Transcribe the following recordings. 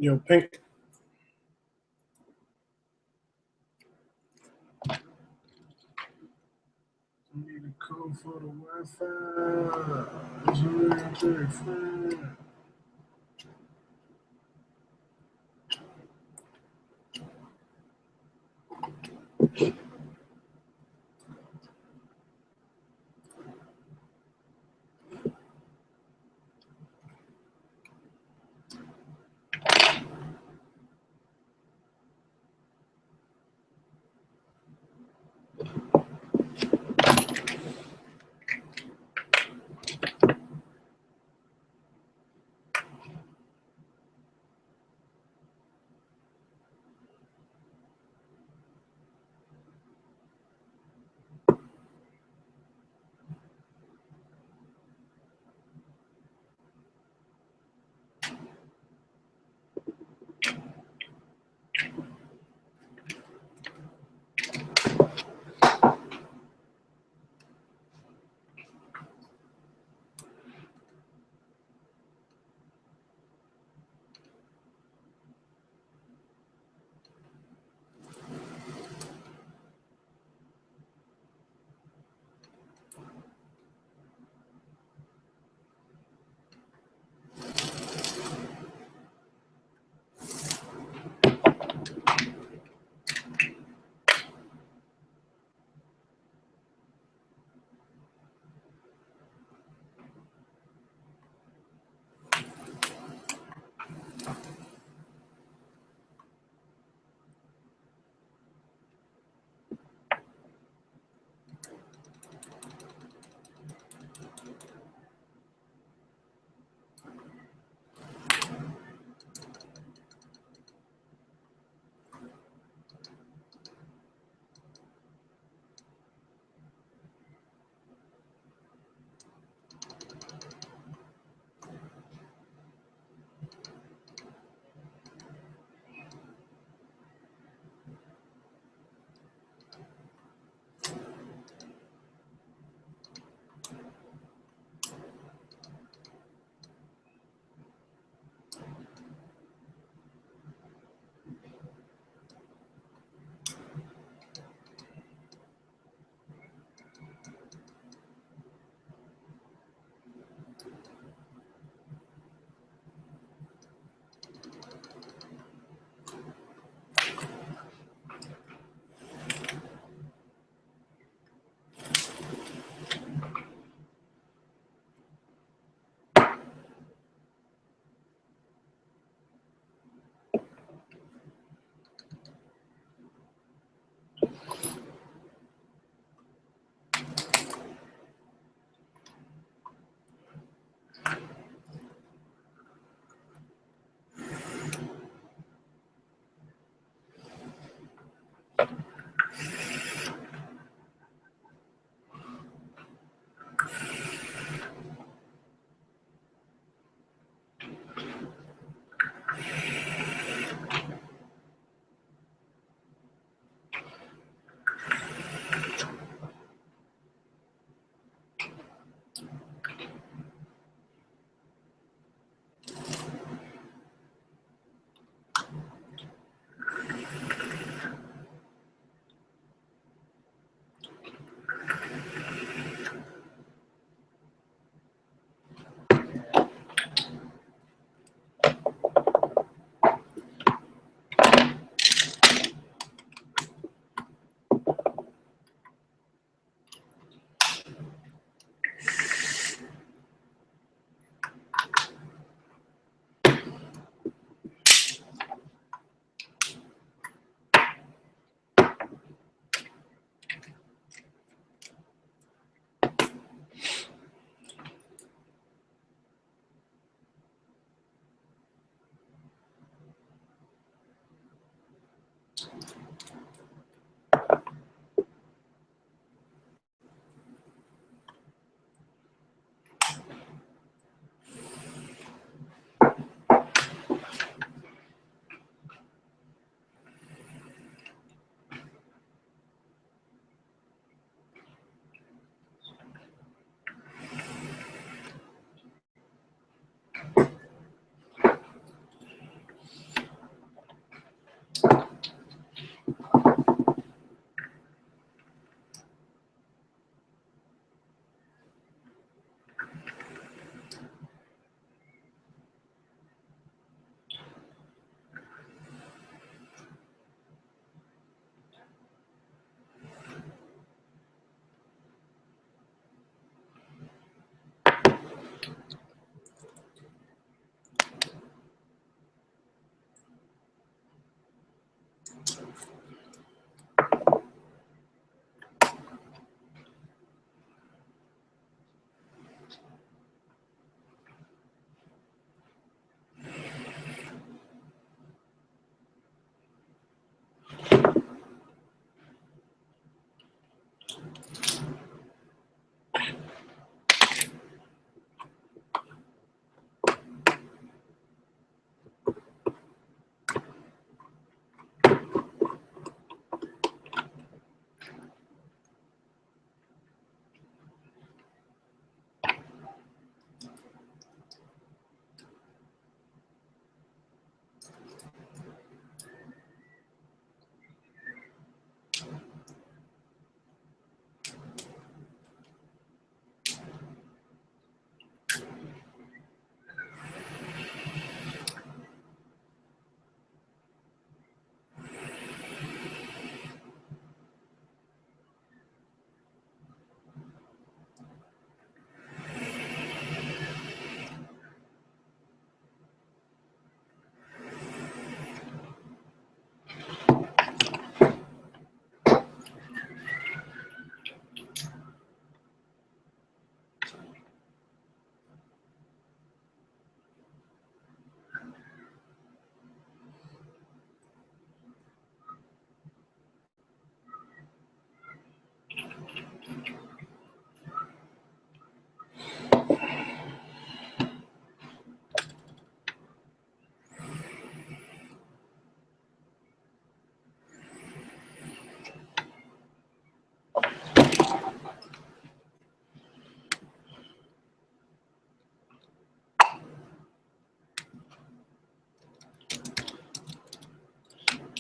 Pink. I need a code for the Wi-Fi. It's very fun.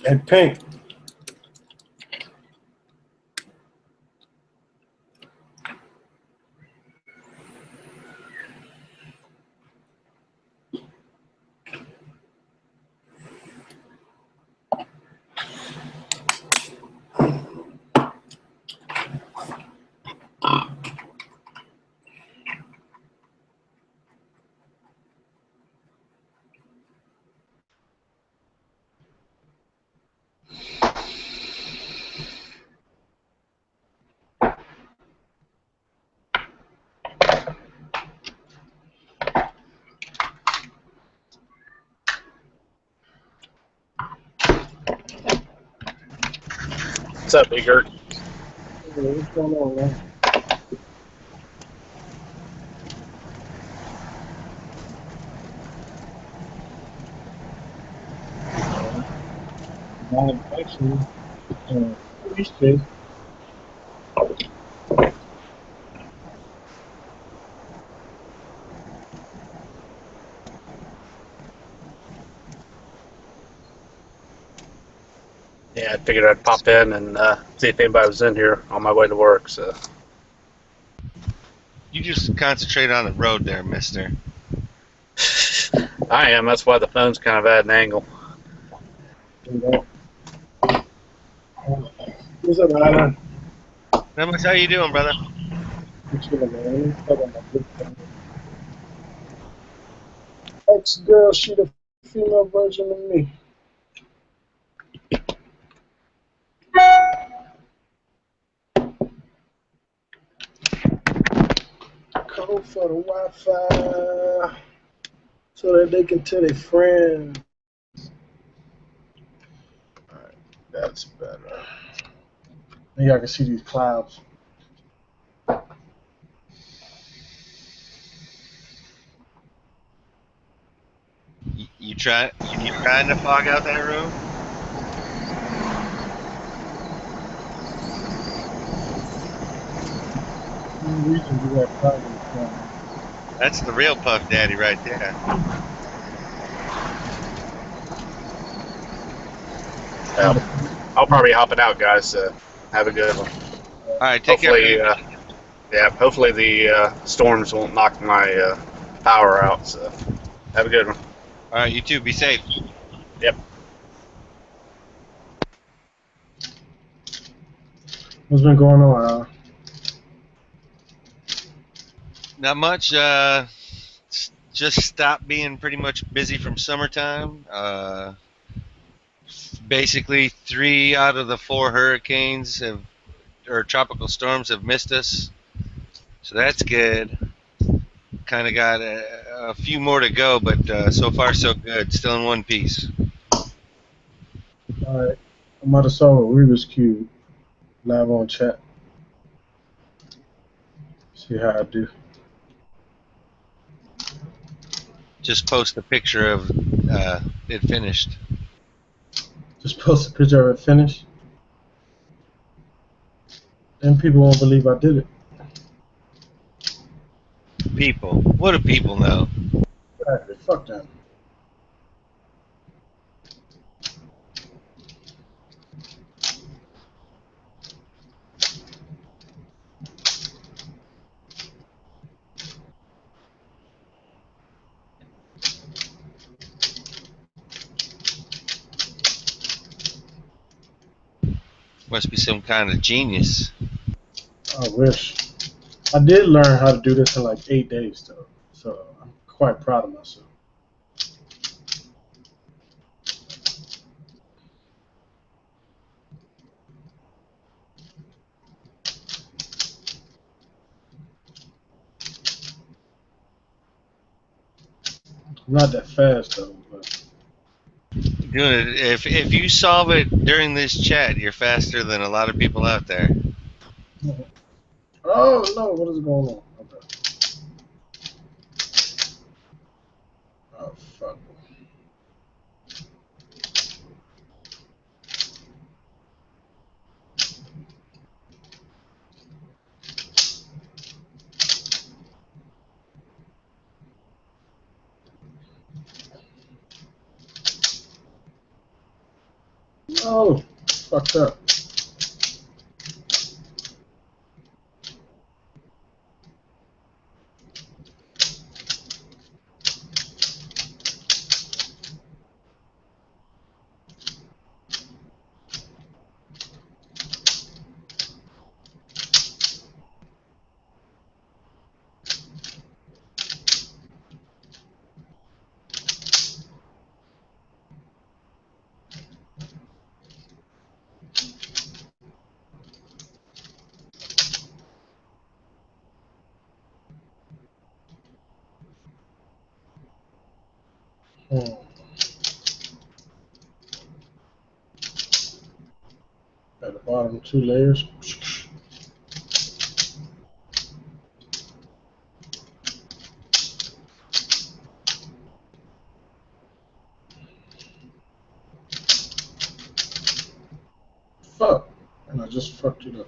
And Pink. What's up, Big Gert? What's going on, man? Actually, police chase. Yeah, I figured I'd pop in and see if anybody was in here on my way to work. So You just concentrate on the road there, mister. I am. That's why the phone's kind of at an angle. What's up, Alan? How you doing, brother? What's up, man? Ex-girl, she the female version of me. Code for the Wi-Fi so that they can tell their friends. Alright, that's better. Now y'all can see these clouds. You trying to fog out that room? No reason to do that cloud. That's the real Puff Daddy right there. I'll probably be hopping out, guys. So have a good one. All right, take Hopefully, care. yeah. Hopefully the storms won't knock my power out. So have a good one. All right, you too. Be safe. Yep. What's been going on? Not much. Just stopped being pretty much busy from summertime. Basically, 3 out of the 4 hurricanes or tropical storms have missed us, so that's good. Kind of got a few more to go, but so far so good. Still in one piece. Alright, I'm about to solve a Rubik's Cube live on chat. See how I do. Just post a picture of it finished. Just post a picture of it finished. Then people won't believe I did it. People. What do people know? Exactly. Fuck them. Must be some kind of genius. I wish. I did learn how to do this in like 8 days, though. So I'm quite proud of myself. I'm not that fast, though. But Doing it. If you solve it during this chat, you're faster than a lot of people out there. oh no, what is going on? Okay. Oh fuck. Oh, fucked up. Hmm. At the bottom, 2 layers. Fuck. And I just fucked it up.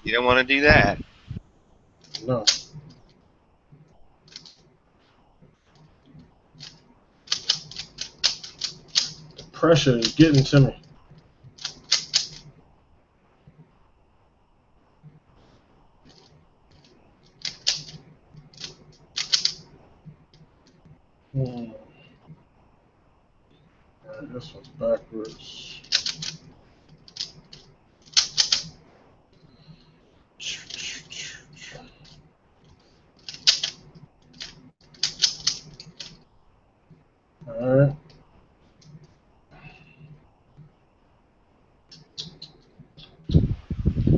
You don't want to do that. No. The pressure is getting to me. Hmm. Alright, this one's backwards. Alright.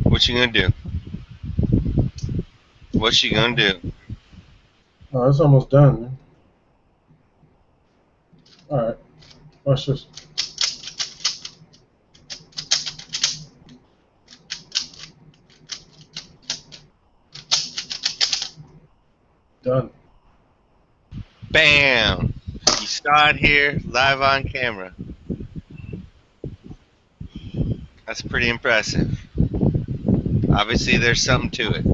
What you gonna do? What's she gonna do? Oh, it's almost done, man. Alright. Watch this. Done. Bam! You saw it here, live on camera. That's pretty impressive. Obviously, there's something to it.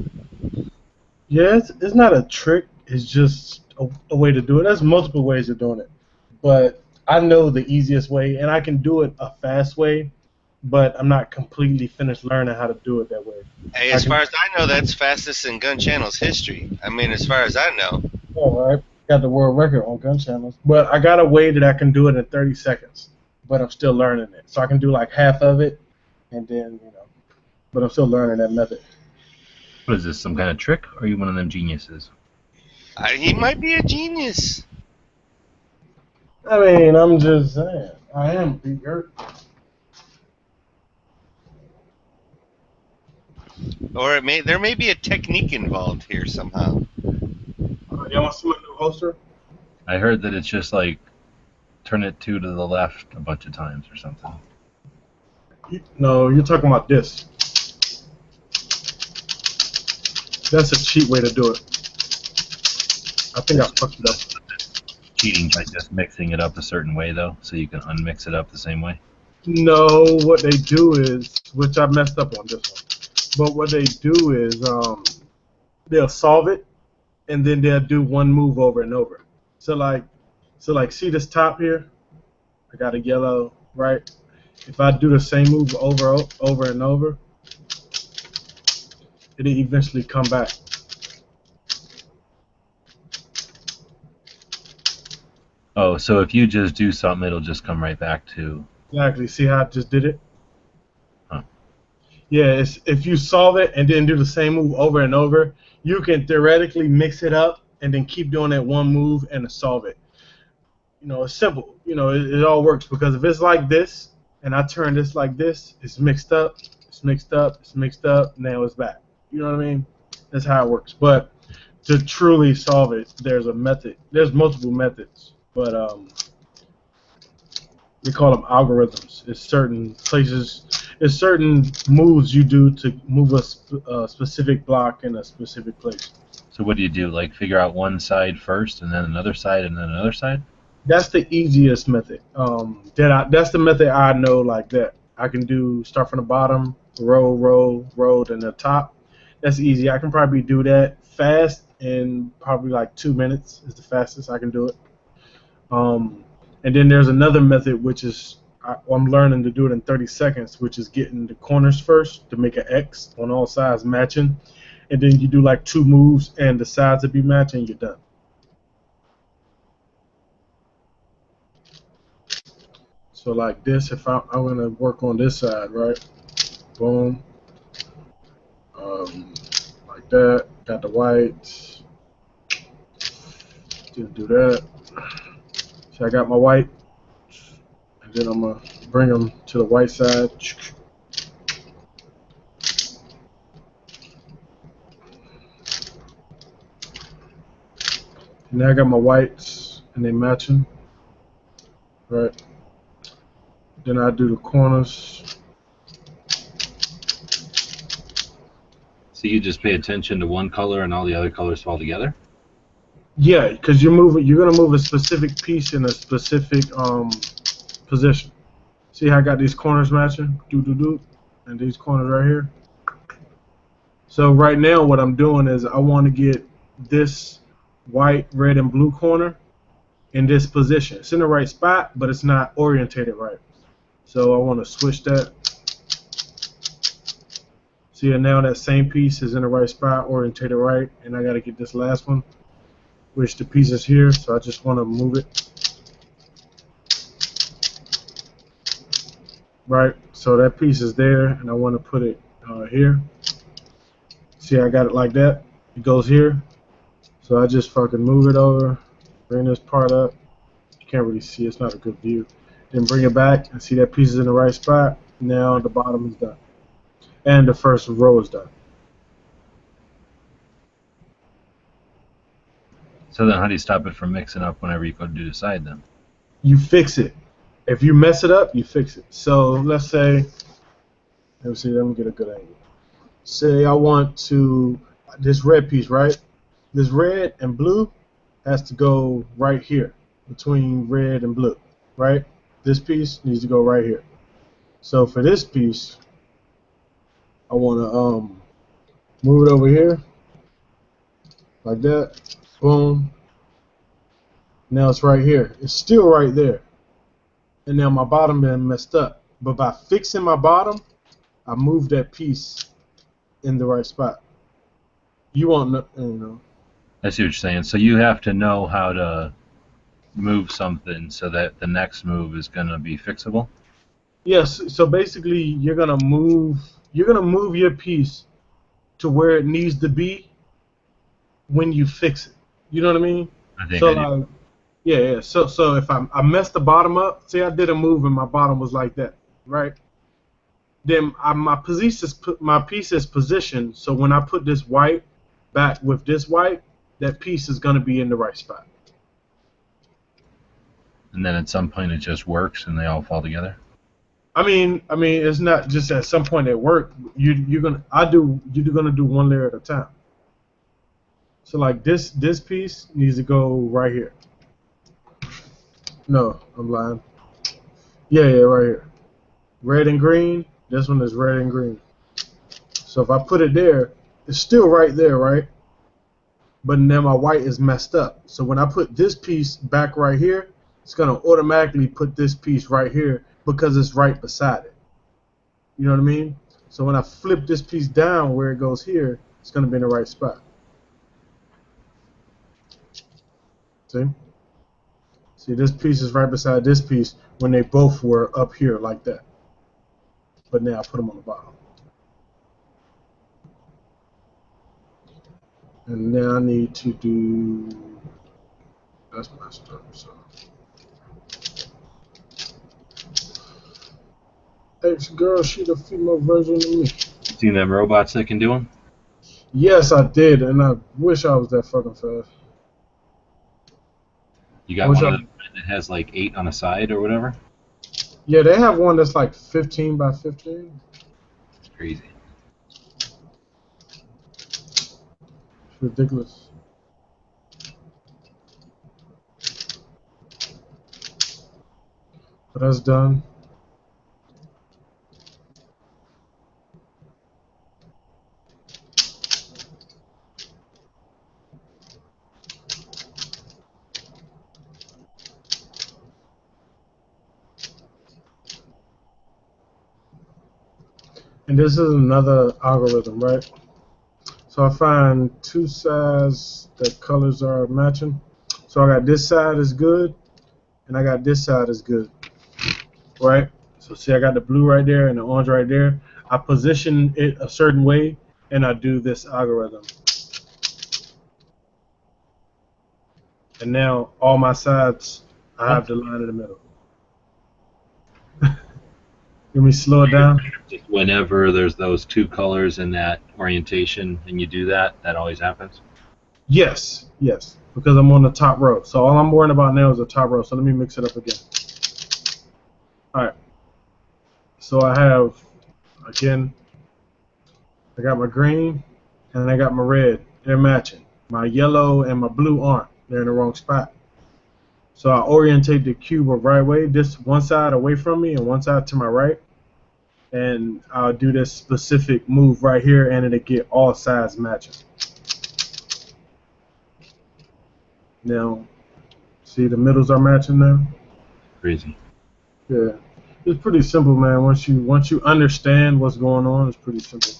Yeah, it's not a trick. It's just a way to do it. There's multiple ways of doing it. But I know the easiest way, and I can do it a fast way, but I'm not completely finished learning how to do it that way. Hey, as far as I know, that's fastest in Gun Channel's history. I mean, as far as I know. All right. Got the world record on gun channels. But I got a way that I can do it in 30 seconds, but I'm still learning it. So I can do like half of it, and then, but I'm still learning that method. What is this, some kind of trick, or are you one of them geniuses? He might be a genius. I mean, I'm just saying. I am Pete Gert. Or there may be a technique involved here somehow. Y'all want to see my new holster? I heard that it's just like turn it to the left a bunch of times or something. No, you're talking about this. That's a cheap way to do it. I think I fucked it up. Cheating by just mixing it up a certain way, though, so you can unmix it up the same way. No, what they do is, which I messed up on this one, but what they do is they'll solve it, and then they'll do one move over and over. So like, see this top here? I got a yellow, right? If I do the same move over and over, it'll eventually come back. Oh, so if you just do something, it'll just come right back to... Exactly. See how I just did it? Huh. Yeah, if you solve it and then do the same move over and over, you can theoretically mix it up and then keep doing that one move and solve it. It's simple. It all works because if it's like this and I turn this like this, it's mixed up, it's mixed up, it's mixed up, now it's back. You know what I mean? That's how it works. But to truly solve it, there's a method. There's multiple methods, but we call them algorithms. It's certain places, it's certain moves you do to move a specific block in a specific place. So what do you do? Like figure out one side first, and then another side, and then another side? That's the easiest method. That's the method I know like that. I can do start from the bottom, roll, to the top. That's easy. I can probably do that fast in probably like 2 minutes is the fastest I can do it. And then there's another method which is I'm learning to do it in 30 seconds, which is getting the corners first to make an X on all sides matching, and then you do like 2 moves and the sides will be matching. You're done. So like this, if I'm gonna work on this side, right? Boom. Like that. Got the white. Didn't do that. So I got my white, and then I'm gonna bring them to the white side. And now I got my whites, and they matching, right? Then I do the corners. So you just pay attention to one color and all the other colors fall together? Yeah, because you're gonna move a specific piece in a specific position. See how I got these corners matching? And these corners right here. So right now what I'm doing is I want to get this white, red, and blue corner in this position. It's in the right spot, but it's not orientated right. So I want to switch that. See, now that same piece is in the right spot, orientated right, and I got to get this last one, which the piece is here, so I just want to move it. Right, so that piece is there, and I want to put it here. See, I got it like that. It goes here. So I just fucking move it over, bring this part up. You can't really see, it's not a good view. Then bring it back and see that piece is in the right spot. Now the bottom is done. And the first row is done. So then how do you stop it from mixing up whenever you go to do the side then? You fix it. If you mess it up, you fix it. So let's say, let me get a good angle. Say I want to, this red piece, right? This red and blue has to go right here between red and blue, right? This piece needs to go right here. So for this piece, I want to move it over here like that. Boom. Now it's right here. It's still right there. And now my bottom been messed up. But by fixing my bottom, I moved that piece in the right spot. You won't know, you know. I see what you're saying. So you have to know how to move something so that the next move is going to be fixable? Yes, so basically you're gonna move your piece to where it needs to be when you fix it. You know what I mean? I think So I do. like, yeah. So if I messed the bottom up, say I did a move and my bottom was like that, right? Then my piece is positioned. So when I put this white back with this white, that piece is gonna be in the right spot. And then at some point it just works and they all fall together? I mean, it's not just at some point at work. You're gonna do one layer at a time. So like this piece needs to go right here. No, I'm lying. Yeah, right here. Red and green. This one is red and green. So if I put it there, it's still right there, right? But now my white is messed up. So when I put this piece back right here, it's gonna automatically put this piece right here because it's right beside it. You know what I mean? So when I flip this piece down where it goes here, it's gonna be in the right spot. See? See, this piece is right beside this piece when they both were up here like that. But now I put them on the bottom. And now I need to do, that's messed up, so. Ex-girl, she the female version of me. Seen them robots that can do them? Yes, I did, and I wish I was that fucking fast. You got Which one I- of them that has like 8 on a side or whatever? Yeah, they have one that's like 15 by 15. It's crazy. It's ridiculous. But that's done. And this is another algorithm, right? So I find two sides that colors are matching. So I got this side is good, and I got this side is good, right? So see, I got the blue right there and the orange right there. I position it a certain way, and I do this algorithm. And now all my sides, I have the line in the middle. Let me slow it down. Just whenever there's those two colors in that orientation and you do that, that always happens? Yes, yes, because I'm on the top row. So all I'm worrying about now is the top row. So let me mix it up again. All right. So I have, again, I got my green and I got my red. They're matching. My yellow and my blue aren't. They're in the wrong spot. So I orientate the cube the right way, this one side away from me and one side to my right. And I'll do this specific move right here, and it'll get all sides matching. Now, see the middles are matching now? Crazy. Yeah. It's pretty simple, man. Once you understand what's going on, it's pretty simple.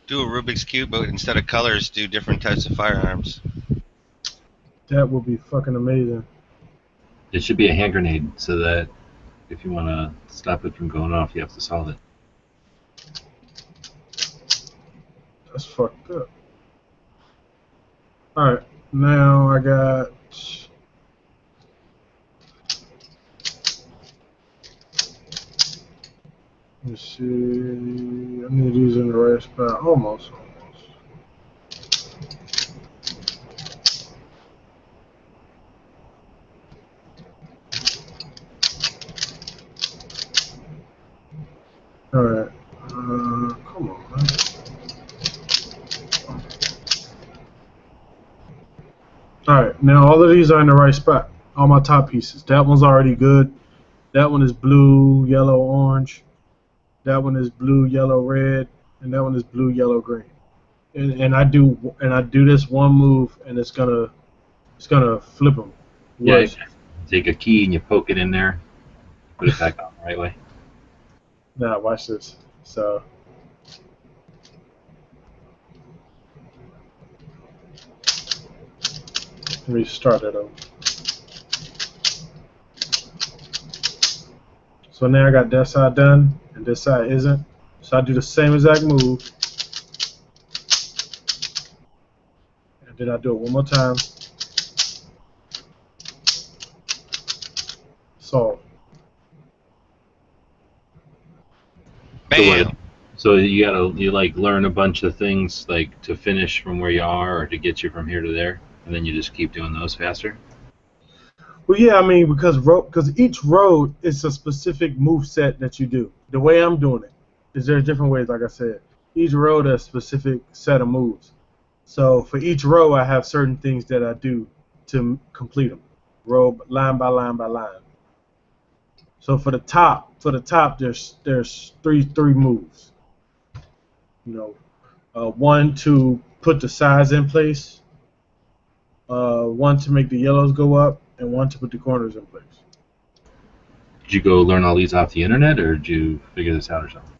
Do a Rubik's Cube, but instead of colors, do different types of firearms. That would be fucking amazing. It should be a hand grenade so that if you want to stop it from going off, you have to solve it. That's fucked up. Alright, now I got... Let's see... I need these in the right spot. Almost. Alright. Come on, man. Alright, now all of these are in the right spot. All my top pieces. That one's already good. That one is blue, yellow, orange. That one is blue, yellow, red. And that one is blue, yellow, green. And I do this one move, and it's gonna flip them. Yeah, you take a key and you poke it in there, put it back on the right way. Now watch this. So let me start it over. So now I got that side done, and this side isn't. So I do the same exact move, and then I do it one more time. Solve. Bam! So you like learn a bunch of things like to finish from where you are or to get you from here to there, and then you just keep doing those faster. Well, yeah, I mean, because each road is a specific move set that you do. The way I'm doing it is there's different ways, like I said. Each road has a specific set of moves. So for each row, I have certain things that I do to complete them, row line by line by line. So for the top, there's three moves. You know, one to put the sides in place, one to make the yellows go up, and one to put the corners in place. Did you go learn all these off the internet, or did you figure this out or something?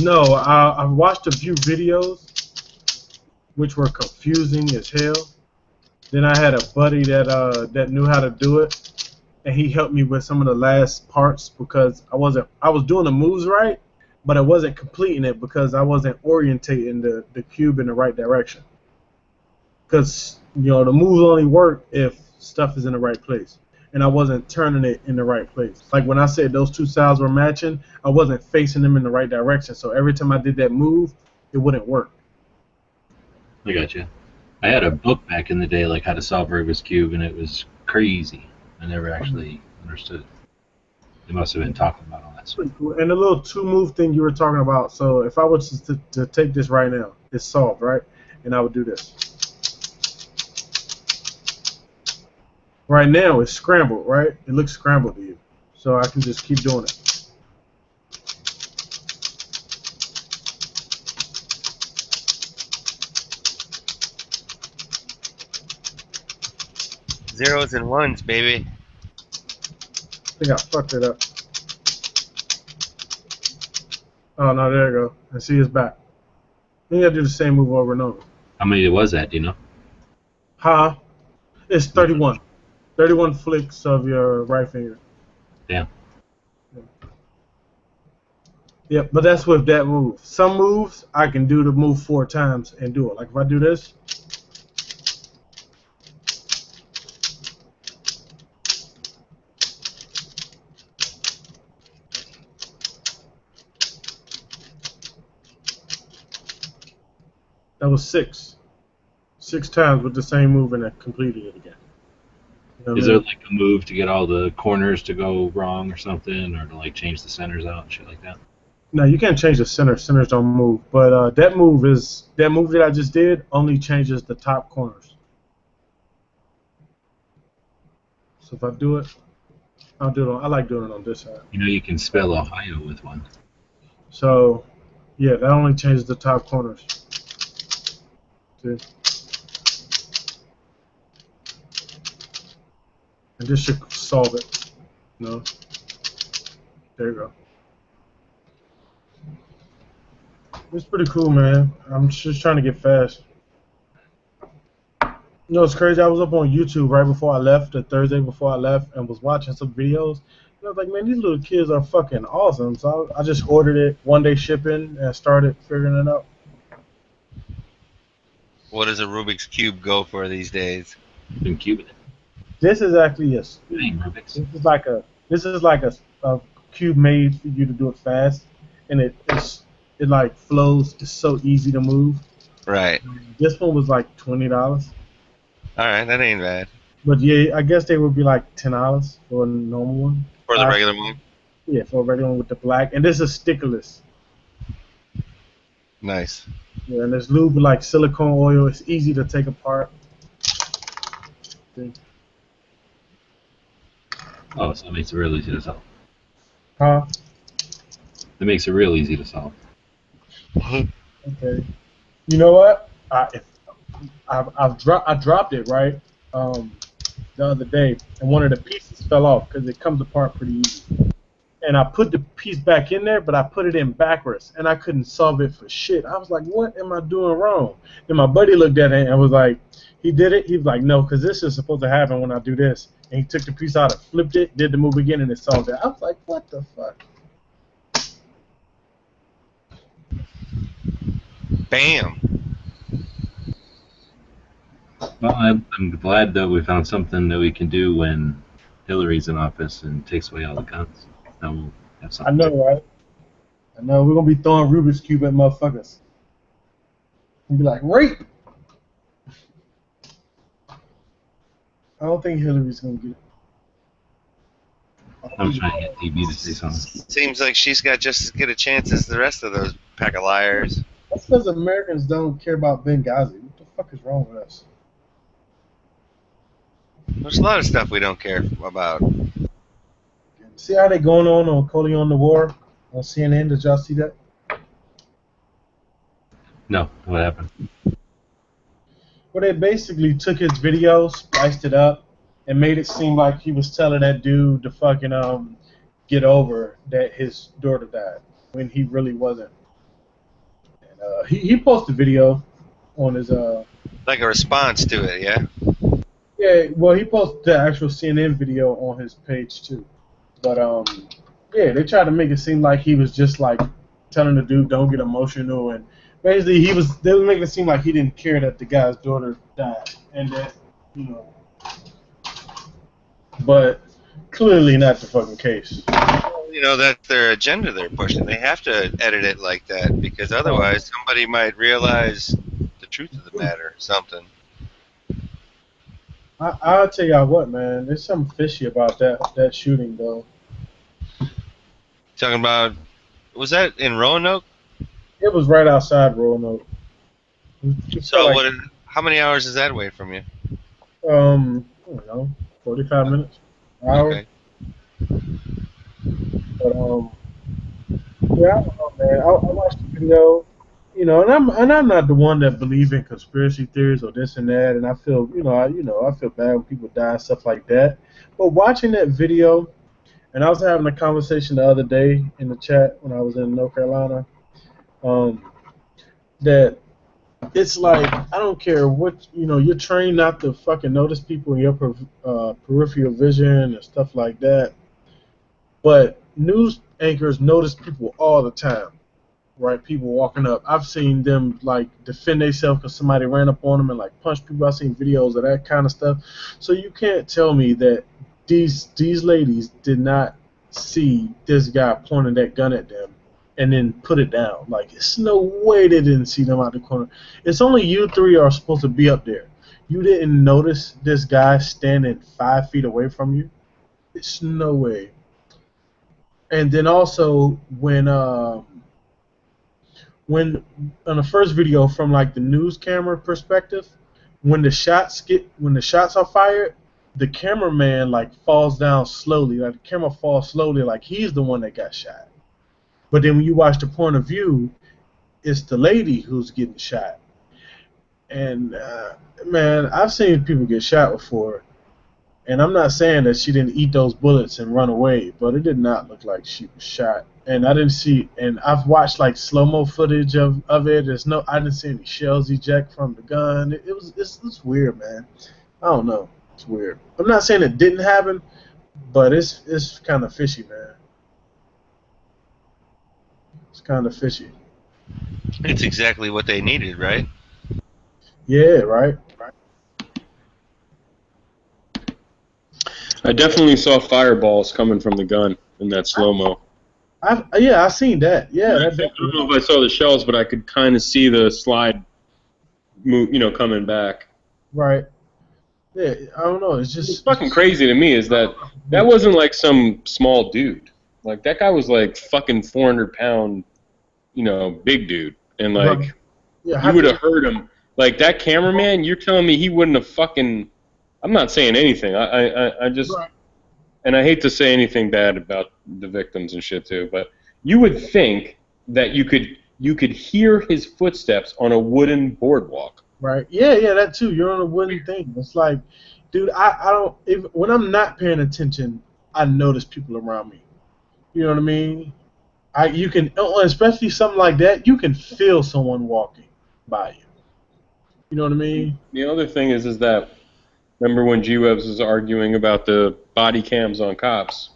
No, I watched a few videos, which were confusing as hell. Then I had a buddy that knew how to do it, and he helped me with some of the last parts because I was doing the moves right, but I wasn't completing it because I wasn't orientating the cube in the right direction. Because the moves only work if stuff is in the right place, and I wasn't turning it in the right place. Like when I said those two sides were matching, I wasn't facing them in the right direction. So every time I did that move, it wouldn't work. I got you. I had a book back in the day, like how to solve Rubik's Cube, and it was crazy. I never actually understood it. They must have been talking about all that stuff. And the little two-move thing you were talking about. So if I was to take this right now, it's solved, right? And I would do this. Right now, it's scrambled, right? It looks scrambled to you. So I can just keep doing it. Zeros and ones, baby. think I fucked it up. Oh no, there you go. And see it's back. Then you gotta do the same move over and over. How many was that? Do you know? Huh? It's 31. 31 flicks of your right finger. Damn. Yeah, but that's with that move. Some moves I can do the move 4 times and do it. Like if I do this. That was 6. 6 times with the same move and I completed it again. You know what Is I there mean? like a move to get all the corners to go wrong or something, or to like change the centers out and shit like that? No, you can't change the center. Centers don't move. But that move that I just did only changes the top corners. So if I do it, I'll do it on. I like doing it on this side. You know, you can spell Ohio with one. So yeah, that only changes the top corners. See? And this should solve it. No. There you go. It's pretty cool, man. I'm just trying to get fast. You know, it's crazy. I was up on YouTube right before I left, the Thursday before I left, and was watching some videos. And I was like, man, these little kids are fucking awesome. So I just ordered it, 1-day shipping, and started figuring it out. What does a Rubik's Cube go for these days? Been cubing it. This is actually a It ain't Rubik's. this is like a cube made for you to do it fast, and it like flows. It's so easy to move. Right. This one was like $20, All right, that ain't bad. but yeah, I guess they would be like $10 for a normal one. For the regular one? Yeah, for a regular one with the black, and this is stickerless. Nice. Yeah, and there's lube with like silicone oil. It's easy to take apart. See? Oh, so it makes it real easy to solve. Huh? It makes it real easy to solve. Okay. You know what? I dropped it right the other day, and one of the pieces fell off because it comes apart pretty easy. And I put the piece back in there, but I put it in backwards, and I couldn't solve it for shit. I was like, what am I doing wrong? And my buddy looked at it and was like, he did it. He was like, no, because this is supposed to happen when I do this. And he took the piece out and flipped it, did the move again, and it solved it. I was like, what the fuck? Bam. Well, I'm glad that we found something that we can do when Hillary's in office and takes away all the guns. Now we'll have I something. know, right? I know. We're going to be throwing Rubik's Cube at motherfuckers. And be like, rape! I don't think Hillary's going to get it. I'm trying to get DB to say something. Seems like she's got just as good a chance as the rest of those pack of liars. That's because Americans don't care about Benghazi. What the fuck is wrong with us? There's a lot of stuff we don't care about. See how they going on Corleone the War on CNN? Did y'all see that? No, what happened? Well, they basically took his video, spiced it up, and made it seem like he was telling that dude to fucking get over that his daughter died when he really wasn't. And he posted a video on his Like a response to it, yeah? yeah, well, he posted the actual CNN video on his page too. But yeah, they tried to make it seem like he was just like telling the dude don't get emotional, and basically they were making it seem like he didn't care that the guy's daughter died, and that, you know. But clearly not the fucking case. You know, that's their agenda they're pushing. They have to edit it like that because otherwise somebody might realize the truth of the matter or something. I'll tell y'all what, man. There's something fishy about that shooting, though. Talking about, was that in Roanoke? It was right outside Roanoke. So how many hours is that away from you? I don't know, 45 minutes, an hour. Okay. But yeah, I don't know, man. I watched the video, you know, and I'm not the one that believe in conspiracy theories or this and that, and I feel, I feel bad when people die and stuff like that. But watching that video And I was having a conversation the other day in the chat when I was in North Carolina. That it's like I don't care what you're trained not to fucking notice people in your peripheral vision and stuff like that. But news anchors notice people all the time, right? People walking up. I've seen them like defend themselves because somebody ran up on them and like punch people. I've seen videos of that kind of stuff. So you can't tell me that these ladies did not see this guy pointing that gun at them and then put it down. Like, it's no way they didn't see them out the corner. It's only you three are supposed to be up there. You didn't notice this guy standing 5 feet away from you? It's no way. And then also when on the first video from like the news camera perspective, when the shots are fired, the cameraman like falls down slowly. Like the camera falls slowly, like he's the one that got shot. But then when you watch the point of view, it's the lady who's getting shot. And man, I've seen people get shot before, and I'm not saying that she didn't eat those bullets and run away, but it did not look like she was shot. And I didn't see, and I've watched like slow-mo footage of it. I didn't see any shells eject from the gun. It's weird, man. I don't know. It's weird. I'm not saying it didn't happen, but it's kind of fishy, man. It's kind of fishy. It's exactly what they needed, right? Yeah, right. I definitely saw fireballs coming from the gun in that slow-mo. I seen that. Yeah, I don't know if I saw the shells, but I could kind of see the slide move, coming back. Right. Yeah, I don't know. It's fucking crazy to me is that wasn't like some small dude. Like, that guy was like fucking 400-pound, big dude. And like, you would have heard him. Like, that cameraman, you're telling me he wouldn't have fucking... I'm not saying anything. I just... Right. And I hate to say anything bad about the victims and shit too, but you would think that you could hear his footsteps on a wooden boardwalk. Right. Yeah, that too. You're on a wooden thing. It's like, dude, I don't... when I'm not paying attention, I notice people around me. You know what I mean? You can, especially something like that, you can feel someone walking by you. You know what I mean? The other thing is that, remember when G-Webs was arguing about the body cams on cops?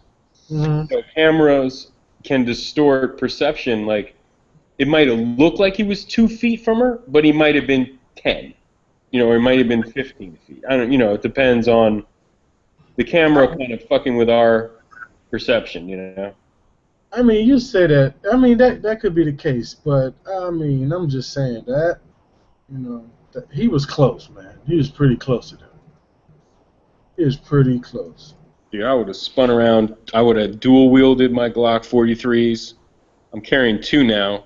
Mm-hmm. So cameras can distort perception. Like, it might have looked like he was 2 feet from her, but he might have been 10. Or he might have been 15 feet. I don't. It depends on the camera kind of fucking with our perception. I mean, you say that. I mean, that could be the case, but I mean, I'm just saying that. That he was close, man. He was pretty close to them. He was pretty close. Dude, I would have spun around. I would have dual wielded my Glock 43s. I'm carrying 2 now.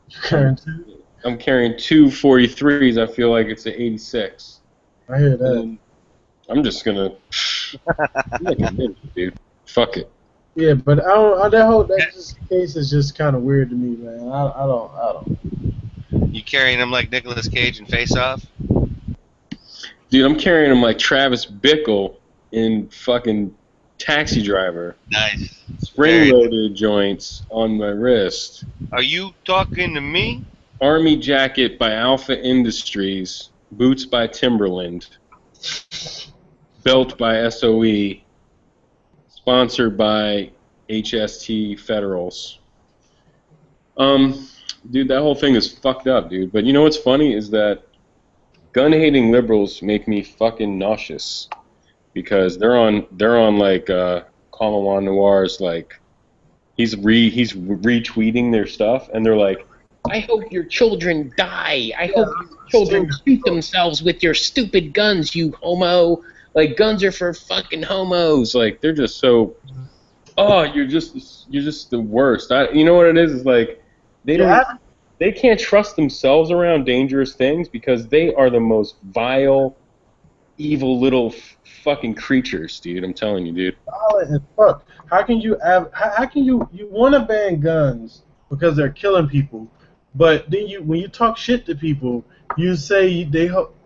You're carrying 2? I'm carrying 2 43s. I feel like it's an 86. I hear that. I'm just gonna. I'm like a ninja, dude. Fuck it. Yeah, but that case is just kind of weird to me, man. I don't. You carrying him like Nicolas Cage in Face Off? Dude, I'm carrying him like Travis Bickle in fucking Taxi Driver. Nice. Spring-loaded joints on my wrist. Are you talking to me? Army jacket by Alpha Industries. Boots by Timberland. Belt by SOE. Sponsored by HST Federals. Dude, that whole thing is fucked up, dude. But you know what's funny is that gun-hating liberals make me fucking nauseous because they're on like Colin Noir's like he's retweeting their stuff and they're like, I hope your children die. I hope your children shoot themselves with your stupid guns, you homo. Like, guns are for fucking homos. Like, they're just so. Oh, you're just the worst. You know what it is? It's like they can't trust themselves around dangerous things because they are the most vile, evil little fucking creatures, dude. I'm telling you, dude. Violent as fuck. How can you want to ban guns because they're killing people, but then when you talk shit to people, you say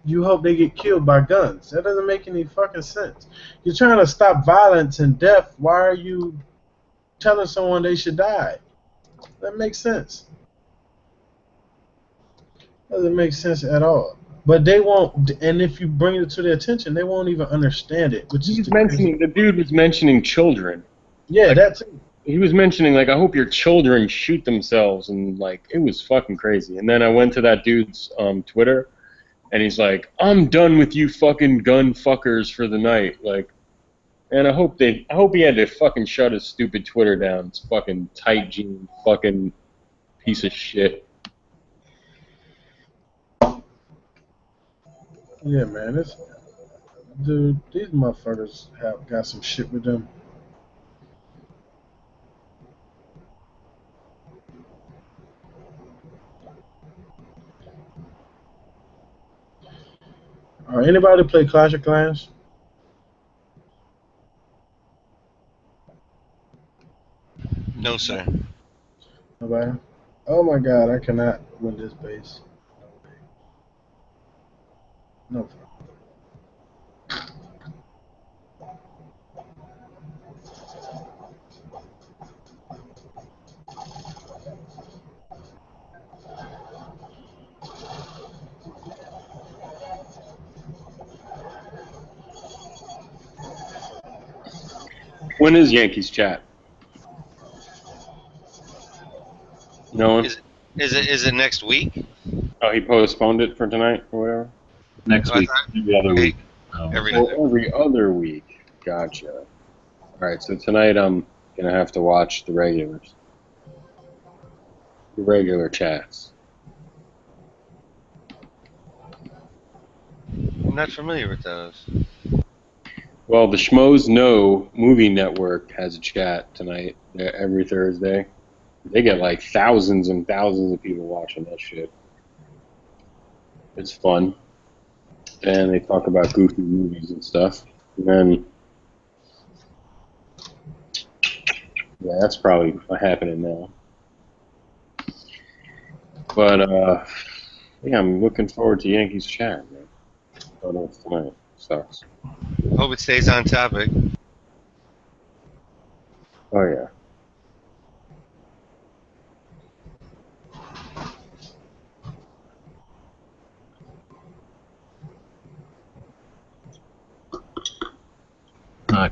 you hope they get killed by guns. That doesn't make any fucking sense. You're trying to stop violence and death. Why are you telling someone they should die. That makes sense. Doesn't make sense at all. But they won't, and if you bring it to their attention, they won't even understand it. Which is The dude was mentioning children. Yeah, like, that's. He was mentioning, like, I hope your children shoot themselves, and, like, it was fucking crazy. And then I went to that dude's Twitter, and he's like, I'm done with you fucking gun fuckers for the night. Like, and I hope he had to fucking shut his stupid Twitter down. It's fucking tight jean fucking piece of shit. Yeah, man. Dude, these motherfuckers have got some shit with them. Anybody play Clash of Clans? No, sir. Nobody? Oh my god, I cannot win this base. No. When is Yankees chat? No one? Is it next week? Oh, he postponed it for tonight or whatever? Next I week, thought- every other week. Oh. Every other week. Gotcha. Alright, so tonight I'm going to have to watch the regulars. The regular chats. I'm not familiar with those. Well, the Schmoes Know Movie Network has a chat tonight, every Thursday. They get like thousands and thousands of people watching that shit. It's fun. And they talk about goofy movies and stuff. And then, yeah, that's probably happening now. But, yeah, I'm looking forward to Yankees chat, man. Oh, no, it's tonight. Sucks. Hope it stays on topic. Oh, yeah.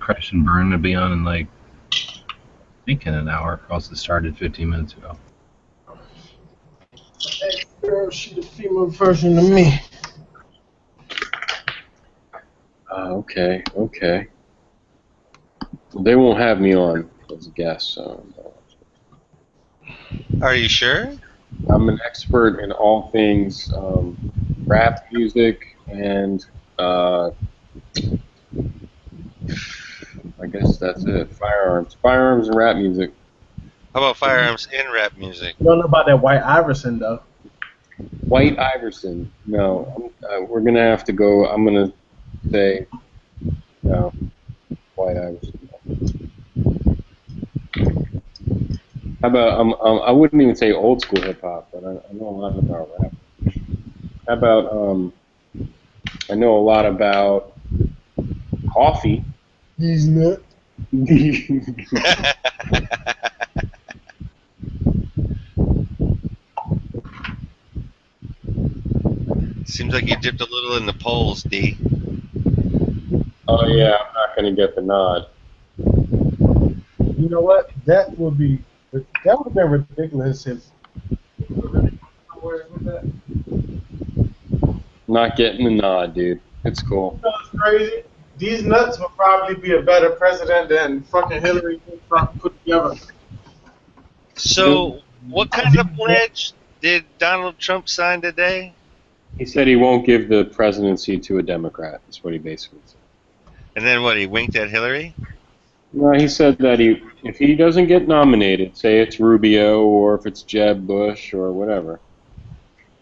Crash and Burn to be on in like, I think in an hour. Also started 15 minutes ago. Hey, girl, she the female version of me. Okay. They won't have me on as a guest, so. Are you sure? I'm an expert in all things rap music and I guess that's it. Firearms and rap music. How about firearms and rap music? You don't know about that White Iverson though. White Iverson. No, we're gonna have to go. I'm gonna say no. White Iverson. How about I wouldn't even say old school hip hop, but I know a lot about rap. How about I know a lot about coffee. He's not. Seems like you dipped a little in the polls, D. Oh yeah, I'm not gonna get the nod. You know what? That would have been ridiculous if. Not getting the nod, dude. It's cool. You know what's crazy? These nuts would probably be a better president than fucking Hillary and Trump put together. So, what kind of pledge did Donald Trump sign today? He said he won't give the presidency to a Democrat. That's what he basically said. And then what, he winked at Hillary? No, he said that if he doesn't get nominated, say it's Rubio or if it's Jeb Bush or whatever,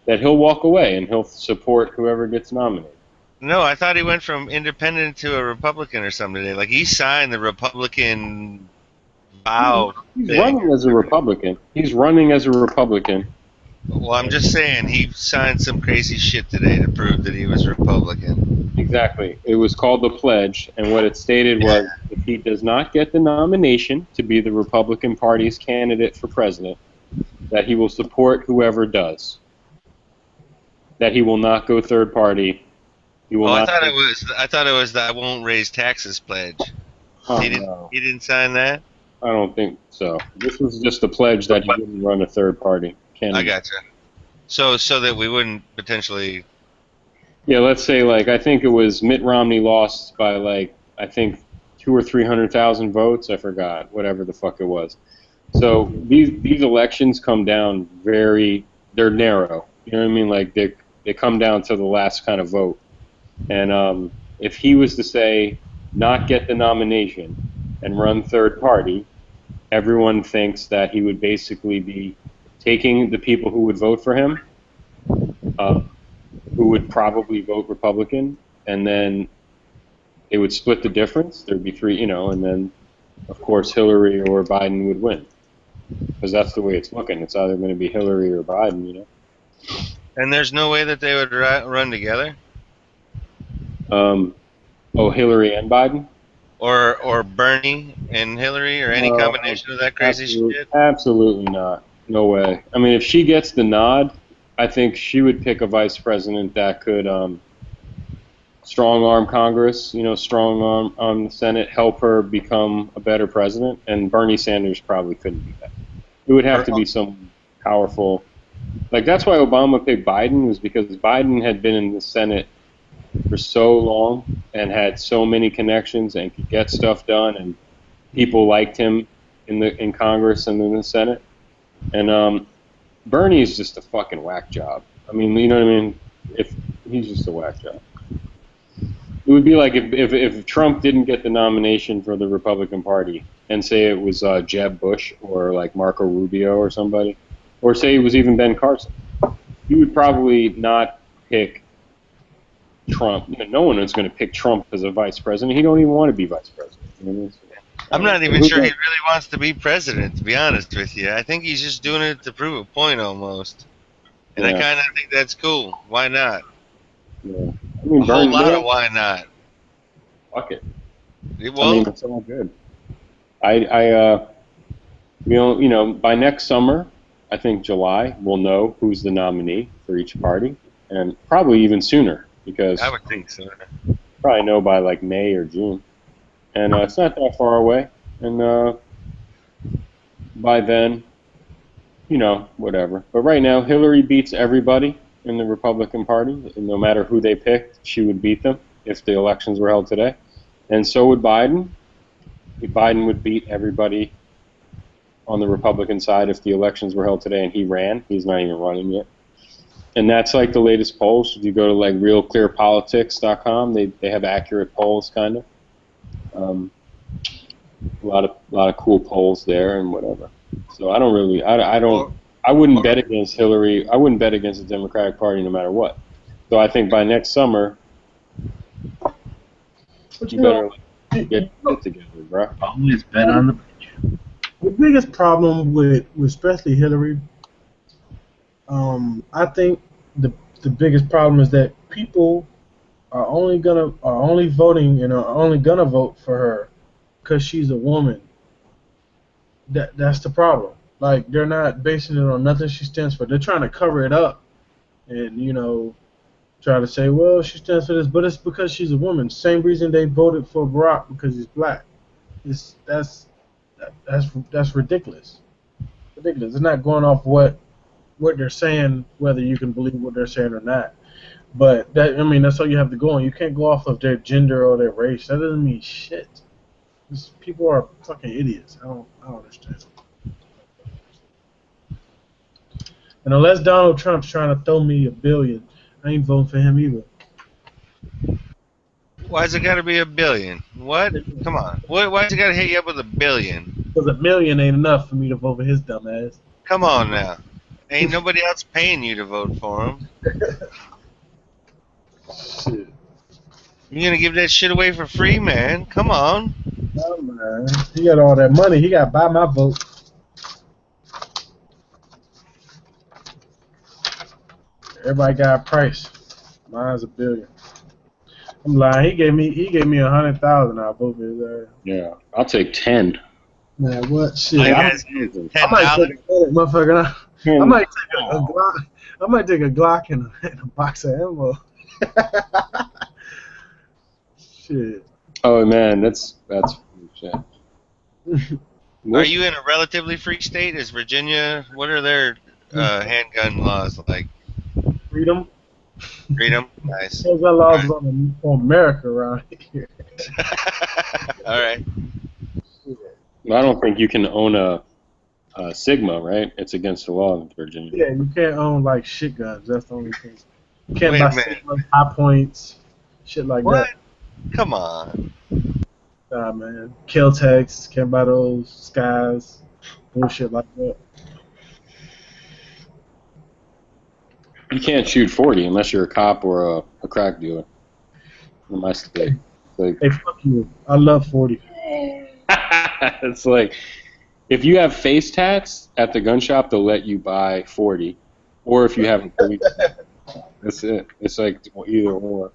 that he'll walk away and he'll support whoever gets nominated. No, I thought he went from independent to a Republican or something today. Like, he signed the Republican vow He's thing. running as a Republican. He's running as a Republican. Well, I'm just saying, he signed some crazy shit today to prove that he was Republican. Exactly. It was called the pledge, and what it stated was if he does not get the nomination to be the Republican Party's candidate for president, that he will support whoever does. That he will not go third party. He will Oh, not. I thought it was the I won't raise taxes pledge. Oh, He didn't. no. He didn't sign that. I don't think so. This was just a pledge that he wouldn't run a third party candidate. I gotcha. So that we wouldn't potentially. Yeah, let's say like I think it was Mitt Romney lost by like I think 200,000 or 300,000 votes. I forgot whatever the fuck it was. So these elections come down they're narrow. You know what I mean? Like they come down to the last kind of vote. And if he was to say not get the nomination and run third party, everyone thinks that he would basically be taking the people who would vote for him, who would probably vote Republican, and then they would split the difference. There'd be three, and then, of course, Hillary or Biden would win. Because that's the way it's looking. It's either going to be Hillary or Biden, And there's no way that they would run together? Hillary and Biden? Or Bernie and Hillary, or any combination of that crazy shit? Absolutely not. No way. I mean, if she gets the nod, I think she would pick a vice president that could strong-arm Congress, strong-arm the Senate, help her become a better president, and Bernie Sanders probably couldn't do that. It would have to be some powerful... Like, that's why Obama picked Biden, was because Biden had been in the Senate for so long and had so many connections and could get stuff done, and people liked him in Congress and in the Senate. And Bernie's just a fucking whack job. I mean, you know what I mean? He's just a whack job. It would be like if Trump didn't get the nomination for the Republican Party and say it was Jeb Bush or like Marco Rubio or somebody, or say it was even Ben Carson, he would probably not pick Trump. No one is going to pick Trump as a vice president. He don't even want to be vice president. I'm not even sure he really wants to be president, to be honest with you. I think he's just doing it to prove a point almost. And I kind of think that's cool. Why not? Yeah. I mean, a whole lot of why not. Fuck it. Well, I mean, it's all good. By next summer, I think July, we'll know who's the nominee for each party, and probably even sooner, because I would think so. Probably know by like May or June, and it's not that far away. And by then, whatever. But right now, Hillary beats everybody in the Republican Party, and no matter who they picked, she would beat them if the elections were held today. And so would Biden. Biden would beat everybody on the Republican side if the elections were held today and he ran. He's not even running yet. And that's like the latest polls. If you go to like realclearpolitics.com, they have accurate polls, kind of. A lot of cool polls there and whatever. So I wouldn't bet against Hillary. I wouldn't bet against the Democratic Party no matter what. So I think by next summer, you better get it together, bro. Always bet on the pitch. The biggest problem with especially Hillary, I think the biggest problem is that people are only voting and are only gonna vote for her because she's a woman. That's the problem. Like, they're not basing it on nothing she stands for. They're trying to cover it up and try to say, well, she stands for this, but it's because she's a woman. Same reason they voted for Barack, because he's black. That's ridiculous. Ridiculous. It's not going off what they're saying, whether you can believe what they're saying or not. But that's all you have to go on. You can't go off of their gender or their race. That doesn't mean shit. People are fucking idiots. I don't understand. And unless Donald Trump's trying to throw me $1 billion, I ain't voting for him either. Why's it got to be $1 billion? What? Come on. Why's it got to hit you up with $1 billion? Because $1 million ain't enough for me to vote for his dumb ass. Come on now. Ain't nobody else paying you to vote for him. Shit. You're going to give that shit away for free, man? Come on. Oh, man. He got all that money. He got to buy my vote. Everybody got a price. Mine's $1 billion. I'm lying. He gave me 100,000 out of both of his ass. Yeah, I'll take 10. Man, what shit? Like, I guys, I might take a motherfucker. I might take a Wow. Glock. I might take a Glock and a box of ammo. Shit. Oh man, that's shit. Are you in a relatively free state? Is Virginia? What are their handgun laws like? Freedom. Freedom. Nice. Those are laws on America around here. All right. Well, I don't think you can own a Sigma, right? It's against the law in Virginia. Yeah, you can't own like shit guns. That's the only thing. You can't Wait buy a minute. Sigmas, high points, shit like What? Come on. that. Nah, man. Kel-Tex, can't buy those skies, bullshit like that. You can't shoot 40 unless you're a cop or a crack dealer. In my state, like Hey, fuck you. I love 40. it's like if you have face tats at the gun shop, they'll let you buy 40, or if you have a police. That's it. It's like either or.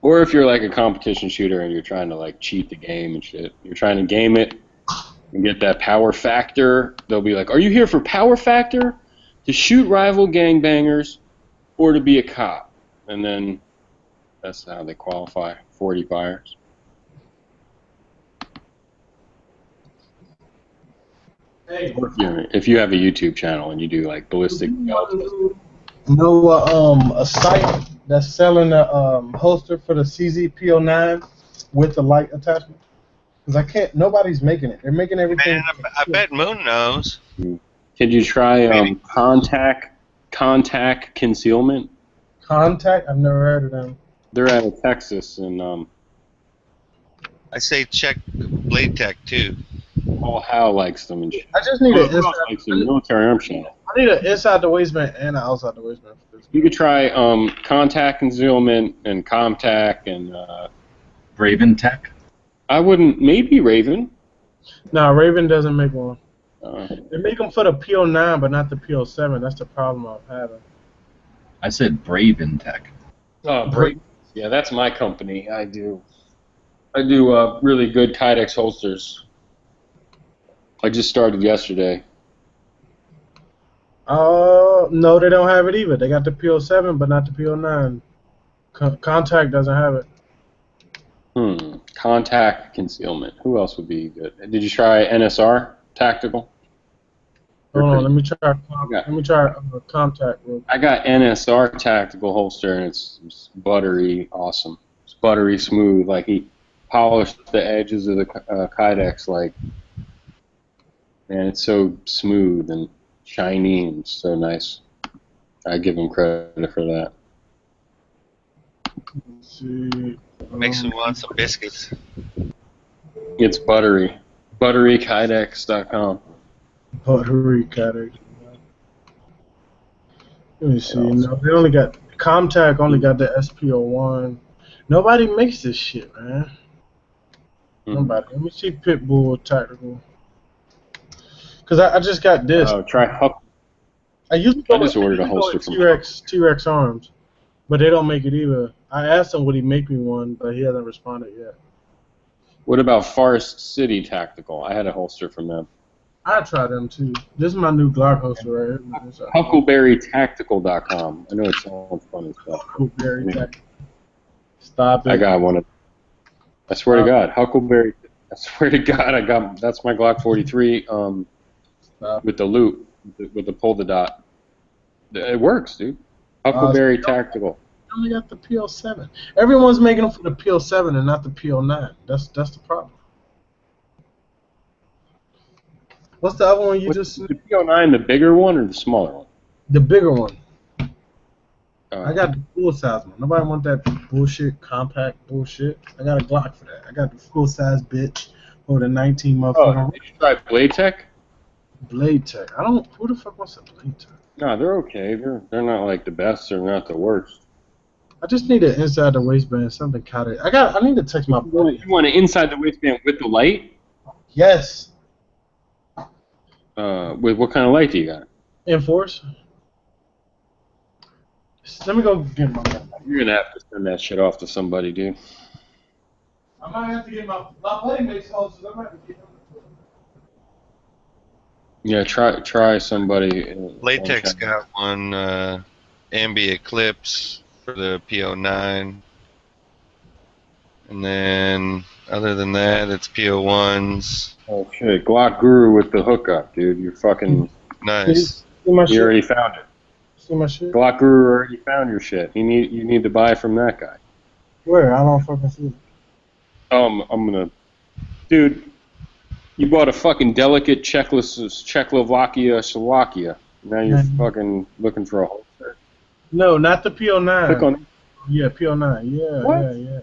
Or if you're like a competition shooter and you're trying to like cheat the game and shit, you're trying to game it and get that power factor. They'll be like, "Are you here for power factor? To shoot rival gangbangers, or to be a cop?" And then that's how they qualify 40 buyers. Hey, Or if you have a YouTube channel and you do like ballistic. know a site that's selling a holster for the CZPO9 with the light attachment? Because I can't. Nobody's making it. They're making everything. Man, I bet Moon knows. Could you try Maybe. contact concealment? Contact? I've never heard of them. They're out of Texas, and I say check Blade Tech too. Paul Howe likes them. And I just need Paul an Howe inside. likes the military arms channel. I need an inside the waistband and an outside the waistband for this. You could try contact concealment and Comtac and Raven Tech. I wouldn't maybe Raven. No, Raven doesn't make one. Uh, They make them for the PO9, but not the PO7. That's the problem I'm having. I said Braven Tech. Brave. Yeah, that's my company. I do really good Kydex holsters. I just started yesterday. No, they don't have it either. They got the PO7, but not the PO9. Contact doesn't have it. Contact concealment. Who else would be good? Did you try NSR Tactical? Hold on, let me try. Contact. I got NSR Tactical holster, and it's buttery awesome. It's buttery smooth. Like he polished the edges of the Kydex. Like, man, it's so smooth and shiny and so nice. I give him credit for that. Let's see. Makes me want some biscuits. It's buttery. ButteryKydex.com. Buttery cutter. Let me see. No, they only got Comtac. Only got the SPO1. Nobody makes this shit, man. Nobody. Let me see Pitbull Tactical. Cause I just got this. Try Huck. I just ordered a holster from T-Rex Arms, but they don't make it either. I asked him would he make me one, but he hasn't responded yet. What about Forest City Tactical? I had a holster from them. I try them too. This is my new Glock holster right here. HuckleberryTactical.com. I know it sounds funny stuff. Huckleberry Tactical. Stop it. I got one. I swear to God, Huckleberry. I swear to God, I got. That's my Glock 43. With the loop, with the pull the dot. It works, dude. Huckleberry Tactical. I only got the PO7. Everyone's making them for the PO7 and not the PO9. That's the problem. What's the other one you just? The PO9, the bigger one or the smaller one? The bigger one. I got the full size one. Nobody want that bullshit, compact bullshit. I got a Glock for that. I got the full size bitch or the 19 motherfucker. Did you try Blade Tech? Blade Tech. I don't. Who the fuck wants a Blade Tech? No, they're okay. They're not like the best. They're not the worst. I just need an inside the waistband, something kind of. I need to text my buddy. You want an inside the waistband with the light? Yes. With what kind of light do you got? Enforce. Let me go get my gun back. You're gonna have to send that shit off to somebody, dude. I might have to get my buddy makes hoes, so I might have to get him. Yeah, try somebody. Latex got one Ambi Eclipse for the PO9. And then, other than that, it's PO1s. Oh shit, Glock Guru with the hookup, dude. You're fucking. Nice. See my You shit? already found it. See my shit? Glock Guru already found your shit. You need to buy from that guy. Where? I don't fucking see it. I'm gonna, dude. You bought a fucking delicate Czechoslovakia, Slovakia. Now you're Mhm. fucking looking for a holster. No, not the PO9. Click on. Yeah, PO9. Yeah, What? yeah.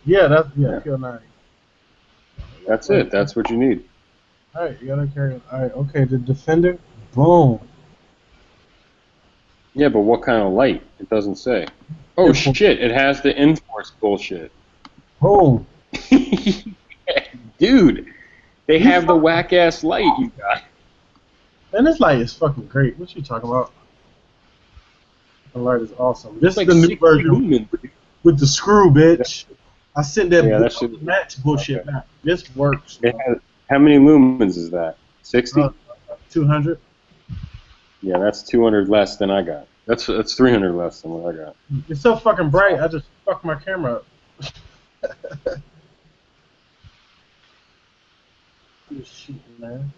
Yeah, that's Yeah. PO9. That's it. That's what you need. All right, you gotta carry it. All right, okay. The Defender. Boom. Yeah, but what kind of light? It doesn't say. Oh shit! It has the Enforce bullshit. Boom. Dude, they have the whack ass light you got. Man, this light is fucking great. What you talking about? The light is awesome. This It's like is the new 60 version lumens. with the screw, bitch. I sent that, Yeah, that shit- match bullshit okay. back. This works. How many lumens is that? 60? 200. Yeah, that's 200 less than I got. That's 300 less than what I got. It's so fucking bright. I just fucked my camera up. Just shooting, man.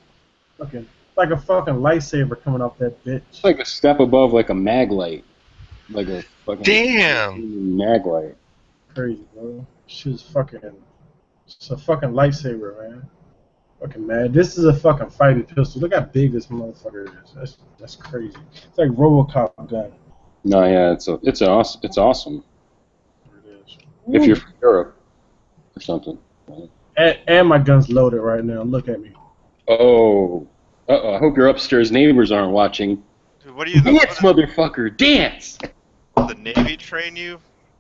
Fucking like a fucking lightsaber coming off that bitch. It's like a step above like a mag light. Like a fucking Damn! mag light. Crazy, bro. Shit's fucking. It's a fucking lightsaber, man. Fucking mad. This is a fucking fighting pistol. Look how big this motherfucker is. That's crazy. It's like RoboCop gun. No, yeah, it's awesome. It is. If you're from Europe or something. And my gun's loaded right now. Look at me. Oh. Uh-oh, I hope your upstairs neighbors aren't watching. Dude, what are you? Dance, motherfucker, dance! The Navy train you?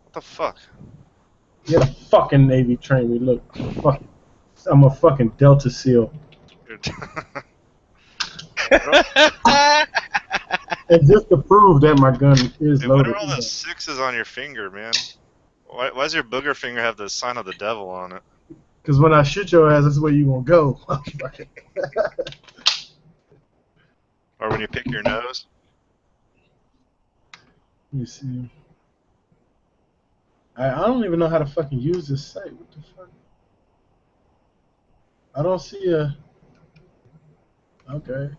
What the fuck? Yeah, the fucking Navy train me. Look, I'm a fucking Delta SEAL. And just to prove that my gun is Dude, what loaded. are all the sixes on your finger, man? Why does your booger finger have the sign of the devil on it? Because when I shoot your ass, that's where you gonna go. Or when you pick your nose? Let me see. I don't even know how to fucking use this site. What the fuck? I don't see a. Okay.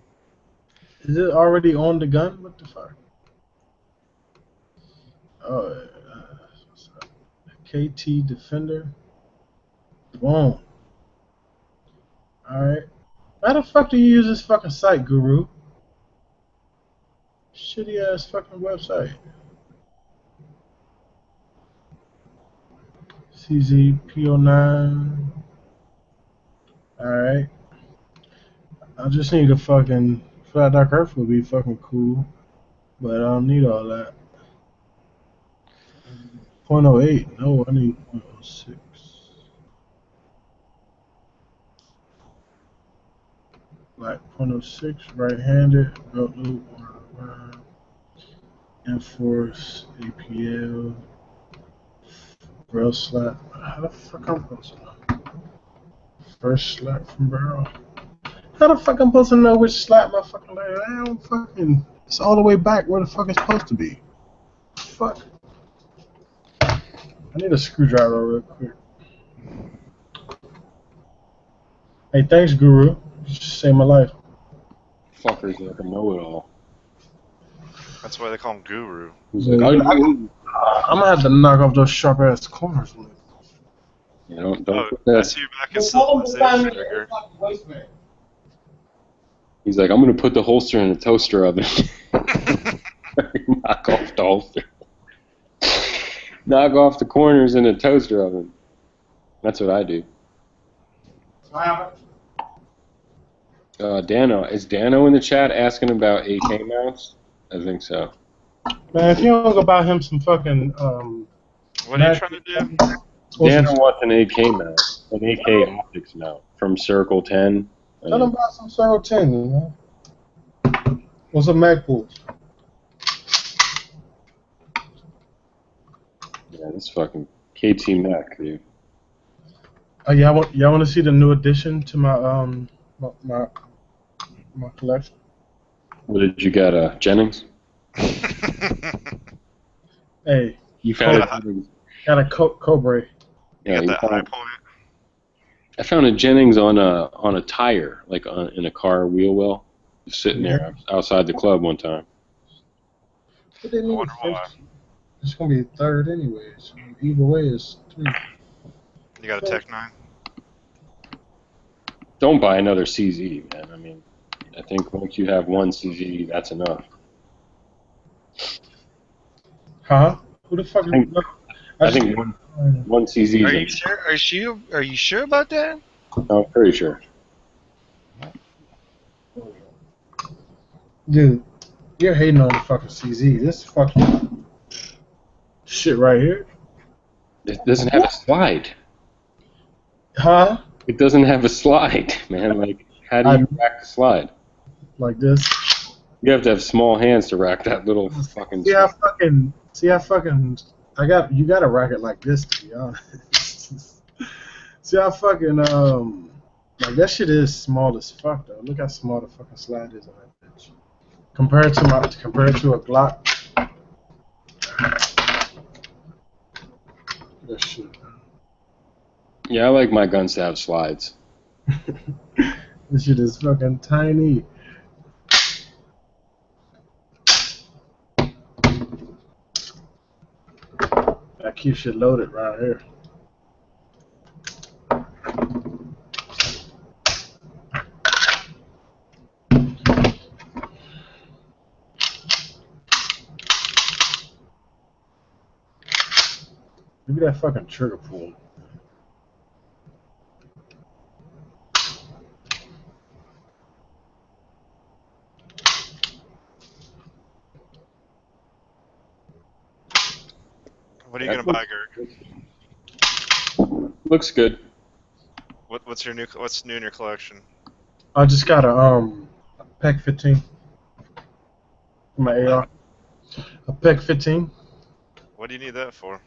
Is it already on the gun? What the fuck? Oh, what's up? KT Defender. Boom. Alright. How the fuck do you use this fucking site, Guru? Shitty ass fucking website. CZPO9. Alright. I just need a fucking Flat Dark Earth would be fucking cool. But I don't need all that. 0.08. No, I need 0.06. Like 0.06, right-handed, belt loop, Enforce, APL, barrel slap. How the fuck I'm supposed to know? First slap from barrel. How the fuck I'm supposed to know which slap my fucking leg? I don't fucking. It's all the way back where the fuck it's supposed to be. Fuck. I need a screwdriver real quick. Hey, thanks, Guru. You just saved my life. Fuckers like a know-it-all. That's why they call him Guru. He's like, I know. I'm gonna have to knock off those sharp ass corners. Yeah, don't Oh, put I that. see you back in civilization, Trigger. He's like, I'm gonna put the holster in the toaster oven. Knock off the holster. Knock off the corners in the toaster oven. That's what I do. Dano, is Dano in the chat asking about AK mounts? I think so. Man, if you don't go buy him some fucking What are you trying to do? Dano wants an AK mount, an AK optics mount from Circle 10. Tell him buy some Circle 10, man. Or some Magpul. Yeah, this fucking KT Mech, dude. Oh yeah, y'all want to see the new addition to my collection? What did you get, Jennings? Hey, You found Yeah. a Jennings. got a Cobra. You Yeah, got you that high found, point. I found a Jennings on a tire, like in a car wheel well, just sitting there outside the club one time. But they I need wonder a why. first. It's gonna be a third anyways. Either way, it's 3. You got a Tech 9? Don't buy another CZ, man. I mean, I think once you have one CZ, that's enough. Huh? Who the fuck is? No, I think one CZ Are is you enough. sure? Are you sure about that? I'm pretty sure. Dude, you're hating on the fucking CZ. This fucking shit right here. It doesn't have a slide. Huh? It doesn't have a slide, man. Like, how do you rack the slide? Like this. You have to have small hands to rack that little fucking See how slide. fucking you gotta rack it like this to be honest. See how fucking like that shit is small as fuck though. Look how small the fucking slide is on that bitch. Compared to a Glock. That shit. Yeah, I like my guns to have slides. This shit is fucking tiny. I keep shit loaded right here. Look at that fucking trigger pull. What are you gonna buy, Gurk? Looks good. What's new in your collection? I just got a PEC 15 for my AR. A PEC 15. What do you need that for?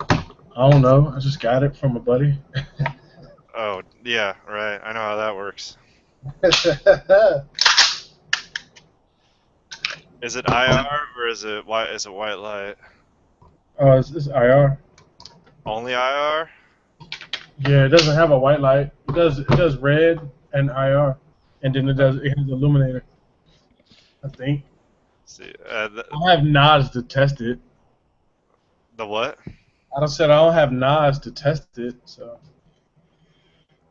I don't know. I just got it from a buddy. Oh, yeah, right. I know how that works. Is it IR or is it white? Is it white light? It's IR. Only IR? Yeah, it doesn't have a white light. It does red and IR, and then it has illuminator. I think. See, I have NOS to test it. the what? I said I don't have NOS to test it, so.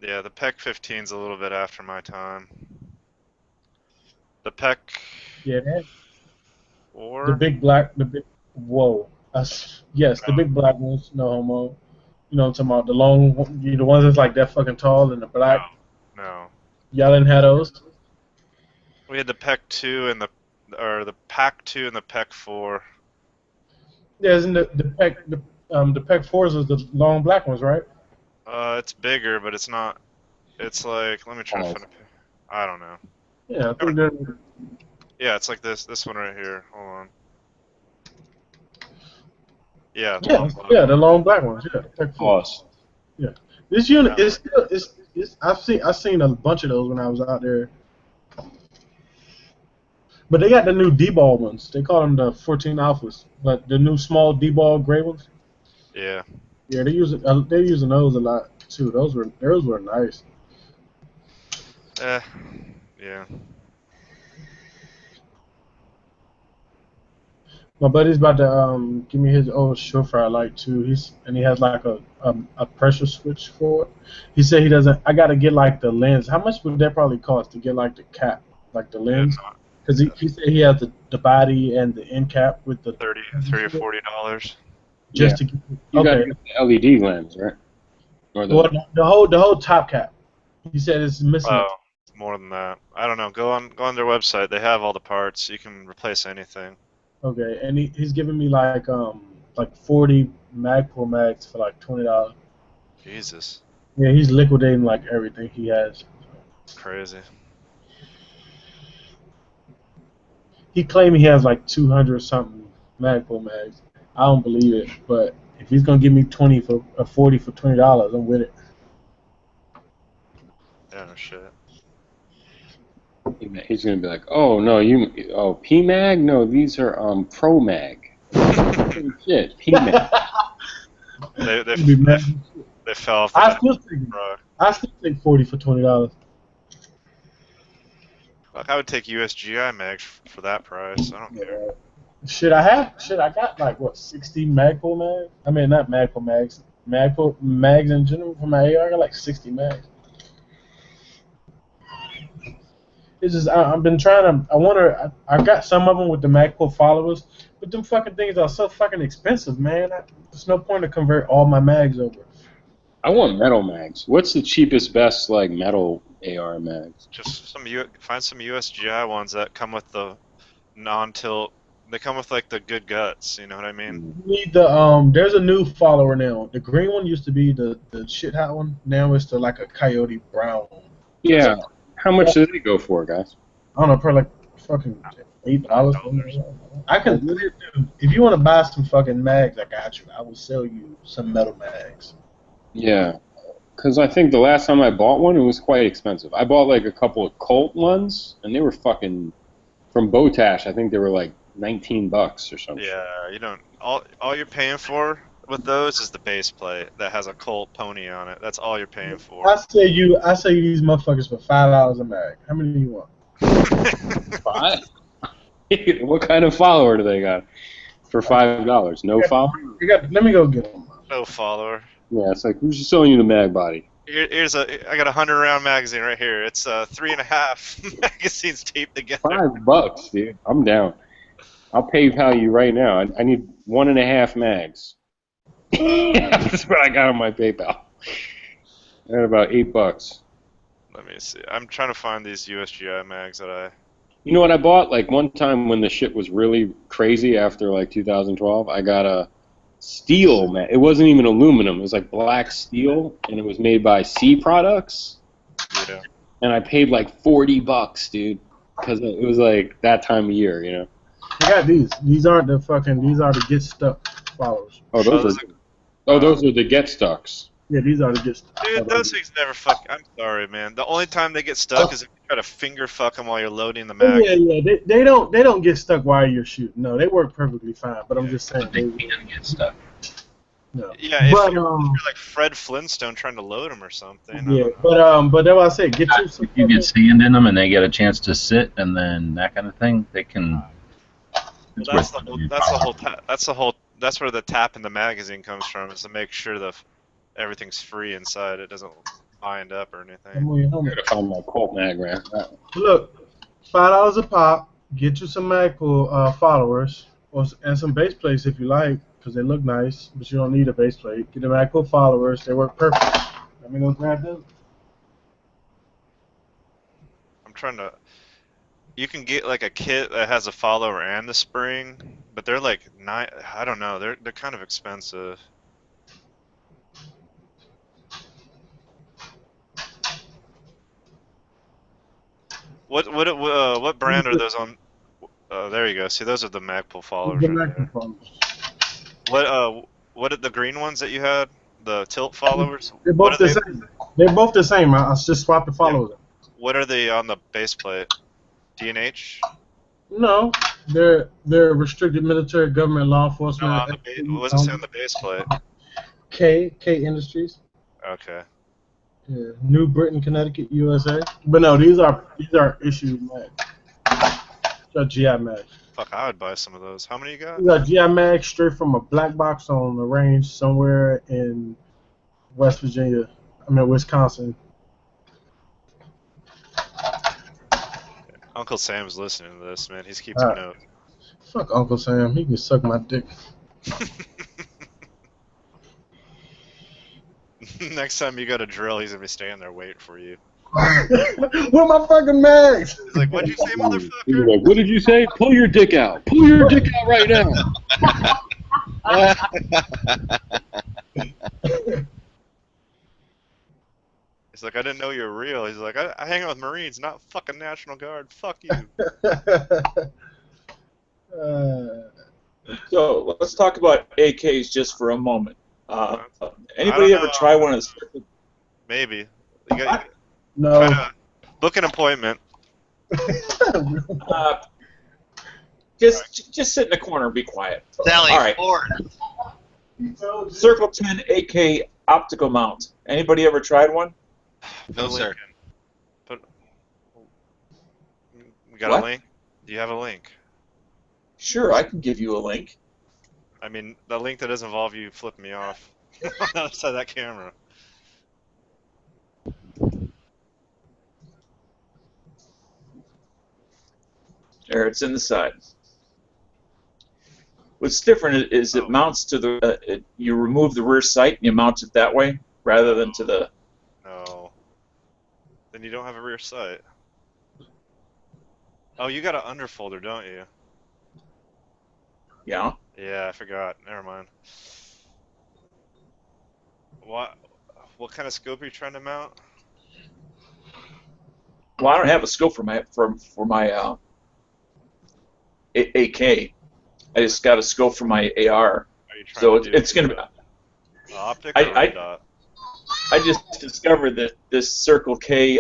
Yeah, the PEC 15's a little bit after my time. The PEC Yeah, man. 4? The big. Whoa. Yes, the big black ones. No homo. You know what I'm talking about? The long, the ones that's like that fucking tall and the black. No. Y'all didn't have those? We had the PEC 2 and the PAC 2 and the PEC 4. Yeah, isn't the PEC 4s was the long black ones, right? It's bigger, but it's not. It's like, let me try to find a. I don't know. Yeah, I think they're. Yeah, it's like this one right here. Hold on. Yeah. The long black ones. Yeah, the PEC 4s. Pause. Yeah, this unit is still it's. I've seen a bunch of those when I was out there. But they got the new D-ball ones. They call them the 14 alphas, but the new small D-ball gray ones. Yeah. Yeah, they're using those a lot too. Those were nice. Yeah. My buddy's about to give me his old Surefire light too. He has like a pressure switch for it. He said he doesn't. I gotta get like the lens. How much would that probably cost to get like the cap, like the lens? Because he said he has the body and the end cap with the $30 or $40. just to get. You got Okay. the LED lens, right? Or Well, the whole top cap. He said it's missing. Oh, more than that. I don't know. Go on their website. They have all the parts. You can replace anything. Okay, and he's giving me like 40 Magpul mags for like $20. Jesus. Yeah, he's liquidating like everything he has. Crazy. He claimed he has like 200 something Magpul mags. I don't believe it, but if he's gonna give me 20 for 40 for $20, I'm with it. Yeah, no shit. He's gonna be like, oh no, PMag? No, these are Pro Mag. Shit, PMag. They I'd be mad. they fell off the I back still of the take truck. I still take 40 for $20. Like, I would take USGI mags for that price. I don't care. Shit, I got like what 60 Magpul mags. I mean, not Magpul mags, Magpul mags in general for my AR. I got like 60 mags. It's just I've been trying to. I got some of them with the Magpul followers, but them fucking things are so fucking expensive, man. There's no point to convert all my mags over. I want metal mags. What's the cheapest, best like metal AR mags? Just find some USGI ones that come with the non-tilt. They come with like the good guts. You know what I mean? You need there's a new follower now. The green one used to be the shit hot one. Now it's like a coyote brown one. Yeah. How much do they go for, guys? I don't know, probably like fucking $8. I can, if you want to buy some fucking mags, I got you. I will sell you some metal mags. Yeah. Because I think the last time I bought one, it was quite expensive. I bought like a couple of Colt ones, and they were fucking from Botash. I think they were like $19 or something. Yeah, you don't. All you're paying for with those is the base plate that has a Colt pony on it. That's all you're paying for. I sell you these motherfuckers for $5 a mag. How many do you want? 5? What kind of follower do they got for $5? No follower? Let me go get them. No follower. Yeah, it's like, who's just selling you the mag body? I got a 100-round magazine right here. It's 3.5 magazines taped together. $5, dude. I'm down. I'll PayPal you right now. I need 1.5 mags. That's what I got on my PayPal. I got about $8. Let me see. I'm trying to find these USGI mags that I. You know what I bought? Like one time when the shit was really crazy after like 2012, I got a steel mag. It wasn't even aluminum. It was like black steel, and it was made by C Products. Yeah. And I paid like $40, dude, because it was like that time of year, you know. I got these. These are the get stuck followers. Oh, those are the get stucks. Yeah, these are the get stuck. Dude, those things never fuck. I'm sorry, man. The only time they get stuck is if you try to finger fuck them while you're loading the mag. Yeah. They don't get stuck while you're shooting. No, they work perfectly fine. But I'm just saying They can get stuck. No. Yeah, if But, you're like Fred Flintstone trying to load them or something. Yeah, but that's what I say. Get you some. If you get sand in them and they get a chance to sit and then that kind of thing, they can. That's where the tap in the magazine comes from, is to make sure everything's free inside. It doesn't bind up or anything. I'm gonna find my Colt mag, man. Look, $5 a pop. Get you some Magpul followers and some base plates if you like, because they look nice, but you don't need a base plate. Get the Magpul followers. They work perfect. Let me go grab them. I'm trying to. You can get like a kit that has a follower and the spring, but they're like I don't know. They're kind of expensive. What brand are those on? There you go. See, those are the Magpul followers. The Right there. Magpul followers. What are the green ones that you had? The tilt followers. They're both the same. They're both the same. I just swapped the followers. What are they on the base plate? DNH? No, they're restricted military, government, law enforcement. What does it say on the base plate? K Industries. Okay. Yeah, New Britain, Connecticut, USA. But no, these are issued mags. These are GI mags. Fuck, I would buy some of those. How many you got? These are GI mags straight from a black box on the range somewhere in Wisconsin. Uncle Sam's listening to this, man. He's keeping note. Fuck Uncle Sam. He can suck my dick. Next time you go to drill, he's gonna be standing there waiting for you. Where my fucking mags? He's like, "What'd you say, He's motherfucker?" like, what did you say? Pull your dick out. Pull your dick out right now. He's like, "I didn't know you were real." He's like, I hang out with Marines, not fucking National Guard. Fuck you. So let's talk about AKs just for a moment. Anybody don't ever know. try one of the? Maybe. You got No. try to book an appointment. Just sit in the corner and be quiet. Sally All right. Ford. Circle 10 AK optical mount. Anybody ever tried one? No, sir. We got What? a link? Do you have a link? Sure, I can give you a link. I mean, the link that doesn't involve you flipping me off on the other side of that camera. There, it's in the side. What's different is it mounts to the. You remove the rear sight and you mount it that way rather than to the. No. Then you don't have a rear sight. Oh, you got an underfolder, don't you? Yeah. Yeah, I forgot. Never mind. What kind of scope are you trying to mount? Well, I don't have a scope for my AK. I just got a scope for my AR. Are you trying So to do it's gonna. optic or red dot? I just discovered that this Circle K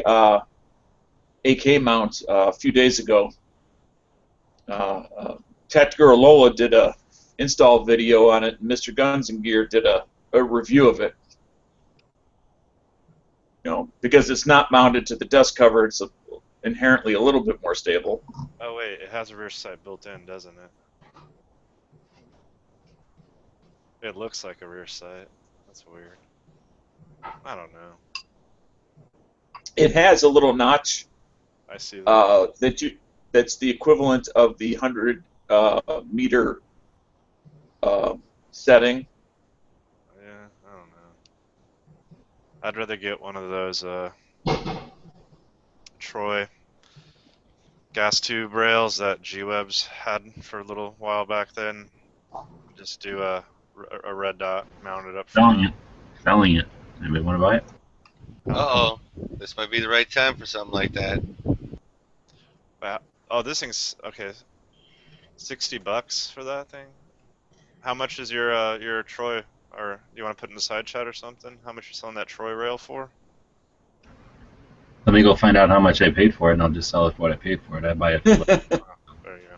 AK mount a few days ago. Tactical Lola did a install video on it. And Mr. Guns and Gear did a review of it. Because it's not mounted to the dust cover, it's inherently a little bit more stable. Oh wait, it has a rear sight built in, doesn't it? It looks like a rear sight. That's weird. I don't know. It has a little notch. I see that. That's the equivalent of the 100 meter setting. Yeah, I don't know. I'd rather get one of those Troy gas tube rails that G-Webs had for a little while back then. Just do a red dot mounted up front. Selling it. Anybody want to buy it? Uh-oh. This might be the right time for something like that. Oh, this thing's okay. $60 for that thing. How much is your Troy? Or you want to put in the side chat or something? How much you selling that Troy rail for? Let me go find out how much I paid for it, and I'll just sell it for what I paid for it. I buy it. There you go.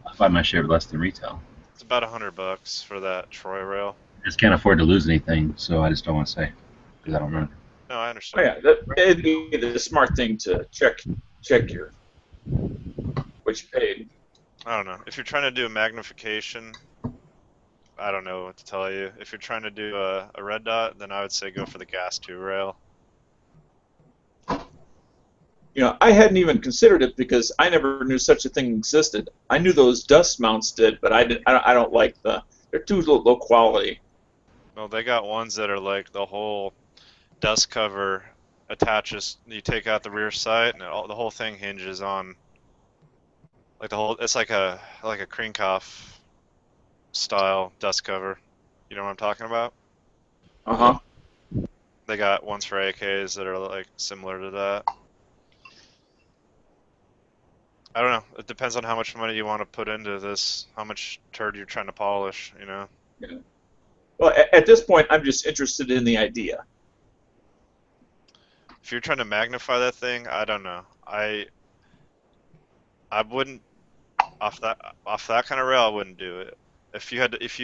I buy my share less than retail. It's about $100 for that Troy rail. I just can't afford to lose anything, so I just don't want to say because I don't remember. No, I Oh understand. yeah, it'd be the smart thing to check your what you paid. I don't know. If you're trying to do a magnification, I don't know what to tell you. If you're trying to do a red dot, then I would say go for the gas 2 rail. I hadn't even considered it because I never knew such a thing existed. I knew those dust mounts did, but I don't like they're too low quality. Well, they got ones that are like the whole dust cover attaches. You take out the rear sight, and the whole thing hinges on like the whole. It's like a Krinkhoff style dust cover. You know what I'm talking about? They got ones for AKs that are like similar to that. I don't know. It depends on how much money you want to put into this, how much turd you're trying to polish, Yeah. Well, at this point, I'm just interested in the idea. If you're trying to magnify that thing, I don't know. I wouldn't off that kind of rail. I wouldn't do it. If you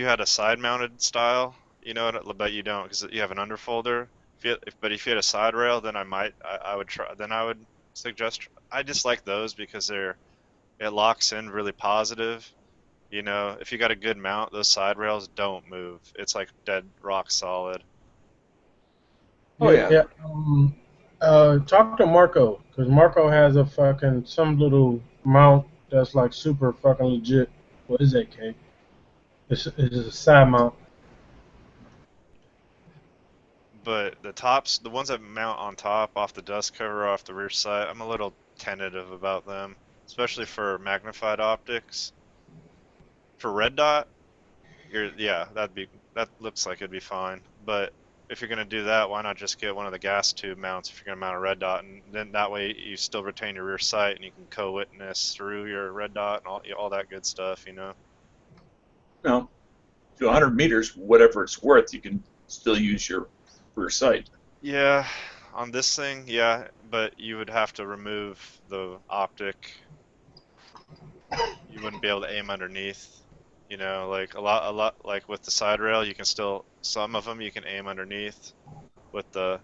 had a side mounted style, but you don't because you have an underfolder. But if you had a side rail, then I would try. Then I would suggest. I just like those because it locks in really positive. If you got a good mount, those side rails don't move. It's like dead rock solid. Oh yeah. Talk to Marco, because Marco has some little mount that's like super fucking legit. What is that, AK? It's a side mount. But the ones that mount on top, off the dust cover, off the rear sight, I'm a little tentative about them, especially for magnified optics. For red dot, that looks like it'd be fine. But if you're gonna do that, why not just get one of the gas tube mounts if you're gonna mount a red dot, and then that way you still retain your rear sight and you can co-witness through your red dot and all that good stuff, No. to 100 meters, whatever it's worth, you can still use your rear sight. Yeah, on this thing, yeah, but you would have to remove the optic. You wouldn't be able to aim underneath. You know, like a lot, like with the side rail, you can still, some of them you can aim underneath with the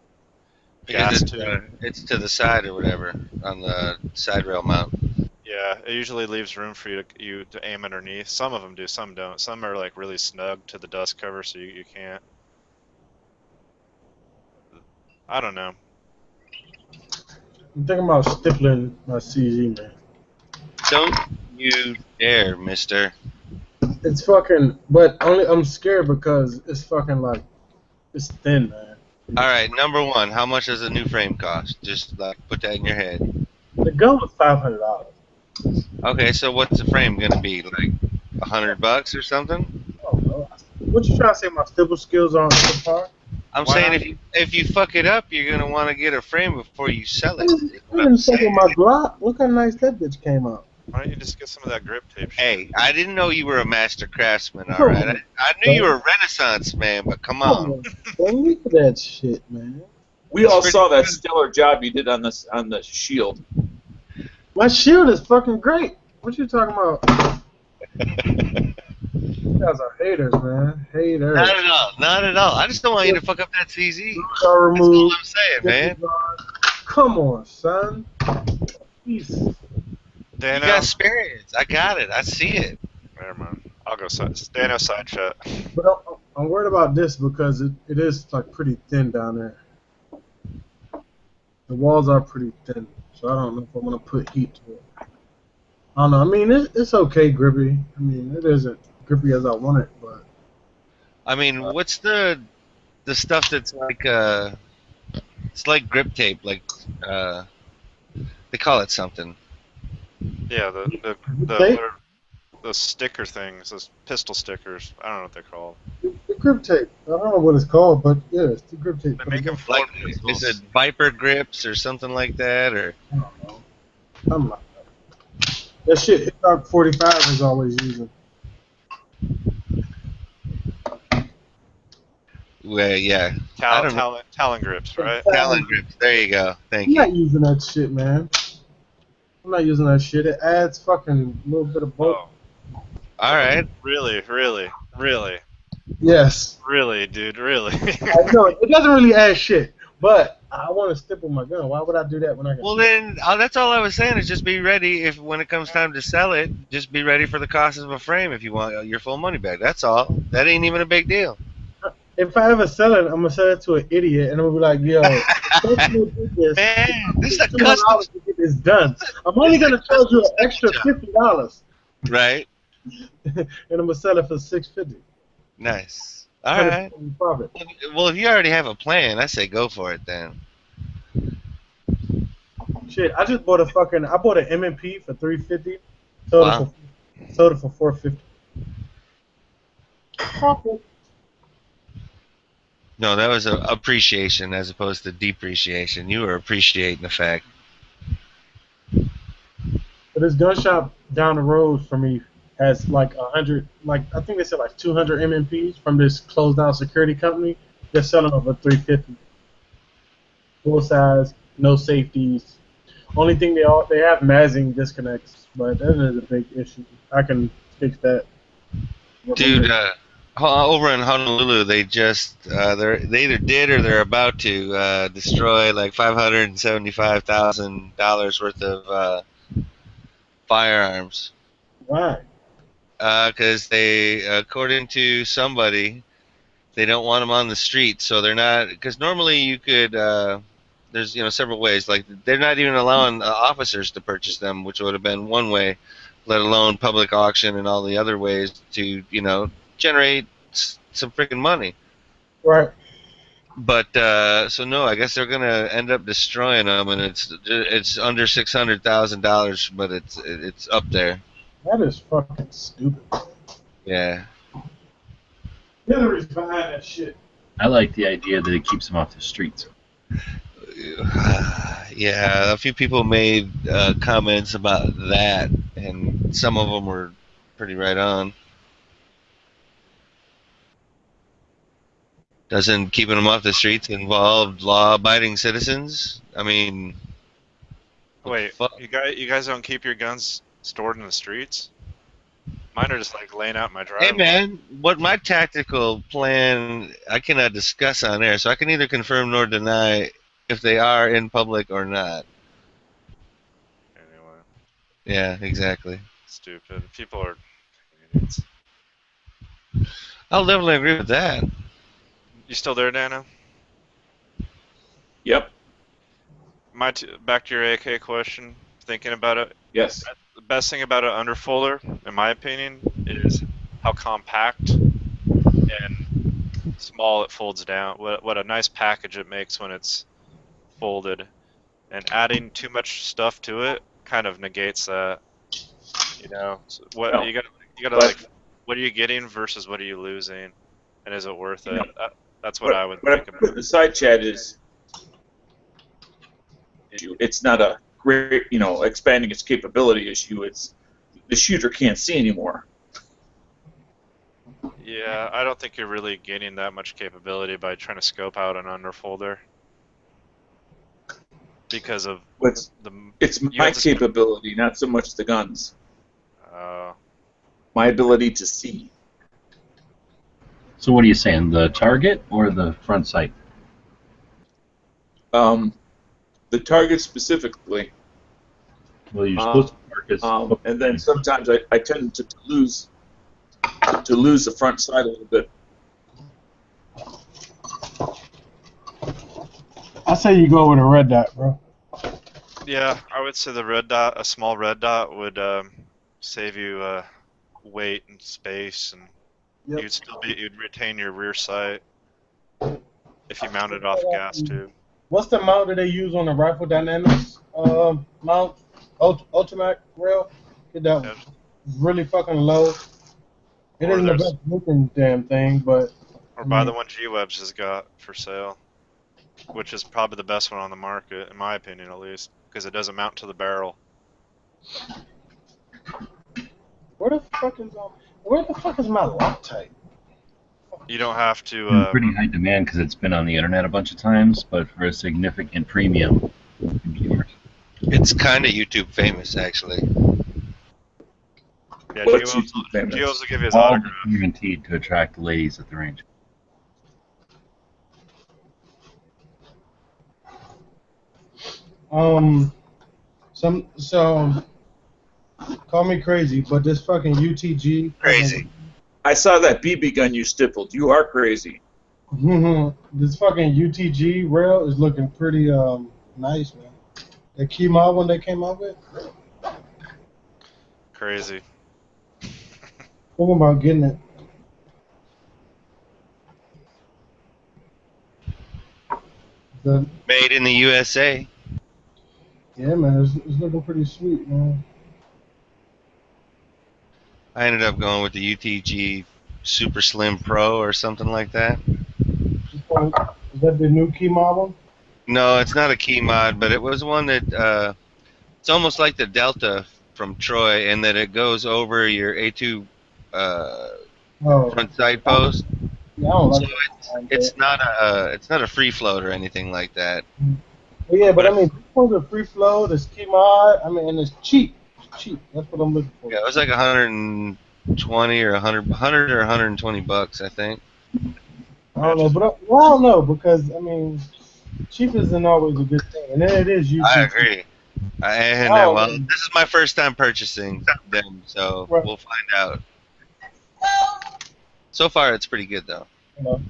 Because gas tube. it's to the side or whatever on the side rail mount. Yeah, it usually leaves room for you to aim underneath. Some of them do, some don't. Some are like really snug to the dust cover, so you can't. I don't know. I'm thinking about stippling my CZ, man. Don't you dare, mister. It's fucking, but only I'm scared because it's fucking like, it's thin, man. Alright, number one, how much does a new frame cost? Just like put that in your head. The gun was $500. Okay, so what's the frame gonna be? Like $100 or something? I don't know. What you trying to say? My stipple skills aren't up to par? I'm Why saying not? if you fuck it up, you're gonna want to get a frame before you sell it. is I what I'm didn't fuck with saying. my Glock. Look how nice that bitch came out. Why don't you just get some of that grip tape? shit? Hey, I didn't know you were a master craftsman. All right, I knew you were a Renaissance man, but come on. Don't look at that shit, man. We all pretty saw that good. stellar job you did on the shield. My shield is fucking great. What you talking about? You guys are haters, man. Haters. Not at all, not at all. I just don't want you to fuck up that CZ. Car That's all removed. I'm saying, man. Come on, son. Jeez. You Dano, got experience. I got it. I see it. never mind. I'll go side. Dano side shot. But I'm worried about this because it is like pretty thin down there. The walls are pretty thin, so I don't know if I'm gonna put heat to it. I don't know. I mean, it's okay grippy. I mean, it isn't grippy as I want it, but I mean, what's the stuff that's like it's like grip tape, like they call it something. Yeah, the tape? the sticker things, those pistol stickers. I don't know what they're called. the grip tape. I don't know what it's called, but yeah, it's the grip tape. They make them Like, floor is pistols. it Viper grips or something like that, or? I don't know. Something like that. That shit, Hip 45 is always using. Well, yeah, I don't know. Talon grips, right? Talon grips. There you go. Thank I'm you. not using that shit, man. I'm not using that shit. It adds fucking a little bit of bulk. Oh, All right. really, Yes. dude, really. I know, it doesn't really add shit, but I want to stipple my gun. Why would I do that when I can? Well, then that's all I was saying is just be ready if when it comes time to sell it, just be ready for the cost of a frame if you want your full money back. That's all. That ain't even a big deal. If I ever sell it, I'm gonna sell it to an idiot, and I'm gonna be like, "Yo, Man, this is a $200 custom, to get this done. I'm only gonna charge you an extra $50, right? and I'm gonna sell it for $650. Nice. All right. Profit. Well, if you already have a plan, I say go for it then. Shit, I just bought I bought an M&P for $350. Sold it for $450. Profit. No, that was a appreciation as opposed to depreciation. You were appreciating the fact. But this gun shop down the road from me has like 100, like I think they said like 200 MMPs from this closed down security company. They're selling them for $350. Full size, no safeties. Only thing they have Mazing disconnects, but that is a big issue. I can fix that. Dude, over in Honolulu, they just they either did or they're about to destroy like $575,000 worth of firearms. Why? Because they, according to somebody, they don't want them on the street, so they're not. Because normally you could, there's several ways. Like they're not even allowing officers to purchase them, which would have been one way, let alone public auction and all the other ways to generate some freaking money. Right. But so no, I guess they're gonna end up destroying them, and it's under $600,000, but it's up there. That is fucking stupid. Yeah. Hillary's behind that shit. I like the idea that it keeps them off the streets. Yeah, a few people made comments about that, and some of them were pretty right on. Doesn't keeping them off the streets involve law-abiding citizens? I mean, what the Wait, fuck? you guys don't keep your guns stored in the streets? Mine are just like laying out in my Hey driveway. man, what my tactical plan I cannot discuss on air, so I can neither confirm nor deny if they are in public or not. Anyway, Yeah, exactly. stupid. People are idiots. I'll definitely agree with that. You still there, Dano? Yep. Back to your AK question. Thinking about it, Yes. the best thing about an underfolder, in my opinion, is how compact and small it folds down. What a nice package it makes when it's folded. And adding too much stuff to it kind of negates that. You know, so Well, you gotta but- like, what are you getting versus what are you losing, and is it worth it? That's what I would What I think put in about. the side chat is, it's not a great, expanding its capability issue. It's the shooter can't see anymore. Yeah, I don't think you're really gaining that much capability by trying to scope out an underfolder because of It's the. it's You my have to scope- capability, not so much the guns. Uh, My ability to see. So what are you saying? The target or the front sight? The target specifically, Well, you're supposed to focus. and then sometimes I tend to lose the front sight a little bit. I say you go with a red dot, bro. yeah, I would say the red dot, a small red dot, would save you weight and space, and Yep. you'd retain your rear sight if you mounted off gas tube. What's the mount that they use on the Rifle Dynamics mount? Ultimac rail? Get that Yeah. one. Really fucking low. It Or isn't the there's- best looking damn thing, but Or buy the one G-Webs has got for sale, which is probably the best one on the market, in my opinion at least, because it doesn't mount to the barrel. where the fuck is my Loctite? You don't have to. in pretty high demand because it's been on the internet a bunch of times, but for a significant premium from viewers. It's kind of YouTube famous, actually. Yeah, What's G-Webs YouTube famous? will give you his All autograph. guaranteed to attract ladies at the range. So call me crazy, but this fucking UTG Crazy. I saw that BB gun you stippled. You are crazy. this fucking UTG rail is looking pretty nice, man. The key mod one they came out with. Crazy. Thinking about getting it. The, Made in the USA. yeah, man, it's looking pretty sweet, man. I ended up going with the UTG Super Slim Pro or something like that. Is that the new key mod one? No, it's not a key mod, but it was one that it's almost like the Delta from Troy, in that it goes over your A2 Oh, front side post. yeah, I don't So like it's not a free float or anything like that. But yeah, but I mean, this one's a free flow. This key mod. I mean, and it's cheap. It's cheap. That's what I'm looking for. Yeah, it was like 120 or 100 or 120 bucks, I think. I don't know, but I don't know because I mean, cheap isn't always a good thing, and then it is UTG. I agree. And Oh, well, man. this is my first time purchasing them, so Right. we'll find out. So far, it's pretty good though. You know.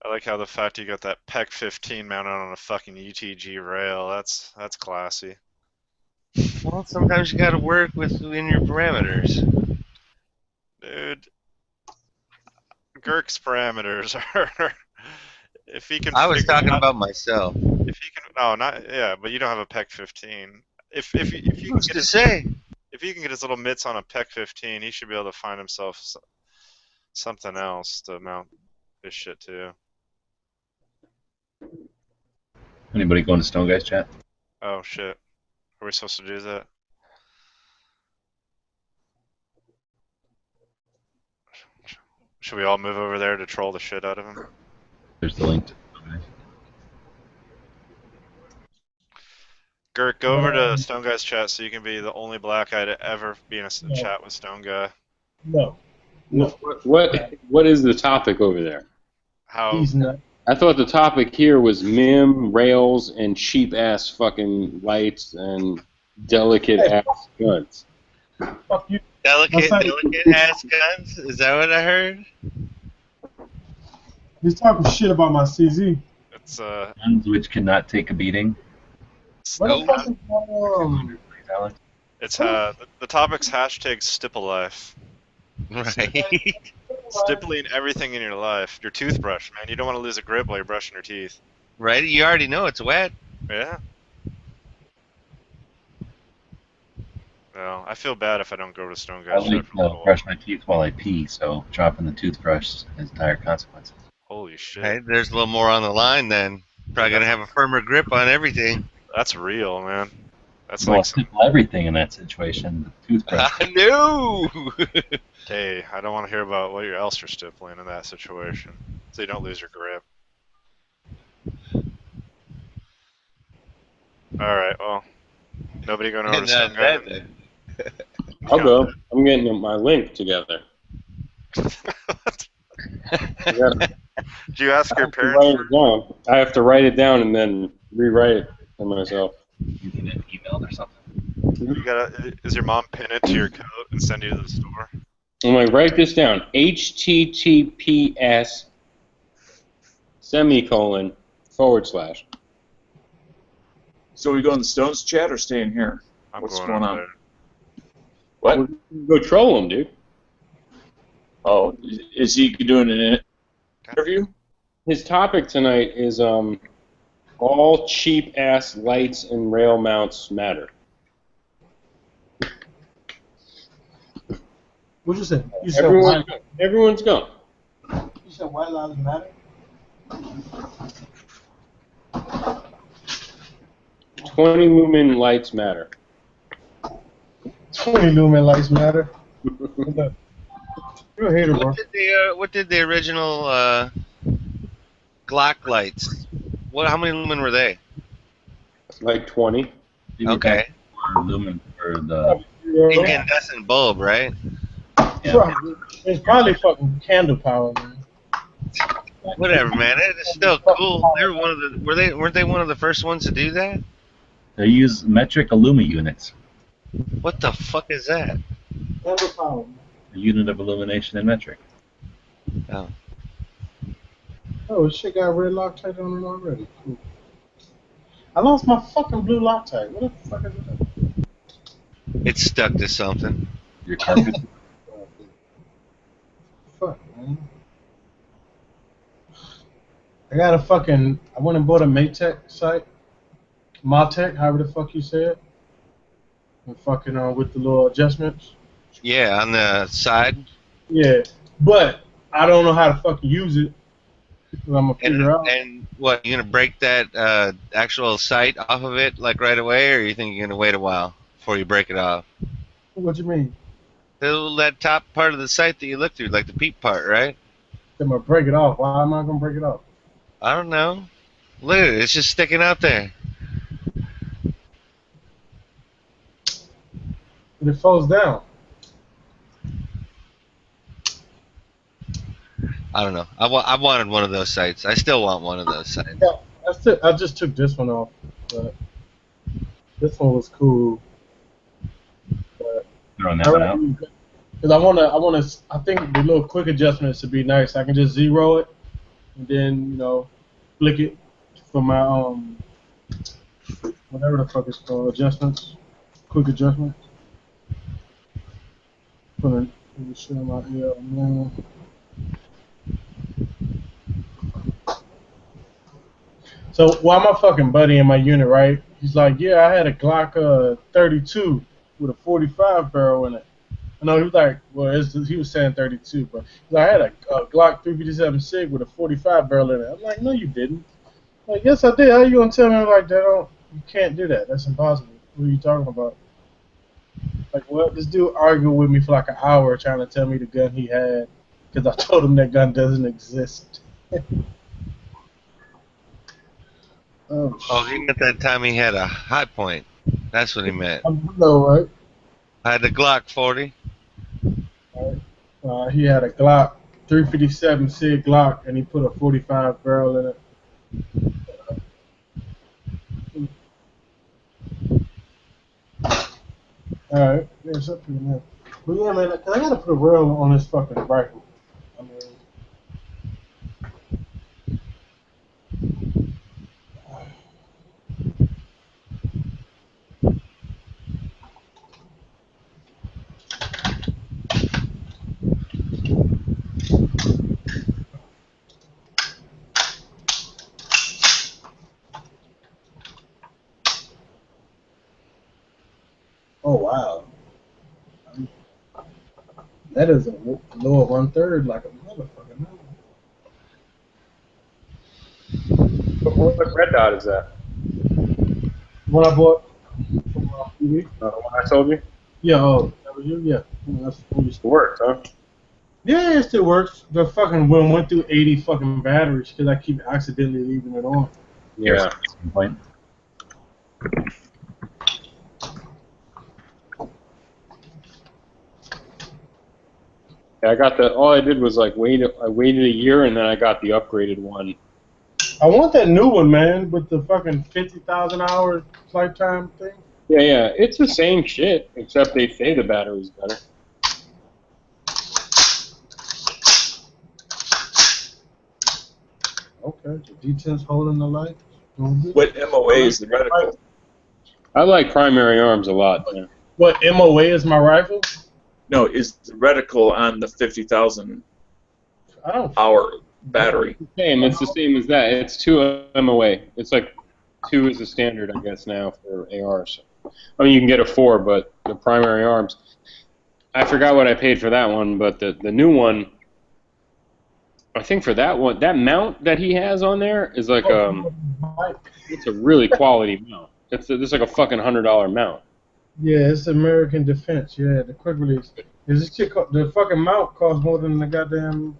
I like how the fact you got that PEC 15 mounted on a fucking UTG rail. That's classy. Well, sometimes you got to work within your parameters. Dude, Girk's parameters are. If he can. I was figure talking out- about myself. If he can. No, not. Yeah, but you don't have a PEC 15. If you can Who's get to his, say? if he can get his little mitts on a PEC 15, he should be able to find himself something else to mount his shit to. Anybody going to Stone Guys chat? Oh shit. Are we supposed to do that? Should we all move over there to troll the shit out of him? There's the link. To Stone Guys. Gert, go over to Stone Guy's chat so you can be the only black guy to ever be in a chat with Stone Guy. No. What is the topic over there? How? He's not. I thought the topic here was MIM, rails, and cheap-ass fucking lights and delicate-ass guns. Fuck you. Delicate That's ass guns? Is that what I heard? He's talking shit about my CZ. It's Guns which cannot take a beating. What the Nope. fuck is going Please, Alex. it's the topic's hashtag stipple life. Right. Stippling everything in your life. Your toothbrush, man. You don't want to lose a grip while you're brushing your teeth. Right? You already know it's wet. Yeah. Well, I feel bad if I don't go to Stone I Guy's like chat for a little to while. brush my teeth while I pee, so dropping the toothbrush has dire consequences. Holy shit. Right? There's a little more on the line then. Probably gonna have a firmer grip on everything. That's real, man. That's Well, like some, simple everything in that situation. The toothbrush. I knew. hey, I don't want to hear about what else you're stippling in that situation, so you don't lose your grip. All right, well, nobody going over to And Stone that, Guy. I'll go. I'm getting my link together. I gotta- Do you ask I your have to parents? write it down. I have to write it down and then rewrite it for myself. You need it emailed or something. You gotta. Is your mom pin it to your coat and send you to the store? I'm like, write this down. HTTPS semicolon / So we go in the Stones chat or stay in here? I'm What's going going over on? there. What? Go troll him, dude. Oh, is he doing an interview? His topic tonight is all cheap ass lights and rail mounts matter. What'd you say? You said Everyone's gone. You said white lives matter? 20 lumen lights matter. 20 lumen lights matter. You're a hater, bro. What did the original Glock lights? How many lumen were they? Like 20. Okay. For lumen for the. Incandescent bulb, right? Yeah. It's probably fucking candle power, man. Whatever, man. It's still cool. They were weren't they one of the first ones to do that? They use metric Illumi units, What the fuck is that? Candle power, man. a unit of illumination in metric. Oh, this shit got red Loctite on it already. Cool. I lost my fucking blue Loctite. What the fuck is that? It's stuck to something. Your carpet. Fuck, man. I went and bought a Maytech site. Martech, however the fuck you say it. And fucking with the little adjustments. Yeah, on the side. Yeah, but I don't know how to fucking use it. I'm gonna figure out. And what, you gonna break that actual site off of it like right away, or you think you're gonna wait a while before you break it off? What you mean? That top part of the site that you look through, like the peep part, right? I'm gonna break it off. Why am I gonna break it off? I don't know. Look at it, it's just sticking out there. But it falls down. I don't know. I wanted one of those sites. I still want one of those sites. Yeah, I just took this one off. But this one was cool. But Throwing that one out. because I think the little quick adjustments would be nice. I can just zero it and then flick it for my whatever the fuck it's called, adjustments, quick adjustments. Put it shit in my ear, man. So while my fucking buddy in my unit, right? He's like, yeah, I had a Glock 32 with a 45 barrel in it. I know he was like, well, he was saying 32, but he's like, I had a Glock 357 SIG with a 45 barrel in it. I'm like, no, you didn't. Like, yes, I did. How you gonna tell me like they don't? You can't do that. That's impossible. What are you talking about? Like, what? This dude argued with me for like an hour trying to tell me the gun he had because I told him that gun doesn't exist. Oh, Oh, he meant that time he had a high point. That's what he meant. I know, right? I had the Glock 40. He had a Glock 357 SIG Glock, and he put a 45 barrel in it. All right, yeah, it's up to you, man. But yeah, man, I gotta put a rail on this fucking rifle. I mean, oh wow, that is a lower 1/3 like a motherfucker. What red dot is that? What I bought from TV? The one I told you? Yeah, oh, that was you? Yeah. That's what you It worked, huh? Yeah, it still works. The fucking one went through 80 fucking batteries because I keep accidentally leaving it on. Yeah. Point. Yeah, I got the. All I did was like waited a year, and then I got the upgraded one. I want that new one, man, with the fucking 50,000 hour lifetime thing. Yeah, it's the same shit, except they say the battery's better. Okay, the D10's holding the light. What MOA is the reticle? I like primary arms a lot. Yeah. What MOA is my rifle? No, is the reticle on the 50,000 I don't. hour battery? Same. It's the same as that. It's 2 MOA. It's like 2 is the standard, I guess, now for ARs. I mean, you can get a 4, but the primary arms. I forgot what I paid for that one, but the new one. I think for that one, that mount that he has on there is like it's a really quality mount. It's like a fucking $100 mount. Yeah, it's American Defense. Yeah, the quick release. Is this shit? The fucking mount costs more than the goddamn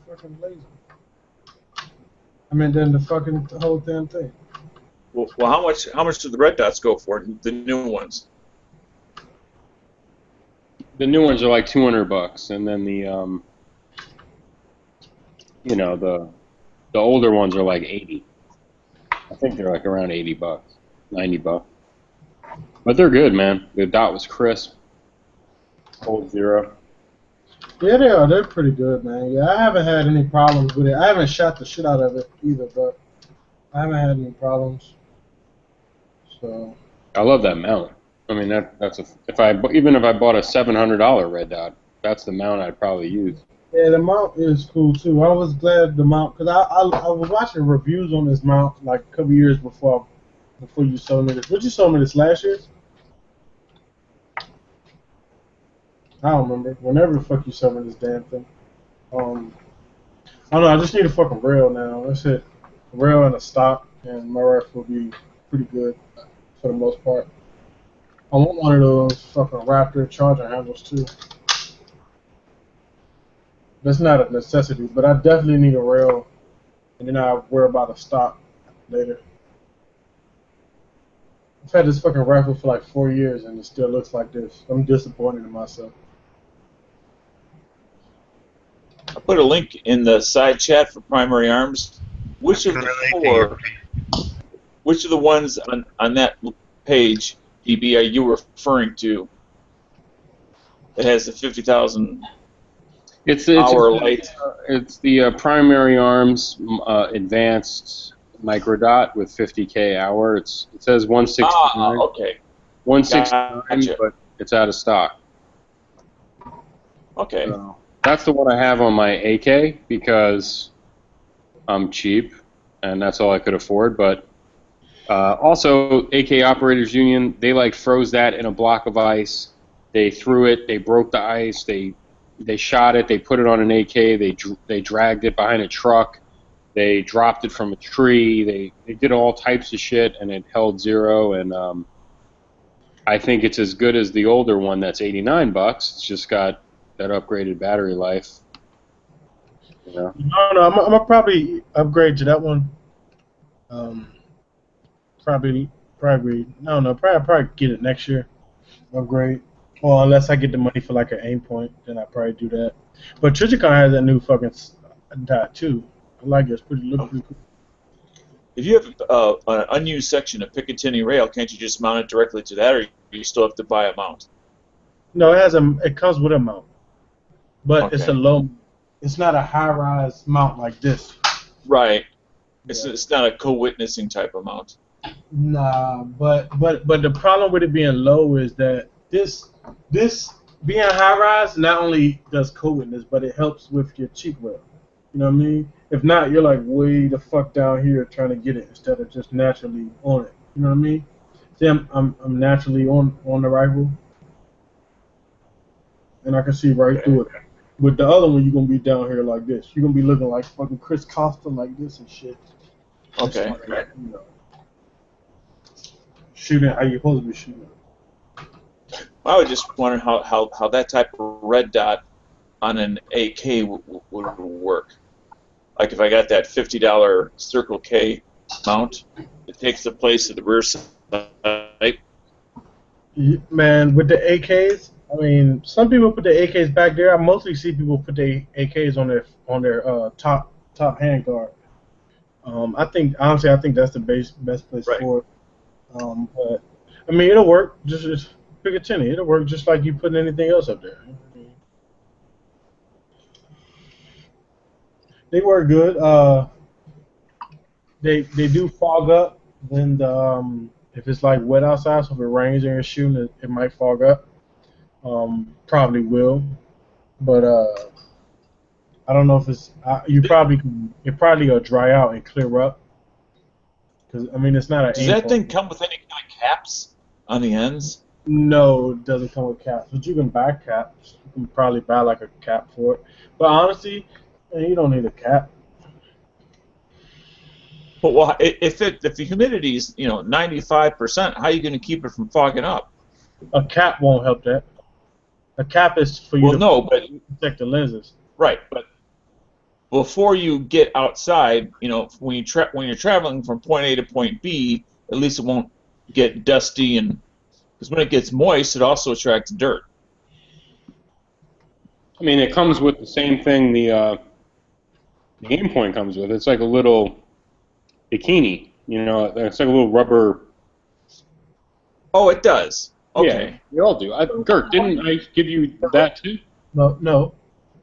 fucking laser. I mean, than the whole damn thing. Well, how much do the red dots go for? The new ones. The new ones are like $200, and then the the older ones are like 80. I think they're like around $80, $90. But they're good, man. The dot was crisp. Hold 0. Yeah, they are. They're pretty good, man. Yeah, I haven't had any problems with it. I haven't shot the shit out of it either, but I haven't had any problems. So. I love that mount. I mean, that's even if I bought a $700 red dot, that's the mount I'd probably use. Yeah, the mount is cool too. I was glad the mount because I was watching reviews on this mount like a couple years before you sold me this. What you sold me this last year? I don't remember. Whenever the fuck you sold me this damn thing. I don't know. I just need a fucking rail now. That's it. A rail and a stock, and my rifle will be pretty good for the most part. I want one of those fucking Raptor charger handles too. That's not a necessity, but I definitely need a rail, and then I'll worry about a stock later. I've had this fucking rifle for like 4 years, and it still looks like this. I'm disappointed in myself. I put a link in the side chat for primary arms. Which of the ones on that page, DB, are you referring to? That has the 50,000 hour light. It's the primary arms advanced microdot with 50K hour. It says 169. Okay. 169, Gotcha. but it's out of stock. Okay. So that's the one I have on my AK because I'm cheap and that's all I could afford. But also, AK Operators Union, they like froze that in a block of ice. They threw it. They broke the ice. They shot it. They put it on an AK. They dragged it behind a truck. They dropped it from a tree. They did all types of shit, and it held zero. And I think it's as good as the older one that's $89. It's just got that upgraded battery life. You know? No, I'm gonna probably upgrade to that one. Probably, probably get it next year. Upgrade. Or unless I get the money for like an aim point, then I probably do that. But Trijicon has that new fucking dot too. I like it. It's pretty cool. If you have an unused section of Picatinny rail, can't you just mount it directly to that, or you still have to buy a mount? No, it comes with a mount, but it's Okay. a low. It's not a high-rise mount like this. Right. Yeah. It's not a co-witnessing type of mount. Nah, but the problem with it being low is that this being high-rise not only does co-witness, but it helps with your cheek rail. You know what I mean? If not, you're like way the fuck down here trying to get it instead of just naturally on it. You know what I mean? See, I'm naturally on the rifle, and I can see right through it. With the other one, you're gonna be down here like this. You're gonna be looking like fucking Chris Costa like this and shit. Okay. Just like, you know, shooting how you're supposed to be shooting. I would just wonder how that type of red dot on an AK would work. Like if I got that $50 Circle K mount, it takes the place of the rear sight. Man, with the AKs, I mean, some people put the AKs back there. I mostly see people put the AKs on their top handguard. I think that's the best place Right. for it. But I mean, it'll work. Just pick a tinny. It'll work just like you putting anything else up there. They work good. They do fog up when if it's like wet outside. So if it rains and you're shooting, it might fog up. Probably will, but I don't know if it's it probably will dry out and clear up. Because I mean, it's not a. Does that thing come with any kind of caps on the ends? No, it doesn't come with caps, but you can buy caps. You can probably buy like a cap for it. But honestly, man, you don't need a cap. But well, if the humidity is 95%, how are you going to keep it from fogging up? A cap won't help that. A cap is for you Well, to no, but protect the lenses. right, but before you get outside, when you're traveling from point A to point B, at least it won't get dusty, and because when it gets moist, it also attracts dirt. I mean, it comes with the same thing the aim point comes with. It's like a little bikini, it's like a little rubber. Oh, it does. Okay. Yeah, they all do. Gert, didn't I give you that too? No.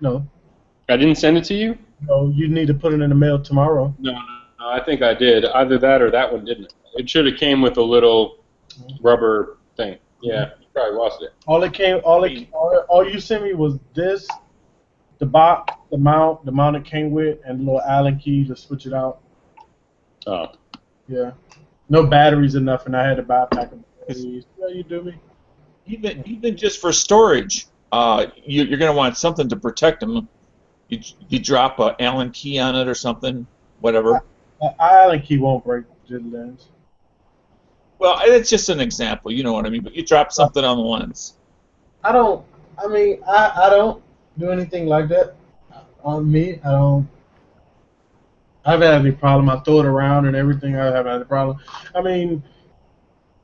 I didn't send it to you? No, you need to put it in the mail tomorrow. No, I think I did. Either that or that one didn't. It should have came with a little rubber thing. Yeah, you probably lost it. All you sent me was this, the box, the mount it came with, and a little Allen key to switch it out. Oh. Yeah. No batteries or nothing. I had to buy a pack of batteries. Yeah, you do me. Even just for storage, you're going to want something to protect them. You drop an Allen key on it or something, whatever. Allen key won't break the lens. Well, it's just an example, you know what I mean. But you drop something on the lens. I don't do anything like that on me. I haven't had any problem. I throw it around and everything. I haven't had a problem. I mean,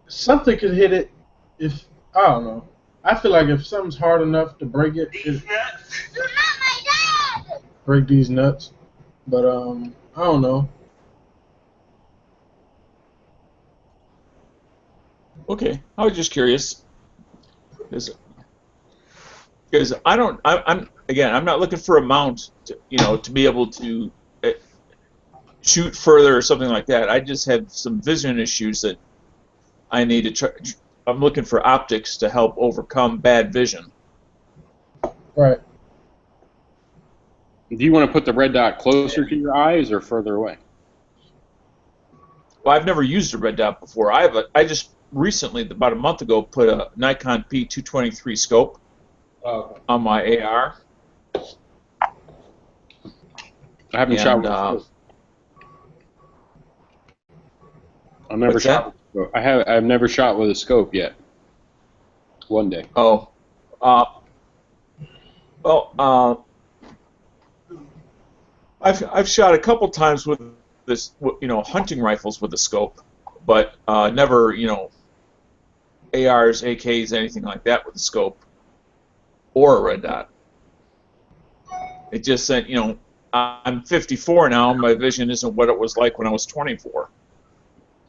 something could hit it if, I don't know. I feel like if something's hard enough to break it, break these nuts. But, I don't know. Okay, I was just curious. Because I'm not looking for a mount to be able to shoot further or something like that. I just have some vision issues that I need to try. I'm looking for optics to help overcome bad vision. Right. Do you want to put the red dot closer to your eyes or further away? Well, I've never used a red dot before. I just recently, about a month ago, put a Nikon P223 scope on my AR. I haven't shot one. I've never What's shot. I've never shot with a scope yet. One day. Oh, I've shot a couple times with this, hunting rifles with a scope, but never, ARs, AKs, anything like that with a scope or a red dot. It just said, I'm 54 now. My vision isn't what it was like when I was 24.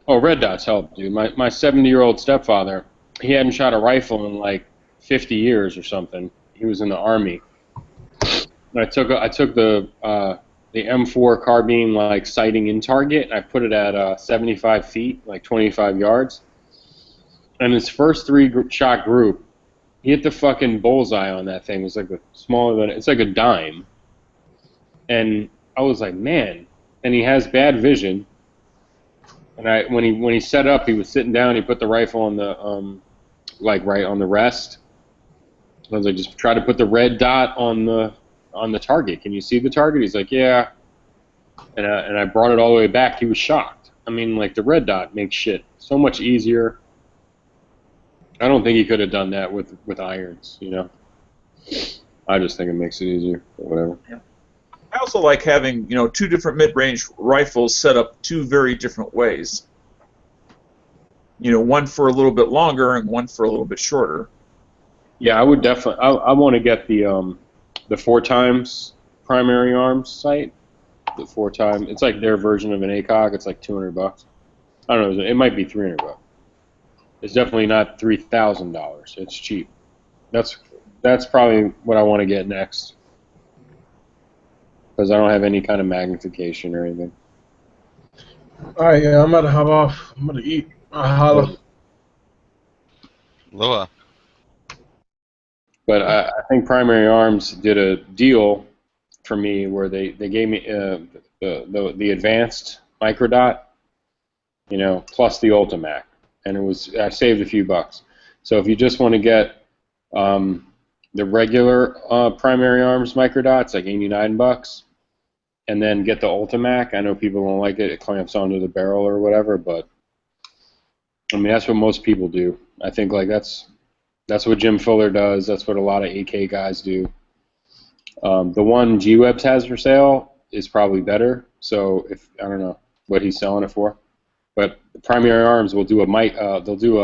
Oh, red dots help, dude. My 70-year-old stepfather, he hadn't shot a rifle in like 50 years or something. He was in the Army. And I took the M4 carbine like sighting in target, and I put it at 75 feet, like 25 yards. And his first shot group, he hit the fucking bullseye on that thing. It was like it's like a dime. And I was like, man. And he has bad vision. And when he set up, he was sitting down. He put the rifle on the right on the rest. I was like, just try to put the red dot on the target. Can you see the target? He's like, yeah. And I brought it all the way back. He was shocked. I mean, like the red dot makes shit so much easier. I don't think he could have done that with irons. I just think it makes it easier. But whatever. Yeah. I also like having, two different mid-range rifles set up two very different ways. One for a little bit longer and one for a little bit shorter. Yeah, I would definitely. I want to get the 4x primary arms sight. The 4x. It's like their version of an ACOG. It's like $200. I don't know. It might be $300. It's definitely not $3,000. It's cheap. That's probably what I want to get next. Because I don't have any kind of magnification or anything. All right, yeah, I'm about to hop off. I'm going to eat. Holla. Loa. But I think Primary Arms did a deal for me where they gave me the advanced microdot, plus the Ultimac, and I saved a few bucks. So if you just want to get the regular Primary Arms microdot, it's like $89, and then get the Ultimac. I know people don't like it; it clamps onto the barrel or whatever, but I mean that's what most people do. I think like that's what Jim Fuller does. That's what a lot of AK guys do. The one G-Webs has for sale is probably better. So I don't know what he's selling it for, but Primary Arms will do they'll do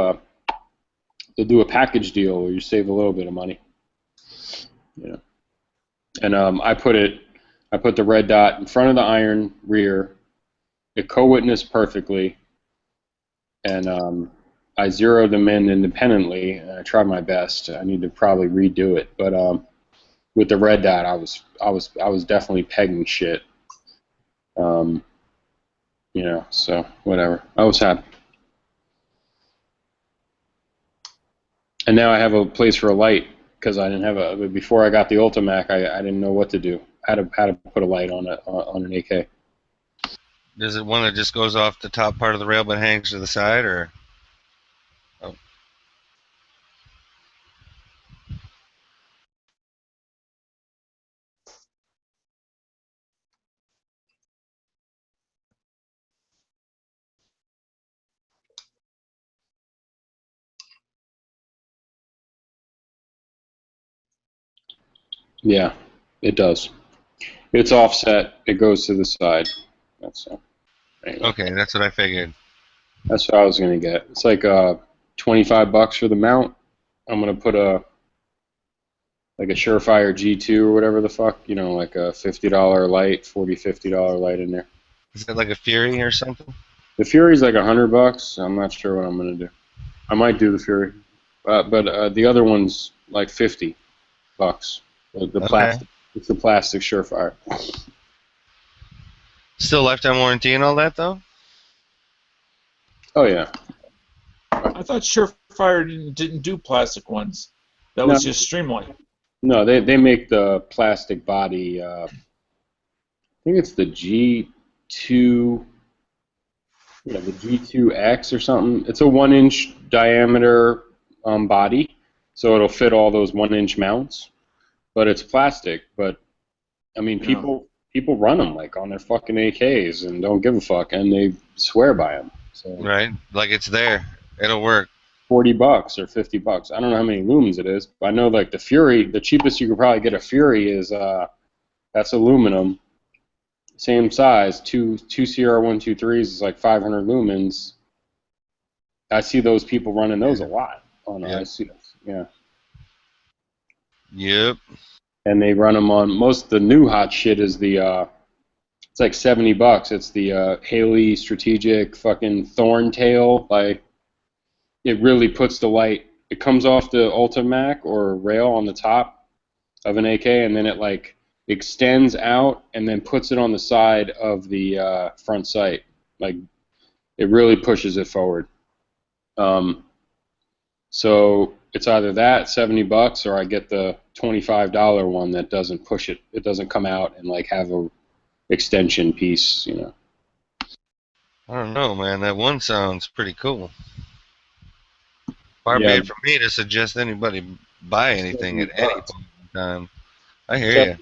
a package deal where you save a little bit of money. And I put the red dot in front of the iron rear. It co-witnessed perfectly, and I zeroed them in independently, and I tried my best. I need to probably redo it, but with the red dot, I was definitely pegging shit. So whatever. I was happy, and now I have a place for a light because I didn't have before I got the Ultimac. I didn't know what to do. How to put a light on an AK. Is it one that just goes off the top part of the rail but hangs to the side, or? Oh. Yeah, it does. It's offset. It goes to the side. Anyway. Okay, that's what I figured. That's what I was gonna get. It's like $25 for the mount. I'm gonna put a Surefire G2 or whatever the fuck, like a $50 light, $50 light in there. Is it like a Fury or something? The Fury's like $100. I'm not sure what I'm gonna do. I might do the Fury, but the other one's like $50. The plastic. It's the plastic Surefire. Still lifetime warranty and all that, though? Oh, yeah. I thought Surefire didn't do plastic ones. That was just Streamline. No, they make the plastic body. I think it's the G2. Yeah, the G2X or something. It's a 1-inch diameter body, so it'll fit all those 1-inch mounts. But it's plastic. But I mean, people run them like on their fucking AKs and don't give a fuck, and they swear by them. So Right? Like it's there. It'll work. $40 or $50. I don't know how many lumens it is, but I know like the Fury, the cheapest you could probably get a Fury is that's aluminum, same size, two CR123s is like 500 lumens. I see those people running those a lot on Yeah. IC. Yeah, Yep. and they run them on most of the new hot shit is the it's like $70. It's the Haley Strategic fucking Thorntail. Like it really puts the light. It comes off the Ultimac or rail on the top of an AK, and then it like extends out and then puts it on the side of the front sight. Like it really pushes it forward. So it's either that $70 or I get the $25 one that doesn't push it. It doesn't come out and like have a extension piece, you know. I don't know, man. That one sounds pretty cool. Far be Yeah. it from me to suggest anybody buy anything at any $70. point in time. I hear you.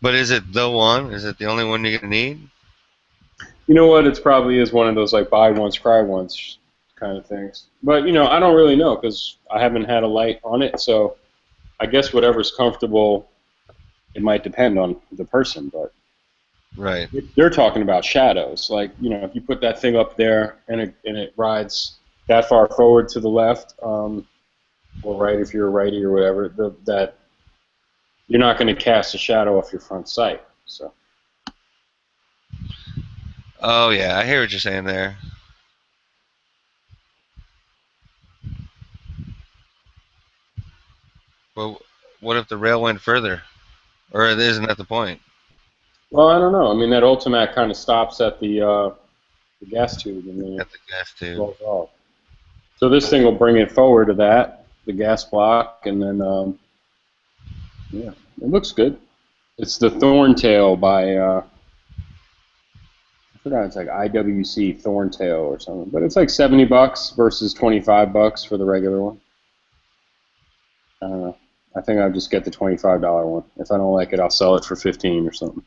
But is it the one? Is it the only one you're gonna need? You know what? It's probably is one of those like buy once, cry once kind of things. But you know, I don't really know because I haven't had a light on it. So I guess whatever's comfortable. It might depend on the person, but Right. they're talking about shadows. Like you know, if you put that thing up there and it rides that far forward to the left, or right if you're a righty or whatever, that you're not going to cast a shadow off your front sight. So. Oh yeah, I hear what you're saying there. Well, what if the rail went further? Or isn't that the point? Well, I don't know. I mean, that Ultimac kind of stops at the gas tube and then it At the gas tube. rolls off. So this thing will bring it forward to that, the gas block, and then, yeah, it looks good. It's the Thorntail by, I forgot, it's like IWC Thorntail or something. But it's like $70 versus $25 for the regular one. I don't know. I think I'll just get the $25 one. If I don't like it, I'll sell it for $15 or something.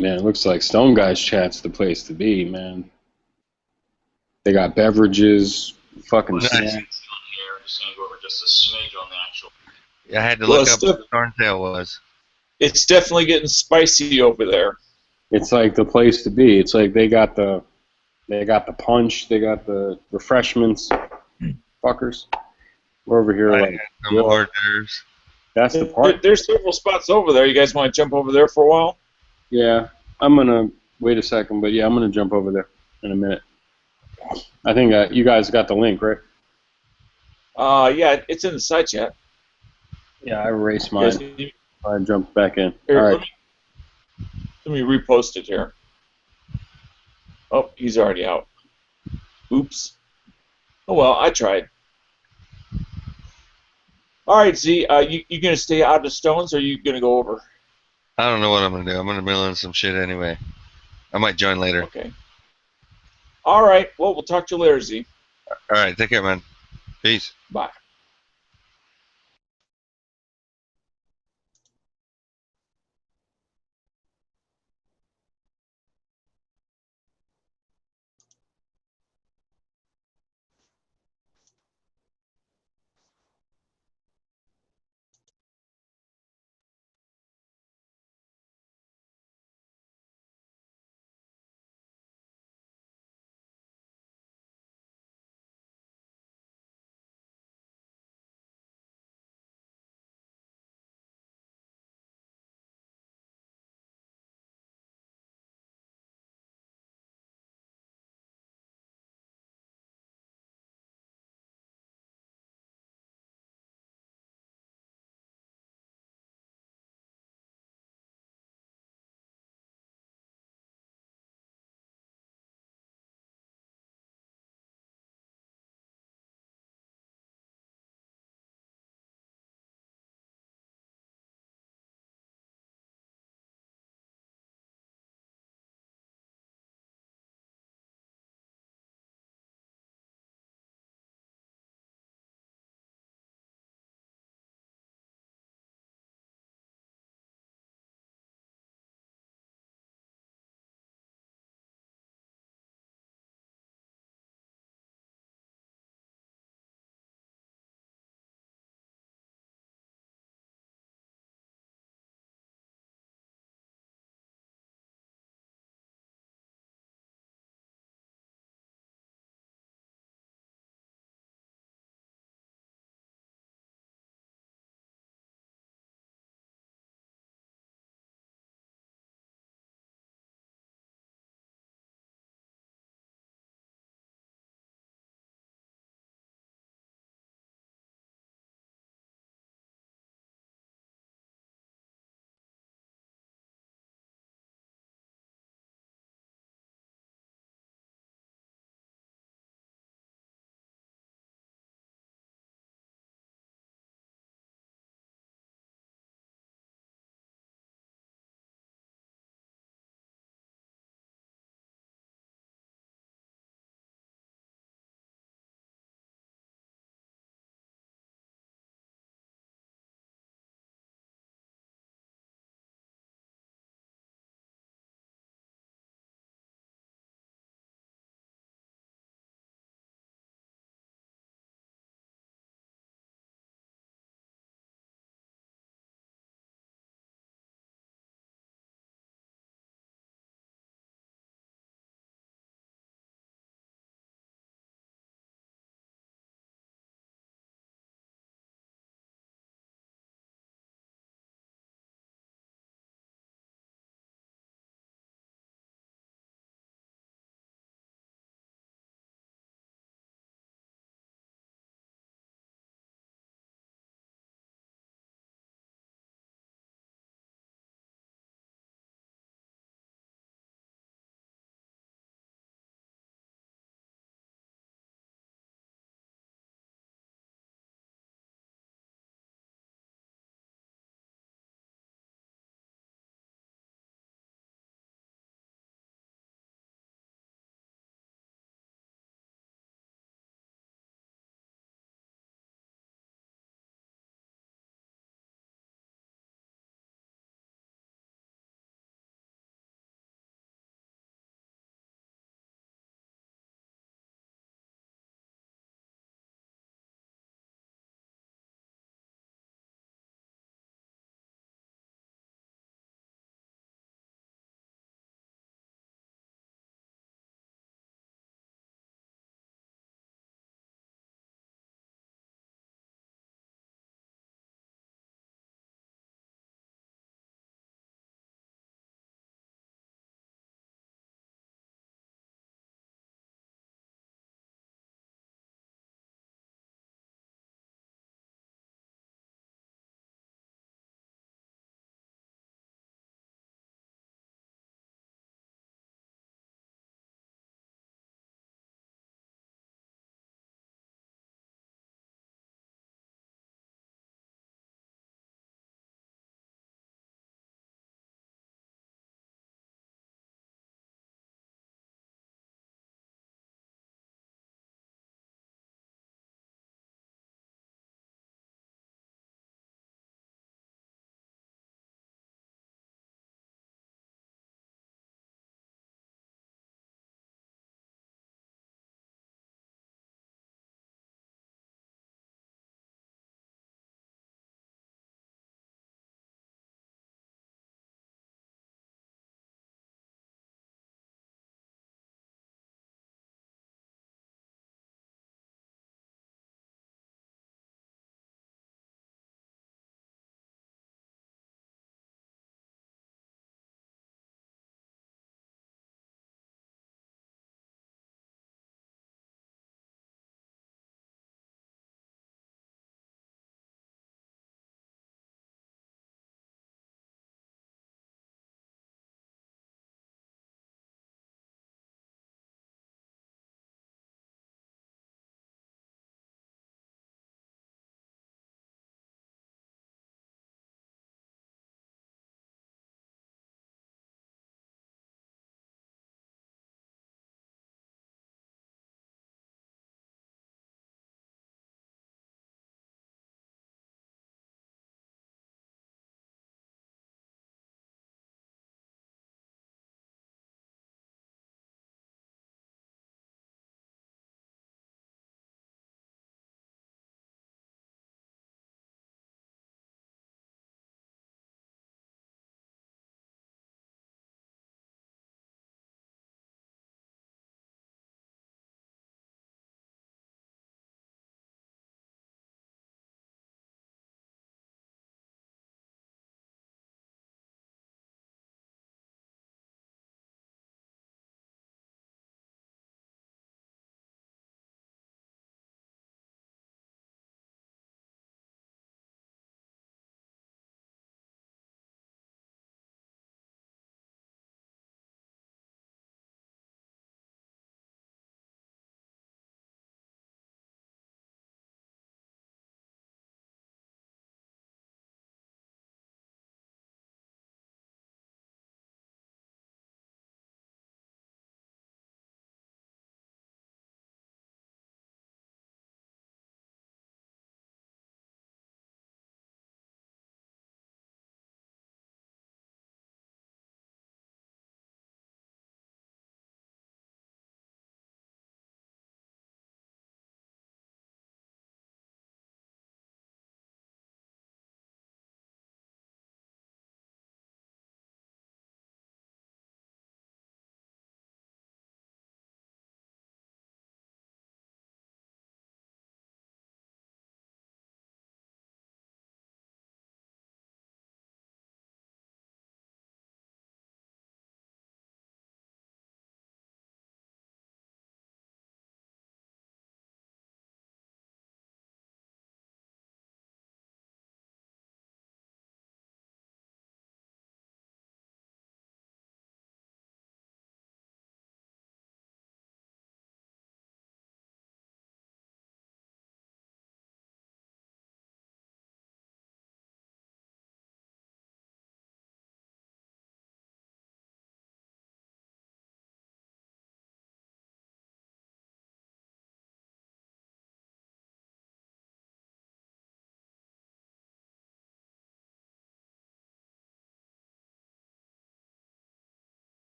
Man, it looks like Stone Guys Chat's the place to be, man. They got beverages, fucking Nice. snacks. Here, just gonna go over just a smidge on the actual. I had to Well, look up what the Thorntail was. It's definitely getting spicy over there. It's like the place to be. It's like they got the punch, they got the refreshments, fuckers. We're over here I like had some hors d'oeuvres. that's the part. There's several spots over there. You guys want to jump over there for a while? Yeah, I'm gonna wait a second, but yeah, I'm gonna jump over there in a minute. I think you guys got the link, right? Yeah, it's in the side chat. Yeah, I erased You guys mine. need- I jumped back in. Here, All right. let me repost it here. Oh, he's already out. Oops. Oh well, I tried. All right, Z, you gonna stay out of stones, or are you gonna go over? I don't know what I'm gonna do. I'm gonna mill in some shit anyway. I might join later. Okay. All right. Well, we'll talk to you later, Z. All right, take care, man. Peace. Bye.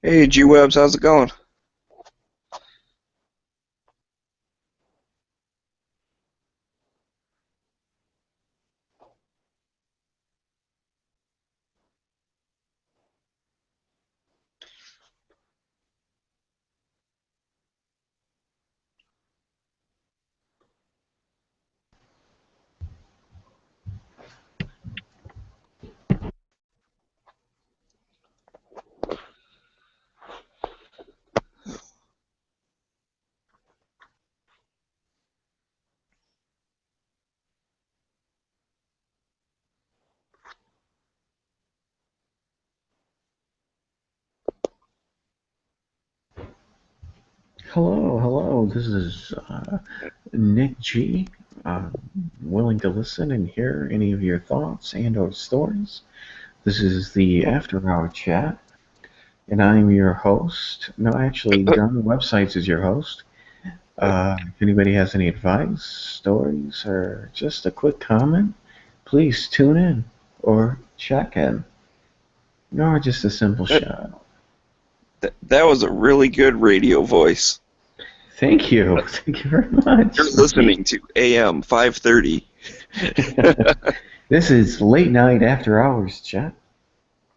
Hey, G-Webs, how's it going? Hello, hello. This is Nick G. Uh, Willing to listen and hear any of your thoughts and/or stories. This is the After Hour Chat, and I'm your host. No, actually, Gun Websites is your host. If anybody has any advice, stories, or just a quick comment, please tune in or check in, or just a simple shout. That was a really good radio voice. Thank you. Thank you very much. You're listening to AM 530. This is Late Night After Hours Chat.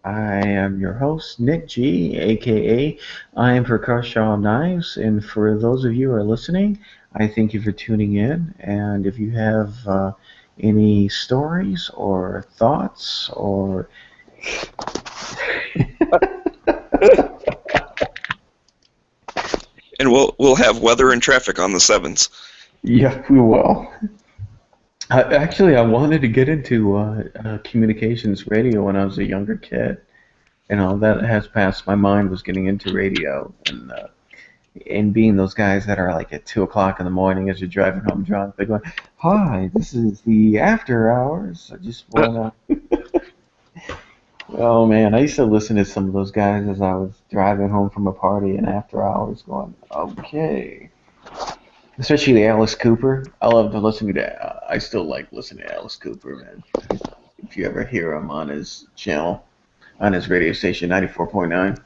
I am your host, Nick G, aka I am for Kershaw Knives, and for those of you who are listening, I thank you for tuning in, and if you have any stories or thoughts or... And we'll have weather and traffic on the 7s. Yeah, we will. Actually, I wanted to get into communications radio when I was a younger kid. You know, that has passed my mind, was getting into radio and being those guys that are like at 2 o'clock in the morning as you're driving home drunk. They're going, "Hi, this is the After Hours. I just want to..." Oh, man, I used to listen to some of those guys as I was driving home from a party and after hours going, okay. Especially the Alice Cooper. I love to listen to I still like listening to Alice Cooper, man. If you ever hear him on his channel, on his radio station, 94.9.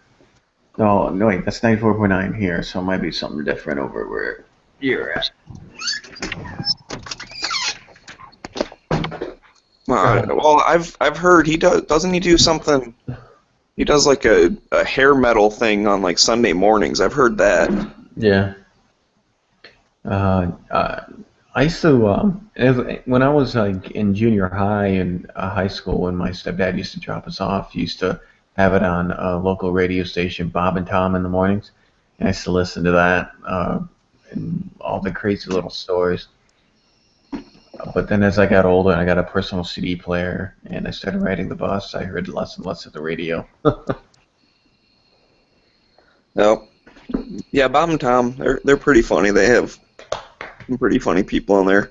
No, wait, that's 94.9 here, so it might be something different over where you're at. Well, I've heard he doesn't he do something? He does like a hair metal thing on like Sunday mornings. I've heard that. Yeah. I used to when I was like in junior high and high school, when my stepdad used to drop us off, he used to have it on a local radio station, Bob and Tom, in the mornings. And I used to listen to that and all the crazy little stories. But then as I got older and I got a personal CD player and I started riding the bus, I heard less and less of the radio. No. Yeah, Bob and Tom, they're pretty funny. They have some pretty funny people on there.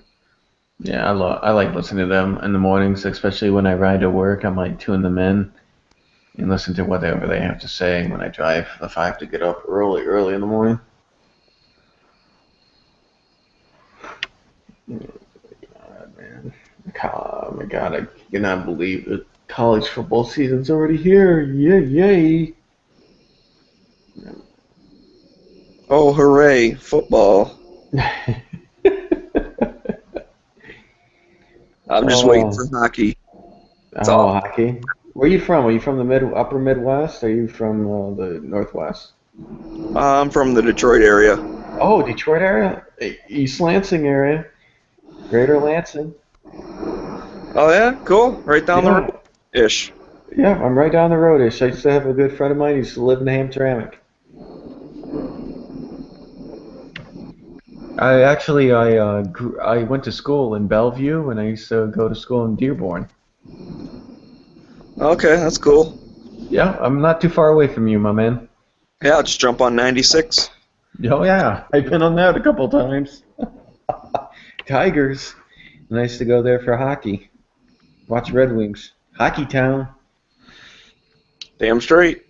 Yeah, I like listening to them in the mornings, especially when I ride to work. I might tune them in and listen to whatever they have to say when I drive, if I have to get up early in the morning. Man. Oh my God, I cannot believe it. College football season's already here. Yay. Oh, hooray, football. I'm just waiting for hockey. Hockey. Where are you from? Are you from the upper Midwest? Or are you from the Northwest? I'm from the Detroit area. Oh, Detroit area? East Lansing area. Greater Lansing. Oh, yeah? Cool. Right down the road-ish. Yeah, I'm right down the road-ish. I used to have a good friend of mine who used to live in Hamtramck. I went to school in Bellevue, and I used to go to school in Dearborn. Okay, that's cool. Yeah, I'm not too far away from you, my man. Yeah, I'll just jump on 96. Oh, yeah. I've been on that a couple times. Tigers. And I used to go there for hockey. Watch Red Wings. Hockey town. Damn straight.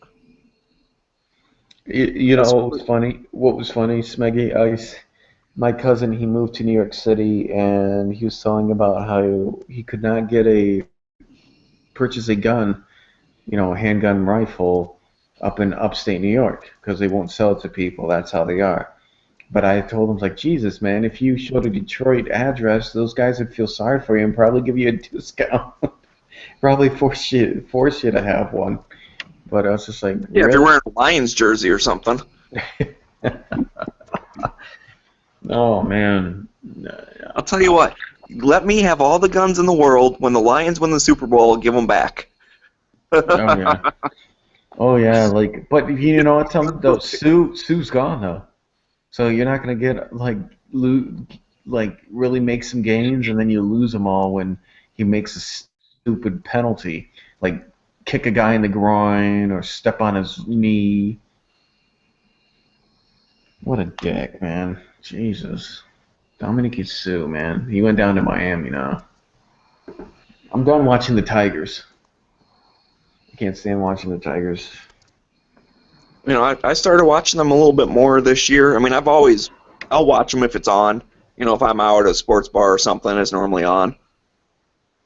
You know what was funny? What was funny, Smeggy? My cousin, he moved to New York City, and he was telling about how he could not purchase a gun, a handgun rifle, up in upstate New York because they won't sell it to people. That's how they are. But I told him, like, Jesus, man, if you showed a Detroit address, those guys would feel sorry for you and probably give you a discount. Probably force you to have one. But I was just like, Yeah, if really? you're wearing a Lions jersey or something. Oh, man. I'll tell you what. Let me have all the guns in the world. When the Lions win the Super Bowl, I'll give them back. Oh, yeah. Oh, yeah. Like, but you know what? Tell me, though, Sue's gone, though. So you're not going to get, like, really make some gains, and then you lose them all when he makes a stupid penalty. Like, kick a guy in the groin or step on his knee. What a dick, man. Jesus. Dominique Sue, man. He went down to Miami now. I'm done watching the Tigers. I can't stand watching the Tigers. You know, I started watching them a little bit more this year. I mean, I'll watch them if it's on. You know, if I'm out at a sports bar or something, it's normally on.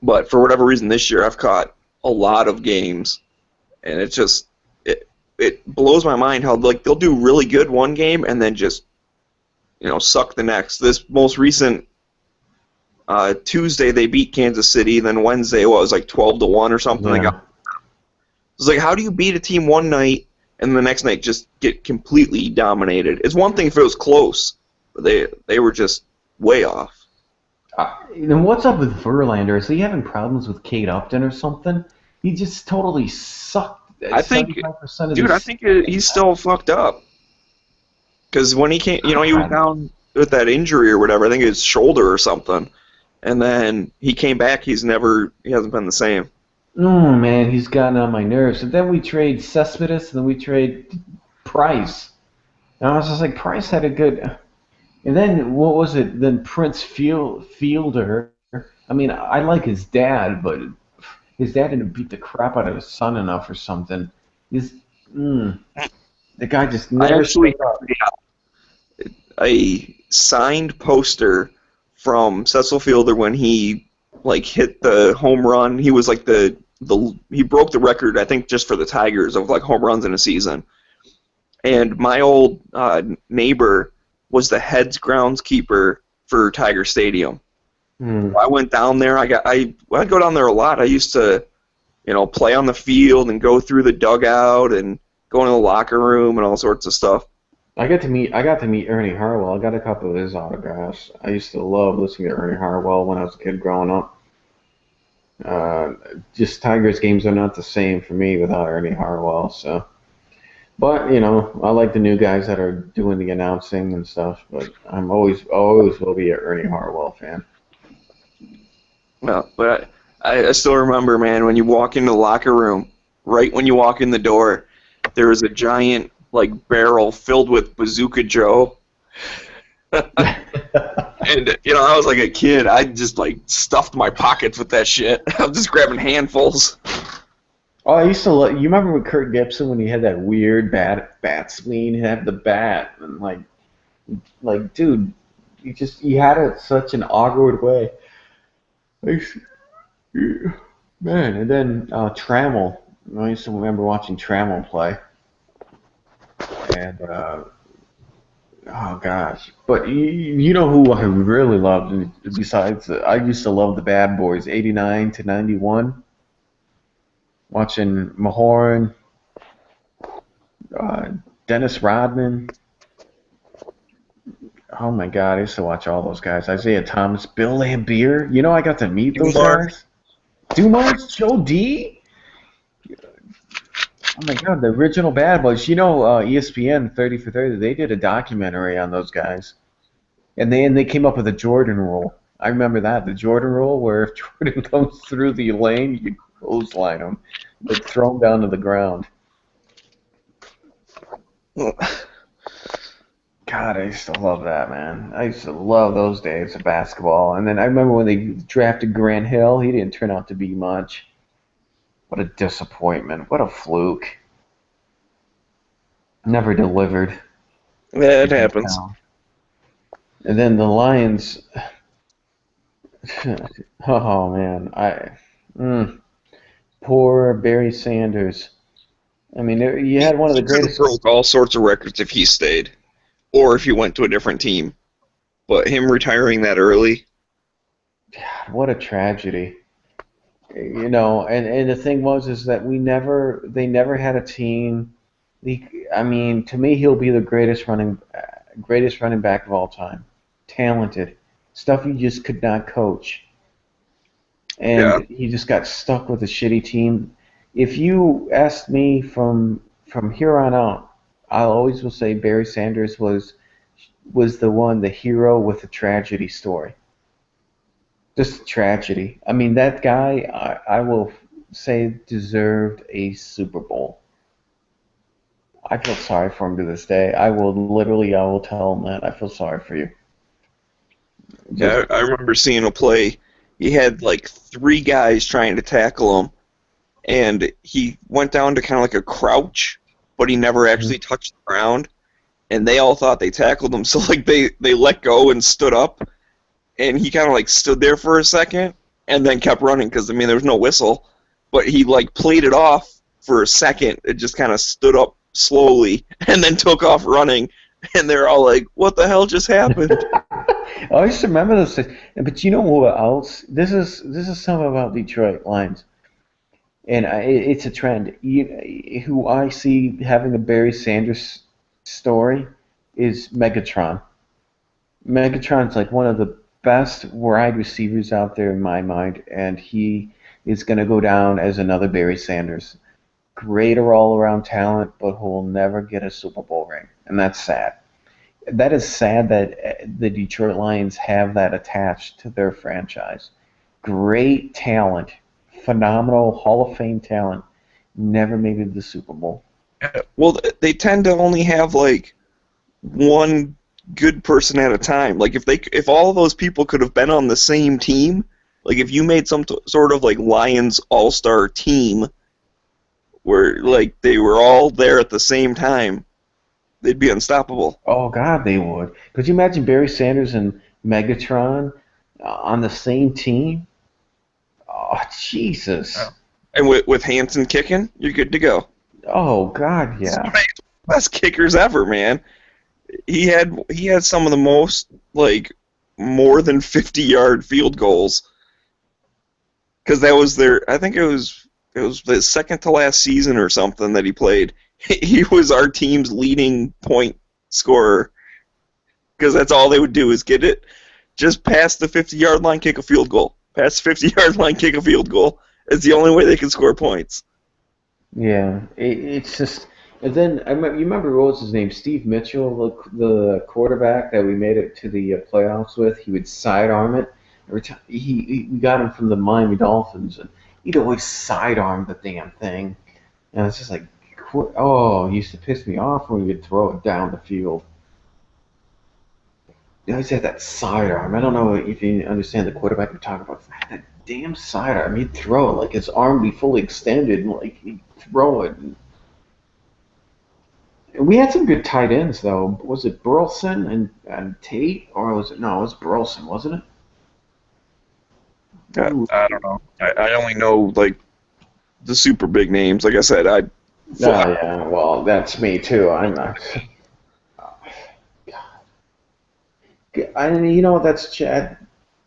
But for whatever reason this year, I've caught a lot of games, and it just it blows my mind how like they'll do really good one game and then just suck the next. This most recent Tuesday they beat Kansas City, then Wednesday what was like 12-1 or something. Yeah. It's like, how do you beat a team one night and the next night just get completely dominated? It's one thing if it was close, but they were just way off. Then what's up with Verlander? Is he having problems with Kate Upton or something? He just totally sucked. I think, 75% of dude, I think he's still fucked up. Because when he came, he was down with that injury or whatever. I think it was shoulder or something. And then he came back. He hasn't been the same. Oh, man, he's gotten on my nerves. And then we trade Cespedes, and then we trade Price. And I was just like, Price had a good... And then, what was it? Then Prince Fielder. I mean, I like his dad, but his dad didn't beat the crap out of his son enough or something. The guy just never... I actually a signed poster from Cecil Fielder when he hit the home run. He was like he broke the record, I think, just for the Tigers of home runs in a season. And my old neighbor was the heads groundskeeper for Tiger Stadium. I went down there. I'd go down there a lot. I used to, play on the field and go through the dugout and go into the locker room and all sorts of stuff. I got to meet Ernie Harwell. I got a couple of his autographs. I used to love listening to Ernie Harwell when I was a kid growing up. Just Tigers games are not the same for me without Ernie Harwell. So, but I like the new guys that are doing the announcing and stuff. But I'm always will be an Ernie Harwell fan. Well, but I still remember, man, when you walk into the locker room, right when you walk in the door, there was a giant barrel filled with Bazooka Joe. And I was like a kid. I just stuffed my pockets with that shit. I was just grabbing handfuls. Oh, I used to love. You remember with Kirk Gibson when he had that weird bat spleen? He had the bat and dude, he had it such an awkward way. Man, and then Trammell. I used to remember watching Trammell play. And, oh gosh. But you know who I really loved besides, I used to love the Bad Boys, 89 to 91. Watching Mahorn, Dennis Rodman. Oh my God, I used to watch all those guys. Isaiah Thomas, Bill Laimbeer. I got to meet those guys. Dumars, Joe D. Oh my God, the original Bad Boys. ESPN 30 for 30. They did a documentary on those guys, and they came up with a Jordan rule. I remember that, the Jordan rule, where if Jordan comes through the lane, you clothesline him, throw him down to the ground. God, I used to love that, man. I used to love those days of basketball. And then I remember when they drafted Grant Hill, he didn't turn out to be much. What a disappointment. What a fluke. Never delivered. Yeah, it happens. And then the Lions. Oh, man. Poor Barry Sanders. I mean, you had one of the He could have greatest. broke all sorts of records if he stayed, or if he went to a different team. But him retiring that early, What a tragedy. You know, and the thing was is that they never had a team. I mean, to me, he'll be the greatest running back of all time. Talented, stuff you just could not coach, and Yeah. he just got stuck with a shitty team. If you asked me from here on out, I always will say Barry Sanders was the hero with a tragedy story. Just a tragedy. I mean, that guy, I will say, deserved a Super Bowl. I feel sorry for him to this day. I will tell him that. I feel sorry for you. yeah, I remember seeing a play. He had like 3 guys trying to tackle him, and he went down to kind of like a crouch, but he never actually touched the ground. And they all thought they tackled him, so like they let go and stood up, and he kind of like stood there for a second, and then kept running because I mean there was no whistle, but he like played it off for a second. It just kind of stood up slowly and then took off running, and they're all like, "What the hell just happened?" I used to remember those things. But you know what else? This is something about Detroit Lions, and it's a trend. Who I see having a Barry Sanders story is Megatron. Megatron's like one of the best wide receivers out there in my mind, and he is going to go down as another Barry Sanders. Greater all-around talent, but who will never get a Super Bowl ring, and that's sad. That is sad that the Detroit Lions have that attached to their franchise. Great talent, phenomenal Hall of Fame talent, never made it to the Super Bowl. Well, they tend to only have like one good person at a time. Like if all of those people could have been on the same team, like if you made some sort of like Lions all-star team where like they were all there at the same time, they'd be unstoppable. Oh God, they would. Could you imagine Barry Sanders and Megatron on the same team? Oh Jesus! And with Hanson kicking, you're good to go. Oh God, yeah. Best kickers ever, man. He had some of the most like more than 50-yard field goals. Because that was I think it was the second to last season or something that he played. He was our team's leading point scorer. Because that's all they would do is get it just past the 50-yard line, kick a field goal. Past the 50-yard line, kick a field goal. It's the only way they can score points. Yeah, it's just. And then you remember what was his name? Steve Mitchell, the quarterback that we made it to the playoffs with. He would sidearm it every time. We got him from the Miami Dolphins, and he'd always sidearm the damn thing. And it's just like, oh, it used to piss me off when we would throw it down the field. He always had that sidearm. I don't know if you understand the quarterback you're talking about. That damn sidearm. He'd throw it like his arm would be fully extended, and like he'd throw it. And we had some good tight ends, though. Was it Burleson and Tate, or was it no? It was Burleson, wasn't it? I don't know. I only know like the super big names. Like I said, yeah. Well, that's me too. I'm not. I mean, you know, that's Chad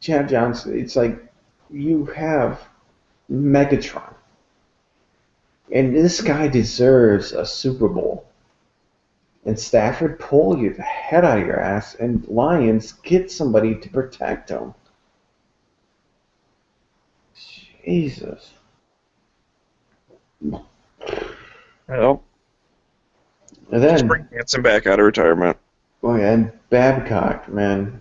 Johnson. It's like you have Megatron, and this guy deserves a Super Bowl. And Stafford pull you the head out of your ass, and Lions get somebody to protect him. Jesus. Well, And then, just bring Hanson back out of retirement. oh yeah, and Babcock, man.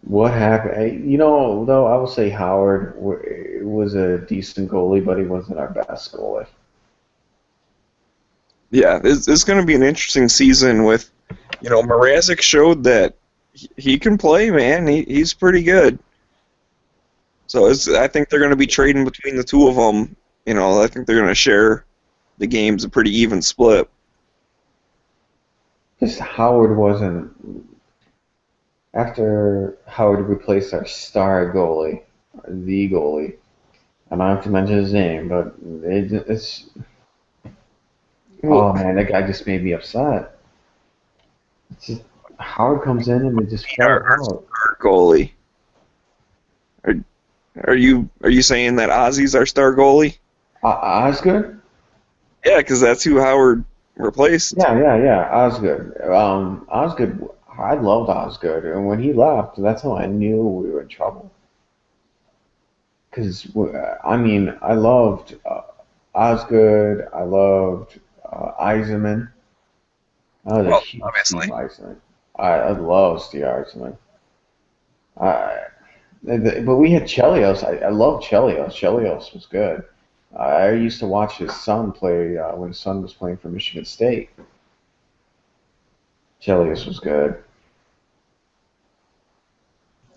What happened? You know, though, I will say Howard was a decent goalie, but he wasn't our best goalie. Yeah, it's going to be an interesting season with, Mrazek showed that he can play, man. He's pretty good. So I think they're going to be trading between the two of them. I think they're going to share the games a pretty even split. Just Howard wasn't. After Howard replaced our star goalie, the goalie, I don't have to mention his name, but it's oh man, that guy just made me upset. It's just, Howard comes in and it just fell apart. Our goalie. Are you saying that Ozzy's our star goalie? Osgood? Yeah, because that's who Howard replaced. Yeah. Osgood. Osgood. I loved Osgood, and when he left, that's how I knew we were in trouble. Because I mean, I loved Osgood. I loved Yzerman. I was a huge obviously. Steve Yzerman. I love Steve Yzerman. But we had Chelios. I love Chelios. Chelios was good. I used to watch his son play when his son was playing for Michigan State. Chelios was good.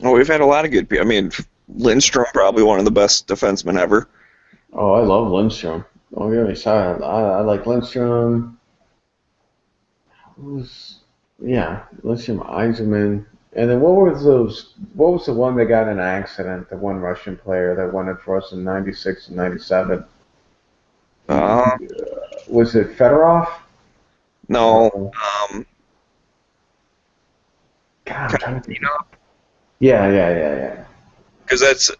Oh, we've had a lot of good people. I mean, Lindstrom, probably one of the best defensemen ever. Oh, I love Lindstrom. Don't get me started. I like Lindstrom. Lindstrom, Yzerman. And then what was the one that got in an accident, the one Russian player that won it for us in 96 and 97? Was it Fedorov? No. God, I'm trying to think. Yeah. Because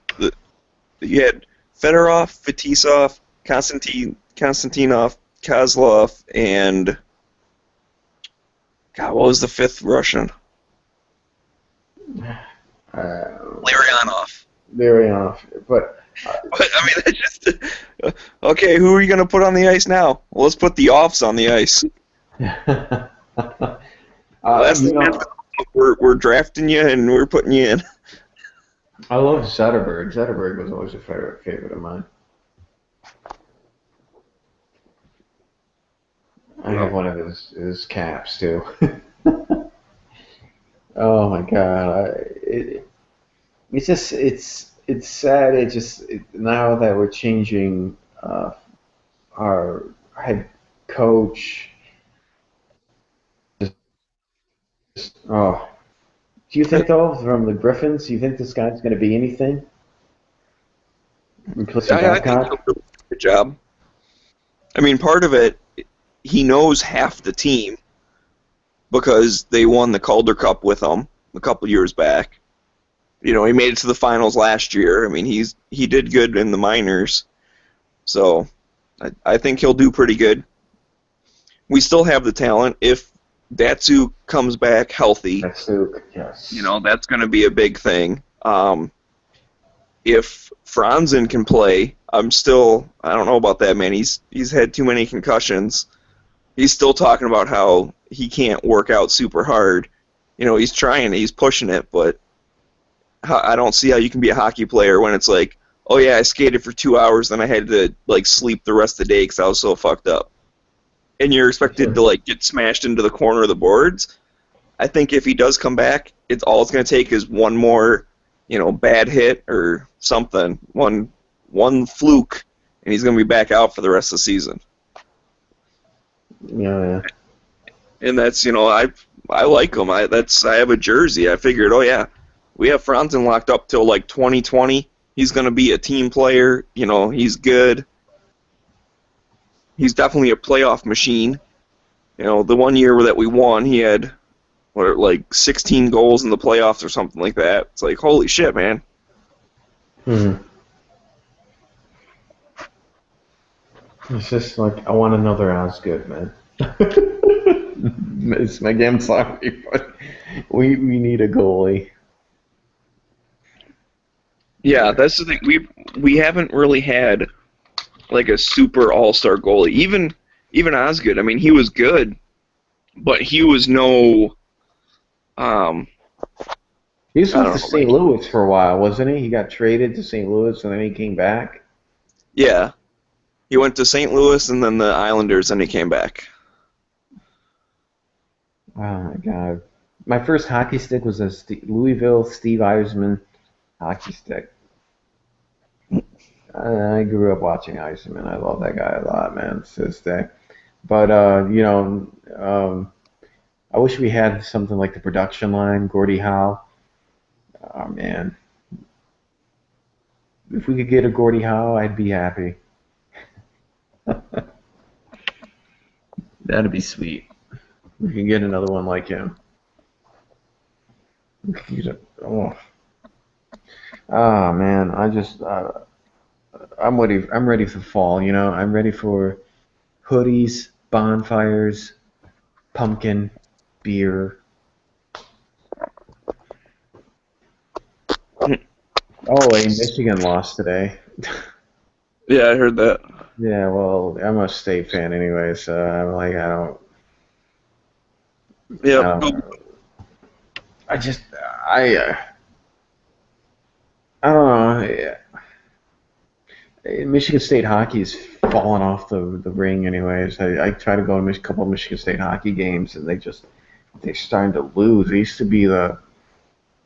you had Fedorov, Fetisov, Konstantinov, Kozlov, and God, what was the fifth Russian? Larionov. But I mean, that's just okay. Who are you gonna put on the ice now? Well, let's put the offs on the ice. We're drafting you and we're putting you in. I love Zetterberg. Zetterberg was always a favorite of mine. I have one of his caps too. Oh my God! It's sad. Now that we're changing our head coach. Do you think though, from the Griffins, do you think this guy's going to be anything? I think he'll do a good job. I mean, part of it, he knows half the team because they won the Calder Cup with him a couple years back. You know, he made it to the finals last year. I mean, he did good in the minors, so I think he'll do pretty good. We still have the talent. If Datsuk comes back healthy, yes. You know, that's going to be a big thing. If Franzen can play, I don't know about that, man. He's had too many concussions. He's still talking about how he can't work out super hard. You know, he's trying, he's pushing it, but I don't see how you can be a hockey player when it's like, oh yeah, I skated for 2 hours, then I had to like sleep the rest of the day because I was so fucked up. And you're expected to like get smashed into the corner of the boards. I think if he does come back, it's going to take is one more, bad hit or something, one fluke, and he's going to be back out for the rest of the season. Yeah. And that's, I like him. I have a jersey. I figured, oh yeah, we have Franzen locked up till like 2020. He's going to be a team player. He's good. He's definitely a playoff machine. The one year that we won, he had, 16 goals in the playoffs or something like that. It's like, holy shit, man. It's just like, I want another Osgood, man. I'm sorry, but we need a goalie. Yeah, that's the thing. We haven't really had like a super all-star goalie. Even Osgood, I mean, he was good, but he was no. He was with St. Louis for a while, wasn't he? He got traded to St. Louis and then he came back. Yeah, he went to St. Louis and then the Islanders, and he came back. Oh my God! My first hockey stick was a Louisville Steve Yzerman hockey stick. I grew up watching Yzerman. I love that guy a lot, man, to this day. But, I wish we had something like the production line, Gordie Howe. Oh, man. if we could get a Gordie Howe, I'd be happy. That'd be sweet. We can get another one like him. We could get oh man, I just I'm ready for fall. You know, I'm ready for hoodies, bonfires, pumpkin, beer. Oh, Michigan lost today. Yeah, I heard that. Yeah, well, I'm a State fan anyway, so I'm like, Yeah. I don't know. Michigan State hockey is falling off the ring anyways. I try to go to a couple of Michigan State hockey games, and they're starting to lose. They used to be the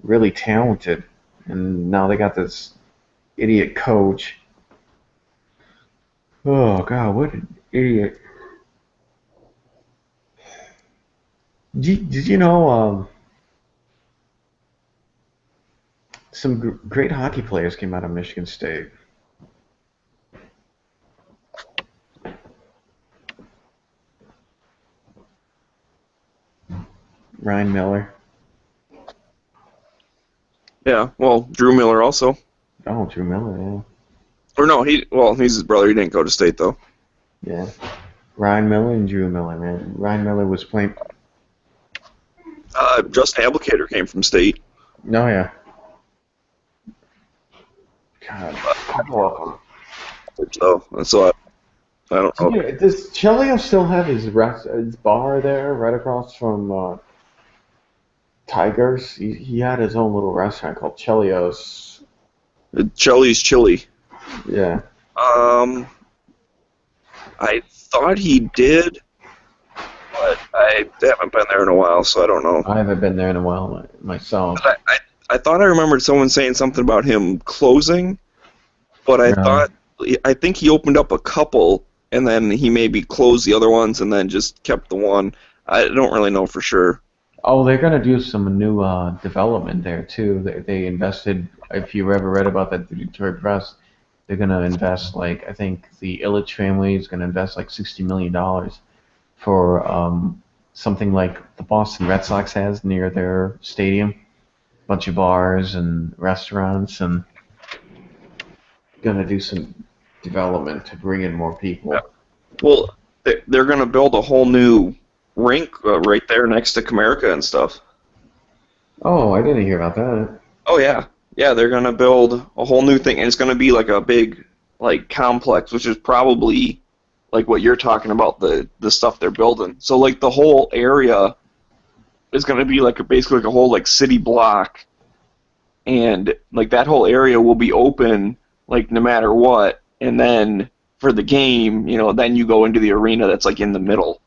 really talented, and now they got this idiot coach. Oh God, what an idiot! Did you know some great hockey players came out of Michigan State? Ryan Miller. Yeah, well, Drew Miller also. Oh, Drew Miller, yeah. Or no, he's his brother. He didn't go to State though. Yeah. Ryan Miller and Drew Miller, man. Ryan Miller was playing. Justin Applicator came from State. No, yeah. God, couple of them. So I don't know. Does Chelio still have his bar there, right across from Tigers? He had his own little restaurant called Chelio's. Chelly's Chili. Yeah. I thought he did, but I haven't been there in a while, so I don't know. I haven't been there in a while myself. But I thought I remembered someone saying something about him closing, but I think he opened up a couple, and then he maybe closed the other ones and then just kept the one. I don't really know for sure. Oh, they're going to do some new development there, too. They invested, if you ever read about that, the Detroit Press, they're going to invest, I think the Ilitch family is going to invest $60 million for something like the Boston Red Sox has near their stadium. A bunch of bars and restaurants, and going to do some development to bring in more people. Yeah. Well, they're going to build a whole new rink right there next to Comerica and stuff. Oh, I didn't hear about that. Oh, yeah. Yeah, they're going to build a whole new thing, and it's going to be a big, complex, which is probably, what you're talking about, the stuff they're building. So, the whole area is going to be, basically a whole, city block, and, that whole area will be open, no matter what, and then for the game, then you go into the arena that's, in the middle.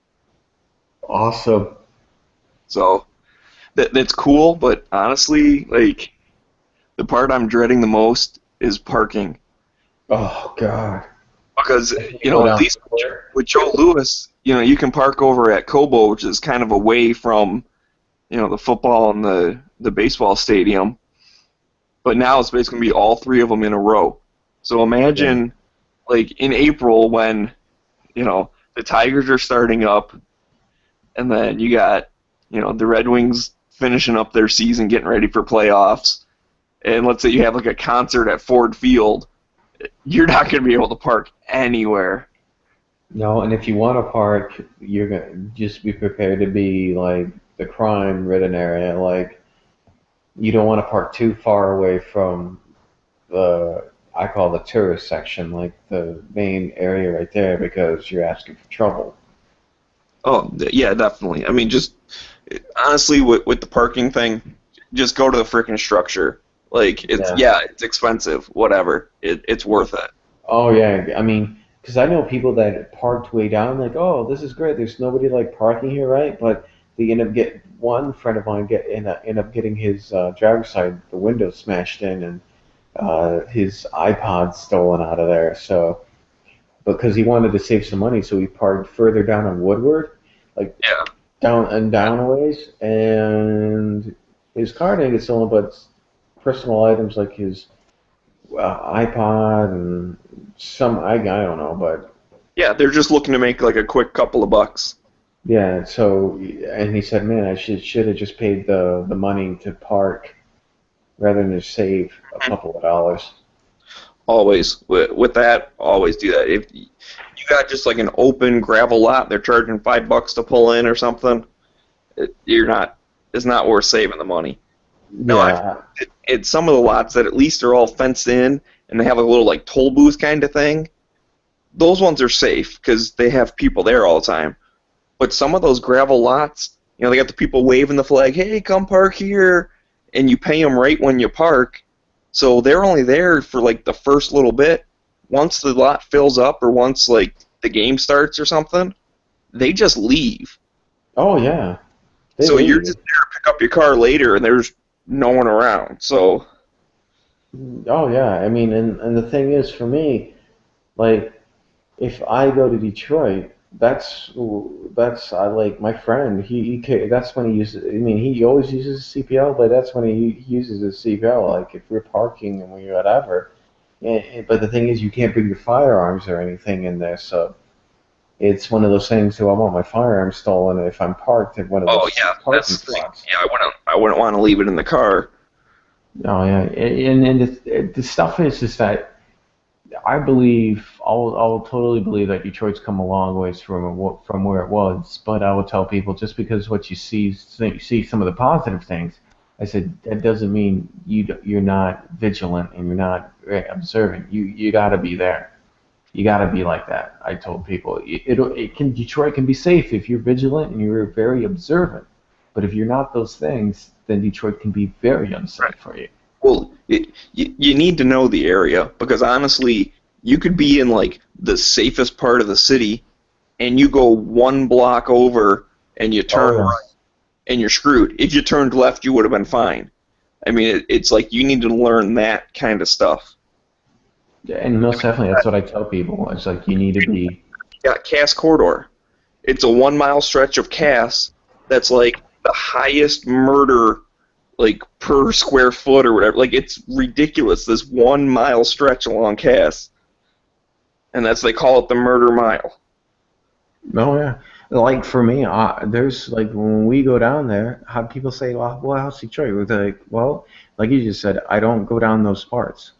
Awesome. So, that's cool, but honestly, the part I'm dreading the most is parking. Oh, God. Because, at least with Joe Louis, you can park over at Cobo, which is kind of away from, the football and the baseball stadium. But now it's basically going to be all three of them in a row. So imagine, in April when, the Tigers are starting up, and then you got, the Red Wings finishing up their season, getting ready for playoffs. And let's say you have a concert at Ford Field, you're not going to be able to park anywhere. No, and if you want to park, you're going to just be prepared to be the crime-ridden area. You don't want to park too far away from I call the tourist section, the main area right there, because you're asking for trouble. Oh, yeah, definitely. I mean, just honestly, with the parking thing, just go to the freaking structure. It's expensive, whatever. It's worth it. Oh, yeah. I mean, because I know people that parked way down, oh, this is great. There's nobody, parking here, right? But they end up getting, one friend of mine end up getting his driver's side, the window smashed in, and his iPod stolen out of there. So, because he wanted to save some money, so he parked further down on Woodward, down a ways, and his car didn't get stolen, but personal items like his iPod and some I don't know, but Yeah, they're just looking to make like a quick couple of bucks. yeah. So and he said, man, I should have just paid the money to park rather than just save a couple of dollars. Always with that, always do that. If you got just like an open gravel lot, they're charging $5 to pull in or something. It's not worth saving the money. No, Yeah. it's some of the lots that at least are all fenced in and they have a little like toll booth kind of thing. Those ones are safe because they have people there all the time. But some of those gravel lots, they got the people waving the flag, hey, come park here, and you pay them right when you park. So they're only there for like the first little bit. Once the lot fills up or once like the game starts or something, they just leave. Oh yeah. So you're just there to pick up your car later and there's no one around. So Oh yeah. I mean, and the thing is, for me, like, if I go to Detroit, that's I like my friend. That's when he uses. I mean, he always uses CPL, but that's when he uses his CPL. Like if we're parking and we whatever. But the thing is, you can't bring your firearms or anything in there, so it's one of those things. So I want my firearms stolen if I'm parked at one of those parking spots. Yeah, I wouldn't want to leave it in the car. Oh yeah, and the stuff is just that. I believe I'll totally believe that Detroit's come a long ways from where it was, but I will tell people just because what you see some of the positive things. I said that doesn't mean you're not vigilant and you're not observant. You got to be there. You got to be like that. I told people Detroit can be safe if you're vigilant and you're very observant, but if you're not those things, then Detroit can be very unsafe for you. Well, you need to know the area because honestly, you could be in like the safest part of the city, and you go one block over and you turn right, and you're screwed. If you turned left, you would have been fine. I mean, it's like you need to learn that kind of stuff. Yeah, and most definitely, that's what I tell people. It's like you need to be. Yeah, Cass Corridor. It's a 1 mile stretch of Cass that's like the highest murder like per square foot or whatever. Like it's ridiculous, this 1 mile stretch along Cass. And they call it the murder mile. Oh yeah. Like for me, there's like when we go down there, how people say, well, how's Detroit? We're like, well, like you just said, I don't go down those parts.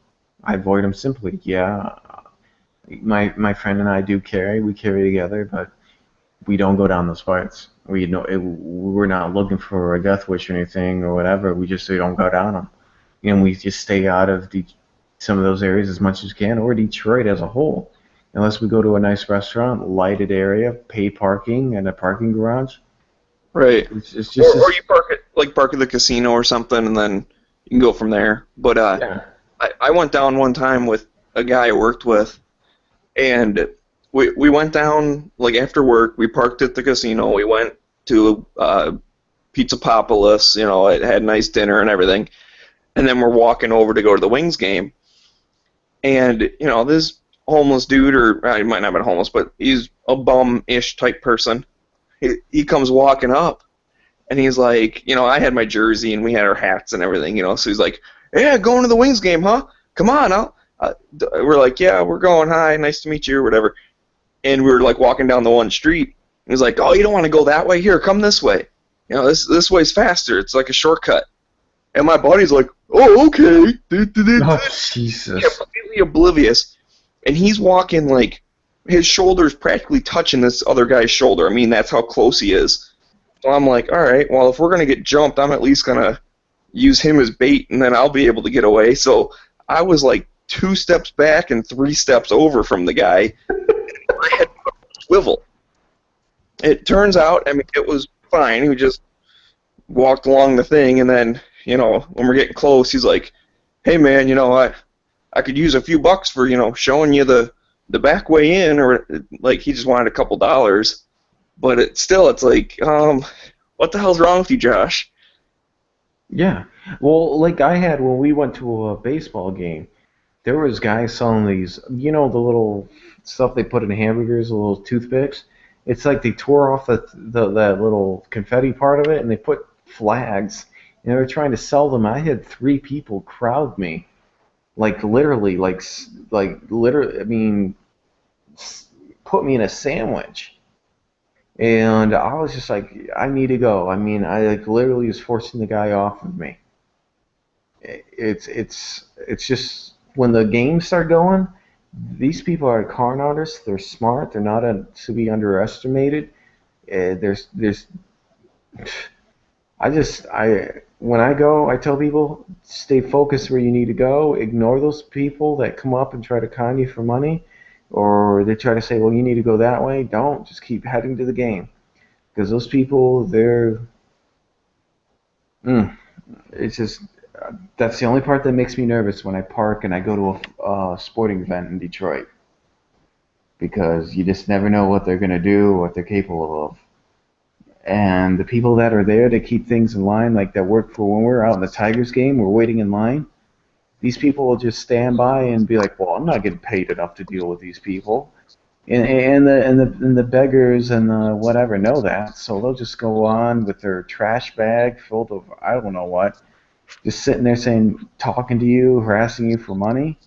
I avoid them simply. Yeah. My friend and I do carry, we carry together, but we don't go down those parts. We're not looking for a death wish or anything or whatever. We don't go down them. And we just stay out of some of those areas as much as we can, or Detroit as a whole. Unless we go to a nice restaurant, lighted area, pay parking, and a parking garage. Right. It's just or you park at the casino or something, and then you can go from there. But yeah. I went down one time with a guy I worked with, and we went down, like, after work. We parked at the casino. We went to Pizzapopolis. It had a nice dinner and everything. And then we're walking over to go to the Wings game. And, this homeless dude, or he might not have been homeless, but he's a bum-ish type person. He comes walking up, and he's like, I had my jersey, and we had our hats and everything, so he's like, yeah, going to the Wings game, huh? Come on, we're like, yeah, we're going, hi, nice to meet you, or whatever. And we were like walking down the one street. He was like, oh, you don't want to go that way? Here, come this way. This way's faster. It's like a shortcut. And my buddy's like, oh, okay. Oh, Jesus. Yeah, completely oblivious. And he's walking like his shoulder's practically touching this other guy's shoulder. I mean, that's how close he is. So I'm like, all right, well, if we're going to get jumped, I'm at least going to use him as bait, and then I'll be able to get away. So I was like 2 steps back and 3 steps over from the guy. I had to swivel. It turns out, it was fine. He just walked along the thing, and then, when we're getting close, he's like, hey, man, I could use a few bucks for, showing you the back way in, or, like, he just wanted a couple dollars. But it's like, what the hell's wrong with you, Josh? Yeah. Well, like I had when we went to a baseball game, there was guys selling these, the little stuff they put in hamburgers, the little toothpicks. It's like they tore off that little confetti part of it, and they put flags, and they were trying to sell them. I had 3 people crowd me like literally, literally. I mean, put me in a sandwich, and I was just like, I need to go. I mean, I like literally was forcing the guy off of me. It's just when the games start going, these people are con artists. They're smart. They're not to be underestimated. When I go, I tell people, stay focused where you need to go. Ignore those people that come up and try to con you for money, or they try to say, well, you need to go that way. Don't. Just keep heading to the game. Because those people, it's just, that's the only part that makes me nervous when I park and I go to a sporting event in Detroit. Because you just never know what they're going to do, what they're capable of. And the people that are there to keep things in line, like that work for when we're out in the Tigers game, we're waiting in line. These people will just stand by and be like, well, I'm not getting paid enough to deal with these people. And the beggars and the whatever know that, so they'll just go on with their trash bag filled of I don't know what, just sitting there talking to you, harassing you for money.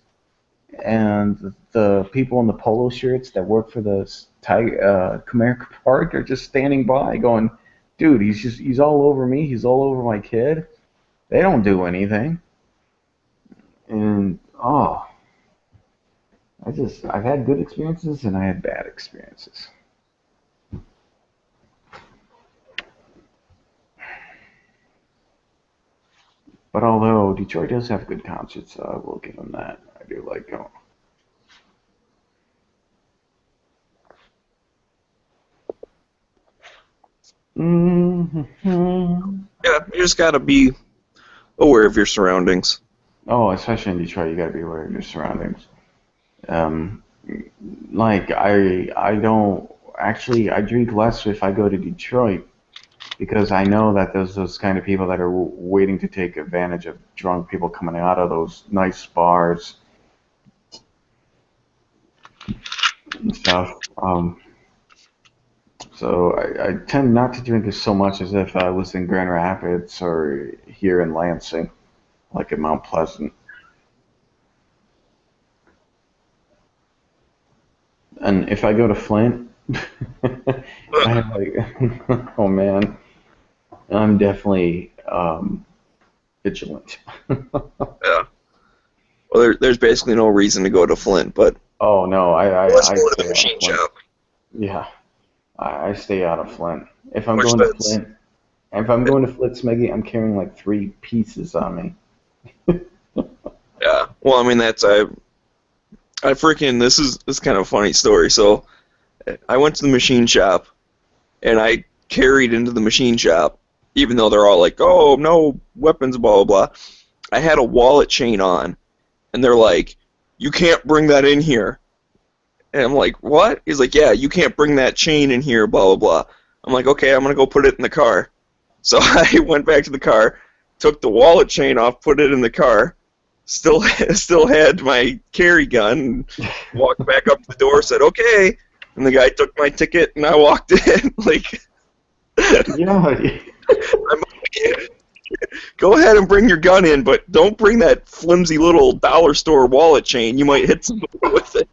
And the people in the polo shirts that work for the Comerica Park are just standing by going, dude, he's all over me, he's all over my kid. They don't do anything. And I've had good experiences and I had bad experiences. But although Detroit does have good concerts, I will give them that. I do like them. Yeah, you just gotta be aware of your surroundings. Oh, especially in Detroit, you gotta be aware of your surroundings. Like I drink less if I go to Detroit because I know that there's those kind of people that are waiting to take advantage of drunk people coming out of those nice bars and stuff. So I tend not to drink as so much as if I was in Grand Rapids or here in Lansing, like in Mount Pleasant. And if I go to Flint, oh man, I'm definitely vigilant. Yeah. Well, there's basically no reason to go to Flint, but oh no, let's go to stay the machine shop. Yeah, I stay out of Flint. If I'm Or going to Spence. Flint, Smeggy, I'm carrying like 3 pieces on me. Yeah. Well, I mean this is kind of a funny story. So I went to the machine shop and I carried into the machine shop, even though they're all like, oh, no weapons, blah, blah, blah. I had a wallet chain on, and they're like, you can't bring that in here. And I'm like, what? He's like, yeah, you can't bring that chain in here, blah, blah, blah. I'm like, okay, I'm going to go put it in the car. So I went back to the car, took the wallet chain off, put it in the car, still had my carry gun, walked back up the door, said, okay. And the guy took my ticket, and I walked in. Like, Yeah. go ahead and bring your gun in, but don't bring that flimsy little dollar store wallet chain. You might hit somebody with it.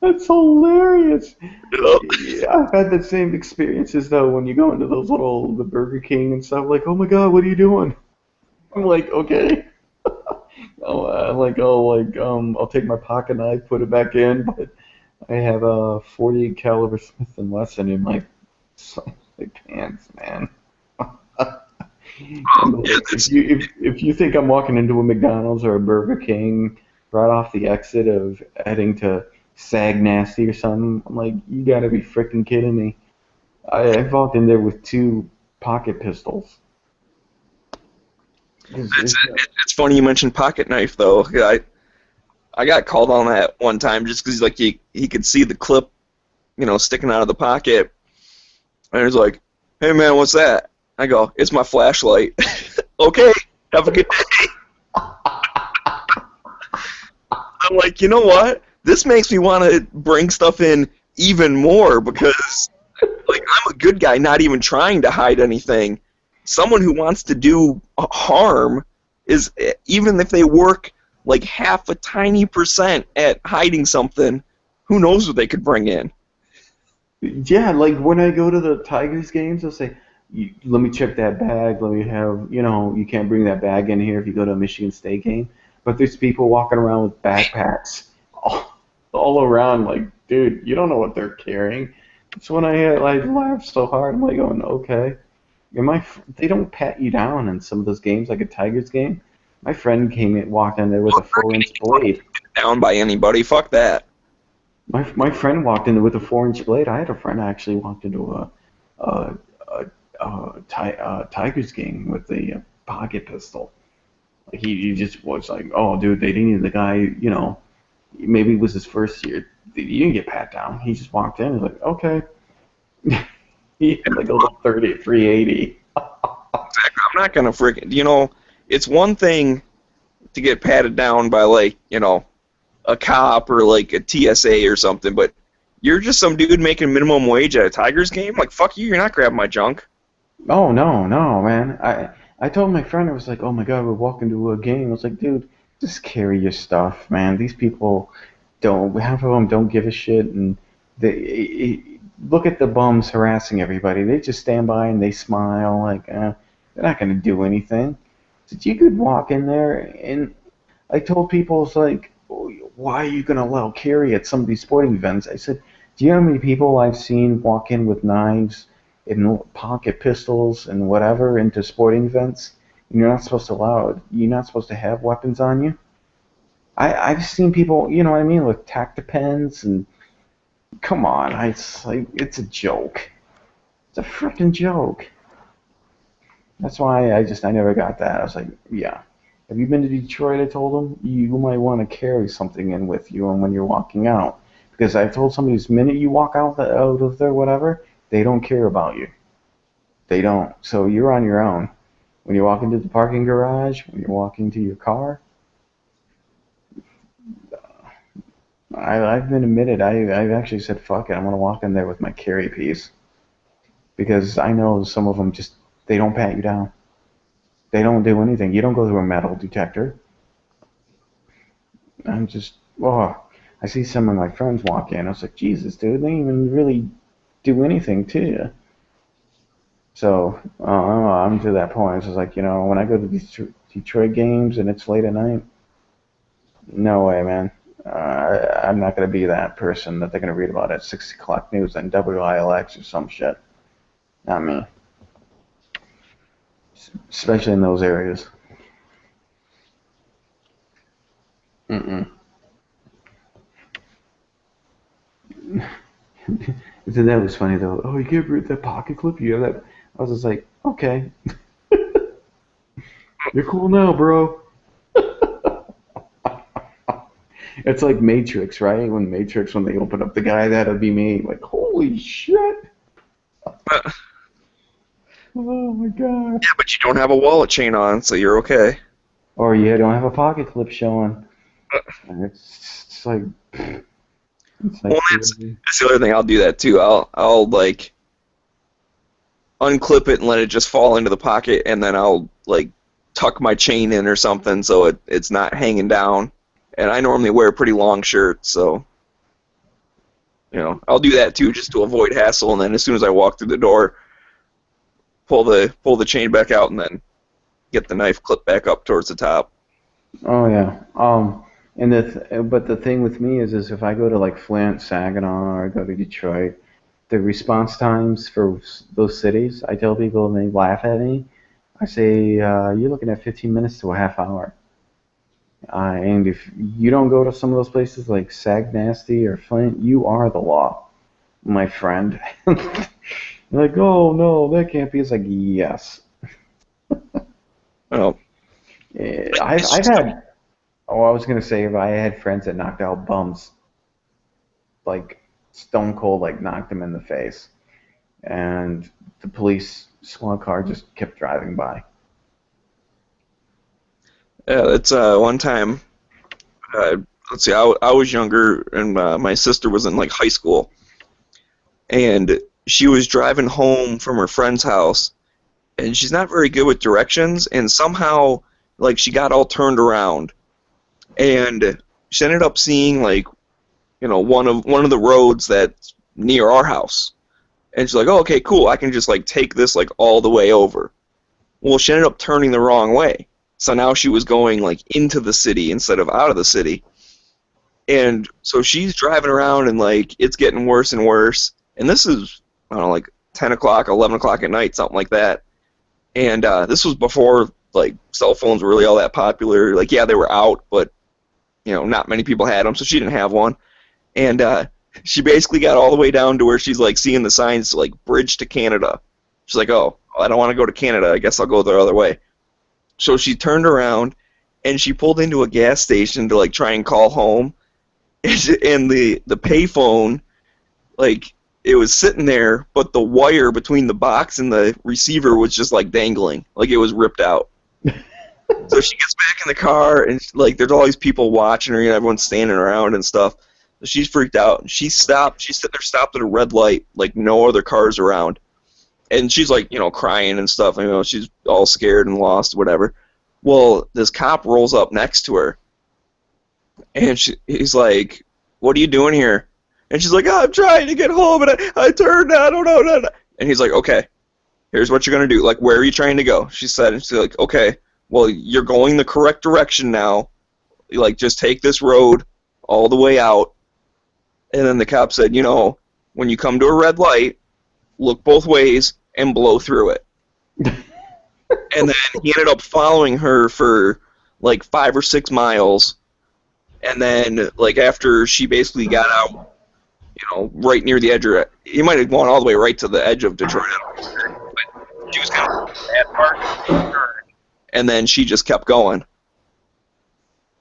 That's hilarious. Yep. Yeah, I've had the same experiences though when you go into the Burger King and stuff. Like, oh my God, what are you doing? I'm like, okay. I'll take my pocket knife, put it back in, but I have a .40 caliber Smith & Wesson in my pants, man. If you think I'm walking into a McDonald's or a Burger King right off the exit of heading to Sag Nasty or something, I'm like, you gotta be freaking kidding me. I walked in there with 2 pocket pistols. It's funny you mentioned pocket knife, though. I got called on that one time just because like he could see the clip, sticking out of the pocket, and he's like, "Hey man, what's that?" I go, "It's my flashlight." Okay, have a good day. I'm like, you know what? This makes me want to bring stuff in even more because, like, I'm a good guy, not even trying to hide anything, someone who wants to do harm is, even if they work like half a tiny percent at hiding something, who knows what they could bring in. Yeah, like when I go to the Tigers games, they'll say, let me check that bag. Let me have, you can't bring that bag in here if you go to a Michigan State game. But there's people walking around with backpacks all around, like, dude, you don't know what they're carrying. So when I laughed so hard, I'm like, going, okay. They don't pat you down in some of those games, like a Tigers game. My friend walked in there with a 4-inch blade. Down by anybody, fuck that. My friend walked in with a 4-inch blade. I had a friend actually walked into a Tigers game with a pocket pistol. Like he just was like, oh, dude, they needed the guy, maybe it was his first year. He didn't get pat down. He just walked in and was like, okay. He had like a little 380. Exactly. I'm not going to freaking, it's one thing to get patted down by, like, a cop or like a TSA or something, but you're just some dude making minimum wage at a Tigers game? Like, fuck you, you're not grabbing my junk. Oh, no, man. I told my friend, I was like, oh my god, we're walking to a game. I was like, dude, just carry your stuff, man. These people half of them don't give a shit, and look at the bums harassing everybody. They just stand by and they smile like, they're not going to do anything. So you could walk in there, and I told people, it's like, why are you going to allow carry at some of these sporting events? I said, do you know how many people I've seen walk in with knives and pocket pistols and whatever into sporting events? And you're not supposed to allow it. You're not supposed to have weapons on you. I've seen people, you know what I mean, with tactipens, and come on, it's a joke. It's a freaking joke. That's why I never got that. I was like, yeah. Have you been to Detroit? I told them, you might want to carry something in with you and when you're walking out. Because I told somebody, this minute you walk out of there, whatever, they don't care about you. They don't. So you're on your own. When you walk into the parking garage, when you're walking to your car, I've been admitted. I've actually said, fuck it, I'm going to walk in there with my carry piece. Because I know some of them they don't pat you down. They don't do anything. You don't go through a metal detector. I see some of my friends walk in. I was like, Jesus, dude, they didn't even really do anything to you. So, I'm to that point. It's just like, when I go to these Detroit games and it's late at night, no way, man. I'm not going to be that person that they're going to read about at 6 o'clock news on WILX or some shit. Not me. Especially in those areas. That was funny though. Oh, you can't read that pocket clip? You have that? I was just like, okay. You're cool now, bro. It's like Matrix, right? When they open up the guy, that'll be me. Like, holy shit. Oh my god. Yeah, but you don't have a wallet chain on, so you're okay. Or you don't have a pocket clip showing. It's like... Well, that's the other thing. I'll do that too. I'll like unclip it and let it just fall into the pocket, and then I'll like tuck my chain in or something so it's not hanging down. And I normally wear a pretty long shirt, so I'll do that too just to avoid hassle. And then as soon as I walk through the door, pull the chain back out, and then get the knife clipped back up towards the top. Oh yeah. But the thing with me is if I go to like Flint, Saginaw, or I go to Detroit, the response times for those cities, I tell people and they laugh at me. I say, you're looking at 15 minutes to a half hour. And if you don't go to some of those places like Sag Nasty or Flint, you are the law, my friend. Like, oh no, that can't be. It's like, yes. Oh. I've had... Oh, I was going to say, if I had friends that knocked out bums, like stone cold, like knocked them in the face, and the police squad car just kept driving by. Yeah, that's one time, let's see, I was younger, and my sister was in like high school, and she was driving home from her friend's house, and she's not very good with directions, and somehow, like, she got all turned around, and she ended up seeing, like, you know, one of the roads that's near our house, and she's like, oh, okay, cool, I can just, like, take this, like, all the way over. Well, she ended up turning the wrong way, so now she was going, like, into the city instead of out of the city, and so she's driving around, and, like, it's getting worse and worse, and this is, I don't know, like, 10 o'clock, 11 o'clock at night, something like that. And this was before, like, cell phones were really all that popular. Like, yeah, they were out, but, you know, not many people had them, so she didn't have one. And she basically got all the way down to where she's, like, seeing the signs, like, bridge to Canada. She's like, oh, I don't want to go to Canada. I guess I'll go the other way. So she turned around, and she pulled into a gas station to, like, try and call home. And the payphone, like, it was sitting there, but the wire between the box and the receiver was just, like, dangling. Like, it was ripped out. So she gets back in the car, and, like, there's all these people watching her, and everyone's standing around and stuff. So she's freaked out. And she stopped. She's sitting there, stopped at a red light, like, no other cars around. And she's, like, you know, crying and stuff. You know, she's all scared and lost, whatever. Well, this cop rolls up next to her, and he's like, what are you doing here? And she's like, oh, I'm trying to get home, and I turned, I don't know. And he's like, okay, here's what you're going to do. Like, where are you trying to go? She said, and she's like, okay, well, you're going the correct direction now. Like, just take this road all the way out. And then the cop said, you know, when you come to a red light, look both ways and blow through it. And then he ended up following her for, like, 5 or 6 miles. And then, like, after she basically got out, you know, right near the edge of it. He might have gone all the way right to the edge of Detroit. But she was kind of that part, and then she just kept going.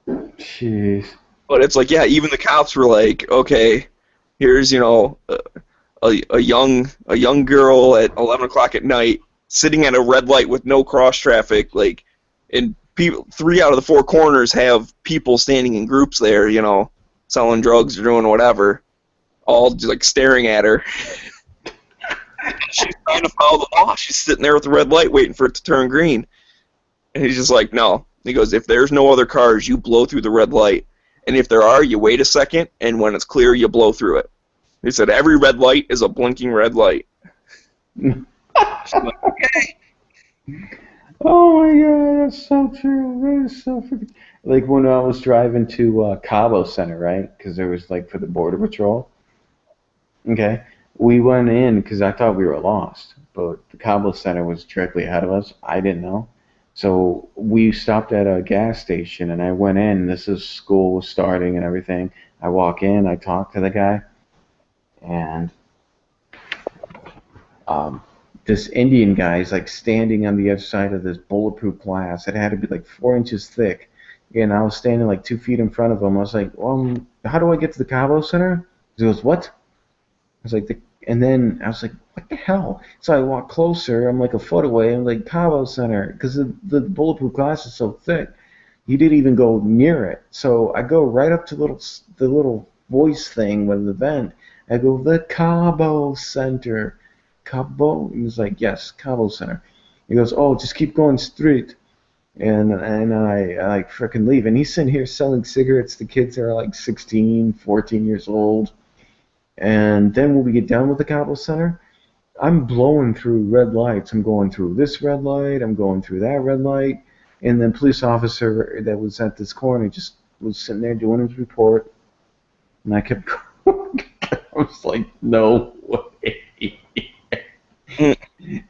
Jeez. But it's like, yeah, even the cops were like, okay, here's, you know, a young girl at 11 o'clock at night sitting at a red light with no cross traffic, like, and people, 3 out of the 4 corners have people standing in groups there, you know, selling drugs or doing whatever. All just, like, staring at her. She's trying to follow the law. She's sitting there with the red light waiting for it to turn green. And he's just like, no. He goes, if there's no other cars, you blow through the red light. And if there are, you wait a second, and when it's clear, you blow through it. He said, every red light is a blinking red light. She's like, okay. Oh my god, that's so true. That is so freaking... Like, when I was driving to Cabo Center, right? Because there was, like, for the Border Patrol. Okay, we went in because I thought we were lost, but the Cabo Center was directly ahead of us. I didn't know. So we stopped at a gas station, and I went in. This is school was starting and everything. I walk in, I talk to the guy, and this Indian guy is, like, standing on the other side of this bulletproof glass. It had to be, like, 4 inches thick, and I was standing, like, 2 feet in front of him. I was like, how do I get to the Cabo Center? He goes, what? I was like, and then I was like, what the hell? So I walked closer. I'm like a foot away. I'm like, Cabo Center, because the bulletproof glass is so thick. He didn't even go near it. So I go right up to the little voice thing with the vent. I go, the Cabo Center. Cabo? He was like, yes, Cabo Center. He goes, oh, just keep going straight. And I like frickin' leave. And he's sitting here selling cigarettes to kids that are like 16, 14 years old. And then when we get down with the Cabo Center, I'm blowing through red lights. I'm going through this red light. I'm going through that red light. And the police officer that was at this corner just was sitting there doing his report. And I kept going. I was like, no way.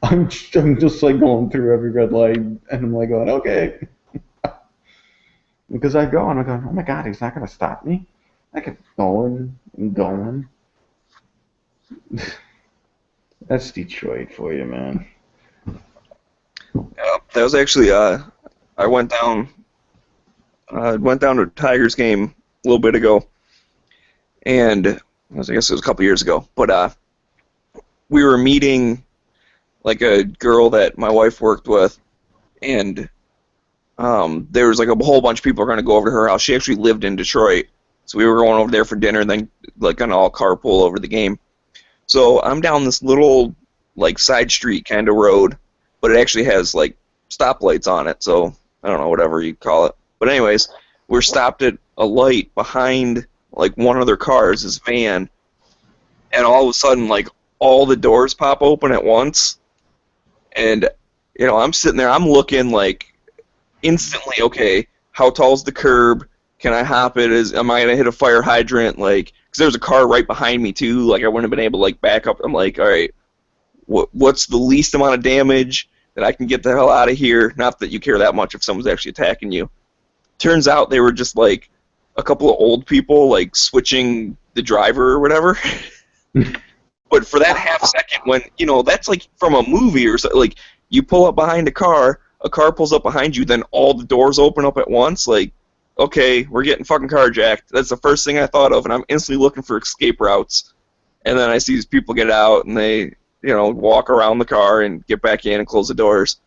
I'm just like going through every red light. And I'm like going, okay. Because I go and I go, oh my God, he's not going to stop me. I kept going and going. That's Detroit for you, man. Yeah, that was actually I went down to a Tigers game a little bit ago, and I guess it was a couple years ago. But we were meeting like a girl that my wife worked with, and there was like a whole bunch of people going to go over to her house. She actually lived in Detroit, so we were going over there for dinner, and then like kind of all carpool over the game. So I'm down this little like side street kind of road, but it actually has like stoplights on it, so I don't know, whatever you call it. But anyways, we're stopped at a light behind like one of their cars, this van, and all of a sudden like all the doors pop open at once, and I'm sitting there, I'm looking like instantly, okay, how tall's the curb? Can I hop it? Am I gonna hit a fire hydrant? Like, because there's a car right behind me too. Like, I wouldn't have been able to like back up. I'm like, all right, what's the least amount of damage that I can get the hell out of here? Not that you care that much if someone's actually attacking you. Turns out they were just like a couple of old people like switching the driver or whatever. But for that half second, when that's like from a movie or something, like you pull up behind a car pulls up behind you, then all the doors open up at once. Like, okay, we're getting fucking carjacked. That's the first thing I thought of, and I'm instantly looking for escape routes. And then I see these people get out, and they, walk around the car and get back in and close the doors.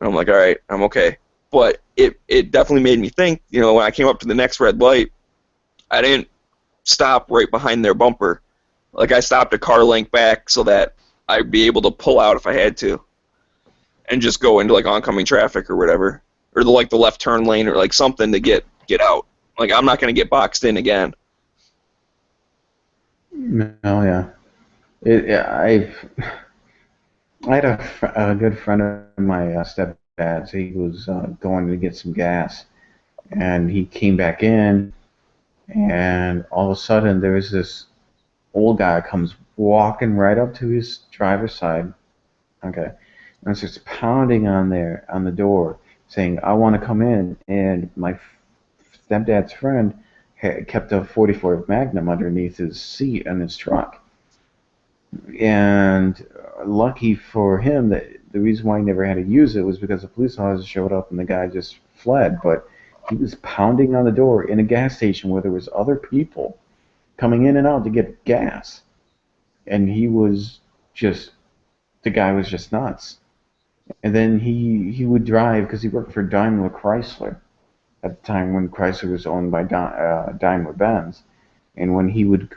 And I'm like, all right, I'm okay. But it definitely made me think, when I came up to the next red light, I didn't stop right behind their bumper. Like, I stopped a car length back so that I'd be able to pull out if I had to. And just go into, like, oncoming traffic or whatever. Or, the left turn lane or, like, something to get out. Like, I'm not going to get boxed in again. No, yeah. I had a good friend of my stepdad's. He was going to get some gas, and he came back in, and all of a sudden there was this old guy comes walking right up to his driver's side, okay, and starts pounding on the door, saying, "I want to come in." And my stepdad's friend kept a 44 Magnum underneath his seat in his truck. And lucky for him, that the reason why he never had to use it was because the police officer showed up and the guy just fled. But he was pounding on the door in a gas station where there was other people coming in and out to get gas. And he was just, the guy was just nuts. And then he would drive, because he worked for Daimler Chrysler at the time when Chrysler was owned by Daimler-Benz. And when he would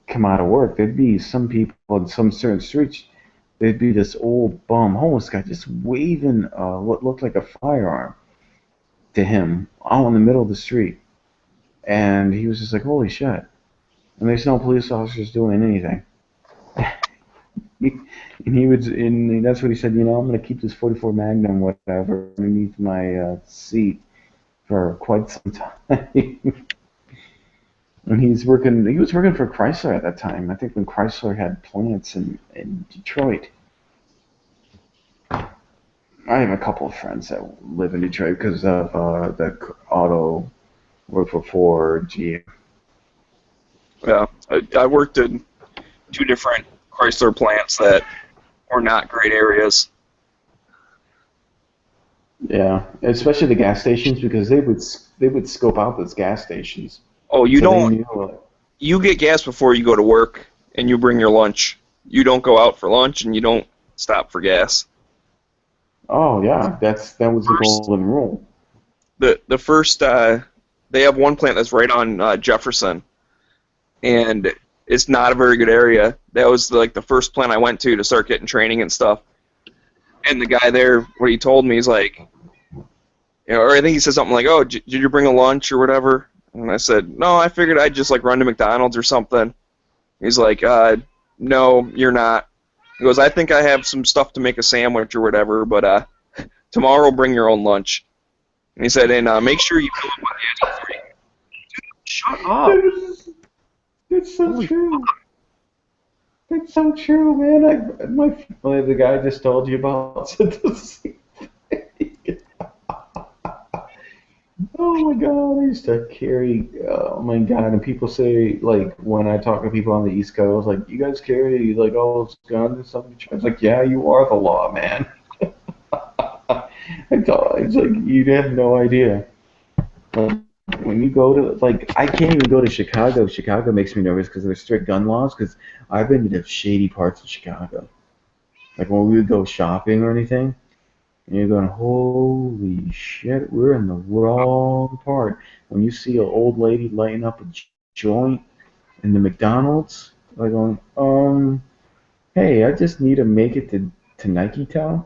come out of work, there'd be some people in some certain streets, there'd be this old bum homeless guy just waving what looked like a firearm to him out in the middle of the street. And he was just like, holy shit. And there's no police officers doing anything. And that's what he said, I'm going to keep this 44 Magnum, whatever, underneath my seat for quite some time. And he was working for Chrysler at that time. I think when Chrysler had plants in Detroit. I have a couple of friends that live in Detroit because of the auto work for Ford, GM. Yeah, I worked in 2 different Chrysler plants that were not great areas. Yeah, especially the gas stations, because they would scope out those gas stations. Oh, you get gas before you go to work, and you bring your lunch. You don't go out for lunch, and you don't stop for gas. Oh yeah, that was the golden rule. The first they have one plant that's right on Jefferson, and it's not a very good area. That was like the first plant I went to start getting training and stuff. And the guy there, what he told me, he's like, or I think he said something like, "Oh, did you bring a lunch or whatever?" And I said, "No, I figured I'd just like run to McDonald's or something." He's like, "No, you're not." He goes, "I think I have some stuff to make a sandwich or whatever, but tomorrow bring your own lunch." And he said, "And make sure you fill up on the edge before you." Dude, shut up. It's so true. It's so true, man. The guy I just told you about said the same thing. Oh my god, I used to carry, oh my god, and people say, like, when I talk to people on the East Coast, like, you guys carry, like, all those guns and stuff? I was like, yeah, you are the law, man. It's like, you have no idea. When you go to, like, I can't even go to Chicago. Chicago makes me nervous because there's strict gun laws, because I've been to the shady parts of Chicago. Like, when we would go shopping or anything, and you're going, holy shit, we're in the wrong part. When you see an old lady lighting up a joint in the McDonald's, like going, hey, I just need to make it to Nike Town.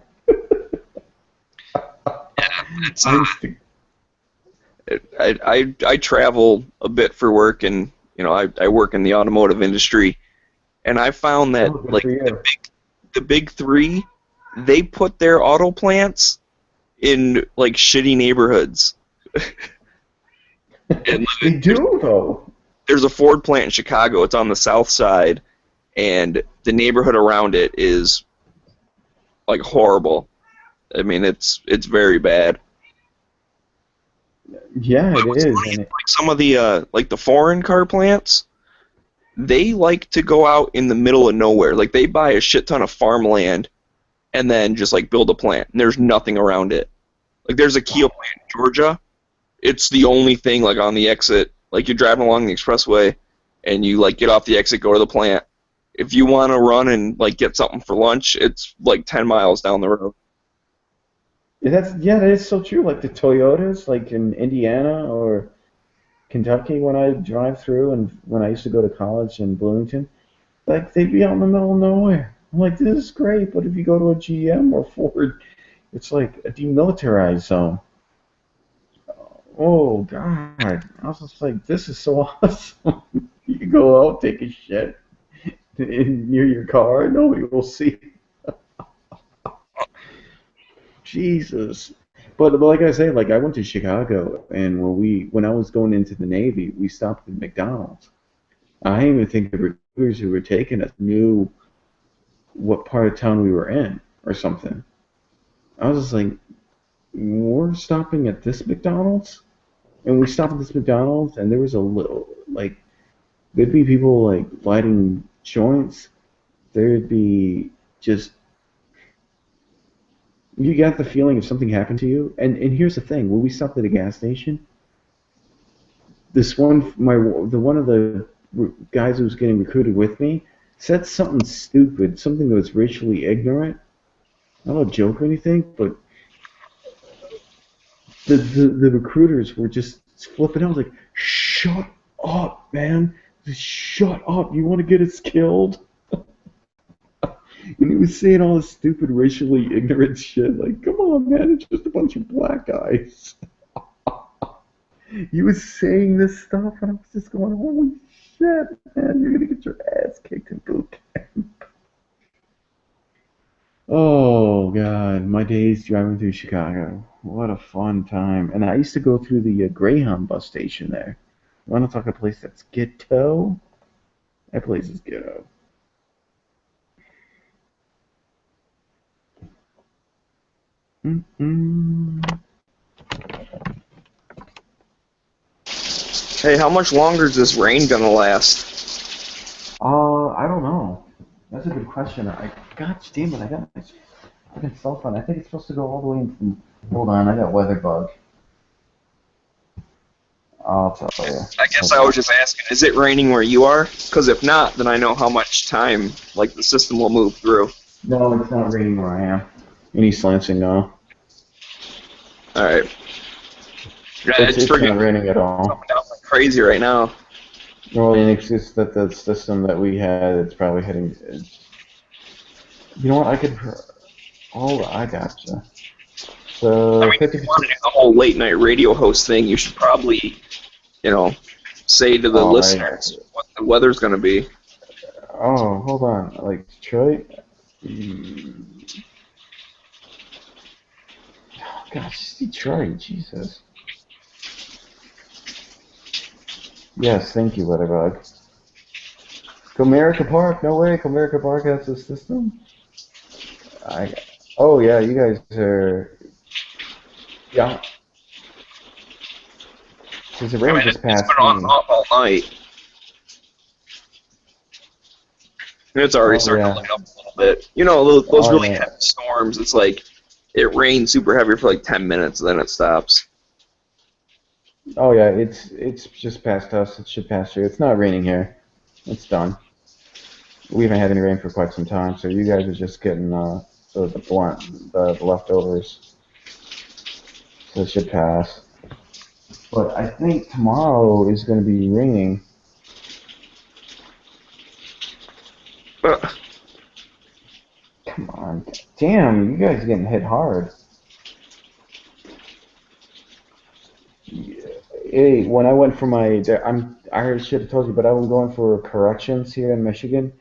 It's, I used to, I travel a bit for work, and I work in the automotive industry, and I found that good like for you. the big three, they put their auto plants in like shitty neighborhoods. And They do though. there's a Ford plant in Chicago. It's on the south side, and the neighborhood around it is like horrible. I mean, it's very bad. Yeah, But it what's is, funny and is, like some of the like the foreign car plants, they like to go out in the middle of nowhere. Like they buy a shit ton of farmland and then just like build a plant, and there's nothing around it. Like there's a Kia plant in Georgia. It's the only thing like on the exit. Like you're driving along the expressway, and you like get off the exit, go to the plant. If you want to run and like get something for lunch, it's like 10 miles down the road. that is so true. Like the Toyotas, like in Indiana or Kentucky, when I drive through, and when I used to go to college in Bloomington, like they'd be out in the middle of nowhere. I'm like, this is great, but if you go to a GM or Ford, it's like a demilitarized zone. Oh God! I was just like, this is so awesome. You can go out, take a shit near your car, nobody will see. Jesus. But like I say, like I went to Chicago, and when I was going into the Navy, we stopped at McDonald's. I didn't even think the recruiters who were taking us knew what part of town we were in or something. I was just like, we're stopping at this McDonald's? And we stopped at this McDonald's, and there was a little, like, there'd be people, like, lighting joints. There'd be just, you got the feeling if something happened to you. And here's the thing, when we stopped at a gas station, one of the guys who was getting recruited with me said something stupid, something that was racially ignorant. Not a joke or anything, but the recruiters were just flipping out. I was like, shut up, man. Just shut up. You want to get us killed? And he was saying all this stupid racially ignorant shit. Like, come on, man. It's just a bunch of black guys. He was saying this stuff, and I was just going, holy shit, man. You're going to get your ass kicked in boot camp. Oh, God. My days driving through Chicago. What a fun time. And I used to go through the Greyhound bus station there. Want to talk a place that's ghetto? That place is ghetto. Hey, how much longer is this rain gonna last? I don't know. That's a good question. God damn it, I got my fucking cell phone. I think it's supposed to go all the way from. Hold on, I got weather bug. I'll tell you. I guess I was just asking, is it raining where you are? Because if not, then I know how much time like the system will move through. No, it's not raining where I am. In East Lansing, no. All right. Yeah, It's not raining at all. Coming down like crazy right now. Well, and it's just that the system that we had, it's probably hitting. You know what? I could. Oh, I gotcha. So, I mean, if you want to do the whole late night radio host thing, you should probably, say to the listeners what the weather's going to be. Oh, hold on. Like Detroit? Gosh, it's Detroit. Jesus. Yes, thank you, Weatherbug. Comerica Park? No way. Comerica Park has a system? Oh, yeah, you guys are. Yeah. Because the rain just passed. It's been on off all night. And it's already starting to light up a little bit. Those really heavy storms, it's like it rains super heavy for like 10 minutes, and then it stops. Oh, yeah, it's just past us. It should pass through. It's not raining here. It's done. We haven't had any rain for quite some time, so you guys are just getting the leftovers. So it should pass. But I think tomorrow is going to be raining. Come on. Damn, you guys are getting hit hard. Hey, when I went for my, I should have told you, but I'm going for corrections here in Michigan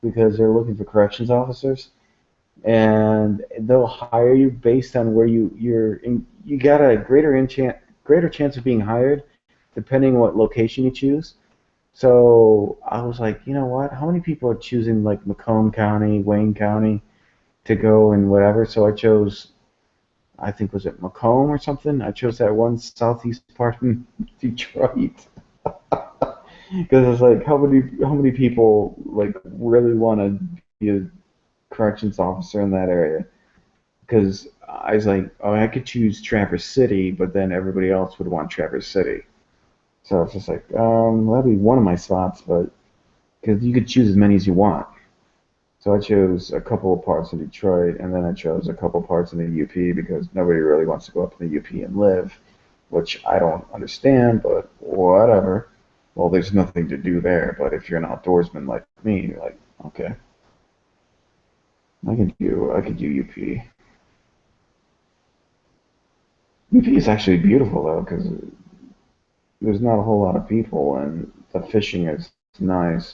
because they're looking for corrections officers, and they'll hire you based on where you're in. You got a greater chance of being hired depending what location you choose. So I was like, you know what? How many people are choosing like Macomb County, Wayne County to go and whatever? So I chose, I think was it Macomb or something? I chose that one southeast part of Detroit because it's like how many people like really want to be a corrections officer in that area? Because I was like, oh, I could choose Traverse City, but then everybody else would want Traverse City. So it's just like, that'd be one of my spots, but because you could choose as many as you want. So I chose a couple of parts in Detroit, and then I chose a couple of parts in the UP because nobody really wants to go up in the UP and live, which I don't understand, but whatever. Well, there's nothing to do there, but if you're an outdoorsman like me, you're like, okay, I could do UP. UP is actually beautiful though, because there's not a whole lot of people, and the fishing is nice.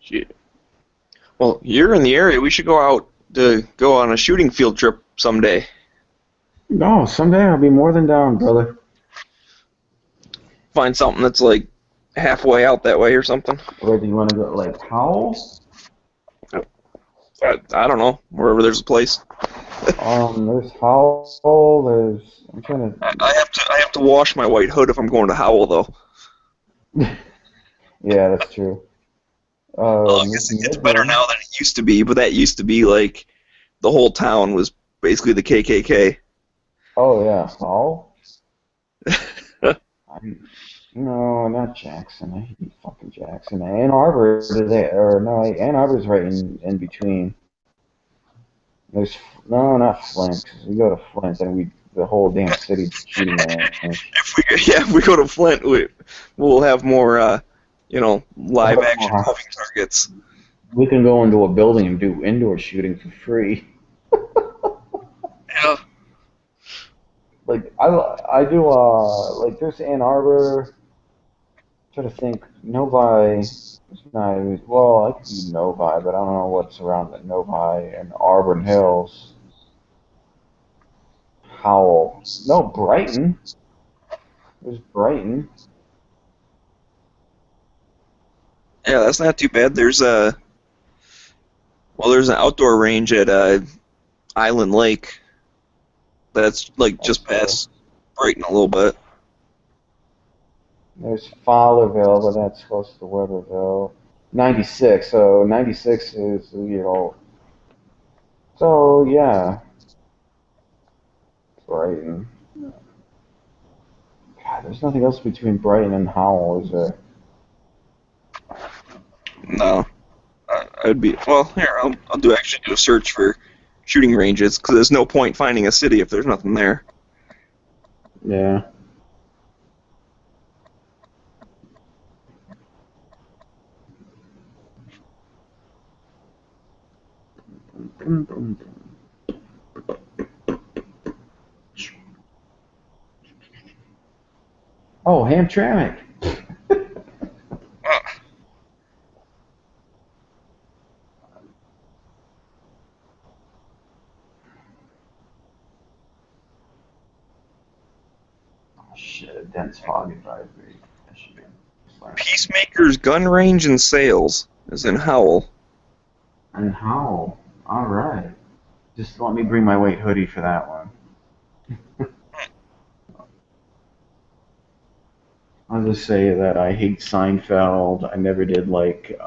Shit. Well, you're in the area. We should go out to go on a shooting field trip someday. No, someday I'll be more than down, brother. Find something that's like halfway out that way or something. Where do you want to go? Like Howell? I don't know. Wherever there's a place. There's Howell. I'm trying to. I have to wash my white hood if I'm going to Howell though. Yeah, that's true. I guess it's better now than it used to be, but that used to be like the whole town was basically the KKK. Oh yeah, Howell. No, not Jackson. I hate fucking Jackson. Ann Arbor is there, or no, Ann Arbor's right in between. There's not Flint. 'Cause we go to Flint, and the whole damn city's shooting at us. If we go to Flint, we'll have more, live action moving targets. We can go into a building and do indoor shooting for free. Yeah. Like I do like there's Ann Arbor. I'm trying to think Novi. Well, I could do Novi, but I don't know what's around the Novi and Auburn Hills. Howell. No, Brighton. There's Brighton. Yeah, that's not too bad. There's an outdoor range at Island Lake. That's like just past Brighton a little bit. There's Fowlerville, but that's close to Weberville. 96, so 96 is, so yeah. Brighton. God, there's nothing else between Brighton and Howell, is there? No. I'd be, well, here, I'll do a search for shooting ranges, because there's no point finding a city if there's nothing there. Yeah. Oh, Hamtramck. Shit, dense fog advisory. Peacemaker's Gun Range and Sales is in Howell. And Howell. All right. Just let me bring my white hoodie for that one. I'll just say that I hate Seinfeld. I never did like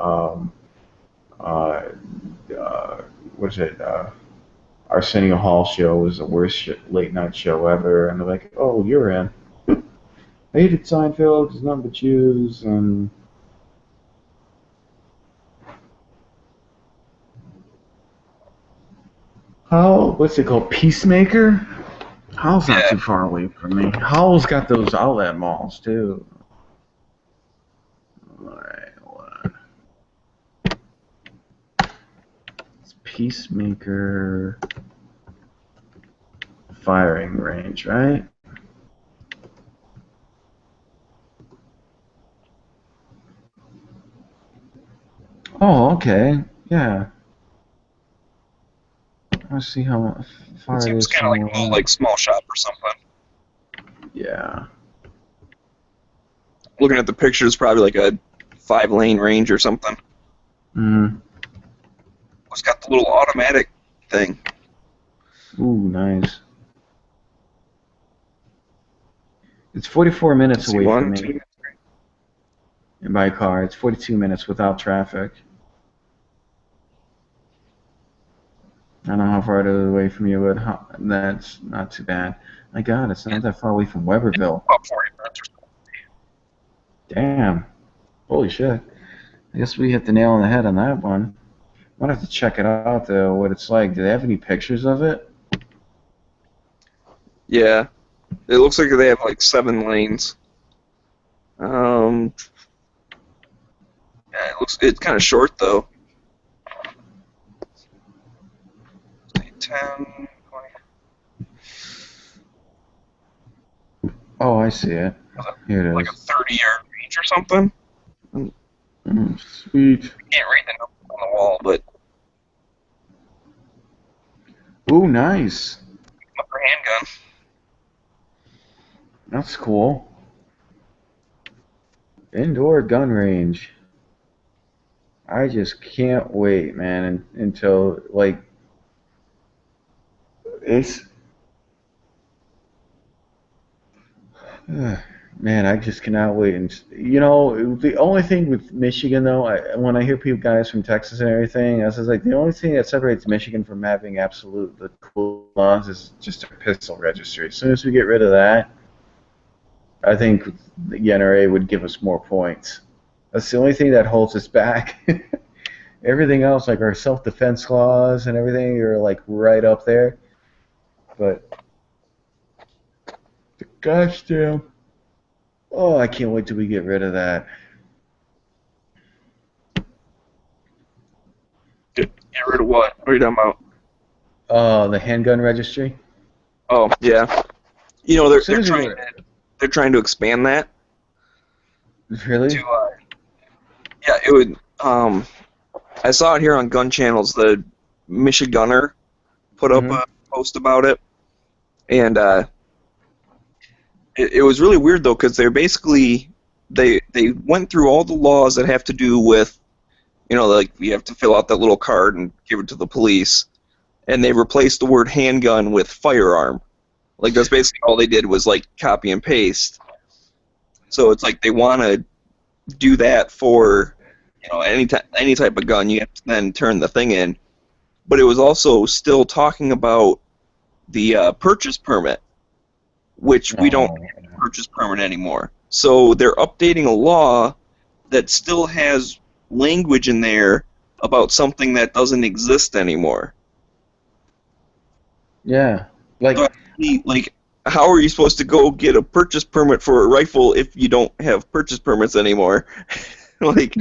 what's it? Arsenio Hall show was the worst late night show ever, and they're like, "Oh, you're in." I hated Seinfeld because nothing but Jews, and What's it called? Peacemaker? Howell's not Yeah. too far away from me. Howell's got those outlet malls too. Alright, hold on. It's Peacemaker firing range, right? Oh, okay. Yeah. Let's see how far It it seems is kind of like from a little like small shop or something. Yeah. Looking at the pictures, probably like a 5-lane range or something. It's got the little automatic thing. Ooh, nice. It's 44 minutes away from me. By car, it's 42 minutes without traffic. I don't know how far it is away from you, but that's not too bad. My God, it's not that far away from Weberville. About 40 minutes or so. Damn. Holy shit. I guess we hit the nail on the head on that one. Might have to check it out, though, what it's like. Do they have any pictures of it? Yeah. It looks like they have like 7 lanes. Yeah, it's kind of short though. 10, 20. Oh, I see it. Here it Like is. a 30-yard range or something. Sweet. You can't read the number on the wall, but Ooh, nice. upper handgun. That's cool. Indoor gun range. I just can't wait, man, until, like, it's... Man, I just cannot wait. And you know, the only thing with Michigan, though, when I hear people, guys from Texas and everything, I was like, the only thing that separates Michigan from having the cool laws is just a pistol registry. As soon as we get rid of that, I think the NRA would give us more points. That's the only thing that holds us back. Everything else, like our self-defense laws and everything, are like right up there. But the gosh damn. Oh, I can't wait till we get rid of that. Get rid of what? What are you talking about? The handgun registry. Oh, yeah. You know, they're As soon as they're trying to expand that. Really? Yeah, it would. I saw it here on Gun Channels. The Michigunner put up a post about it, and it was really weird though, because they're basically they went through all the laws that have to do with, you know, like you have to fill out that little card and give it to the police, and they replaced the word handgun with firearm. Like that's basically all they did was like copy and paste. So it's like they want to do that for, you know, any type of gun. You have to then turn the thing in. But it was also still talking about the purchase permit, which we don't have a purchase permit anymore. So they're updating a law that still has language in there about something that doesn't exist anymore. Yeah. Like, so, like, how are you supposed to go get a purchase permit for a rifle if you don't have purchase permits anymore? Like,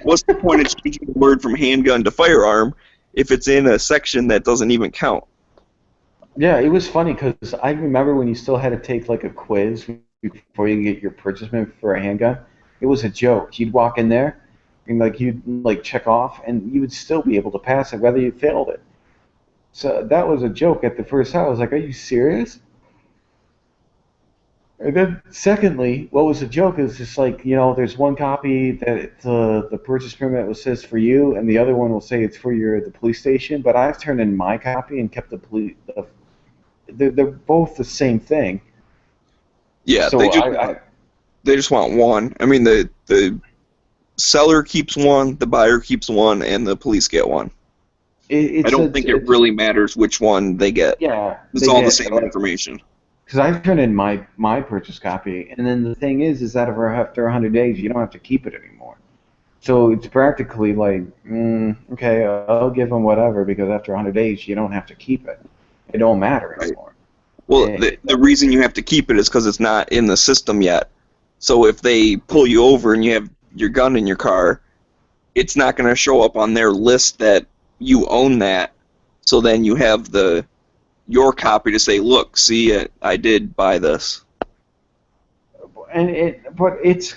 what's the point of changing the word from handgun to firearm if it's in a section that doesn't even count? Yeah, it was funny because I remember when you still had to take like a quiz before you get your purchase permit for a handgun. It was a joke. You'd walk in there and like you'd like check off, and you would still be able to pass it whether you failed it. So that was a joke at the first time. I was like, "Are you serious?" And then, secondly, what was a joke is just like, you know, there's one copy that the purchase permit says for you, and the other one will say it's for the police station. But I've turned in my copy and kept the police. They're both the same thing. Yeah, so they just want one. I mean, the seller keeps one, the buyer keeps one, and the police get one. I don't think it really matters which one they get. Yeah, it's all the same information. Because I've turned in my purchase copy, and then the thing is that after 100 days, you don't have to keep it anymore. So it's practically like, okay, I'll give them whatever because after 100 days you don't have to keep it. It don't matter Right. anymore. Well, Eh, the reason you have to keep it is because it's not in the system yet. So if they pull you over and you have your gun in your car, it's not going to show up on their list that you own that. So then you have your copy to say, look, see, I did buy this. but it's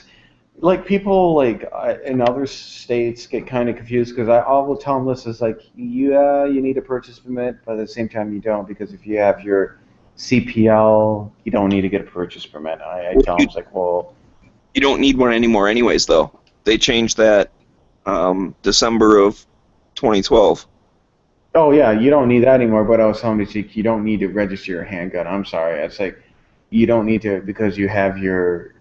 like people like in other states get kind of confused because I will tell them this is like, yeah, you need a purchase permit, but at the same time you don't because if you have your CPL, you don't need to get a purchase permit. I tell them it's like, well, You don't need one anymore anyways, though. They changed that December of 2012. oh yeah, you don't need that anymore. But I was telling you don't need to register your handgun. I'm sorry, it's like you don't need to because you have your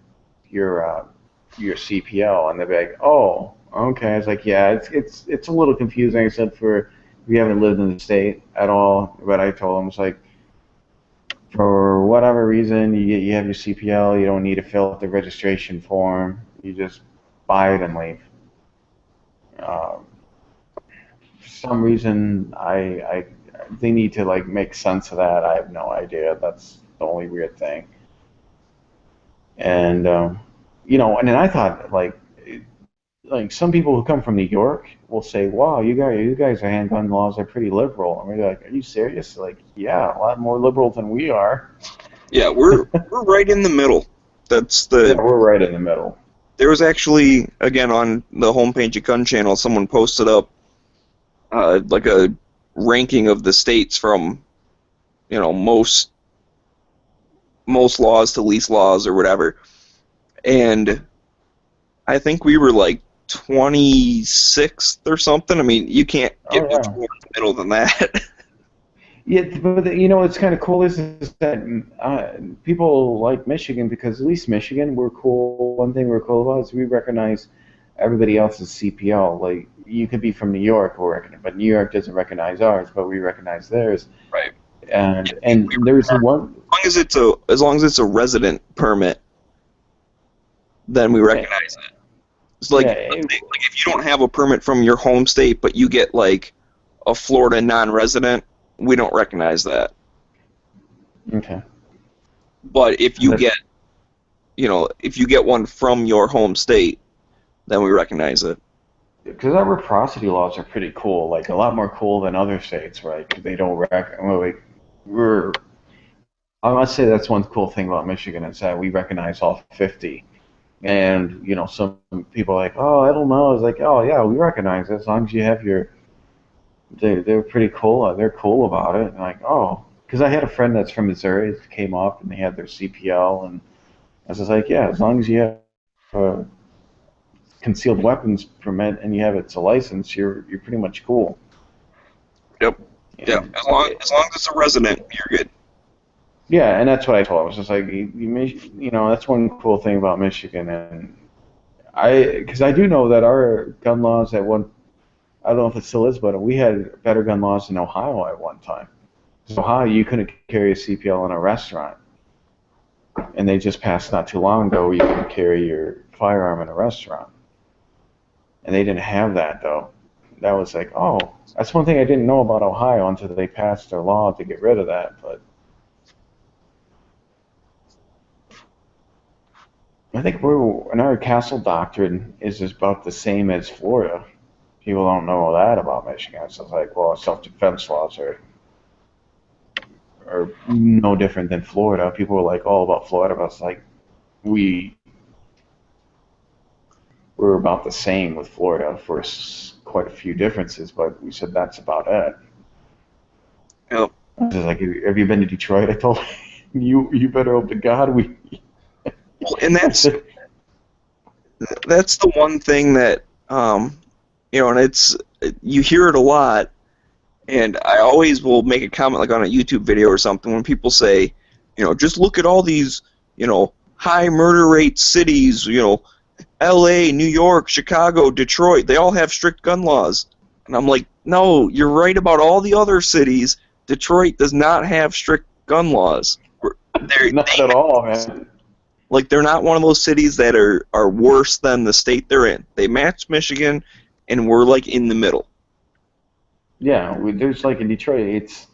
CPL, and they're like, oh, okay. It's like, yeah, it's a little confusing, except for if you haven't lived in the state at all. But I told them it's like, for whatever reason, you have your CPL, you don't need to fill out the registration form. You just buy it and leave. For some reason, they need to like make sense of that. I have no idea. That's the only weird thing. And and then I thought like some people who come from New York will say, "Wow, you guys' handgun laws are pretty liberal." And we're like, "Are you serious?" Like, yeah, a lot more liberal than we are. Yeah, we're right in the middle. That's Yeah, we're right in the middle. There was actually, again, on the homepage of Gun Channel, someone posted up like a ranking of the states from, most laws to least laws or whatever. And I think we were like 26th or something. I mean, you can't get much more in the middle than that. Yeah, but what's kind of cool is that people like Michigan because at least Michigan, we're cool. One thing we're cool about is we recognize everybody else's CPL. Like you could be from New York, but New York doesn't recognize ours, but we recognize theirs. Right. And there's one. As long as it's a resident permit, then we recognize it. It's like, like if you don't have a permit from your home state, but you get like a Florida non-resident, we don't recognize that. Okay. But if you get one from your home state, then we recognize it. Because our reciprocity laws are pretty cool, like a lot more cool than other states, right? 'Cause they don't I must say that's one cool thing about Michigan is that we recognize all 50. And, some people are like, oh, I don't know. It's like, oh, yeah, we recognize it as long as you have they're pretty cool. They're cool about it. And like, oh, because I had a friend that's from Missouri that came up and they had their CPL. And I was just like, yeah, as long as you have a concealed weapons permit and you have it's a license, you're pretty much cool. Yep. Yeah. As long as it's a resident, you're good. Yeah, and that's what I told him. I was just like, that's one cool thing about Michigan, and because I do know that our gun laws I don't know if it still is, but we had better gun laws in Ohio at one time. In Ohio, you couldn't carry a CPL in a restaurant, and they just passed not too long ago where you can carry your firearm in a restaurant, and they didn't have that though. That was like, oh, that's one thing I didn't know about Ohio until they passed their law to get rid of that, but. I think our castle doctrine is about the same as Florida. People don't know that about Michigan. So it's like, well, self-defense laws are no different than Florida. People are like all about Florida, but it's like we're about the same with Florida for quite a few differences, but we said that's about it. Yep. It's like, have you been to Detroit? I told you better hope to God we. Well, and that's the one thing that and it's you hear it a lot, and I always will make a comment like on a YouTube video or something when people say, just look at all these, high murder rate cities, L.A., New York, Chicago, Detroit, they all have strict gun laws, and I'm like, no, you're right about all the other cities. Detroit does not have strict gun laws. Not at all, man. Like, they're not one of those cities that are worse than the state they're in. They match Michigan, and we're, like, in the middle. Yeah, there's like in Detroit, it's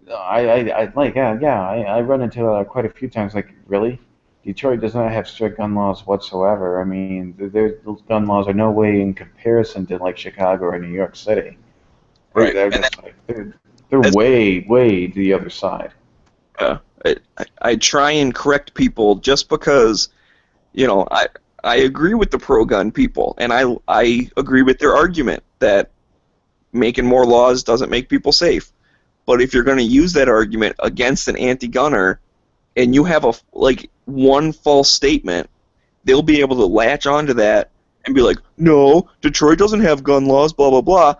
I run into quite a few times. Like, really, Detroit does not have strict gun laws whatsoever. I mean, their gun laws are no way in comparison to like Chicago or New York City. Right. They're just like they're way the other side. I try and correct people just because, you know, I agree with the pro-gun people, and I agree with their argument that making more laws doesn't make people safe. But if you're going to use that argument against an anti-gunner, and you have one false statement, they'll be able to latch onto that and be like, no, Detroit doesn't have gun laws, blah, blah, blah.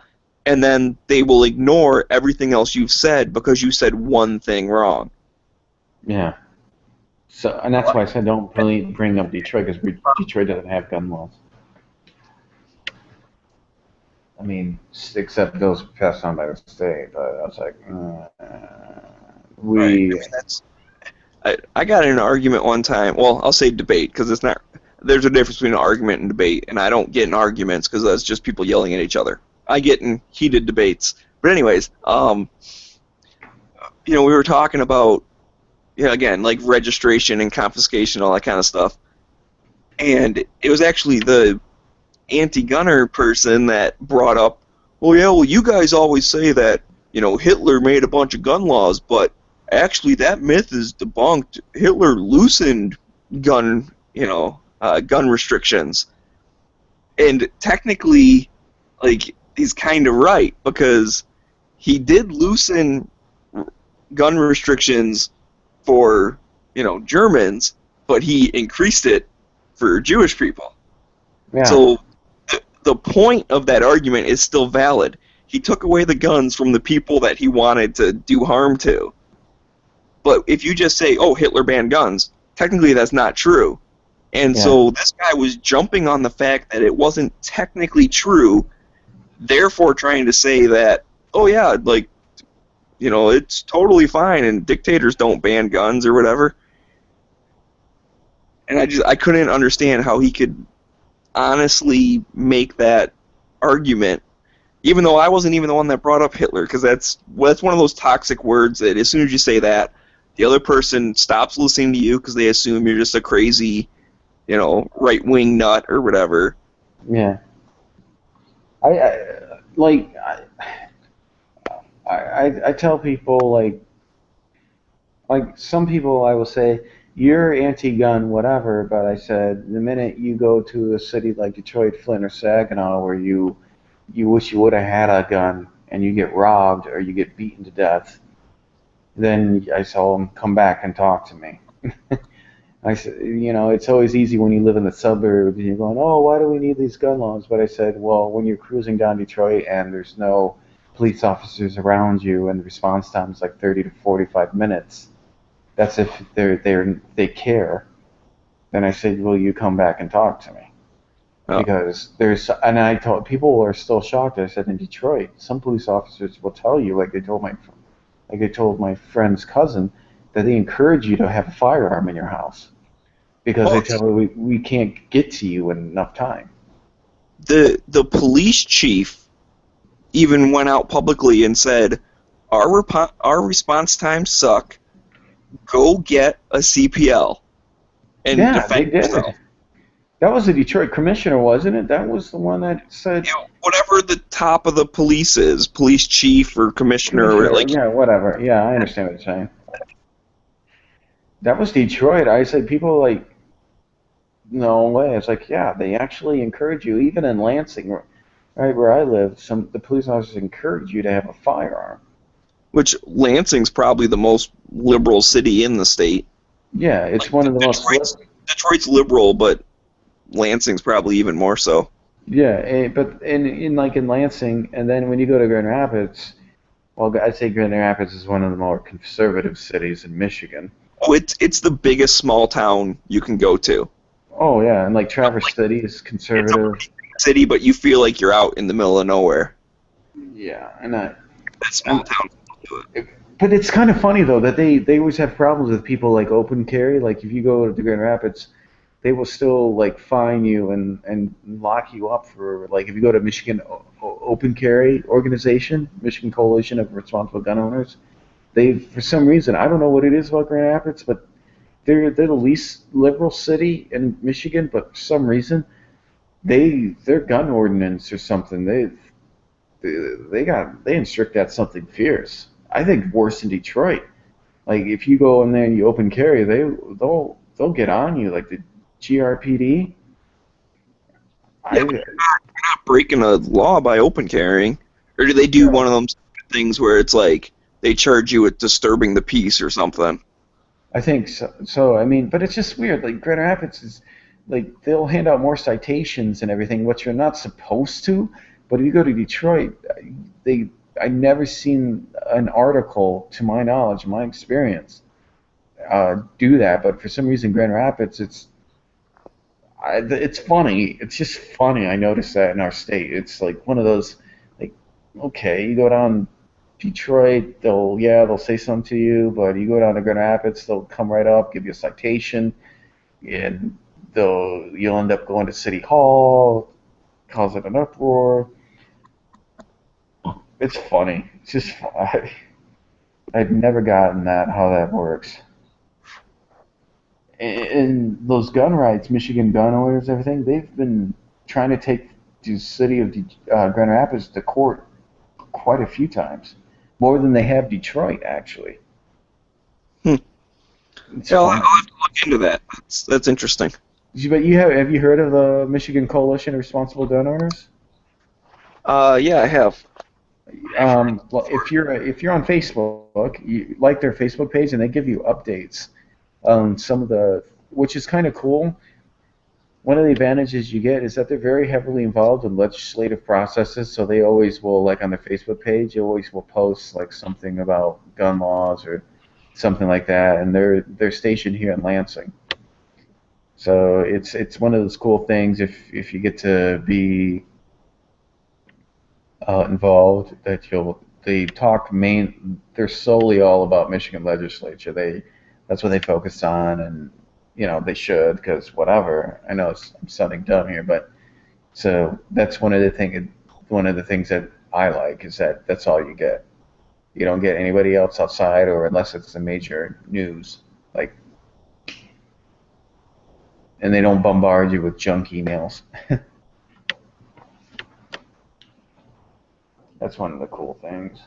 And then they will ignore everything else you've said because you said one thing wrong. Yeah. So, and that's why I said don't really bring up Detroit, because Detroit doesn't have gun laws. I mean, except those passed on by the state. But I was like, I got in an argument one time. Well, I'll say debate, because it's not. There's a difference between an argument and debate, and I don't get in arguments because that's just people yelling at each other. I get in heated debates. But anyways, we were talking about, again, like registration and confiscation, all that kind of stuff. And it was actually the anti-gunner person that brought up, well, you guys always say that, Hitler made a bunch of gun laws, but actually that myth is debunked. Hitler loosened gun restrictions. And technically, he's kind of right, because he did loosen gun restrictions for, Germans, but he increased it for Jewish people. Yeah. So the point of that argument is still valid. He took away the guns from the people that he wanted to do harm to. But if you just say, oh, Hitler banned guns, technically that's not true. And so this guy was jumping on the fact that it wasn't technically true, therefore trying to say that, oh yeah, it's totally fine and dictators don't ban guns or whatever. And I couldn't understand how he could honestly make that argument, even though I wasn't even the one that brought up Hitler, because that's one of those toxic words that as soon as you say that, the other person stops listening to you because they assume you're just a crazy, right-wing nut or whatever. Yeah. I tell people, some people I will say, you're anti-gun, whatever, but I said, the minute you go to a city like Detroit, Flint, or Saginaw, where you wish you would have had a gun, and you get robbed or you get beaten to death, then I tell them, come back and talk to me. I said, it's always easy when you live in the suburbs, and you're going, oh, why do we need these gun laws? But I said, well, when you're cruising down Detroit and there's no police officers around you and the response time is like 30 to 45 minutes, that's if they care. Then I said, will you come back and talk to me? Oh. Because and I told people are still shocked. I said, in Detroit, some police officers will tell you, like they told my friend's cousin, that they encourage you to have a firearm in your house because they tell you we can't get to you in enough time. The police chief even went out publicly and said, our response times suck. Go get a CPL and defend yourself. That was the Detroit commissioner, wasn't it? That was the one that said... whatever the top of the police is, police chief or commissioner. Yeah, whatever. Yeah, I understand what you're saying. That was Detroit. I said, people no way. It's they actually encourage you. Even in Lansing, right where I live, the police officers encourage you to have a firearm. Which Lansing's probably the most liberal city in the state. Yeah, it's one of the most... Detroit's liberal, but Lansing's probably even more so. Yeah, but in Lansing, and then when you go to Grand Rapids, well, I'd say Grand Rapids is one of the more conservative cities in Michigan. Oh, it's the biggest small town you can go to. Oh yeah, and Traverse City is conservative. It's a city, but you feel like you're out in the middle of nowhere. Yeah, and that small town. But it's kind of funny though that they always have problems with people like open carry. Like if you go to Grand Rapids, they will still like fine you and lock you up for like if you go to Michigan Open Carry Organization, Michigan Coalition of Responsible Gun Owners. They for some reason I don't know what it is about Grand Rapids, but they're the least liberal city in Michigan, but for some reason their gun ordinance or something they instruct that something fierce. I think worse than Detroit. Like if you go in there and you open carry, they'll get on you like the GRPD. Yeah, but you're not breaking a law by open carrying, or do they do one of them things where it's like they charge you with disturbing the peace or something? I think so. So I mean, but it's just weird. Like Grand Rapids is like they'll hand out more citations and everything, which you're not supposed to. But if you go to Detroit, I never seen an article, to my knowledge, my experience, do that. But for some reason, Grand Rapids, it's funny. It's just funny. I noticed that in our state. It's like one of those, like, okay, you go down Detroit, they'll say something to you, but you go down to Grand Rapids, they'll come right up, give you a citation, and you'll end up going to City Hall, cause it an uproar. It's funny. It's just I've never gotten that how that works. And those gun rights, Michigan gun owners, everything, they've been trying to take the city of Grand Rapids to court quite a few times, more than they have Detroit actually. I'll have to look into that. That's interesting. But have you heard of the Michigan Coalition of Responsible Gun Owners? Yeah, I have. Well, if you're on Facebook, you like their Facebook page, and they give you updates on some of which is kind of cool. One of the advantages you get is that they're very heavily involved in legislative processes, so they always will, like on their Facebook page, they always will post like something about gun laws or something like that, and they're stationed here in Lansing. So it's one of those cool things if you get to be involved that they're solely all about Michigan legislature. That's what they focus on, and they should, because whatever. I know I'm sounding dumb here, but so that's one of the things that I like is that that's all you get. You don't get anybody else outside, or unless it's the major news, like, and they don't bombard you with junk emails. That's one of the cool things.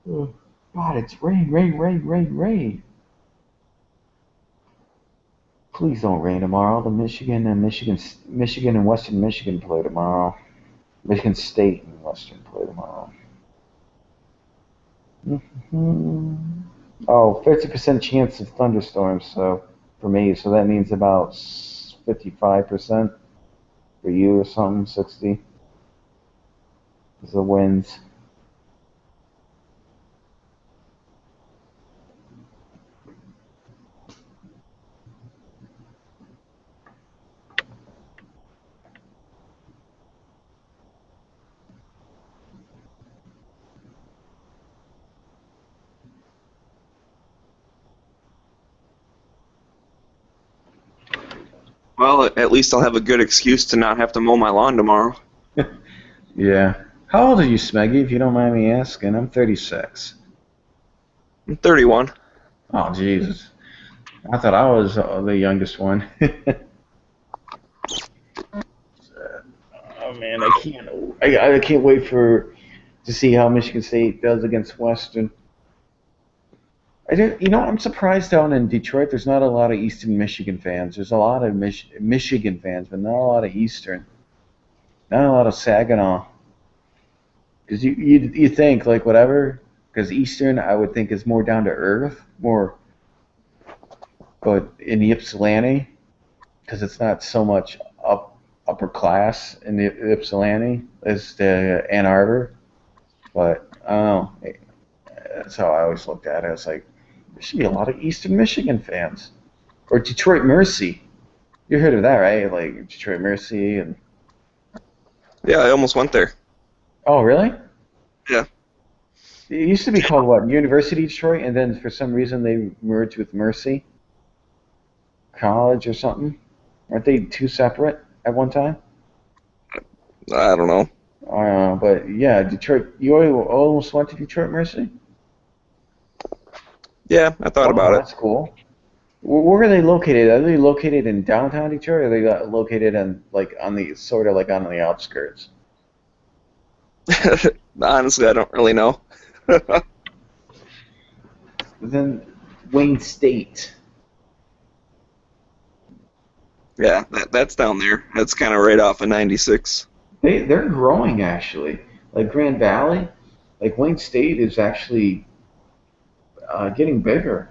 Oh, God, it's rain. Please don't rain tomorrow. The Michigan and Western Michigan play tomorrow. Michigan State and Western play tomorrow. Oh, 50% chance of thunderstorms. So for me, so that means about 55%. For you or something, 60 is the winds. Well, at least I'll have a good excuse to not have to mow my lawn tomorrow. Yeah. How old are you, Smeggy, if you don't mind me asking? I'm 36. I'm 31. Oh, Jesus. I thought I was the youngest one. Oh, man, I can't wait to see how Michigan State does against Western. I'm surprised down in Detroit there's not a lot of Eastern Michigan fans. There's a lot of Michigan fans, but not a lot of Eastern. Not a lot of Saginaw. Because you think, like, whatever, because Eastern I would think is more down to earth, but in Ypsilanti, because it's not so much upper class in the Ypsilanti as the Ann Arbor. But, I don't know. That's how I always looked at it. I was like, there should be a lot of Eastern Michigan fans. Or Detroit Mercy. You heard of that, right? Like Detroit Mercy and... Yeah, I almost went there. Oh, really? Yeah. It used to be called what? University Detroit, and then for some reason they merged with Mercy College or something. Aren't they two separate at one time? I don't know. But yeah, Detroit. You almost went to Detroit Mercy? Yeah, I thought about it. That's cool. Where are they located? Are they located in downtown Detroit, or are they located in on the sort of on the outskirts? Honestly, I don't really know. Then Wayne State. Yeah, that's down there. That's kind of right off of 96. They're growing actually. Like Grand Valley, like Wayne State is actually getting bigger.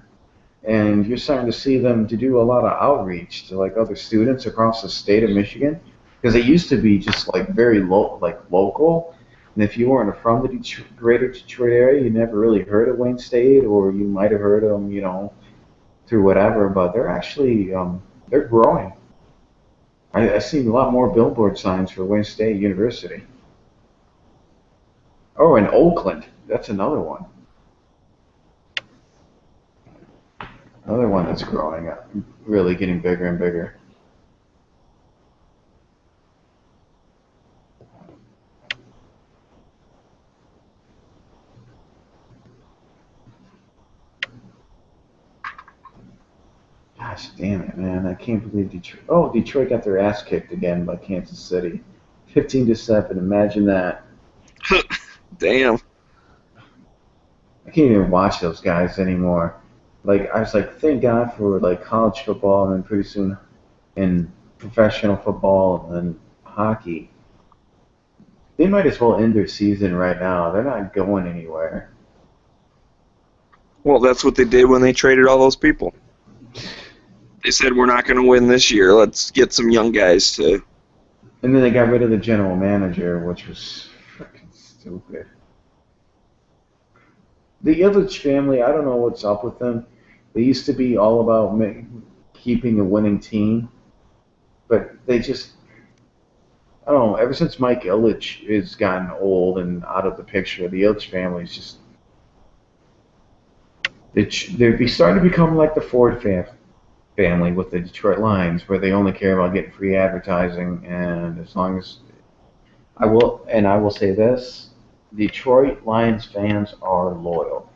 And you're starting to see them to do a lot of outreach to other students across the state of Michigan, because they used to be just very local, and if you weren't from the greater Detroit area, you never really heard of Wayne State, or you might have heard of them, through whatever. But they're actually they're growing. I see a lot more billboard signs for Wayne State University. Oh, and Oakland, that's another one. Another one that's growing up, really getting bigger and bigger. Gosh damn it, man. I can't believe Detroit. Oh, Detroit got their ass kicked again by Kansas City. 15-7, imagine that. Damn. I can't even watch those guys anymore. I was thank God for college football, and then pretty soon in professional football and then hockey. They might as well end their season right now. They're not going anywhere. Well, that's what they did when they traded all those people. They said, we're not going to win this year. Let's get some young guys to... And then they got rid of the general manager, which was freaking stupid. The Ilitch family, I don't know what's up with them. They used to be all about keeping a winning team, but they just, I don't know, ever since Mike Ilitch has gotten old and out of the picture, the Ilitch family is just, they're starting to become like the Ford family with the Detroit Lions, where they only care about getting free advertising, and as long as, I will say this, Detroit Lions fans are loyal.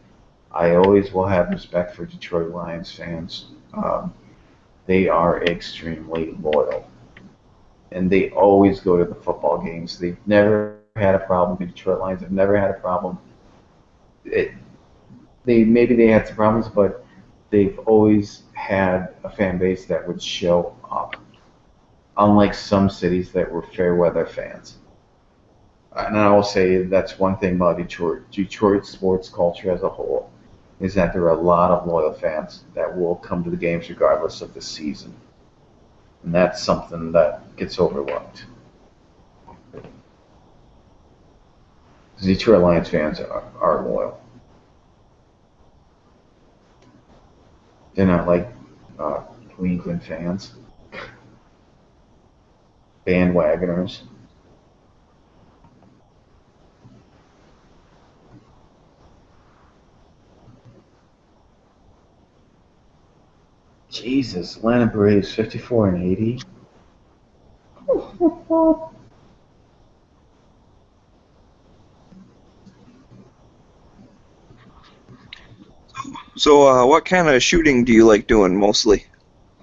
I always will have respect for Detroit Lions fans. They are extremely loyal. And they always go to the football games. They've never had a problem. The Detroit Lions have never had a problem. Maybe they had some problems, but they've always had a fan base that would show up. Unlike some cities that were fair weather fans. And I will say that's one thing about Detroit sports culture as a whole, is that there are a lot of loyal fans that will come to the games regardless of the season. And that's something that gets overlooked. The Detroit Lions fans are loyal. They're not like Cleveland fans. Bandwagoners. Jesus, Atlanta Braves 54-80. So, what kind of shooting do you like doing mostly?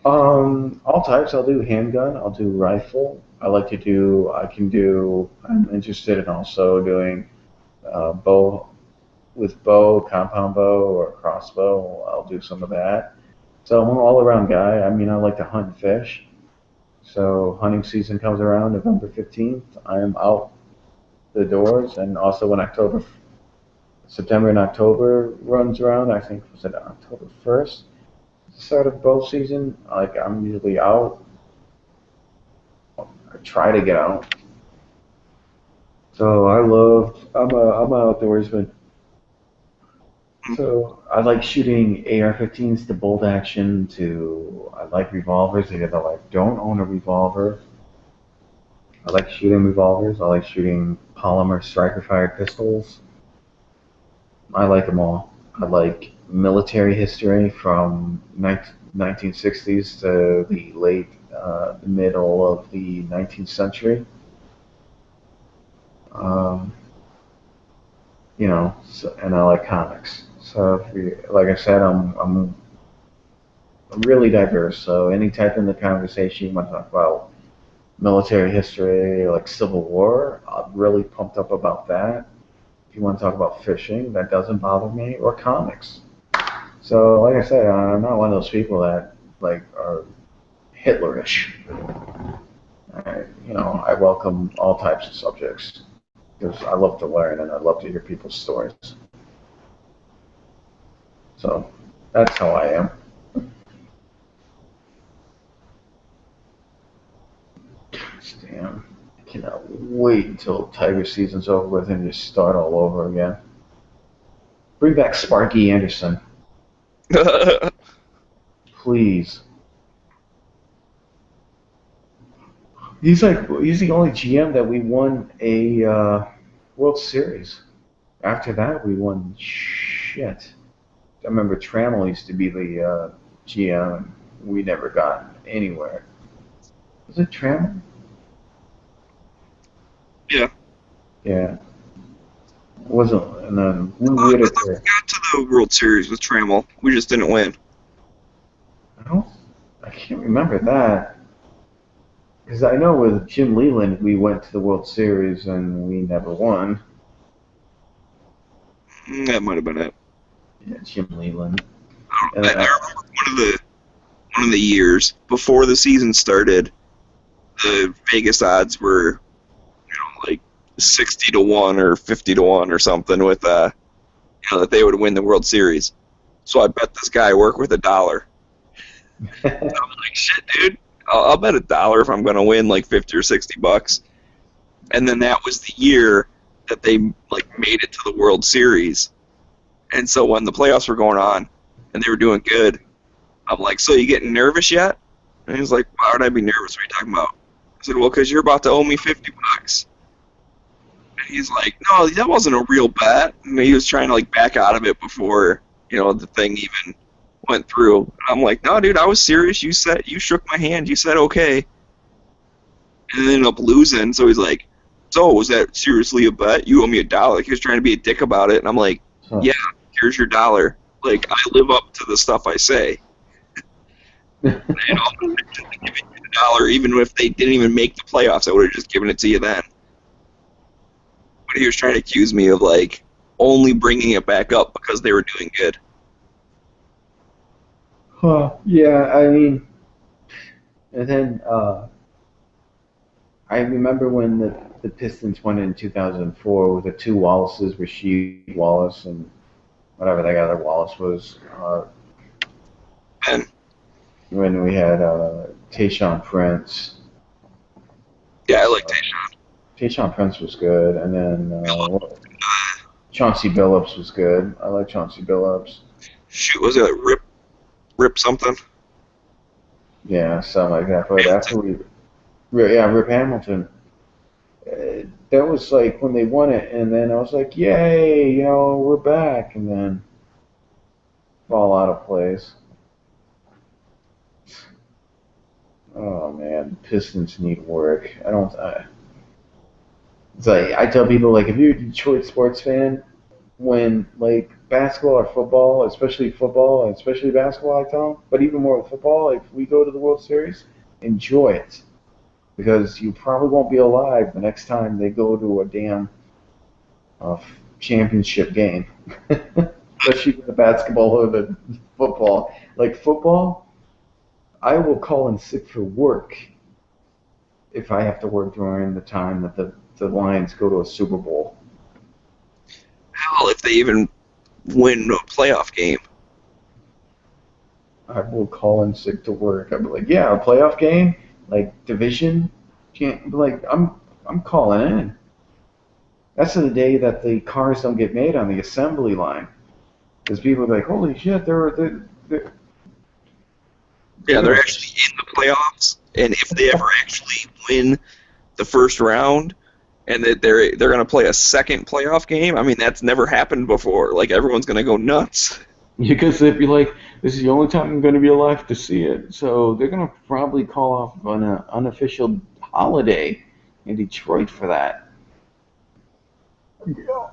All types. I'll do handgun. I'll do rifle. I'm interested in also doing bow, compound bow, or crossbow. I'll do some of that. So I'm an all-around guy. I mean, I like to hunt and fish. So hunting season comes around November 15th. I am out the doors, and also when September and October runs around, I think was it October 1st, start of bow season. I'm usually out. I try to get out. So I'm an outdoorsman. So I like shooting AR-15s to bolt action. I like revolvers. I don't own a revolver. I like shooting revolvers. I like shooting polymer striker-fired pistols. I like them all. I like military history from 1960s to the late middle of the 19th century. Um, and I like comics. So, like I said, I'm really diverse. So, any type in the conversation you want to talk about military history, like Civil War, I'm really pumped up about that. If you want to talk about fishing, that doesn't bother me, or comics. So, like I said, I'm not one of those people that like are Hitlerish. I welcome all types of subjects because I love to learn and I love to hear people's stories. So that's how I am. Damn. I cannot wait until Tiger season's over with and just start all over again. Bring back Sparky Anderson. Please. He's the only GM that we won a World Series. After that, we won shit. I remember Trammell used to be the GM, and we never got anywhere. Was it Trammell? Yeah. Yeah. It wasn't, and then Lou Whitaker. We got to the World Series with Trammell. We just didn't win. I can't remember that. Because I know with Jim Leland, we went to the World Series and we never won. That might have been it. Yeah, Jim Leland. I remember one of the years before the season started, the Vegas odds were, like 60-1 or 50-1 or something with that they would win the World Series. So I bet this guy worked with $1. I'm like, shit, dude. I'll bet $1 if I'm going to win like 50 or $60. And then that was the year that they made it to the World Series. And so when the playoffs were going on and they were doing good, I'm like, so you getting nervous yet? And he's like, why would I be nervous? What are you talking about? I said, well, because you're about to owe me $50. And he's like, no, that wasn't a real bet. And he was trying to back out of it before the thing even went through. And I'm like, no, dude, I was serious. You shook my hand. You said okay. And then ended up losing. So he's like, so was that seriously a bet? You owe me $1. He was trying to be a dick about it. And I'm like, yeah, here's your $1. I live up to the stuff I say. I'm giving you $1, even if they didn't even make the playoffs. I would have just given it to you then. But he was trying to accuse me of only bringing it back up because they were doing good. Yeah, I mean, and then I remember when the Pistons won in 2004 with the two Wallaces, Rasheed Wallace and whatever that other Wallace was. When we had Tayshaun Prince. Yeah, I like Tayshaun. Tayshaun Prince was good, and then Chauncey Billups was good. I like Chauncey Billups. Shoot, was it Rip something? Yeah, something like that. But after Rip Hamilton. That was when they won it, and then I was like, yay, we're back, and then fall out of place. Oh man, Pistons need work. It's I tell people if you're a Detroit sports fan, when basketball or football, especially football and especially basketball, I tell them, but even more with football, if we go to the World Series, enjoy it. Because you probably won't be alive the next time they go to a damn championship game. Especially with the basketball or the football. Football, I will call in sick for work if I have to work during the time that the Lions go to a Super Bowl. Hell, if they even win a playoff game. I will call in sick to work. I'll be like, yeah, a playoff game? Division, I'm calling in. That's the day that the cars don't get made on the assembly line, because people are like, holy shit, they're actually in the playoffs, and if they ever actually win the first round, and that they're going to play a second playoff game. I mean, that's never happened before. Like, everyone's going to go nuts. Because they'd be like, this is the only time I'm going to be alive to see it. So they're going to probably call off an unofficial holiday in Detroit for that. Yeah.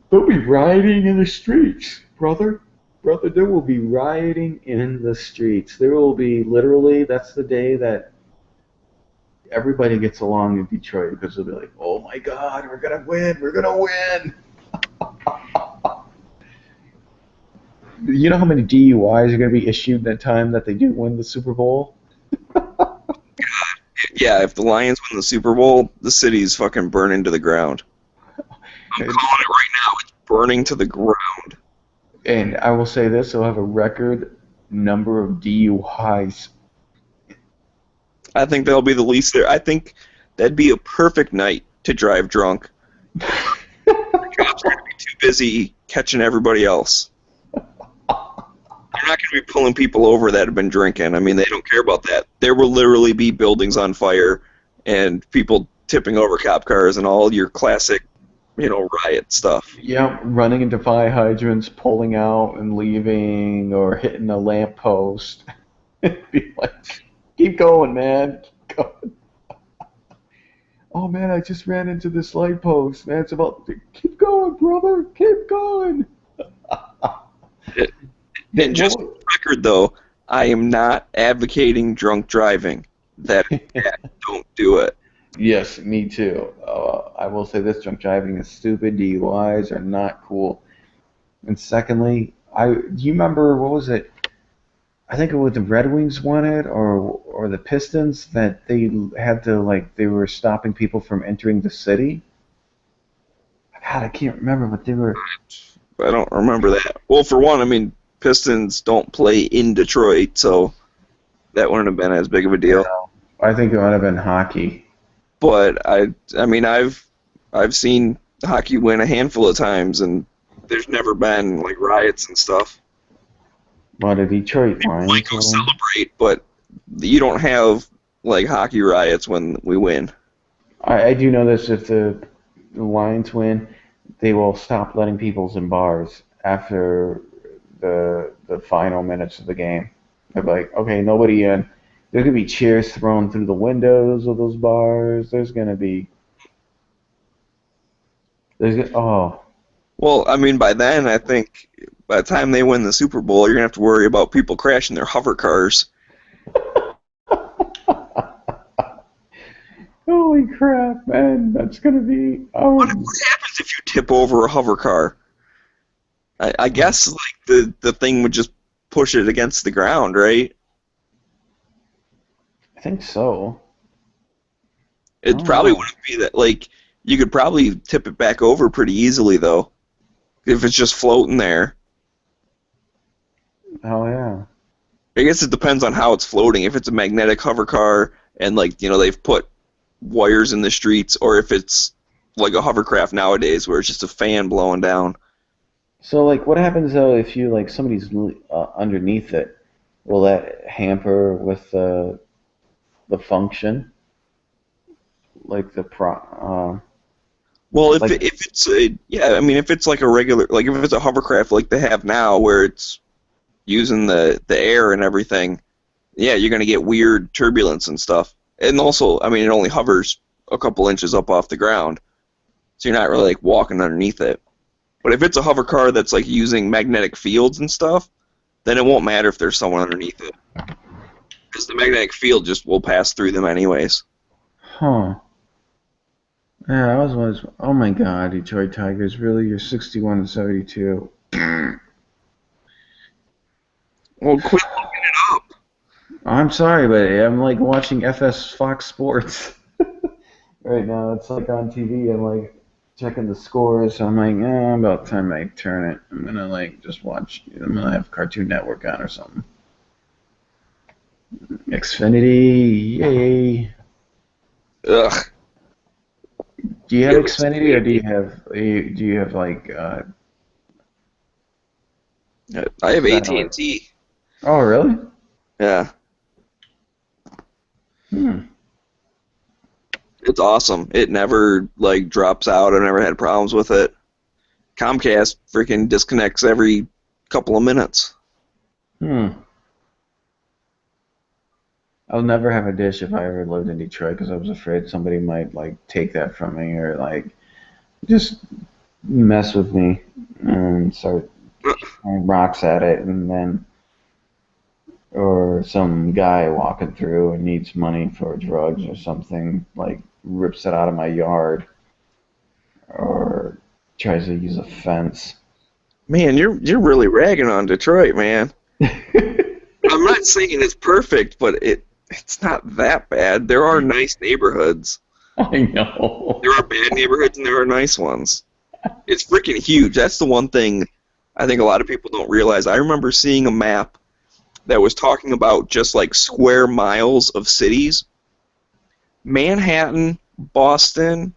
They'll be rioting in the streets, brother. Brother, there will be rioting in the streets. There will be, literally, that's the day that everybody gets along in Detroit, because they'll be like, oh my God, we're going to win. We're going to win. You know how many DUIs are going to be issued that time that they do win the Super Bowl? Yeah, if the Lions win the Super Bowl, the city's fucking burning to the ground. I'm calling it right now. It's burning to the ground. And I will say this, they'll have a record number of DUIs. I think they'll be the least there. I think that'd be a perfect night to drive drunk. The cops are going to be too busy catching everybody else. They're not going to be pulling people over that have been drinking. I mean, they don't care about that. There will literally be buildings on fire and people tipping over cop cars and all your classic, riot stuff. Yeah, running into fire hydrants, pulling out and leaving, or hitting a lamppost. It'd be like, keep going, man. Keep going. Oh, man, I just ran into this light post. Man, it's about to... Keep going, brother. Keep going. And just for the record, though, I am not advocating drunk driving. Don't do it. Yes, me too. I will say this, drunk driving is stupid. DUIs are not cool. And secondly, do you remember, what was it? I think it was the Red Wings won it, or the Pistons, that they had to, they were stopping people from entering the city? God, I can't remember, but they were... I don't remember that. Well, for one, I mean, Pistons don't play in Detroit, so that wouldn't have been as big of a deal. I think it would have been hockey. But I mean, I've seen hockey win a handful of times, and there's never been riots and stuff. Well, the Detroit Lions might go celebrate, but you don't have hockey riots when we win. I do know this: if the Lions win, they will stop letting people in bars after the final minutes of the game. They're like, okay, nobody in. There's going to be cheers thrown through the windows of those bars. There's going to be... Well, I mean, by then, I think, by the time they win the Super Bowl, you're going to have to worry about people crashing their hover cars. Holy crap, man. That's going to be... What happens if you tip over a hover car? I guess, the thing would just push it against the ground, right? I think so. It probably wouldn't be that, you could probably tip it back over pretty easily, though, if it's just floating there. Oh, yeah. I guess it depends on how it's floating. If it's a magnetic hover car and, they've put wires in the streets, or if it's like a hovercraft nowadays where it's just a fan blowing down. So, what happens, though, if you, somebody's underneath it? Will that hamper with the function? Well, if it's if it's a regular, if it's a hovercraft like they have now, where it's using the air and everything, yeah, you're gonna get weird turbulence and stuff. And also, it only hovers a couple inches up off the ground, so you're not really walking underneath it. But if it's a hover car that's using magnetic fields and stuff, then it won't matter if there's someone underneath it, because the magnetic field just will pass through them anyways. Huh. Yeah, I was wondering. Oh my God, Detroit Tigers! Really, you're 61-72. Well, quit looking it up. I'm sorry, but I'm watching FS Fox Sports right now. It's on TV. I'm checking the scores. I'm about time I turn it. I'm gonna just watch. I'm gonna have Cartoon Network on or something. Xfinity, yay! Ugh. Do you have Xfinity, or do you have I have AT&T. Oh, really? Yeah. It's awesome. It never like drops out. I never had problems with it. Comcast freaking disconnects every couple of minutes. I'll never have a dish if I ever lived in Detroit because I was afraid somebody might like take that from me or like just mess with me and start throwing rocks at it, and then or some guy walking through and needs money for drugs or something like rips it out of my yard or tries to use a fence. Man, you're really ragging on Detroit, man. I'm not saying it's perfect, but it's not that bad. There are nice neighborhoods. I know. There are bad neighborhoods and there are nice ones. It's freaking huge. That's the one thing I think a lot of people don't realize. I remember seeing a map that was talking about just like square miles of cities. Manhattan, Boston,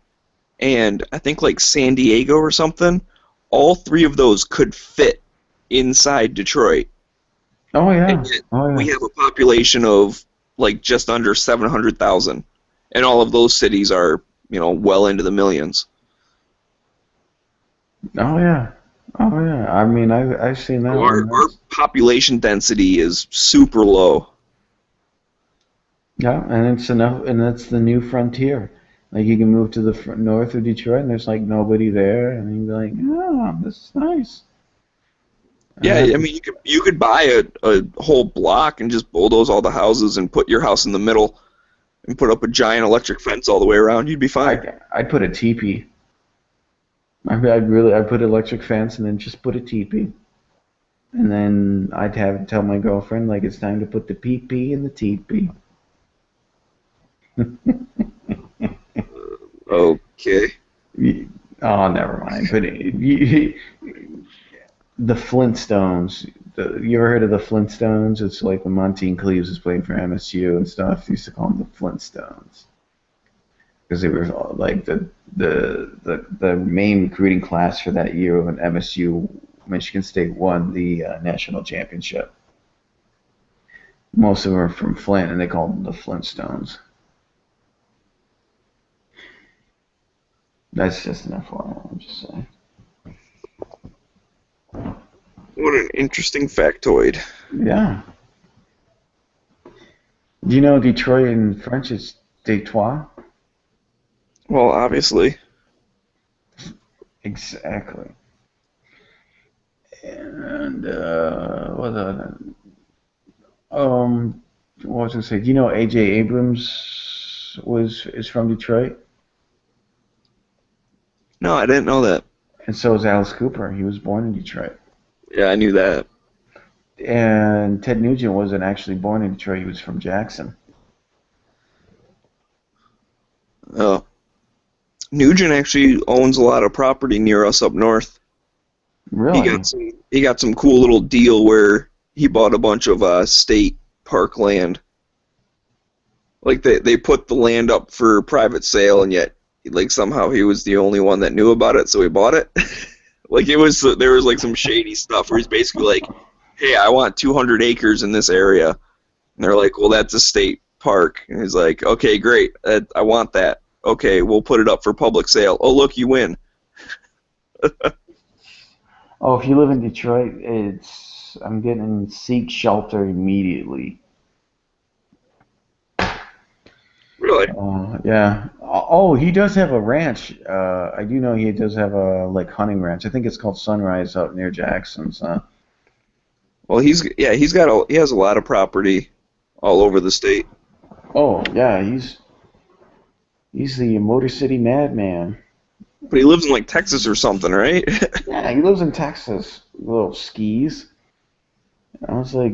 and I think like San Diego or something, all three of those could fit inside Detroit. Oh yeah. And yet we have a population of like just under 700,000, and all of those cities are, well into the millions. Oh yeah. I mean, I've seen that. Our population density is super low. Yeah, and it's enough, and that's the new frontier. Like you can move to the north of Detroit, and there's like nobody there, and you'd be like, "Oh, this is nice." Yeah, I mean, you could buy a whole block and just bulldoze all the houses and put your house in the middle, and put up a giant electric fence all the way around. You'd be fine. I'd put a teepee. I'd put an electric fence and then just put a teepee, and then I'd tell my girlfriend like it's time to put the pee-pee in the teepee. Okay. Oh, never mind. But the Flintstones. You ever heard of the Flintstones? It's like when Monty Cleaves was playing for MSU and stuff. They used to call them the Flintstones because they were like the main recruiting class for that year when MSU Michigan State won the national championship. Most of them are from Flint, and they called them the Flintstones. That's just an FYI, I'm just saying. What an interesting factoid. Yeah. Do you know Detroit in French is Detroit? Well, obviously. Exactly. And what was I going to say? Do you know A.J. Abrams is from Detroit? No, I didn't know that. And so is Alice Cooper. He was born in Detroit. Yeah, I knew that. And Ted Nugent wasn't actually born in Detroit. He was from Jackson. Oh. Nugent actually owns a lot of property near us up north. Really? He got some cool little deal where he bought a bunch of state park land. Like they put the land up for private sale, and yet like somehow he was the only one that knew about it, so he bought it. Like there was like some shady stuff where he's basically like, "Hey, I want 200 acres in this area," and they're like, "Well, that's a state park," and he's like, "Okay, great, I want that. Okay, we'll put it up for public sale. Oh, look, you win." Oh, if you live in Detroit, I'm getting seek shelter immediately. Really? Yeah. Oh, he does have a ranch. I do know he does have a like hunting ranch. I think it's called Sunrise out near Jackson. So. Well, he has a lot of property all over the state. Oh yeah, he's the Motor City Madman. But he lives in like Texas or something, right? Yeah, he lives in Texas. Little skis. I was like,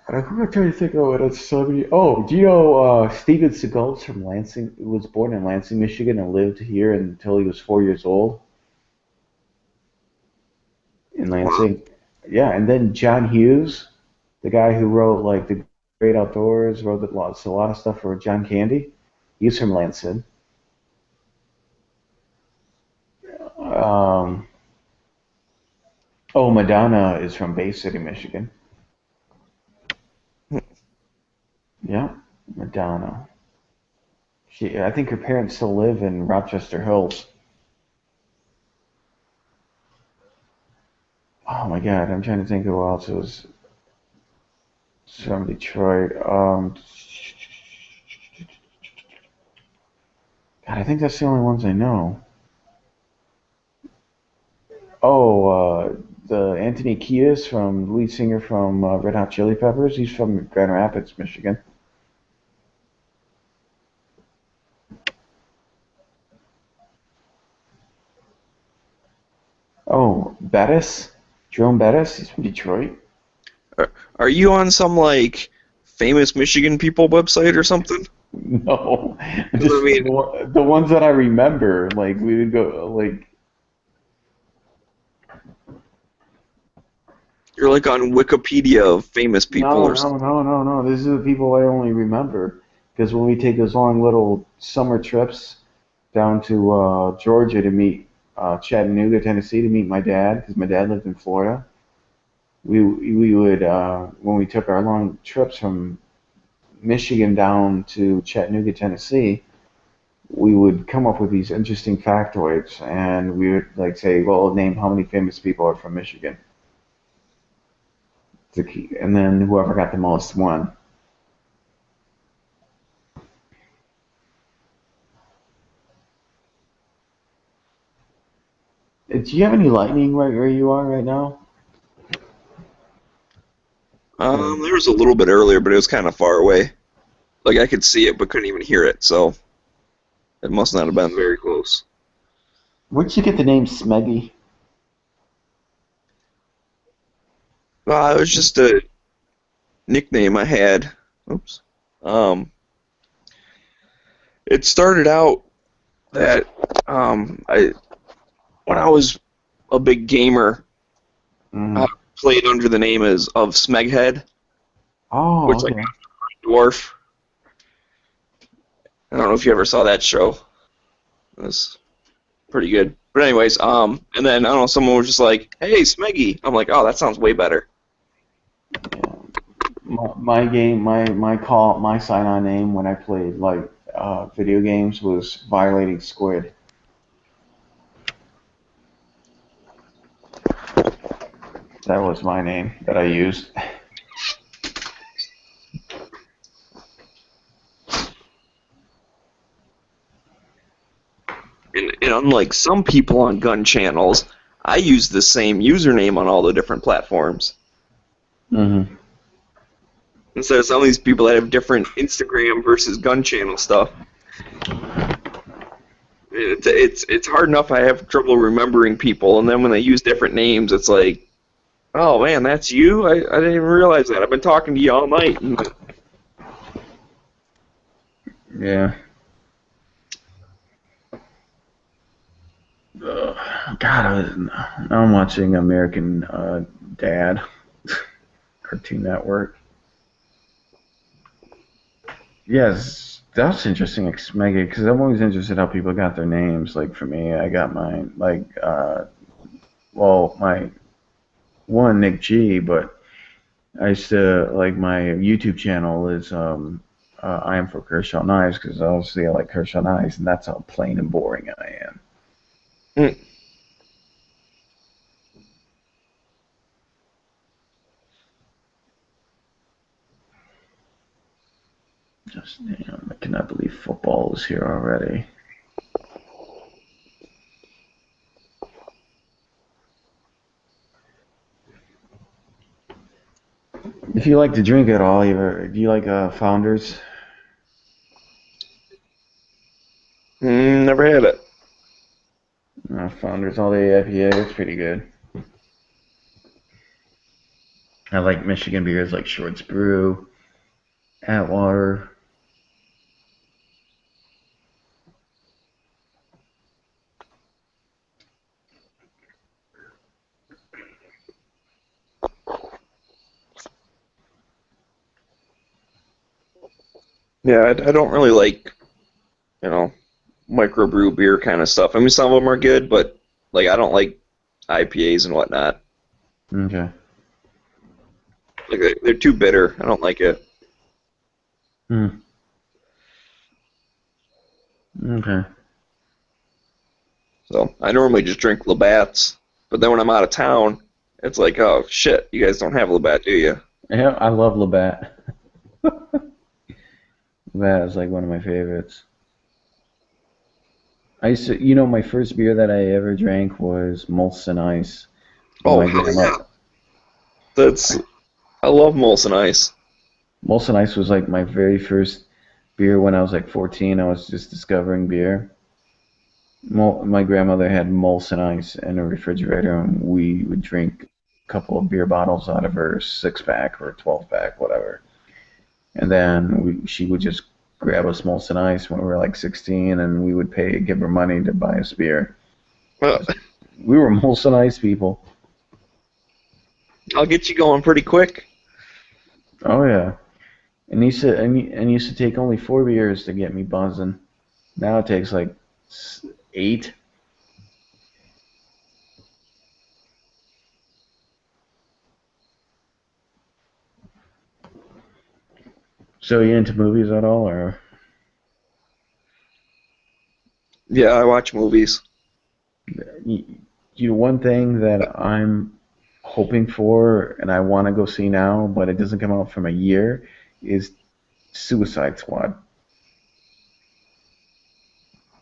I'm trying to think of what it's somebody. Oh, do you know Steven Seagal's from Lansing? He was born in Lansing, Michigan, and lived here until he was 4 years old. In Lansing. Yeah, and then John Hughes, the guy who wrote like The Great Outdoors, wrote a lot of stuff for John Candy. He's from Lansing. Madonna is from Bay City, Michigan. Yeah. Madonna. I think her parents still live in Rochester Hills. Oh my God, I'm trying to think of who else was from Detroit. God, I think that's the only ones I know. Oh, the Anthony Kiedis from the lead singer from Red Hot Chili Peppers. He's from Grand Rapids, Michigan. Oh, Bettis, Jerome Bettis. He's from Detroit. Are you on some like famous Michigan people website or something? No, just I mean, the ones that I remember. Like we would go like. You're like on Wikipedia of famous people No, or something. no. These are the people I only remember. Because when we take those long little summer trips down to Georgia to meet Chattanooga, Tennessee, to meet my dad, because my dad lived in Florida, we would when we took our long trips from Michigan down to Chattanooga, Tennessee, we would come up with these interesting factoids, and we would like say, well, name how many famous people are from Michigan. And then whoever got the most won. Do you have any lightning right where you are right now? There was a little bit earlier, but it was kind of far away. Like I could see it, but couldn't even hear it, so it must not have been very close. Where'd you get the name Smeggy? It was just a nickname I had. Oops. It started out that when I was a big gamer, I played under the name of Smeghead. Oh, which okay. like dwarf. I don't know if you ever saw that show. It was pretty good. But anyways, and then I don't know, someone was just like, "Hey, Smeggy." I'm like, "Oh, that sounds way better." My sign-on name when I played like video games was Violating Squid. That was my name that I used. And unlike some people on gun channels, I use the same username on all the different platforms. Mm-hmm. Instead of some of these people that have different Instagram versus gun channel stuff. It's hard enough I have trouble remembering people, and then when they use different names, it's like, oh man, that's you? I didn't even realize that. I've been talking to you all night. Yeah. God, now I'm watching American Dad, Cartoon Network. Yes, that's interesting, Smeggy, because I'm always interested how people got their names. Like for me, I got mine, like, my one, Nick G, but I used to, like, my YouTube channel is I Am for Kershaw Knives, because obviously I like Kershaw Knives, and that's how plain and boring I am. Just damn, I cannot believe football is here already. If you like to drink at all, do you like Founders? Never had it. Founders All Day IPA, it's pretty good. I like Michigan beers like Shorts Brew, Atwater. Yeah, I don't really like, microbrew beer kind of stuff. I mean, some of them are good, but like I don't like IPAs and whatnot. Okay. Like they're too bitter. I don't like it. Okay. So I normally just drink Labatt's, but then when I'm out of town, it's like, oh shit, you guys don't have Labatt, do you? Yeah, I love Labatt. Labatt is like one of my favorites. I used to, my first beer that I ever drank was Molson Ice. Oh, My hell grandma- yeah. I love Molson Ice. Molson Ice was like my very first beer when I was like 14. I was just discovering beer. My grandmother had Molson Ice in her refrigerator, and we would drink a couple of beer bottles out of her 6-pack or 12-pack, whatever. And then she would just grab us Molson Ice when we were like 16, and we would give her money to buy us beer. We were Molson Ice people. I'll get you going pretty quick. Oh yeah, and used to take only 4 beers to get me buzzing. Now it takes like 8. So you into movies at all, or? Yeah, I watch movies. One thing that I'm hoping for and I want to go see now, but it doesn't come out from a year, is Suicide Squad.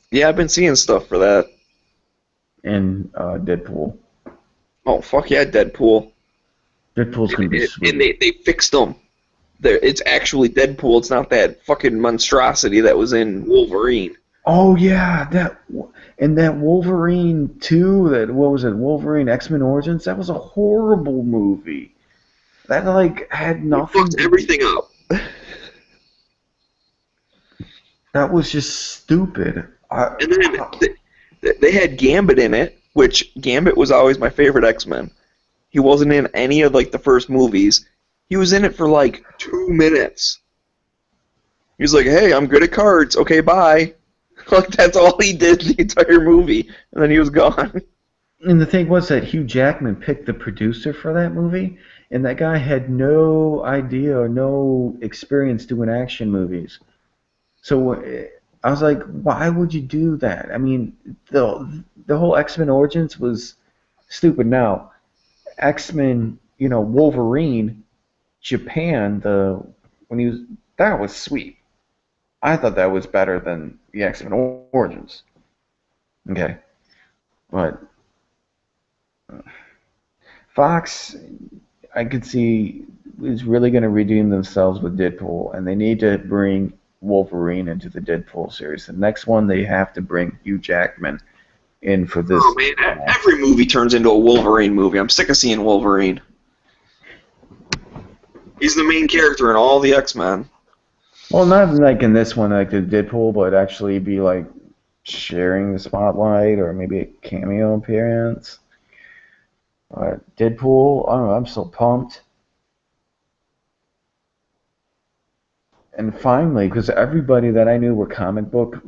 Yeah, I've been seeing stuff for that. And Deadpool. Oh, fuck yeah, Deadpool. Deadpool's going to be sweet. And they fixed them. It's actually Deadpool. It's not that fucking monstrosity that was in Wolverine. Oh yeah, that Wolverine 2, what was it, Wolverine X-Men Origins? That was a horrible movie. That had nothing. It fucked everything up. That was just stupid. And then they had Gambit in it, which Gambit was always my favorite X-Men. He wasn't in any of the first movies. He was in it for 2 minutes. He was like, "Hey, I'm good at cards. Okay, bye." That's all he did the entire movie, and then he was gone. And the thing was that Hugh Jackman picked the producer for that movie, and that guy had no idea or no experience doing action movies. So I was like, why would you do that? I mean, the whole X-Men Origins was stupid. Now, X-Men, Wolverine, Japan, that was sweet. I thought that was better than the X-Men Origins. Okay. But Fox, I could see, is really going to redeem themselves with Deadpool, and they need to bring Wolverine into the Deadpool series. The next one, they have to bring Hugh Jackman in for this. Oh, man, every movie turns into a Wolverine movie. I'm sick of seeing Wolverine. He's the main character in all the X-Men. Well, not in this one, the Deadpool, but actually be sharing the spotlight or maybe a cameo appearance. Deadpool, I don't know, I'm so pumped. And finally, because everybody that I knew were comic book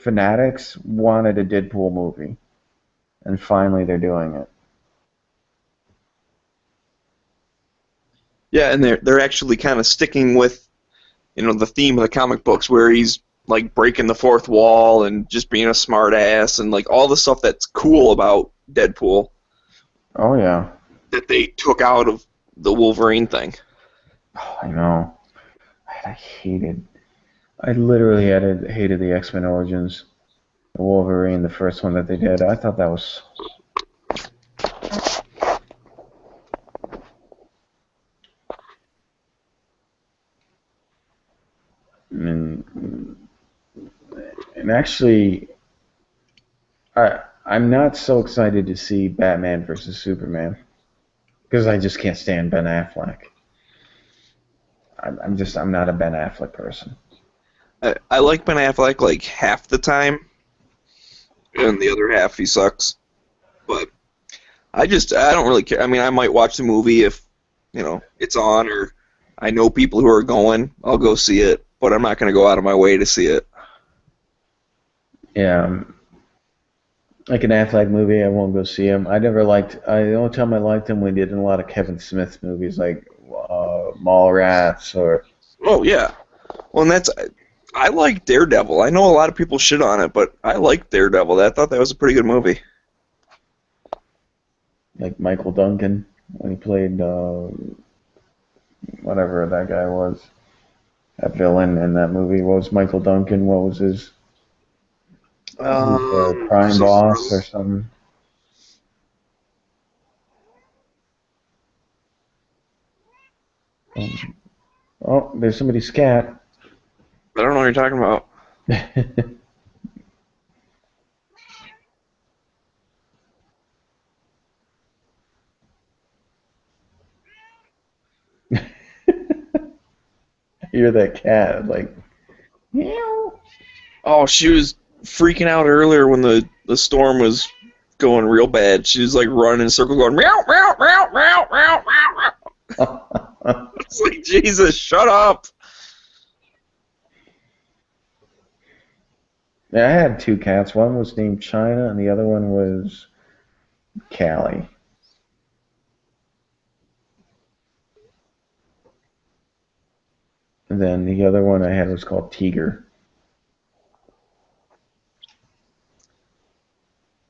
fanatics wanted a Deadpool movie. And finally they're doing it. Yeah, and they're actually kind of sticking with the theme of the comic books, where he's breaking the fourth wall and just being a smart ass and all the stuff that's cool about Deadpool. Oh yeah. That they took out of the Wolverine thing. Oh, I know. I literally hated the X-Men Origins, the Wolverine, the first one that they did. I thought that was. And actually, I'm not so excited to see Batman versus Superman because I just can't stand Ben Affleck. I'm not a Ben Affleck person. I like Ben Affleck half the time, and the other half he sucks. But I don't really care. I mean, I might watch the movie if it's on, or I know people who are going. I'll go see it, but I'm not going to go out of my way to see it. Yeah, like an Affleck movie, I won't go see him. The only time I liked him, we did in a lot of Kevin Smith movies, like Mallrats or. Oh yeah, well, and I like Daredevil. I know a lot of people shit on it, but I like Daredevil. I thought that was a pretty good movie. Like Michael Duncan when he played whatever that guy was, that villain in that movie. What was Michael Duncan? What was his crime boss or something? Oh, there's somebody's scat. I don't know what you're talking about. Hear that cat, like, meow. Oh, she was freaking out earlier when the storm was going real bad. She was like running in a circle going, meow, meow, meow, meow, meow, meow. It's like, Jesus, shut up. Yeah, I had two cats. One was named China, and the other one was Callie. And then the other one I had was called Tiger.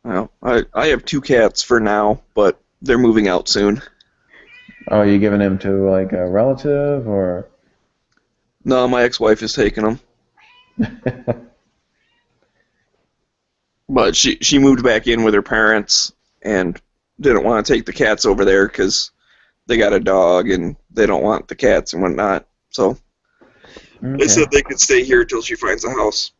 Well, I have two cats for now, but they're moving out soon. Oh, are you giving them to like a relative or? No, my ex-wife is taking them. But she moved back in with her parents and didn't want to take the cats over there because they got a dog and they don't want the cats and whatnot. So they said they could stay here until she finds a house.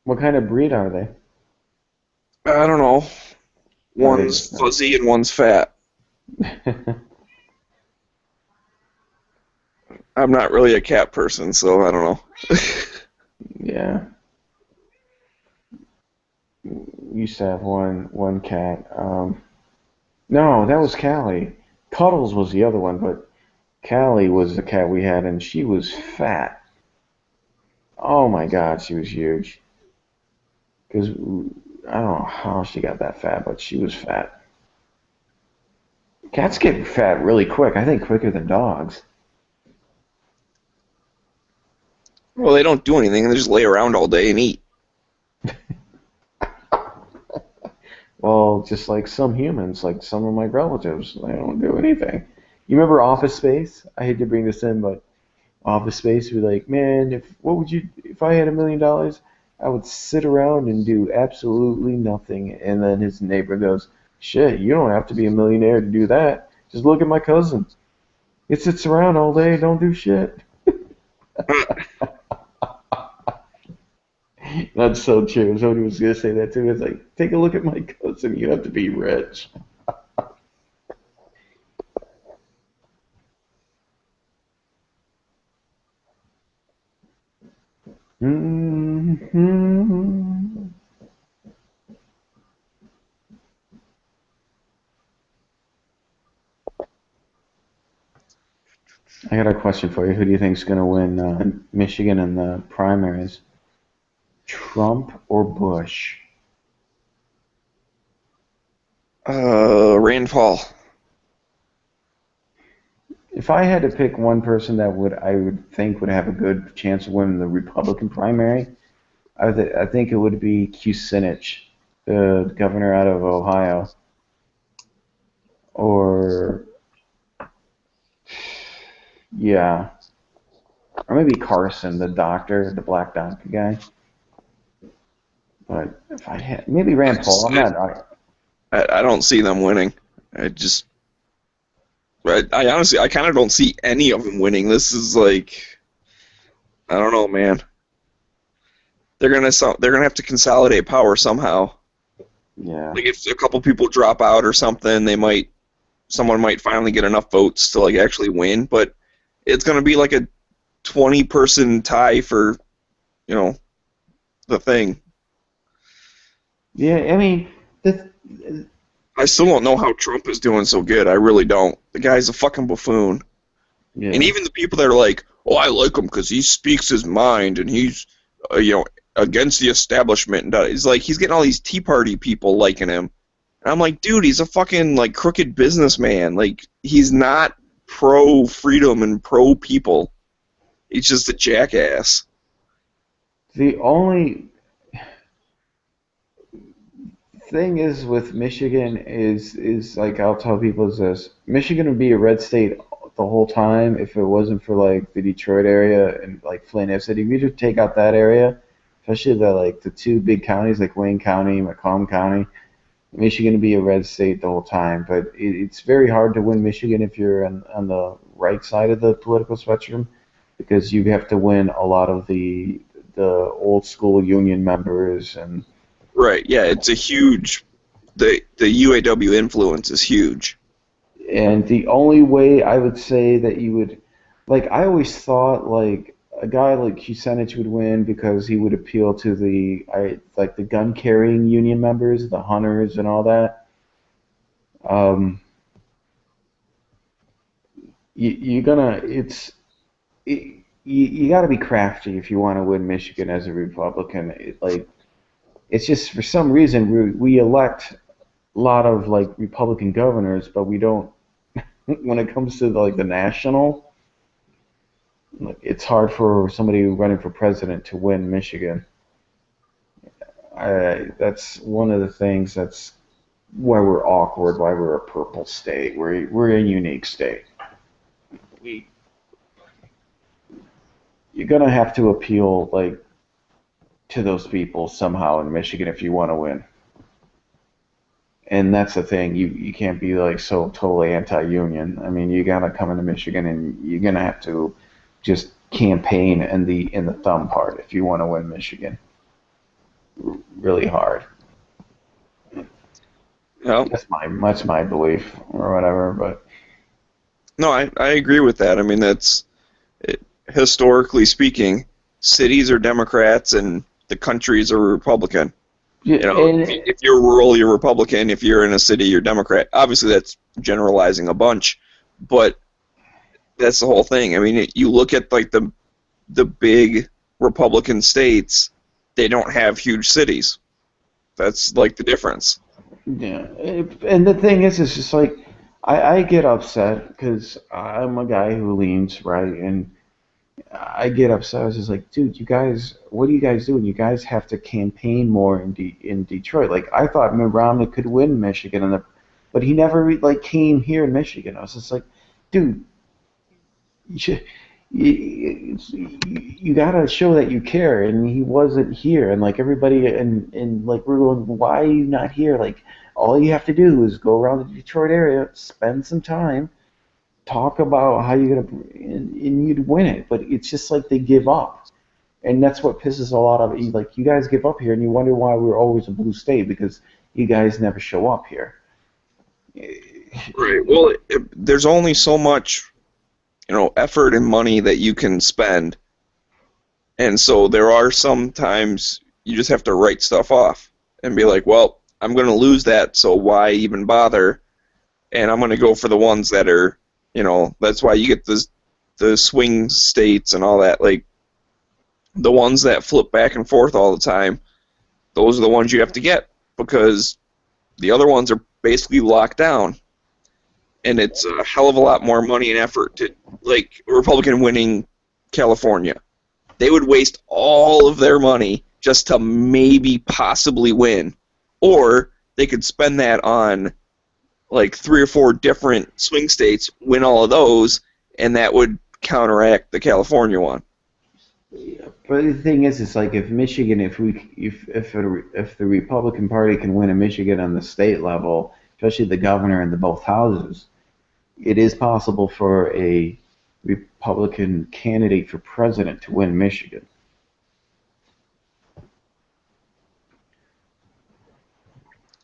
What kind of breed are they? I don't know. One's fuzzy and one's fat. I'm not really a cat person, so I don't know. Yeah. Used to have one cat. No, that was Callie. Cuddles was the other one, but Callie was the cat we had, and she was fat. Oh my God, she was huge. Because I don't know how she got that fat, but she was fat. Cats get fat really quick. I think quicker than dogs. Well, they don't do anything. They just lay around all day and eat. Well, just like some humans, like some of my relatives, they don't do anything. You remember Office Space? I hate to bring this in, but Office Space would be like, man, if I had $1 million, I would sit around and do absolutely nothing. And then his neighbor goes, shit, you don't have to be a millionaire to do that. Just look at my cousin. He sits around all day, don't do shit. That's so true. Somebody was going to say that too. It's like, take a look at my cousin. You have to be rich. Mm-hmm. I got a question for you. Who do you think is going to win Michigan in the primaries? Trump or Bush? Rand Paul. If I had to pick one person that I would think would have a good chance of winning the Republican primary, I think it would be Kucinich, the governor out of Ohio. Or, yeah. Or maybe Carson, the doctor, the black doctor guy. But if I had, maybe Rand Paul. I don't see them winning. I honestly, I kind of don't see any of them winning. This is like, I don't know, man. They're gonna have to consolidate power somehow. Yeah. Like if a couple people drop out or something, someone might finally get enough votes to like actually win. But it's gonna be like a 20-person tie for, the thing. Yeah, I mean, I still don't know how Trump is doing so good. I really don't. The guy's a fucking buffoon. Yeah. And even the people that are like, oh, I like him because he speaks his mind and he's, against the establishment. And he's getting all these Tea Party people liking him. And I'm like, dude, he's a fucking, like, crooked businessman. Like, he's not pro-freedom and pro-people. He's just a jackass. The only thing is with Michigan is like I'll tell people is this: Michigan would be a red state the whole time if it wasn't for like the Detroit area and like Flint. If you just take out that area, especially the two big counties like Wayne County, Macomb County, Michigan would be a red state the whole time. But it's very hard to win Michigan if you're on the right side of the political spectrum, because you have to win a lot of the old school union members and. Right, yeah, it's a huge, the UAW influence is huge. And the only way I would say that you would, like, I always thought, like, a guy like Kucinich would win because he would appeal to the gun-carrying union members, the hunters and all that. You gotta be crafty if you want to win Michigan as a Republican. It's just for some reason we elect a lot of like Republican governors, but we don't. When it comes to like the national, it's hard for somebody running for president to win Michigan. That's one of the things that's why we're awkward, why we're a purple state. We're a unique state. You're gonna have to appeal like to those people somehow in Michigan if you want to win. And that's the thing. You can't be like so totally anti-union. I mean, you gotta come into Michigan and you're gonna have to just campaign in the thumb part if you want to win Michigan. Really hard. Well, that's my belief or whatever. But no, I agree with that. I mean, historically speaking, cities are Democrats and the countries are Republican. Yeah, if you're rural, you're Republican. If you're in a city, you're Democrat. Obviously, that's generalizing a bunch, but that's the whole thing. I mean, you look at like the big Republican states; they don't have huge cities. That's like the difference. Yeah, and the thing is, it's just like I get upset because I'm a guy who leans right, and I get upset. I was just like, dude, you guys, what are you guys doing? You guys have to campaign more in Detroit. Like, I thought Mitt Romney could win Michigan, but he never came here in Michigan. I was just like, dude, you gotta show that you care. And he wasn't here. And like everybody, and like we're going, why are you not here? Like, all you have to do is go around the Detroit area, spend some time. Talk about how you're gonna, and you'd win it, but it's just like they give up, and that's what pisses a lot of you. Like, you guys give up here, and you wonder why we're always a blue state because you guys never show up here. Right. Well, there's only so much, effort and money that you can spend, and so there are some times you just have to write stuff off and be like, well, I'm going to lose that, so why even bother? And I'm going to go for the ones that are. That's why you get the swing states and all that. Like, the ones that flip back and forth all the time, those are the ones you have to get because the other ones are basically locked down. And it's a hell of a lot more money and effort to, like, a Republican winning California. They would waste all of their money just to maybe possibly win. Or they could spend that on like 3 or 4 different swing states, win all of those, and that would counteract the California one. Yeah, but the thing is, it's like if Michigan, if the Republican Party can win in Michigan on the state level, especially the governor and both houses, it is possible for a Republican candidate for president to win Michigan.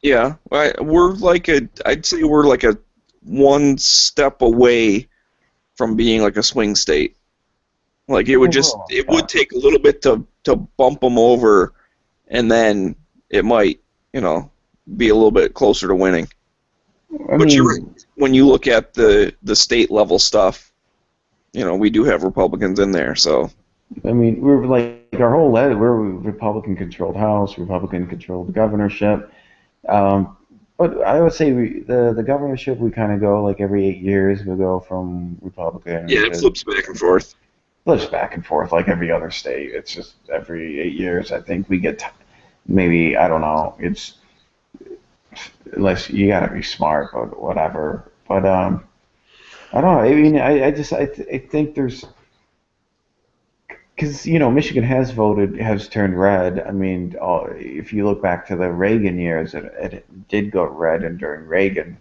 Yeah, we're like I'd say we're like a one step away from being like a swing state. Like it would take a little bit to bump them over, and then it might, be a little bit closer to winning. But you're right. When you look at the state level stuff, we do have Republicans in there, so. I mean, we're like we're a Republican-controlled House, Republican-controlled governorship. But But I would say the governorship, we kind of go like every 8 years. We go from Republican Yeah, it to flips back and forth. flips back and forth like every other state. It's just every 8 years. I think we get maybe, I don't know. It's unless you got to be smart, but whatever. But I don't know. I mean, I think there's because Michigan has turned red. I mean, if you look back to the Reagan years, it did go red, and during Reagan,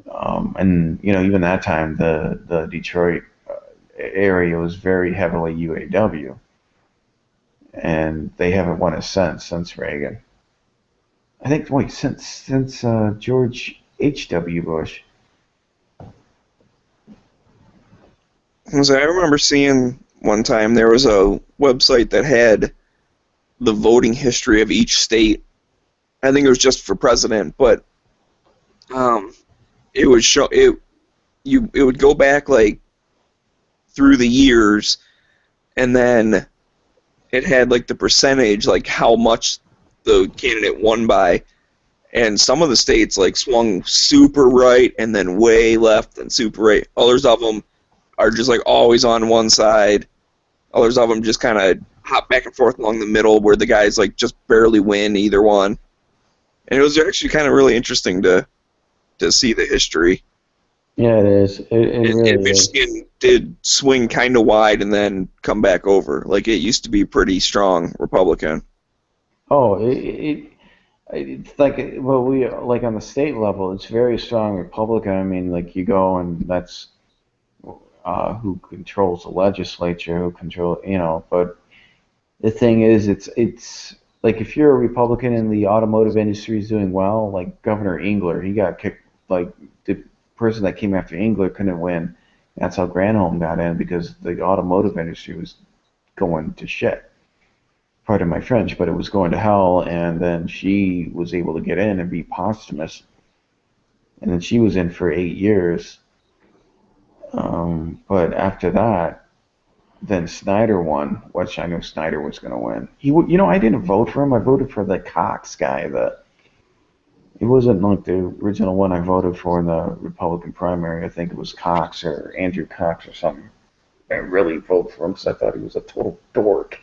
and even that time, the Detroit area was very heavily UAW, and they haven't won a cent since Reagan. I think since George H.W. Bush. So I remember seeing one time there was a website that had the voting history of each state. I think it was just for president, but it would show it. It would go back like through the years, and then it had like the percentage, like how much the candidate won by, and some of the states like swung super right and then way left and super right. Others of them are just like always on one side. Others of them just kind of hop back and forth along the middle where the guys like just barely win either one. And it was actually kind of really interesting to see the history. Yeah, it is. It really and Michigan did swing kind of wide and then come back over. Like it used to be pretty strong Republican. Oh, it's like we like on the state level, it's very strong Republican. I mean, like you go and that's who controls the legislature, who control, But the thing is, it's like if you're a Republican and the automotive industry is doing well, like Governor Engler, he got kicked. Like the person that came after Engler couldn't win. That's how Granholm got in because the automotive industry was going to shit. Pardon my French, but it was going to hell, and then she was able to get in and be posthumous. And then she was in for 8 years. But after that, then Snyder won, which I knew Snyder was going to win. I didn't vote for him. I voted for the Cox guy. It wasn't like the original one I voted for in the Republican primary. I think it was Cox or Andrew Cox or something. I didn't really vote for him because I thought he was a total dork.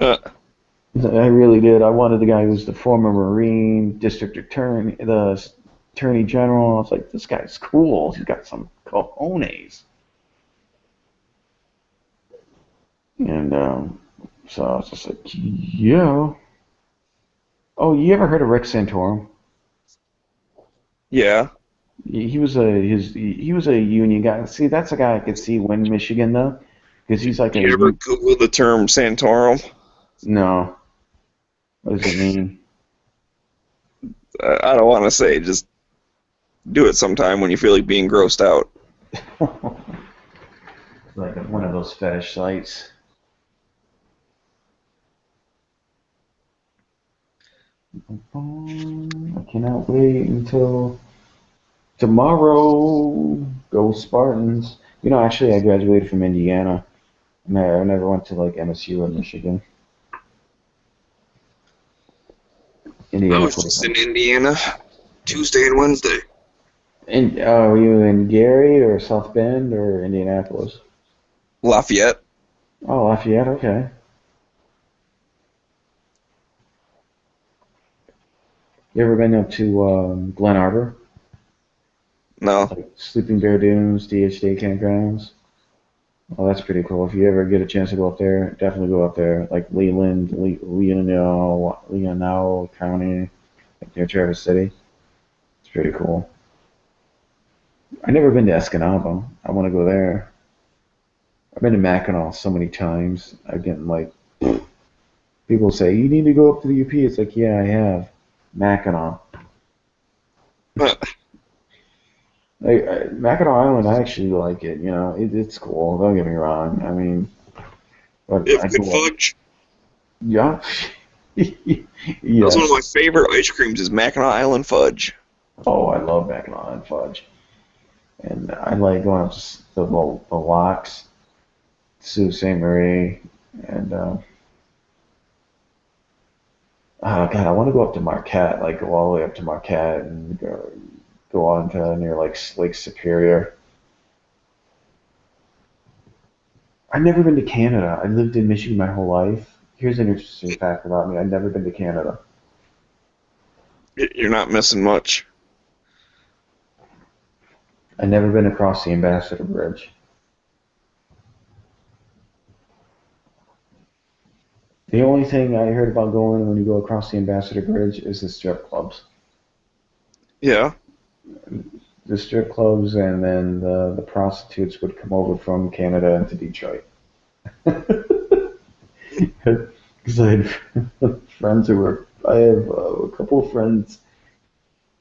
I really did. I wanted the guy who was the former Marine, district attorney, the attorney general. I was like, this guy's cool. He's got some cojones. And so I was just like, yeah. Oh, you ever heard of Rick Santorum? Yeah. He was a union guy. See, that's a guy I could see win Michigan though, because he's like You ever Google the term Santorum? No. What does it mean? I don't want to say. Just do it sometime when you feel like being grossed out. Like one of those fetish sites. I cannot wait until tomorrow. Go Spartans. Actually, I graduated from Indiana. I never went to like MSU or Michigan. I was just in Indiana Tuesday and Wednesday. And were you in Gary or South Bend or Indianapolis? Lafayette. Oh, Lafayette, okay. You ever been up to Glen Arbor? No. Like Sleeping Bear Dunes, DHD campgrounds? Well, that's pretty cool. If you ever get a chance to go up there, definitely go up there. Like Leland, Leonel County, like near Traverse City. It's pretty cool. I've never been to Escanaba. I want to go there. I've been to Mackinac so many times. I'm getting like, people say, you need to go up to the UP. It's like, yeah, I have. Mackinac. Mackinac Island, I actually like it. It's cool. Don't get me wrong. I mean, but If good fudge. Yeah. Yes. Yes. That's one of my favorite ice creams is Mackinac Island fudge. Oh, I love Mackinac Island fudge. And I like going up to the locks, Sault Ste. Marie, and Oh God, I want to go up to Marquette, like go all the way up to Marquette and go on to near like Lake Superior. I've never been to Canada. I lived in Michigan my whole life. Here's an interesting fact about me. I've never been to Canada. You're not missing much. I've never been across the Ambassador Bridge. The only thing I heard about going when you go across the Ambassador Bridge is the strip clubs. Yeah. The strip clubs, and then the prostitutes would come over from Canada into Detroit. Because I had friends who were, I have a couple of friends,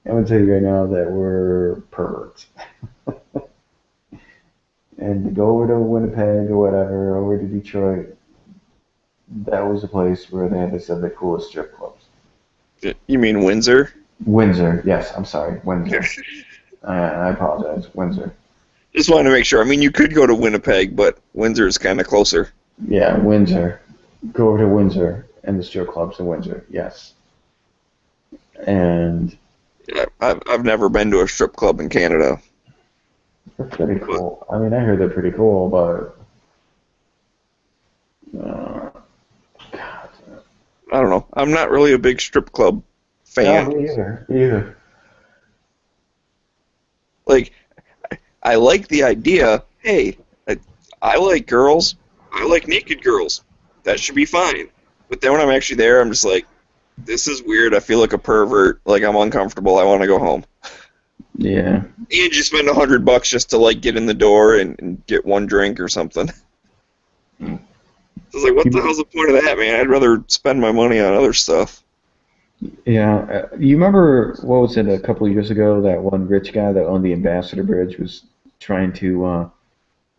I'm going to tell you right now, that were perverts. And to go over to Winnipeg or whatever, over to Detroit, that was a place where they had the coolest strip clubs. You mean Windsor? Windsor, yes, I'm sorry, Windsor. I apologize, Windsor. Just wanted to make sure. I mean, you could go to Winnipeg, but Windsor is kind of closer. Yeah, Windsor. Go over to Windsor and the strip clubs in Windsor, yes. And Yeah, I've never been to a strip club in Canada. they're pretty cool. I mean, I heard they're pretty cool, but God. I don't know. I'm not really a big strip club fan. No, me either. Like, I like the idea. Hey, I like girls. I like naked girls. That should be fine. But then when I'm actually there, I'm just like, this is weird. I feel like a pervert. Like, I'm uncomfortable. I want to go home. Yeah. And you spend $100 just to like get in the door and get one drink or something. I was like, what the hell's the point of that, man? I'd rather spend my money on other stuff. Yeah. You remember, what was it, a couple of years ago, that one rich guy that owned the Ambassador Bridge was trying to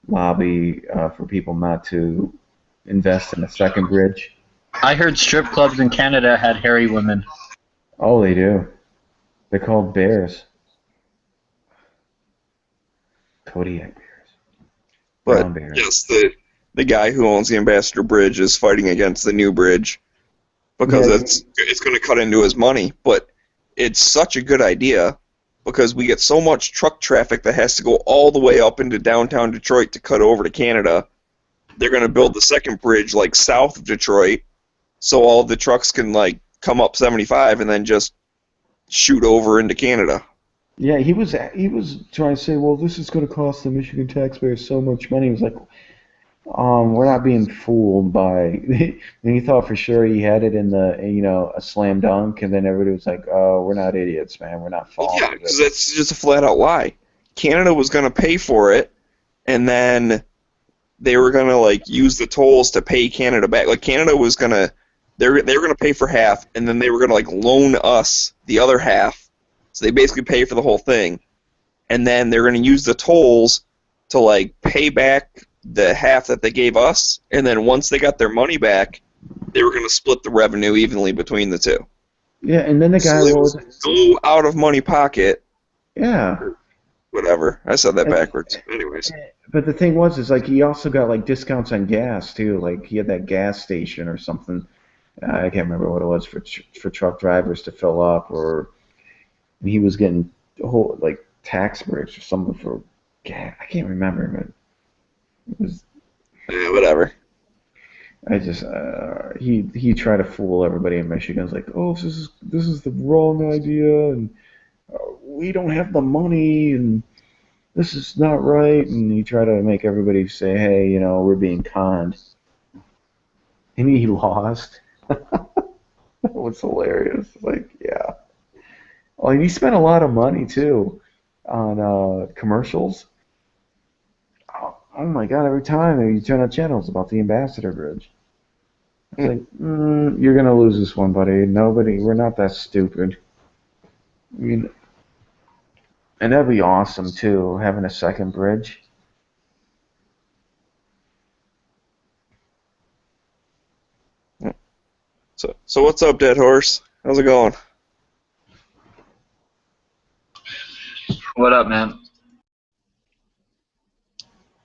lobby for people not to invest in a second bridge? I heard strip clubs in Canada had hairy women. Oh, they do. They're called bears. Kodiak bears. But Brown bears. yes, the guy who owns the Ambassador Bridge is fighting against the new bridge because it's going to cut into his money. But it's such a good idea because we get so much truck traffic that has to go all the way up into downtown Detroit to cut over to Canada. They're going to build the second bridge like south of Detroit, so all of the trucks can like come up 75 and then just shoot over into Canada. Yeah, he was trying to say, well, this is going to cost the Michigan taxpayers so much money. He was like, we're not being fooled by. And he thought for sure he had it in a slam dunk, and then everybody was like, oh, we're not idiots, man. We're not falling. Yeah, because that's just a flat out lie. Canada was going to pay for it, and then they were going to like use the tolls to pay Canada back. Like Canada was going to, they were going to pay for half, and then they were going to like loan us the other half. So they basically pay for the whole thing, and then they're going to use the tolls to like pay back the half that they gave us, and then once they got their money back, they were going to split the revenue evenly between the two. Yeah, and then the guy go out of money pocket. Yeah. Whatever. I said that backwards. Anyways. But the thing is like he also got like discounts on gas too. Like he had that gas station or something. I can't remember what it was for truck drivers to fill up, or he was getting whole like tax breaks or something for gas. I can't remember, but it was. Yeah, whatever. I just he tried to fool everybody in Michigan. It's like, oh, this is the wrong idea, and we don't have the money, and this is not right. And he tried to make everybody say, hey, we're being conned, and he lost. That was hilarious. Like, yeah. Oh, and he spent a lot of money too on commercials. Oh my God! Every time you turn on channels about the Ambassador Bridge, it's like, you're gonna lose this one, buddy. We're not that stupid. I mean, and that'd be awesome too, having a second bridge. So what's up, Dead Horse? How's it going? What up, man?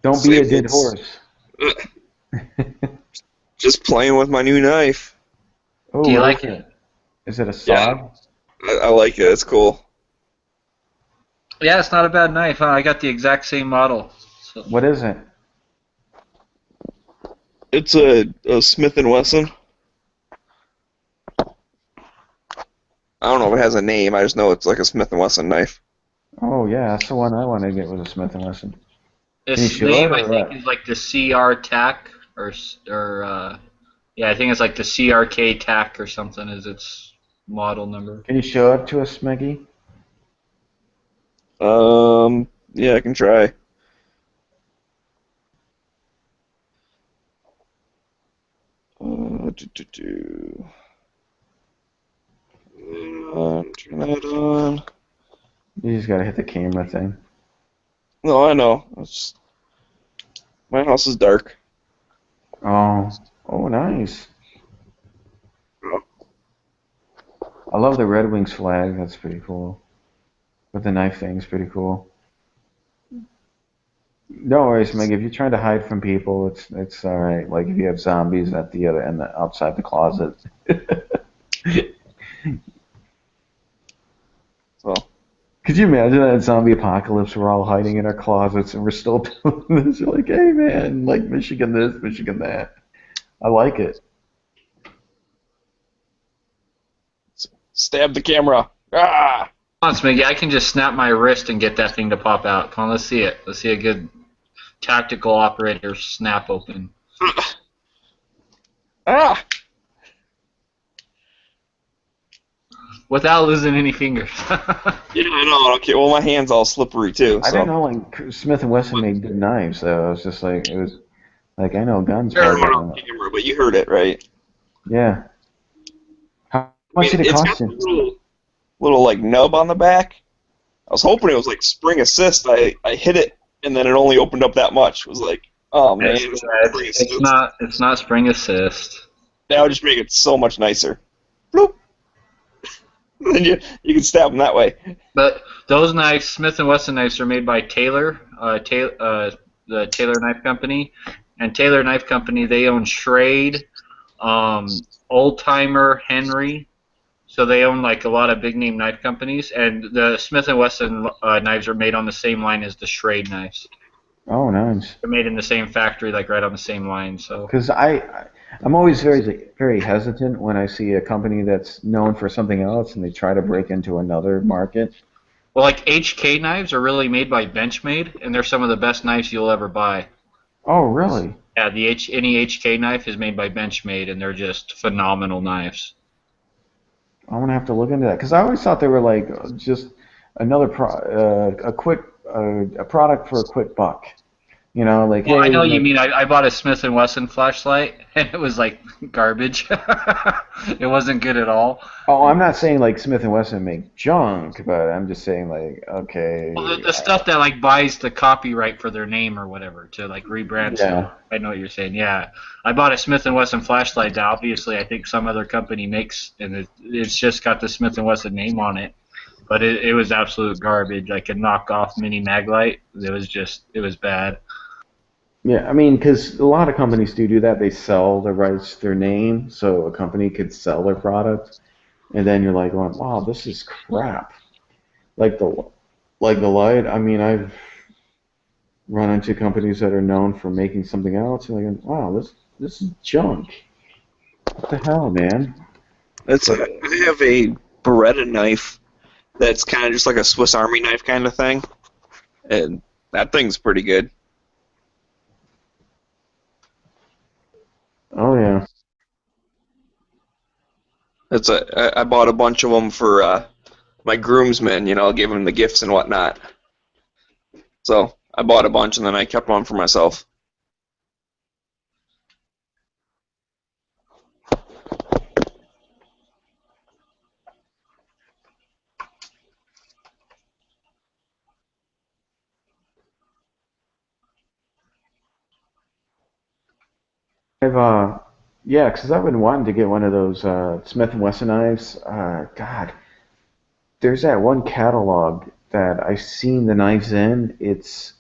Don't be a dead horse. Just playing with my new knife. Oh, do you like it? Is it a Yeah. saw? I like it. It's cool. Yeah, it's not a bad knife. Huh? I got the exact same model. So. What is it? It's a Smith & Wesson. I don't know if it has a name. I just know it's like a Smith & Wesson knife. Oh yeah, that's the one I want to get with a Smith & Wesson. Its sure name, or I think, what? is like the CR TAC, yeah, I think it's like the CRK TAC or something is its model number. Can you show it to us, Smeggy? Yeah, I can try. Turn that on. You just gotta hit the camera thing. No, I know. My house is dark. Oh, nice. I love the Red Wings flag. That's pretty cool. But the knife thing's pretty cool. Don't worry, Smeg. If you're trying to hide from people, it's all right. Like if you have zombies at the other end, outside the closet. Well, could you imagine that zombie apocalypse? We're all hiding in our closets and we're still doing this. You're like, hey man, like Michigan this, Michigan that. I like it. Stab the camera. Ah! Come on, Smiggy, I can just snap my wrist and get that thing to pop out. Come on, let's see it. Let's see a good tactical operator snap open. Ah! Without losing any fingers. Yeah, I know. Okay, well, my hand's all slippery too. I So. didn't know like Smith & Wesson made good knives, though. I was just like, it was like I know guns. I heard it on camera, but you heard it, right? Yeah. How much did it it's cost got you? a little like nub on the back. I was hoping it was like spring assist. I hit it, and then it only opened up that much. It was like, oh man, It's not spring assist. That would just make it so much nicer. Bloop. Then you can stab them that way. But those knives, Smith & Wesson knives, are made by Taylor, the Taylor Knife Company. And Taylor Knife Company, they own Schrade, Old Timer, Henry. So they own like a lot of big name knife companies. And the Smith & Wesson knives are made on the same line as the Schrade knives. Oh, nice. They're made in the same factory, like right on the same line. So. Because I'm always very hesitant when I see a company that's known for something else and they try to break into another market. Well, like HK knives are really made by Benchmade, and they're some of the best knives you'll ever buy. Oh, really? Yeah, any HK knife is made by Benchmade, and they're just phenomenal knives. I'm gonna have to look into that because I always thought they were like just another a product for a quick buck. You know, like. Well, hey, I know you mean. I bought a Smith & Wesson flashlight, and it was like garbage. It wasn't good at all. Oh, I'm not saying like Smith & Wesson make junk, but I'm just saying like, okay. Well, the stuff that like buys the copyright for their name or whatever to like rebrand stuff. I know what you're saying. Yeah, I bought a Smith & Wesson flashlight that obviously I think some other company makes, and it's just got the Smith & Wesson name on it. But it was absolute garbage, like a knockoff mini Maglite. It was bad. Yeah, I mean, because a lot of companies do that. They sell the rights to their name, so a company could sell their product, and then you're like, going, wow, this is crap. Like the light. I mean, I've run into companies that are known for making something else, and like, wow, this is junk. What the hell, man? I have a Beretta knife that's kind of just like a Swiss Army knife kind of thing, and that thing's pretty good. Oh yeah. I bought a bunch of them for my groomsmen. You know, I gave them the gifts and whatnot. So I bought a bunch and then I kept one for myself. Yeah, because I've been wanting to get one of those Smith & Wesson knives. God, there's that one catalog that I've seen the knives in. It's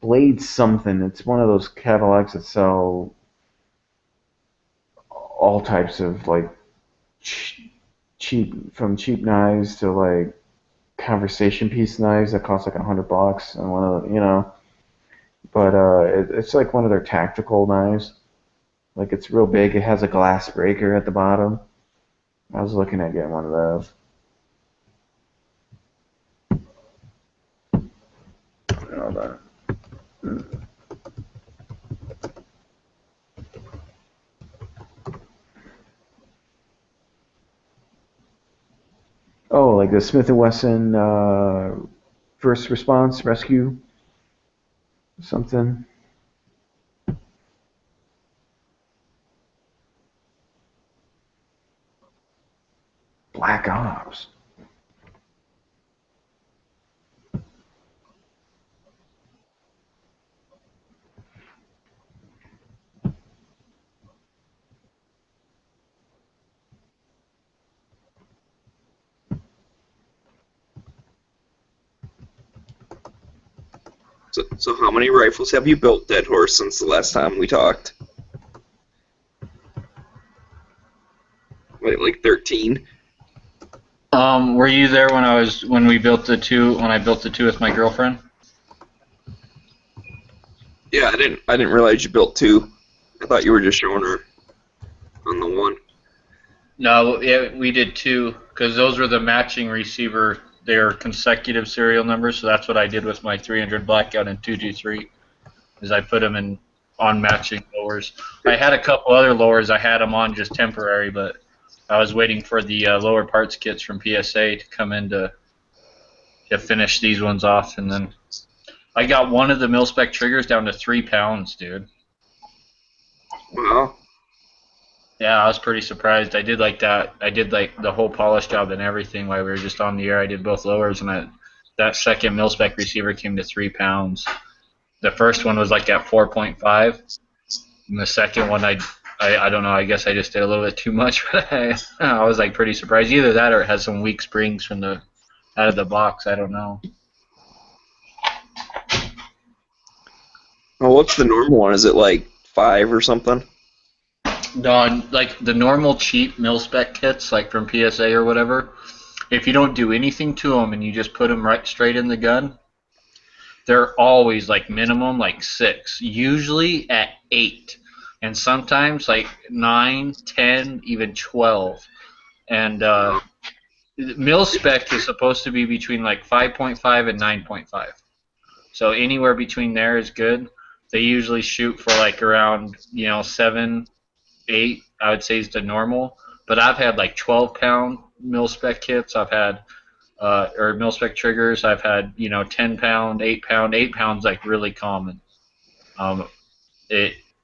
Blade something. It's one of those catalogs that sell all types of like cheap knives to like conversation piece knives that cost like $100, and one of the, but it's like one of their tactical knives. Like it's real big. It has a glass breaker at the bottom. I was looking at getting one of those. Hold on. Oh, like the Smith & Wesson first response rescue something. Black Ops. So how many rifles have you built, Dead Horse, since the last time we talked? Wait, like 13? Were you there when we built the two? When I built the two with my girlfriend? Yeah, I didn't realize you built 2. I thought you were just showing her on the 1. No, yeah, we did 2 because those were the matching receiver. They're consecutive serial numbers, so that's what I did with my 300 Blackout and 223. Is I put them on matching lowers. I had a couple other lowers. I had them on just temporary, but I was waiting for the lower parts kits from PSA to come in to finish these ones off, and then I got one of the mil-spec triggers down to 3 pounds, dude. Wow. Yeah, I was pretty surprised. I did like that. I did like the whole polish job and everything while we were just on the air. I did both lowers, and that second mil-spec receiver came to 3 pounds. The first one was like at 4.5, and the second one I don't know. I guess I just did a little bit too much, but I was like pretty surprised. Either that or it has some weak springs from out of the box. I don't know. Well, what's the normal one? Is it like 5 or something? No, like the normal cheap mil-spec kits, like from PSA or whatever, if you don't do anything to them and you just put them right straight in the gun, they're always like minimum like 6, usually at 8, and sometimes like 9, 10, even 12. And mil-spec is supposed to be between like 5.5 and 9.5. So anywhere between there is good. They usually shoot for like around 7, 8, I would say is the normal, but I've had like 12-pound mil-spec kits. I've had or mil-spec triggers. I've had 10-pound, 8-pound. 8 pounds like really common.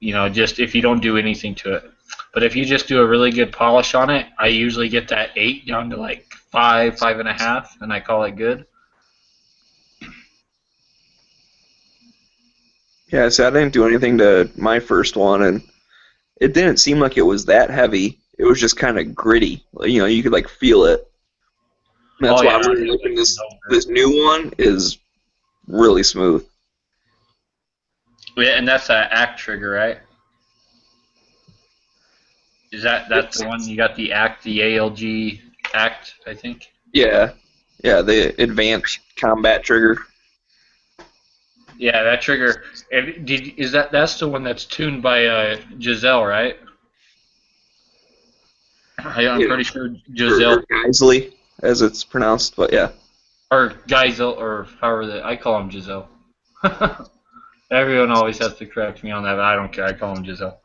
Just if you don't do anything to it, but if you just do a really good polish on it, I usually get that 8 down to like 5, 5.5, and I call it good. Yeah, so I didn't do anything to my first one, and it didn't seem like it was that heavy. It was just kind of gritty. You could like feel it. And that's why I'm really liking this new one is really smooth. Yeah, and that's an ACT trigger, right? That's the one you got the ACT, the ALG ACT, I think. Yeah, the advanced combat trigger. Yeah, that trigger. That's the one that's tuned by Giselle, right? I'm pretty sure Giselle. Or Geisley, as it's pronounced, but yeah. Or Geisel, or however I call him Giselle. Everyone always has to correct me on that, but I don't care. I call him Giselle.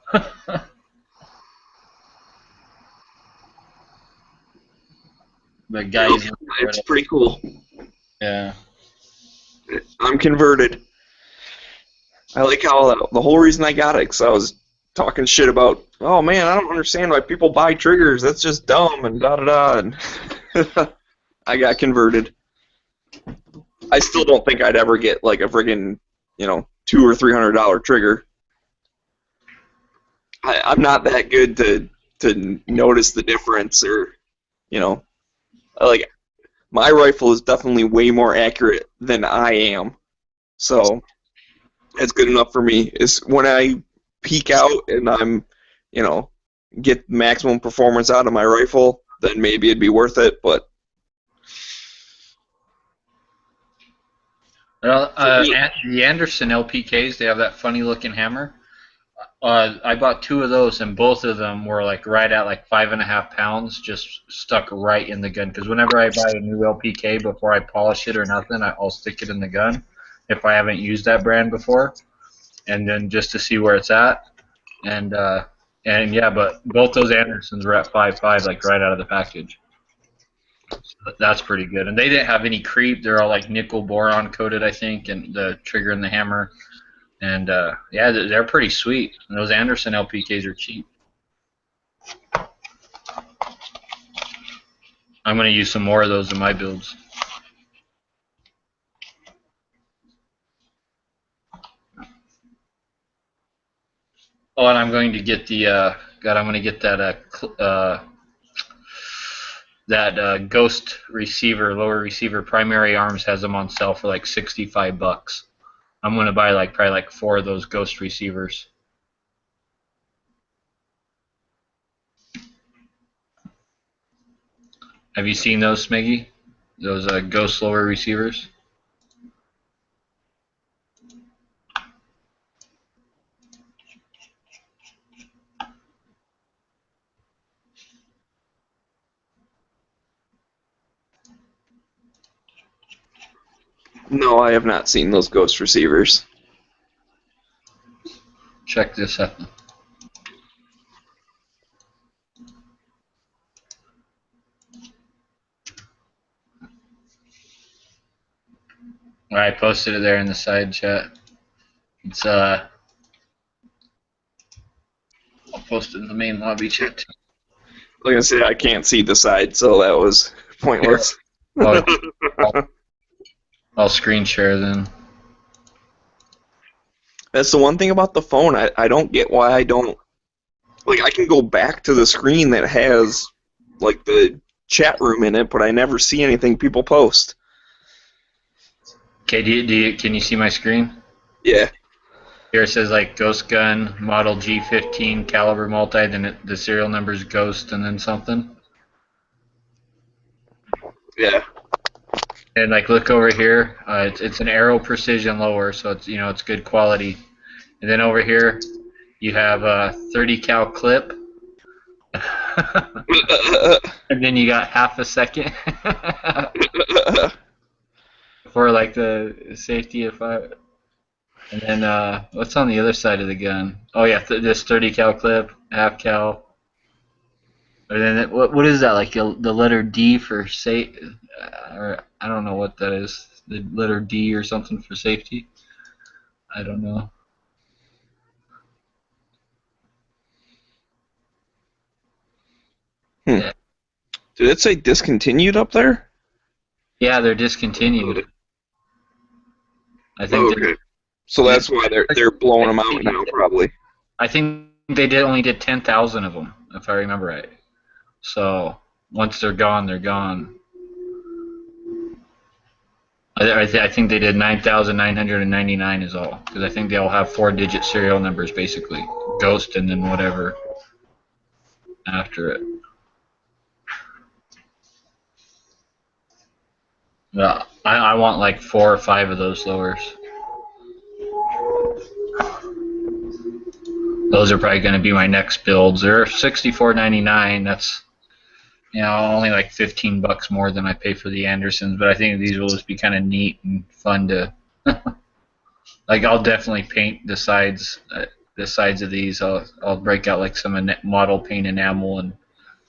The guys. It's pretty cool. Yeah. I'm converted. I like how the whole reason I got it, because I was talking shit about, oh man, I don't understand why people buy triggers. That's just dumb and da-da-da. And I got converted. I still don't think I'd ever get like a friggin', $200 or $300 trigger. I'm not that good to notice the difference, or, like, my rifle is definitely way more accurate than I am. So it's good enough for me. Is when I peek out and I'm, get maximum performance out of my rifle, then maybe it'd be worth it. But Well, the Anderson LPKs, they have that funny looking hammer. I bought 2 of those, and both of them were like right at like 5.5 pounds, just stuck right in the gun. Because whenever I buy a new LPK, before I polish it or nothing, I'll stick it in the gun if I haven't used that brand before, and then just to see where it's at. And yeah, but both those Andersons were at 5.5, like right out of the package. So that's pretty good. And they didn't have any creep. They're all like nickel boron coated, I think, and the trigger and the hammer. And yeah, they're pretty sweet. And those Anderson LPKs are cheap. I'm going to use some more of those in my builds. Oh, and I'm going to get the I'm going to get that Ghost receiver, lower receiver. Primary Arms has them on sale for like $65. I'm going to buy like probably like 4 of those Ghost receivers. Have you seen those, Smiggy? Those Ghost lower receivers? no, I have not seen those Ghost receivers. Check this out. I posted it there in the side chat. It's I'll post it in the main lobby chat too. Like I said, I can't see the side, so that was pointless. I'll screen share then. That's the one thing about the phone. I don't get why I don't. Like, I can go back to the screen that has, like, the chat room in it, but I never see anything people post. Okay, can you see my screen? Yeah. Here it says, like, Ghost Gun, model G15, caliber multi, then the serial number is Ghost, and then something. Yeah. And like, look over here. It's an Aero Precision lower, so it's it's good quality. And then over here, you have a 30 cal clip, and then you got half a second for like the safety of fire. And then what's on the other side of the gun? Oh yeah, this 30 cal clip, half cal. And then what is that, like the letter D for safe? Or I don't know what that is. The letter D or something for safety. I don't know. Yeah. Did it say discontinued up there? Yeah, they're discontinued. I think. Okay. So that's why they're blowing them out now, probably. I think they only did 10,000 of them, if I remember right. So once they're gone, they're gone. I think they did 9,999 is all, because I think they all have 4-digit serial numbers, basically. Ghost and then whatever after it. Yeah, I want like 4 or 5 of those lowers. Those are probably going to be my next builds. They're $64.99. That's only like $15 more than I pay for the Andersons, but I think these will just be kind of neat and fun to. Like, I'll definitely paint the sides of these. I'll break out like some model paint enamel and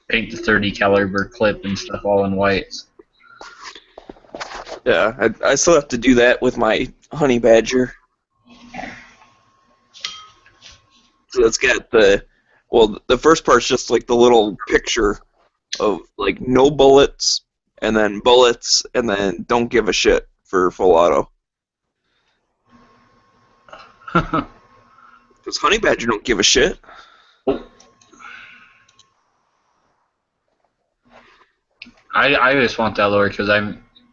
paint the 30 caliber clip and stuff all in white. Yeah, I still have to do that with my Honey Badger. So it's got the first part's just like the little picture of like no bullets, and then bullets, and then don't give a shit for full auto. Because Honey Badger don't give a shit. I just want that lower because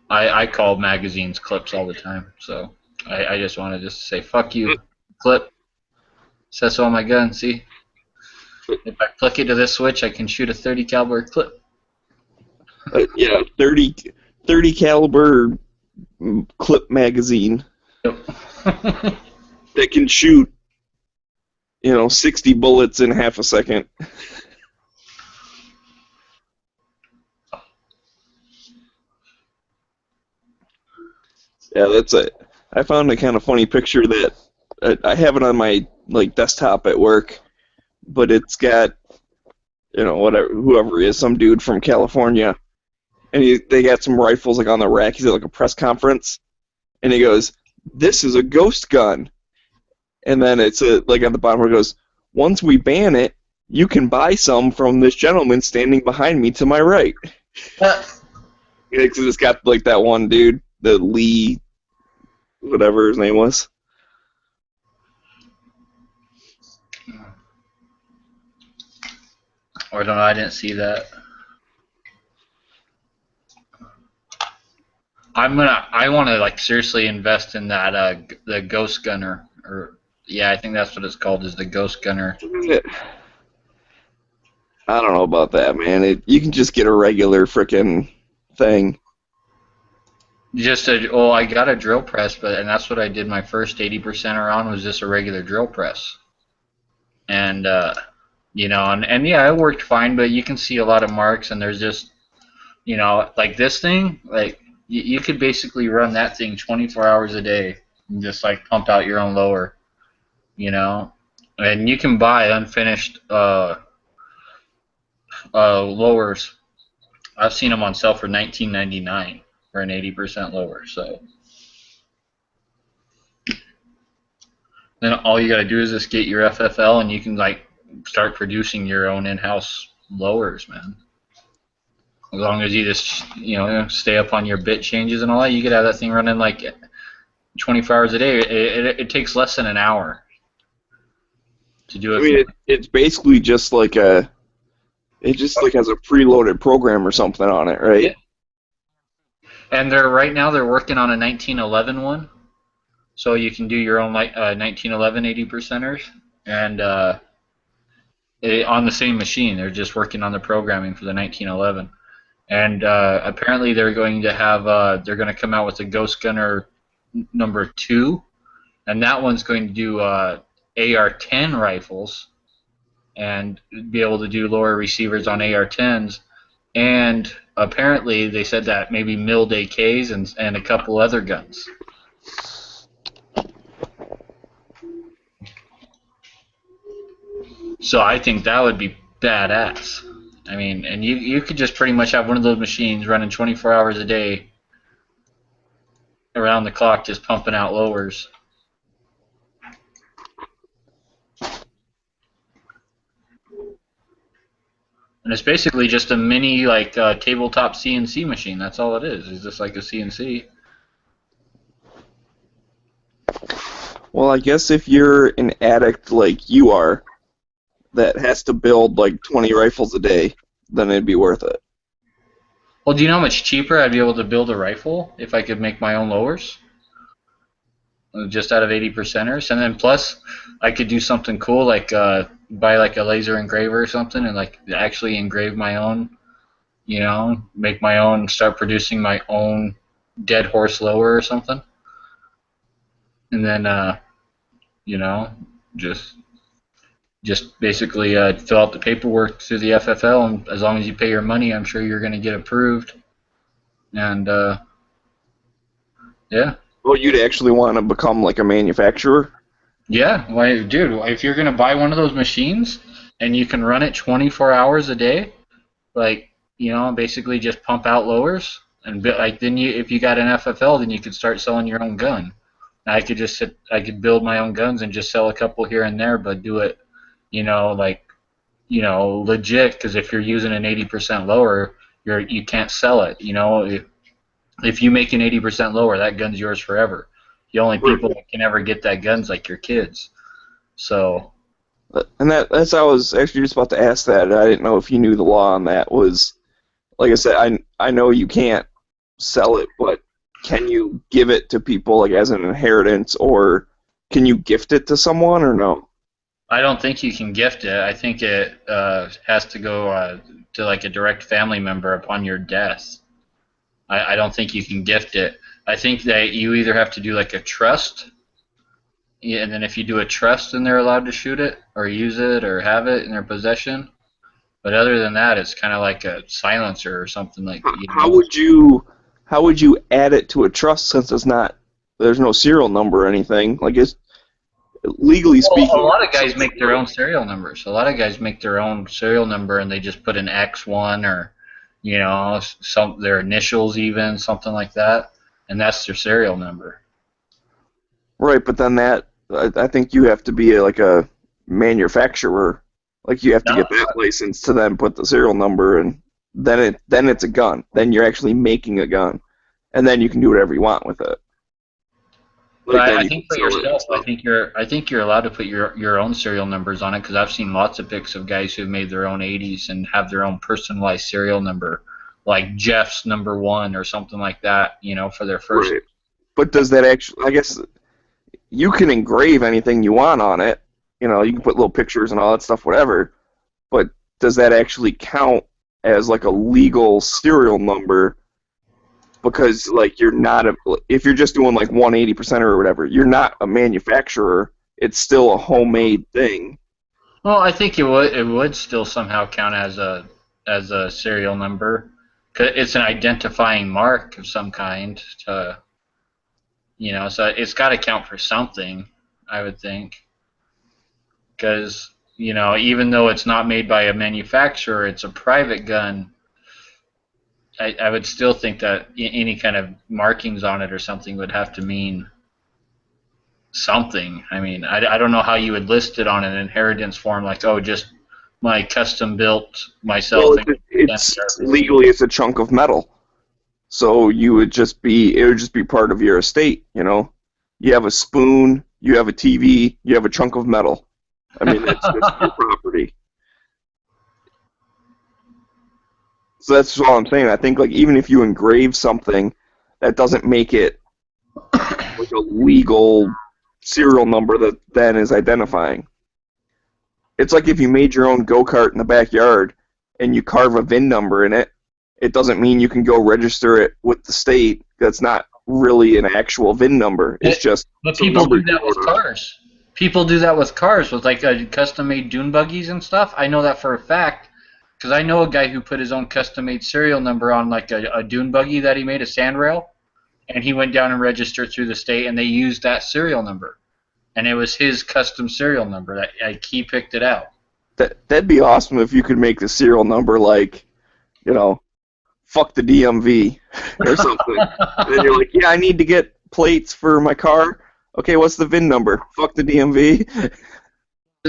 I call magazines clips all the time, so I just wanted to say fuck you, clip. Says so on my gun. See, if I click it to this switch, I can shoot a 30 caliber clip. Yeah, 30 caliber clip magazine that can shoot, 60 bullets in half a second. Yeah, that's it. I found a kind of funny picture that I have it on my desktop at work, but it's got whoever he is, some dude from California, and they got some rifles on the rack. He's at a press conference, and he goes, "This is a ghost gun," and then it's on the bottom where it goes, "Once we ban it, you can buy some from this gentleman standing behind me to my right." It's got that one dude, the Lee, whatever his name was. Or no, I didn't see that. I want to seriously invest in that the Ghost Gunner, or yeah, I think that's what it's called, is the Ghost Gunner. I don't know about that, man. You can just get a regular frickin' thing. I got a drill press, and that's what I did my first 80%er on, was just a regular drill press. And and yeah, it worked fine, but you can see a lot of marks, and there's just, this thing, you could basically run that thing 24 hours a day and just pump out your own lower, and you can buy unfinished lowers. I've seen them on sale for $19.99 for an 80% lower. So then all you gotta do is just get your FFL, and you can start producing your own in-house lowers, man. As long as you just stay up on your bit changes and all that, you could have that thing running 24 hours a day. It takes less than an hour to do it. I mean, it's basically just it just has a preloaded program or something on it, right? Yeah. And right now they're working on a 1911 one, so you can do your own 1911 80%ers, and on the same machine. They're just working on the programming for the 1911. And apparently they're going to have they're going to come out with a Ghost Gunner number 2, and that one's going to do AR-10 rifles and be able to do lower receivers on AR-10s. And apparently they said that maybe milled AKs and a couple other guns. So I think that would be badass. I mean, and you could just pretty much have one of those machines running 24 hours a day around the clock, just pumping out lowers. And it's basically just a mini tabletop CNC machine. That's all it is. It's just like a CNC. Well, I guess if you're an addict like you are, that has to build 20 rifles a day, then it'd be worth it. Well, do you know how much cheaper I'd be able to build a rifle if I could make my own lowers? Just out of 80%ers, and then plus I could do something cool buy a laser engraver or something and actually engrave my own, make my own, start producing my own dead horse lower or something, and then just basically fill out the paperwork through the FFL, and as long as you pay your money, I'm sure you're going to get approved. And yeah. Well, you'd actually want to become a manufacturer? Yeah, dude, if you're going to buy one of those machines and you can run it 24 hours a day, basically just pump out lowers, and then if you got an FFL, then you could start selling your own gun. I could build my own guns and just sell a couple here and there, but do it legit, because if you're using an 80% lower, you can't sell it. If you make an 80% lower, that gun's yours forever. The only people that can ever get that gun's your kids. So. And that's I was actually just about to ask that. I didn't know if you knew the law on that. Was, like I said, I know you can't sell it, but can you give it to people as an inheritance, or can you gift it to someone, or no? I don't think you can gift it. I think it has to go to like a direct family member upon your death. I don't think you can gift it. I think that you either have to do like a trust, yeah, and then if you do a trust, then they're allowed to shoot it or use it or have it in their possession. But other than that, it's kind of like a silencer or something like that. How would you add it to a trust since there's no serial number or anything? Like, it's legally speaking. Well, a lot of guys make their own serial numbers. A lot of guys make their own serial number and they just put an X1 or, their initials even, something like that, and that's their serial number. Right, but then I think you have to be a manufacturer. Like, you have to get that license to then put the serial number, and then it's a gun. Then you're actually making a gun, and then you can do whatever you want with it. But I think for yourself, I think you're allowed to put your own serial numbers on it, because I've seen lots of pics of guys who've made their own 80s and have their own personalized serial number, like Jeff's number 1 or something like that, for their first. Right. But does that actually? I guess you can engrave anything you want on it. You can put little pictures and all that stuff, whatever. But does that actually count as like a legal serial number? Because you're not if you're just doing like 180% or whatever, you're not a manufacturer. It's still a homemade thing. Well, I think it would still somehow count as a serial number, 'cause it's an identifying mark of some kind. So it's got to count for something, I would think. Because even though it's not made by a manufacturer, it's a private gun. I would still think that any kind of markings on it or something would have to mean something. I mean, I don't know how you would list it on an inheritance form, like, oh, just my custom built myself. Well, legally it's a chunk of metal, so it would just be part of your estate. You have a spoon, you have a TV, you have a chunk of metal. I mean, that's your property. So that's all I'm saying. I think even if you engrave something, that doesn't make it like a legal serial number that then is identifying. It's like if you made your own go-kart in the backyard and you carve a VIN number in it, it doesn't mean you can go register it with the state. That's not really an actual VIN number. It's just. But people do that with cars. People do that with cars, with custom-made dune buggies and stuff. I know that for a fact. Because I know a guy who put his own custom-made serial number on a dune buggy that he made, a sandrail, and he went down and registered through the state, and they used that serial number, and it was his custom serial number. That he picked it out. That'd be awesome if you could make the serial number fuck the DMV or something. And then you're like, yeah, I need to get plates for my car. Okay, what's the VIN number? Fuck the DMV.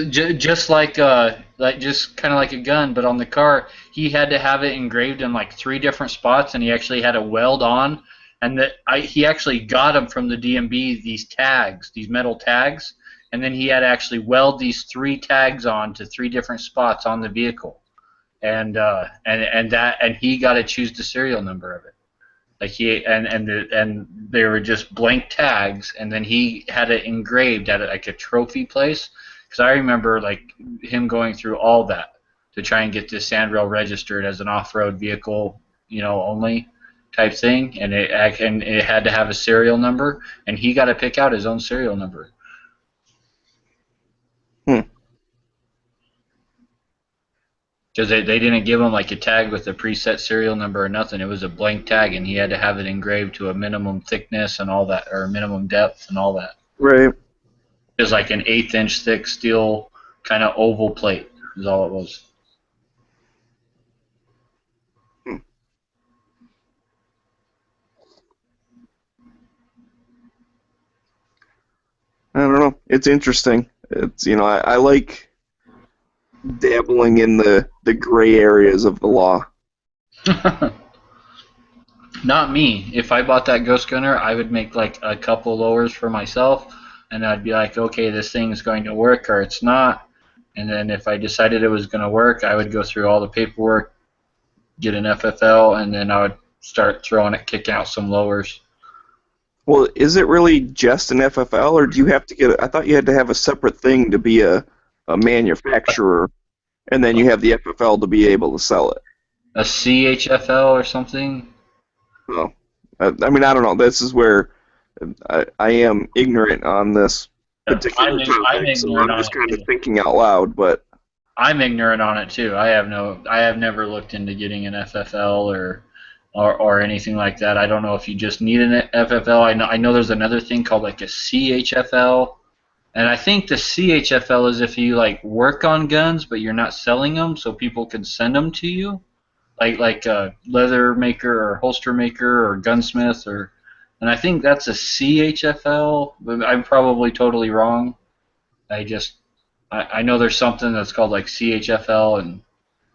Just like kind of like a gun, but on the car, he had to have it engraved in 3 different spots, and he actually had to weld on, and he actually got them from the DMV, these tags, these metal tags, and then he had to actually weld these 3 tags on to 3 different spots on the vehicle, and he got to choose the serial number of it. And they were just blank tags, and then he had it engraved at a trophy place. Because I remember him going through all that to try and get this sandrail registered as an off-road vehicle, only type thing, and it had to have a serial number, and he got to pick out his own serial number. Because they didn't give him a tag with a preset serial number or nothing. It was a blank tag, and he had to have it engraved to a minimum thickness and all that, or a minimum depth and all that. Right. It was like an 1/8-inch thick steel kind of oval plate is all it was. I don't know. It's interesting. It's I like dabbling in the gray areas of the law. Not me. If I bought that Ghost Gunner, I would make a couple lowers for myself. And I'd be like, okay, this thing is going to work or it's not. And then if I decided it was going to work, I would go through all the paperwork, get an FFL, and then I would start kicking out some lowers. Well, is it really just an FFL, or do you have to I thought you had to have a separate thing to be a a manufacturer, and then you have the FFL to be able to sell it. A CHFL or something? So, I mean, I don't know. This is where I am ignorant on this particular topic, so I'm just kind of thinking out loud. But I'm ignorant on it too. I have never looked into getting an FFL or anything like that. I don't know if you just need an FFL. I know there's another thing called like a CHFL, and I think the CHFL is if you like work on guns but you're not selling them, so people can send them to you, like a leather maker or holster maker or gunsmith and I think that's a CHFL, but I'm probably totally wrong. I know there's something that's called like CHFL and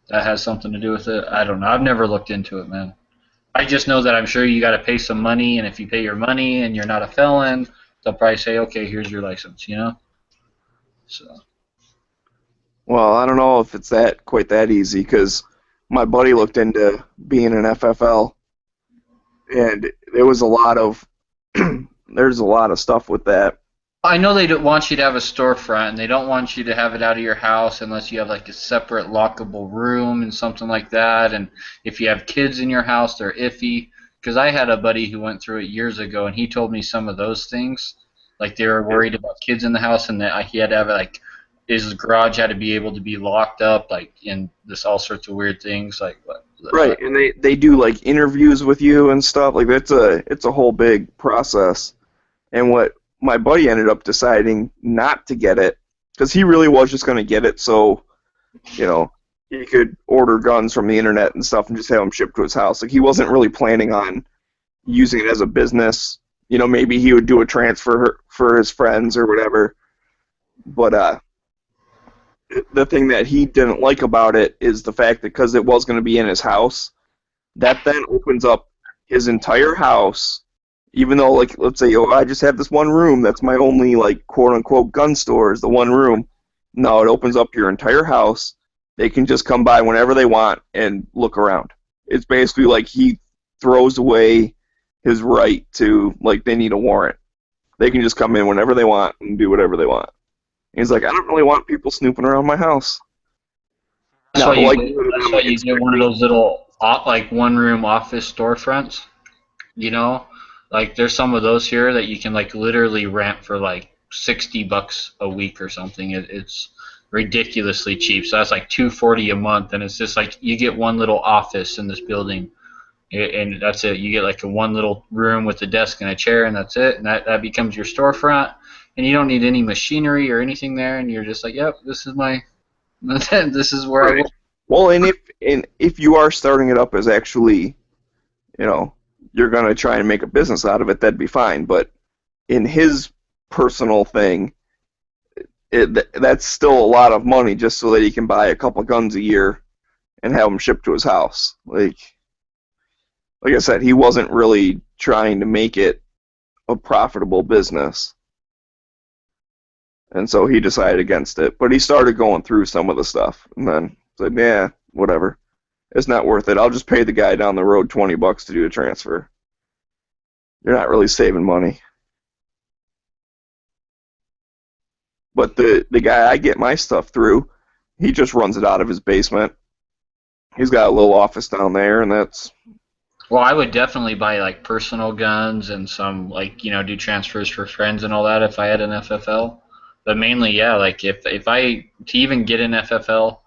that has something to do with it. I don't know. I've never looked into it, man. I just know that I'm sure you got to pay some money, and if you pay your money and you're not a felon, they'll probably say, okay, here's your license, you know? So. Well, I don't know if it's quite that easy, because my buddy looked into being an FFL, and there was a lot of there's a lot of stuff with that. I know they don't want you to have a storefront, and they don't want you to have it out of your house unless you have like a separate lockable room and something like that. And if you have kids in your house, they're iffy. Because I had a buddy who went through it years ago, and he told me some of those things. Like they were worried about kids in the house, and that he had to have like his garage had to be able to be locked up, like in this all sorts of weird things, like what. Right, and they do like interviews with you and stuff. Like it's a whole big process. And what my buddy ended up deciding not to get it, because he really was just going to get it so, you know, he could order guns from the internet and stuff and just have them shipped to his house. Like he wasn't really planning on using it as a business. You know, maybe he would do a transfer for his friends or whatever. But the thing that he didn't like about it is the fact that because it was going to be in his house, that then opens up his entire house. Even though, like, let's say, I just have this one room that's my only, like, quote-unquote gun store is the one room. No, it opens up your entire house. They can just come by whenever they want and look around. It's basically like he throws away his right to, like, they need a warrant. They can just come in whenever they want and do whatever they want. And he's like, I don't really want people snooping around my house. That's why you get one of those little, like, one-room office storefronts, you know? Like, there's some of those here that you can, like, literally rent for, like, $60 a week or something. It's ridiculously cheap. So that's, like, $240 a month, and it's just, like, you get one little office in this building, and that's it. You get, like, one little room with a desk and a chair, and that's it, and that becomes your storefront, and you don't need any machinery or anything there, and you're just like, yep, this is my, this is where I work. Well, and if you are starting it up as actually, you know, you're going to try and make a business out of it, that'd be fine. But in his personal thing, that's still a lot of money just so that he can buy a couple guns a year and have them shipped to his house. Like I said, he wasn't really trying to make it a profitable business. And so he decided against it. But he started going through some of the stuff and then said, yeah, whatever. It's not worth it. I'll just pay the guy down the road $20 to do a transfer. You're not really saving money. But the guy I get my stuff through, he just runs it out of his basement. He's got a little office down there, and that's... Well, I would definitely buy, like, personal guns and some, like, you know, do transfers for friends and all that if I had an FFL. But mainly, yeah, like, if I, to even get an FFL,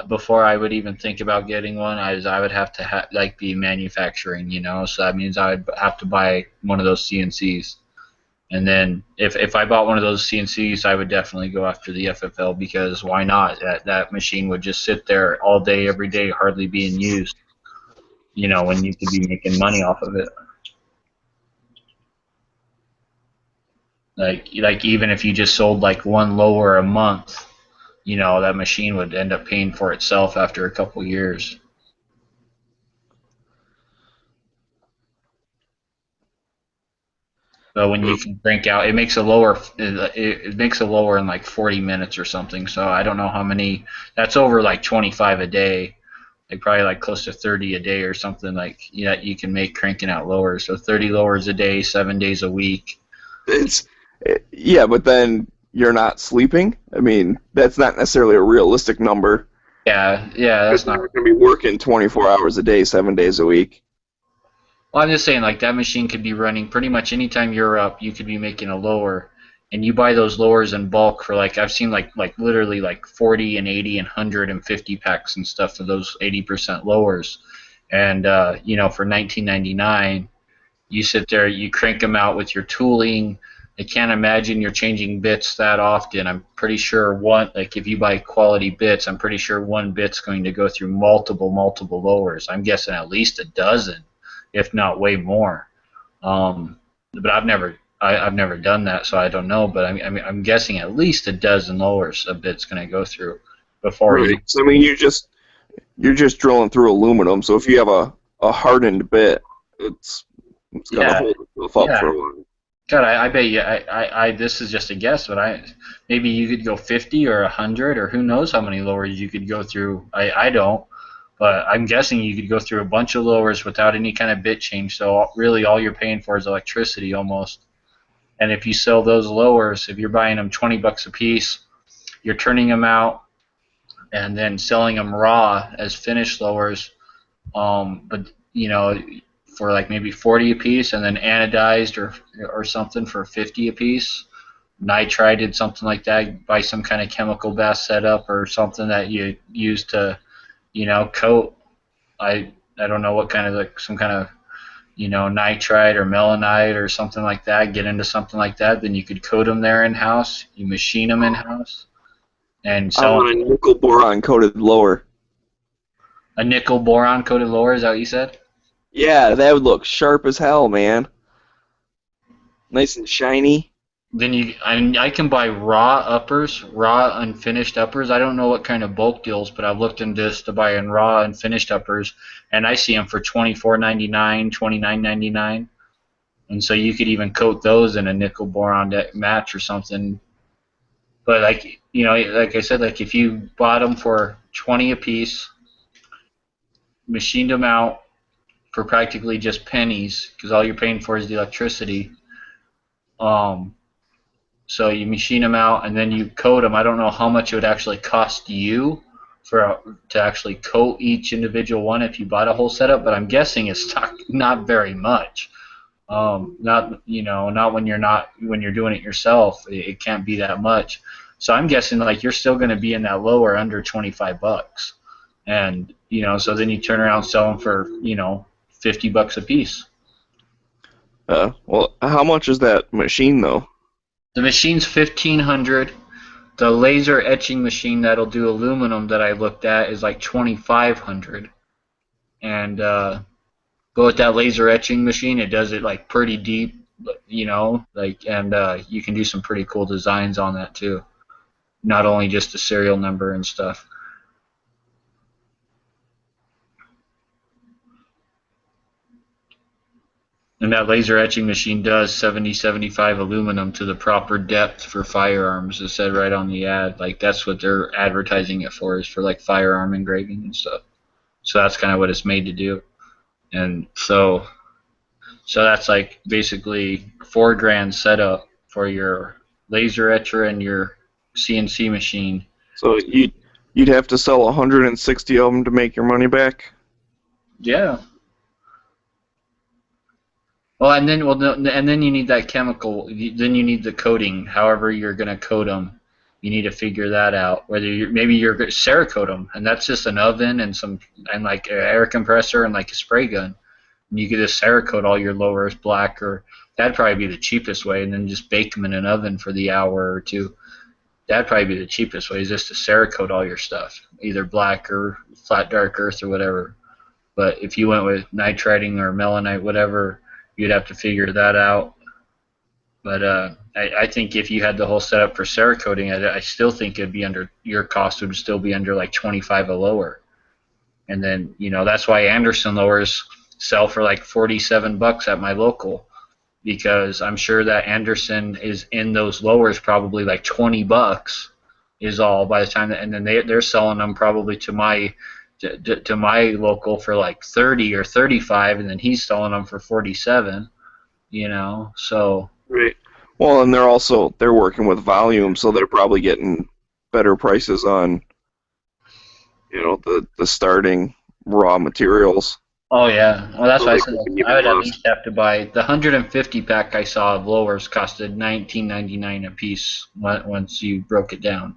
before I would even think about getting one, I would have to like be manufacturing, you know. So that means I would have to buy one of those CNCs, and then if I bought one of those CNCs, I would definitely go after the FFL, because why not? That machine would just sit there all day, every day, hardly being used. You know, when you could be making money off of it. Like even if you just sold like one lower a month, you know, that machine would end up paying for itself after a couple years. But when you can crank out, it makes a lower in like 40 minutes or something. So I don't know how many. That's over like 25 a day, like probably like close to 30 a day or something. Like, yeah, you can make cranking out lowers. So 30 lowers a day, 7 days a week. Yeah, but then you're not sleeping. I mean, that's not necessarily a realistic number. Yeah, that's not. You're going to be working 24 hours a day, 7 days a week. Well, I'm just saying, like, that machine could be running pretty much anytime you're up. You could be making a lower, and you buy those lowers in bulk for, like, I've seen like literally like 40 and 80 and 150 packs and stuff for those 80% lowers, and you know, for $19.99, you sit there, you crank them out with your tooling. I can't imagine you're changing bits that often. I'm pretty sure like if you buy quality bits, I'm pretty sure one bit's going to go through multiple lowers. I'm guessing at least a dozen, if not way more. But I've never done that, so I don't know. But I'm guessing at least a dozen lowers a bit's going to go through before. Right. So I mean, you're just drilling through aluminum. So if you have a hardened bit, it's going to hold itself up for a while. God, I bet you. This is just a guess, but maybe you could go 50 or 100 or who knows how many lowers you could go through. I don't, but I'm guessing you could go through a bunch of lowers without any kind of bit change. So really, all you're paying for is electricity almost. And if you sell those lowers, if you're buying them $20 a piece, you're turning them out and then selling them raw as finished lowers. But you know, for like maybe 40 a piece, and then anodized or something for 50 a piece, nitrided, something like that. Buy some kind of chemical bath setup or something that you use to, you know, coat. I don't know what kind of, like, some kind of, you know, nitride or melanite or something like that. Get into something like that, then you could coat them there in house. You machine them in house and sell. I want a nickel boron coated lower. A nickel boron coated lower, is that what you said? Yeah, that would look sharp as hell, man. Nice and shiny. Then I can buy raw unfinished uppers. I don't know what kind of bulk deals, but I've looked into this to buy in raw unfinished uppers, and I see them for $24.99, $29.99, and so you could even coat those in a nickel boron match or something. But like, you know, like I said, like if you bought them for 20 a piece, machined them out for practically just pennies, because all you're paying for is the electricity. So you machine them out and then you coat them. I don't know how much it would actually cost you to actually coat each individual one if you bought a whole setup, but I'm guessing it's not very much. Not when you're doing it yourself. It can't be that much. So I'm guessing like you're still going to be in that lower under $25, and you know, so then you turn around and sell them for, you know, $50 a piece. Well, how much is that machine though? The machine's $1,500. The laser etching machine that'll do aluminum that I looked at is like $2,500. And but with that laser etching machine, it does it like pretty deep, you know, like, and you can do some pretty cool designs on that too. Not only just the serial number and stuff. And that laser etching machine does 70-75 aluminum to the proper depth for firearms. It said right on the ad. Like, that's what they're advertising it for, is for like firearm engraving and stuff. So that's kind of what it's made to do. And so that's like basically $4,000 setup for your laser etcher and your CNC machine. So you'd have to sell 160 of them to make your money back? Yeah. Well, and then you need that chemical. Then you need the coating. However, you're gonna coat them, you need to figure that out. Whether maybe you're gonna Cerakote them, and that's just an oven and like an air compressor and like a spray gun. And you could just Cerakote all your lowers black, or that'd probably be the cheapest way. And then just bake them in an oven for the hour or two. That'd probably be the cheapest way, is just to Cerakote all your stuff, either black or flat dark earth or whatever. But if you went with nitriding or melanite, whatever, you'd have to figure that out. But I think if you had the whole setup for Cerakoting, I still think it'd be under, your cost would still be under like 25 a lower. And then, you know, that's why Anderson lowers sell for like $47 at my local, because I'm sure that Anderson is in those lowers probably like $20 is all by the time that, and then they're selling them probably to my local for like 30 or 35, and then he's selling them for 47, you know. So right. Well, and they're working with volume, so they're probably getting better prices on, the starting raw materials. Oh yeah, well that's So why I they said can keep I would it at lost. least have to buy the 150 pack I saw of lowers costed $19.99 a piece once you broke it down,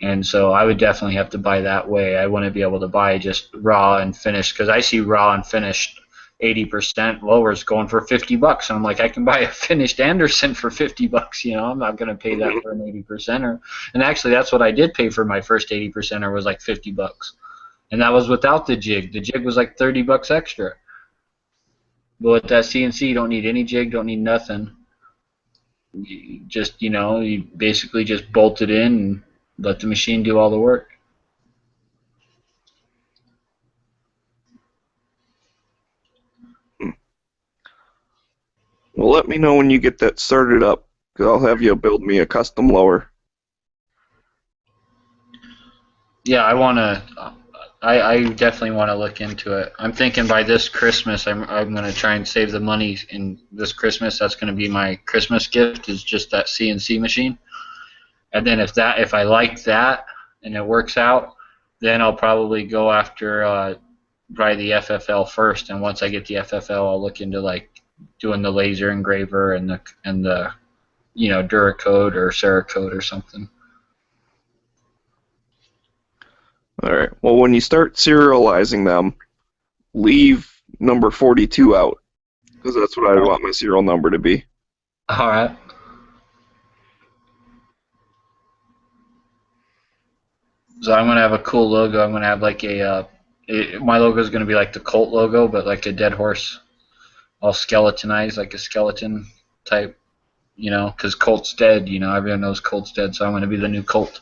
and so I would definitely have to buy that way. I wouldn't be able to buy just raw and finished because I see raw and finished 80% lowers going for $50, and I'm like I can buy a finished Anderson for $50. I'm not gonna pay that for an 80%er, and actually that's what I did pay for my first 80%er was like $50. And that was without the jig. The jig was like $30 extra. But with that CNC, you don't need any jig, don't need nothing. You just, you basically just bolt it in and let the machine do all the work. Well, let me know when you get that started up, because I'll have you build me a custom lower. Yeah, I definitely want to look into it. I'm thinking by this Christmas, I'm going to try and save the money in this Christmas. That's going to be my Christmas gift is just that CNC machine. And then if I like that and it works out, then I'll probably go after probably the FFL first. And once I get the FFL, I'll look into like doing the laser engraver and the Duracoat or Cerakote or something. All right. Well, when you start serializing them, leave number 42 out, because that's what I want my serial number to be. All right. So I'm gonna have a cool logo. I'm gonna have like my logo is gonna be like the Colt logo, but like a dead horse, all skeletonized, like a skeleton type. Because Colt's dead. Everyone knows Colt's dead, so I'm gonna be the new Colt.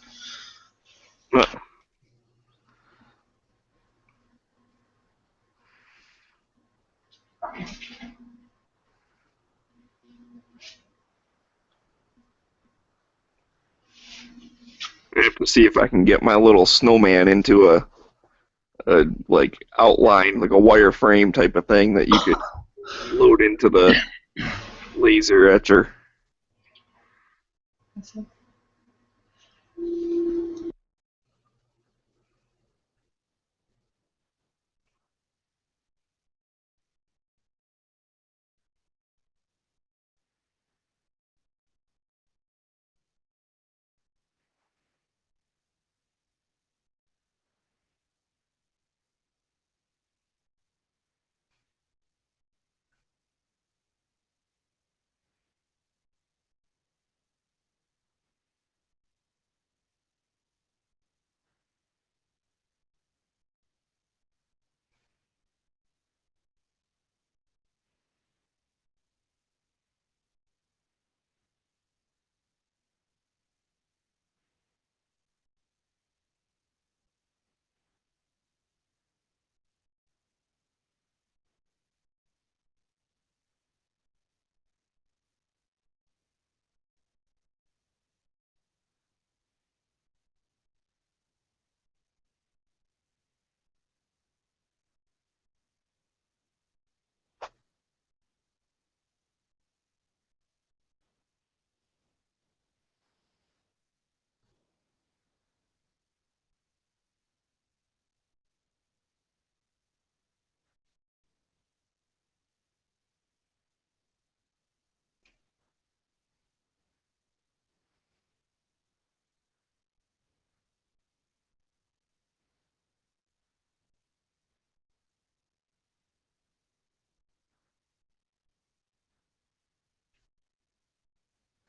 I have to see if I can get my little snowman into a like outline, like a wireframe type of thing that you could load into the laser etcher.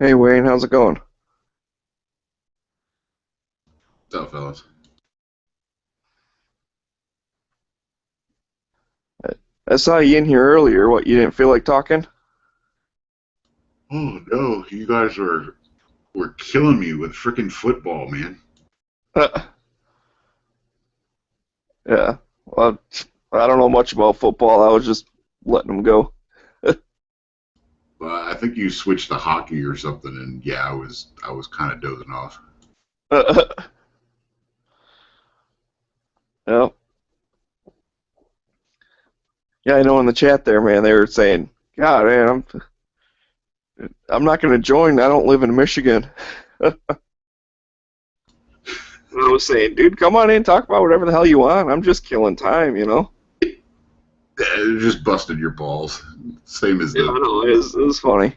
Hey Wayne, how's it going? What's up, fellas? I saw you in here earlier. What, you didn't feel like talking? Oh no, you guys were killing me with freaking football, man. Yeah. Well, I don't know much about football. I was just letting them go. I think you switched to hockey or something, and yeah, I was kind of dozing off. Yeah. Yeah, I know in the chat there, man, they were saying, God, man, I'm not going to join. I don't live in Michigan. I was saying, dude, come on in, talk about whatever the hell you want. I'm just killing time, you know? It just busted your balls. Same as Yeah, I know, it was funny.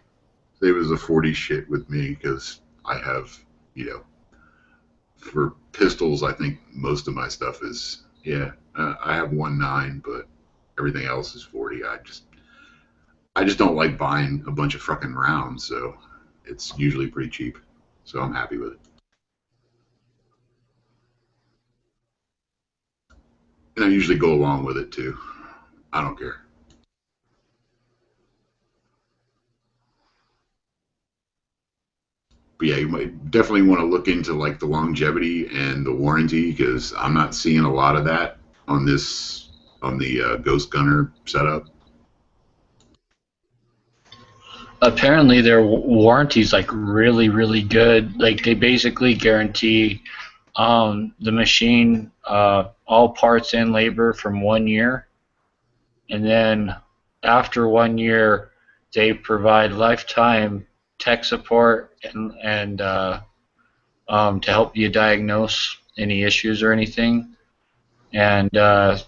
Same as the 40 shit with me, because I have, for pistols, I think most of my stuff is, I have 1.9, but everything else is 40. I just don't like buying a bunch of fucking rounds, so it's usually pretty cheap. So I'm happy with it. And I usually go along with it too. I don't care. But yeah, you might definitely want to look into like the longevity and the warranty, because I'm not seeing a lot of that on the Ghost Gunner setup. Apparently, their warranty's like really, really good. Like they basically guarantee the machine, all parts and labor from 1 year, and then after 1 year, they provide lifetime tech support and to help you diagnose any issues or anything, and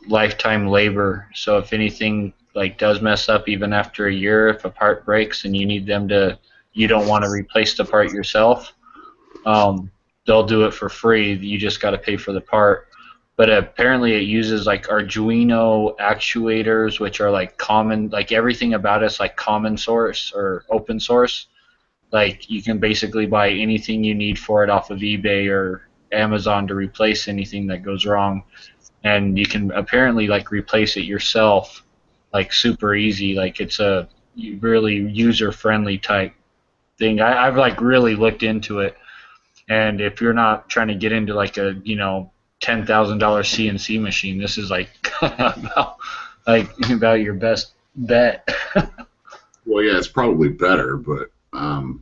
lifetime labor. So if anything like does mess up even after a year, if a part breaks and you need them to, you don't want to replace the part yourself, they'll do it for free. You just got to pay for the part. But apparently it uses like Arduino actuators, which are like common, like everything about it's like common source or open source. Like you can basically buy anything you need for it off of eBay or Amazon to replace anything that goes wrong, and you can apparently like replace it yourself, like super easy. Like it's a really user-friendly type thing. I've like really looked into it, and if you're not trying to get into like a $10,000 CNC machine, this is like about your best bet. Well, yeah, it's probably better, but I'm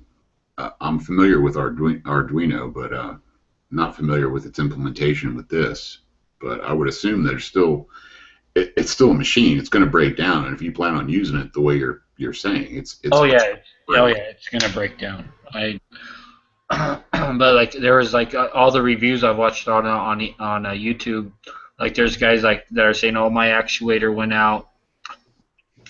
familiar with Arduino, but not familiar with its implementation with this. But I would assume that it's still a machine. It's going to break down, and if you plan on using it the way you're saying, it's it's going to break down. But like there was like all the reviews I've watched on YouTube, like there's guys like that are saying, oh, my actuator went out,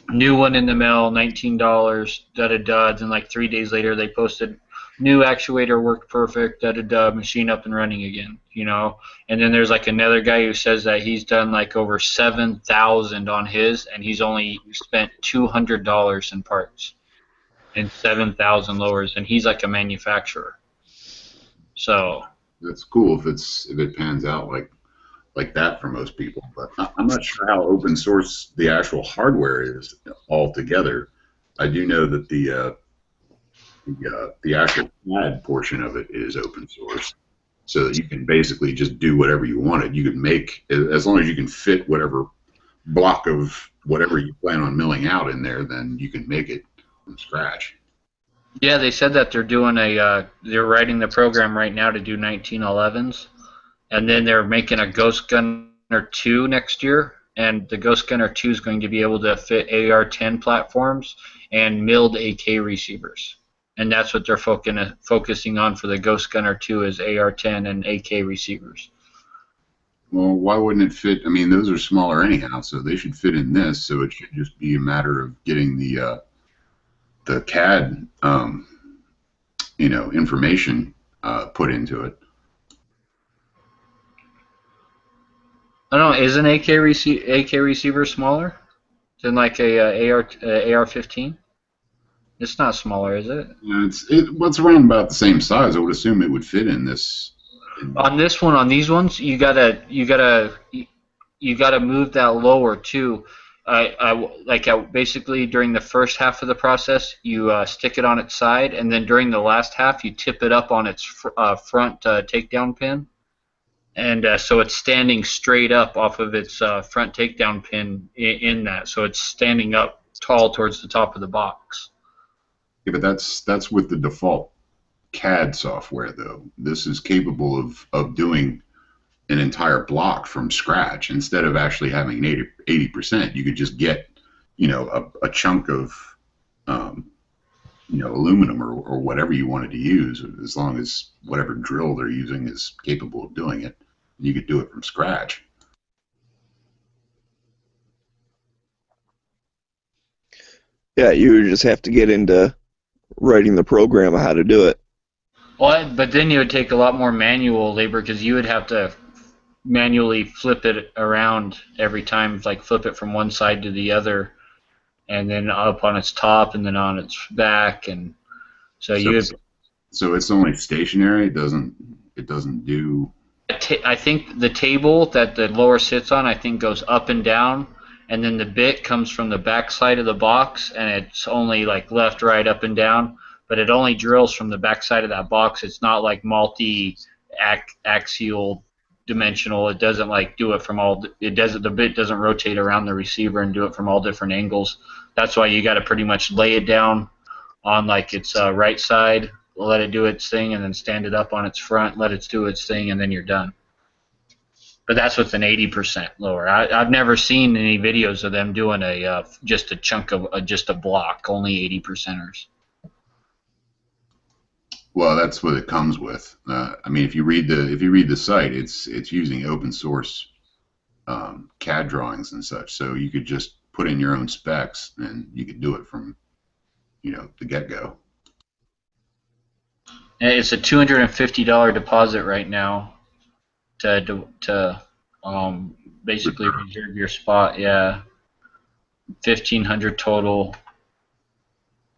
new one in the mail, $19, da-da-da, and like 3 days later they posted, new actuator worked perfect, da-da-da, machine up and running again, And then there's like another guy who says that he's done like over 7,000 on his, and he's only spent $200 in parts and 7,000 lowers, and he's like a manufacturer. So that's cool if it pans out like that for most people. But I'm not sure how open source the actual hardware is altogether. I do know that the actual CAD portion of it is open source, so that you can basically just do whatever you wanted. You can make, as long as you can fit whatever block of whatever you plan on milling out in there, then you can make it from scratch. Yeah, they said that they're doing they're writing the program right now to do 1911s, and then they're making a Ghost Gunner 2 next year, and the Ghost Gunner 2 is going to be able to fit AR-10 platforms and milled AK receivers, and that's what they're focusing on for the Ghost Gunner 2 is AR-10 and AK receivers. Well, why wouldn't it fit? I mean, those are smaller anyhow, so they should fit in this. So it should just be a matter of getting the CAD, information put into it. I don't know. Is an AK receiver smaller than like a AR-15? It's not smaller, is it? It's around about the same size. I would assume it would fit in this. On this one, on these ones, you gotta move that lower too. Basically during the first half of the process, you stick it on its side, and then during the last half, you tip it up on its front takedown pin, and so it's standing straight up off of its front takedown pin in that, so it's standing up tall towards the top of the box. Yeah, but that's with the default CAD software, though. This is capable of doing an entire block from scratch. Instead of actually having 80%, you could just get, a chunk of, aluminum or whatever you wanted to use, as long as whatever drill they're using is capable of doing it. You could do it from scratch. Yeah, you would just have to get into writing the program of how to do it. Well, but then you would take a lot more manual labor because you would have to manually flip it around every time, like flip it from one side to the other, and then up on its top and then on its back, and so So it's only stationary. It doesn't do. I think the table that the lower sits on, I think, goes up and down, and then the bit comes from the back side of the box, and it's only like left, right, up, and down, but it only drills from the back side of that box. It's not like multi-axial dimensional. It doesn't like do it from all. It doesn't. The bit doesn't rotate around the receiver and do it from all different angles. That's why you got to pretty much lay it down on like its right side, let it do its thing, and then stand it up on its front, let it do its thing, and then you're done. But that's with an 80% lower. I've never seen any videos of them doing just a chunk of just a block, only 80%ers. Well, that's what it comes with. I mean, if you read the site, it's using open source CAD drawings and such. So you could just put in your own specs, and you could do it from the get-go. It's a $250 deposit right now to basically reserve your spot. Yeah, $1,500 total,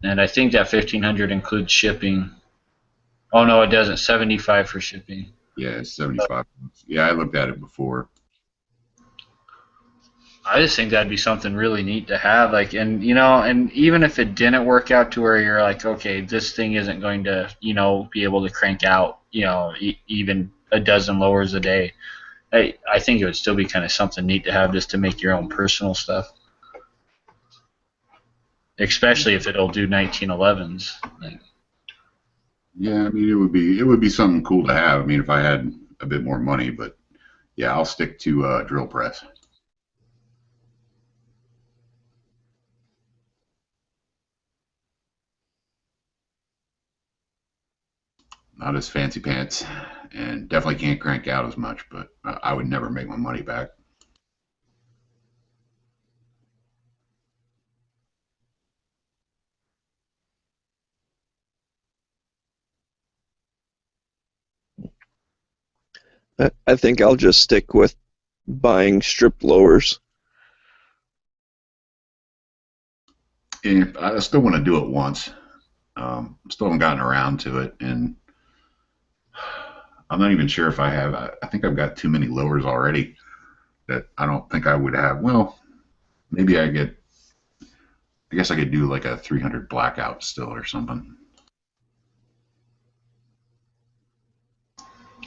and I think that $1,500 includes shipping. Oh no, it doesn't. $75 for shipping. Yeah, it's $75. Yeah, I looked at it before. I just think that'd be something really neat to have, like, and and even if it didn't work out to where you're like, okay, this thing isn't going to, be able to crank out, even a dozen lowers a day. I think it would still be kind of something neat to have just to make your own personal stuff, especially if it'll do 1911s. Like, yeah, I mean, it would be something cool to have. I mean, if I had a bit more money, but yeah, I'll stick to drill press. Not as fancy pants, and definitely can't crank out as much, but I would never make my money back. I think I'll just stick with buying strip blowers. Yeah, I still want to do it once. Still haven't gotten around to it, and I'm not even sure if I have. I think I've got too many lowers already that I don't think I would have. Well, maybe I guess I could do like a 300 blackout still or something.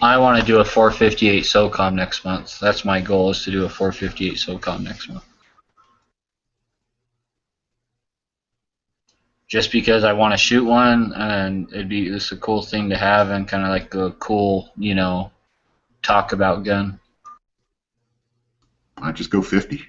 I want to do a 458 SOCOM next month. That's my goal, is to do a 458 SOCOM next month. Just because I want to shoot one, and it's a cool thing to have, and kind of like a cool, talk about gun. I'd just go 50.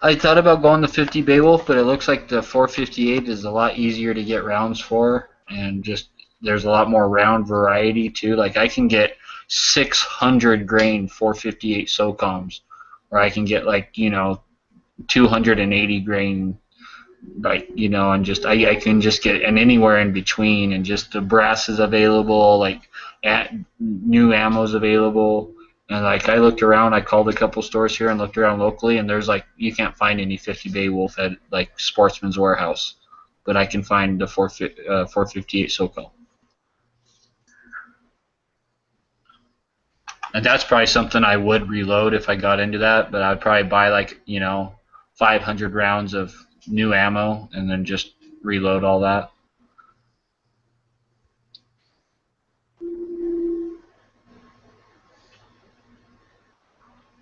I thought about going the 50 Beowulf, but it looks like the 458 is a lot easier to get rounds for, and just there's a lot more round variety too. Like I can get 600 grain 458 SOCOMs, or I can get like 280 grain, like and just I can just get and anywhere in between, and just the brass is available, like new ammo's available. And like I looked around, I called a couple stores here and looked around locally, and there's like you can't find any 50 Beowulf at like Sportsman's Warehouse, but I can find the 458 SOCOM. And that's probably something I would reload if I got into that, but I'd probably buy like 500 rounds of new ammo and then just reload all that.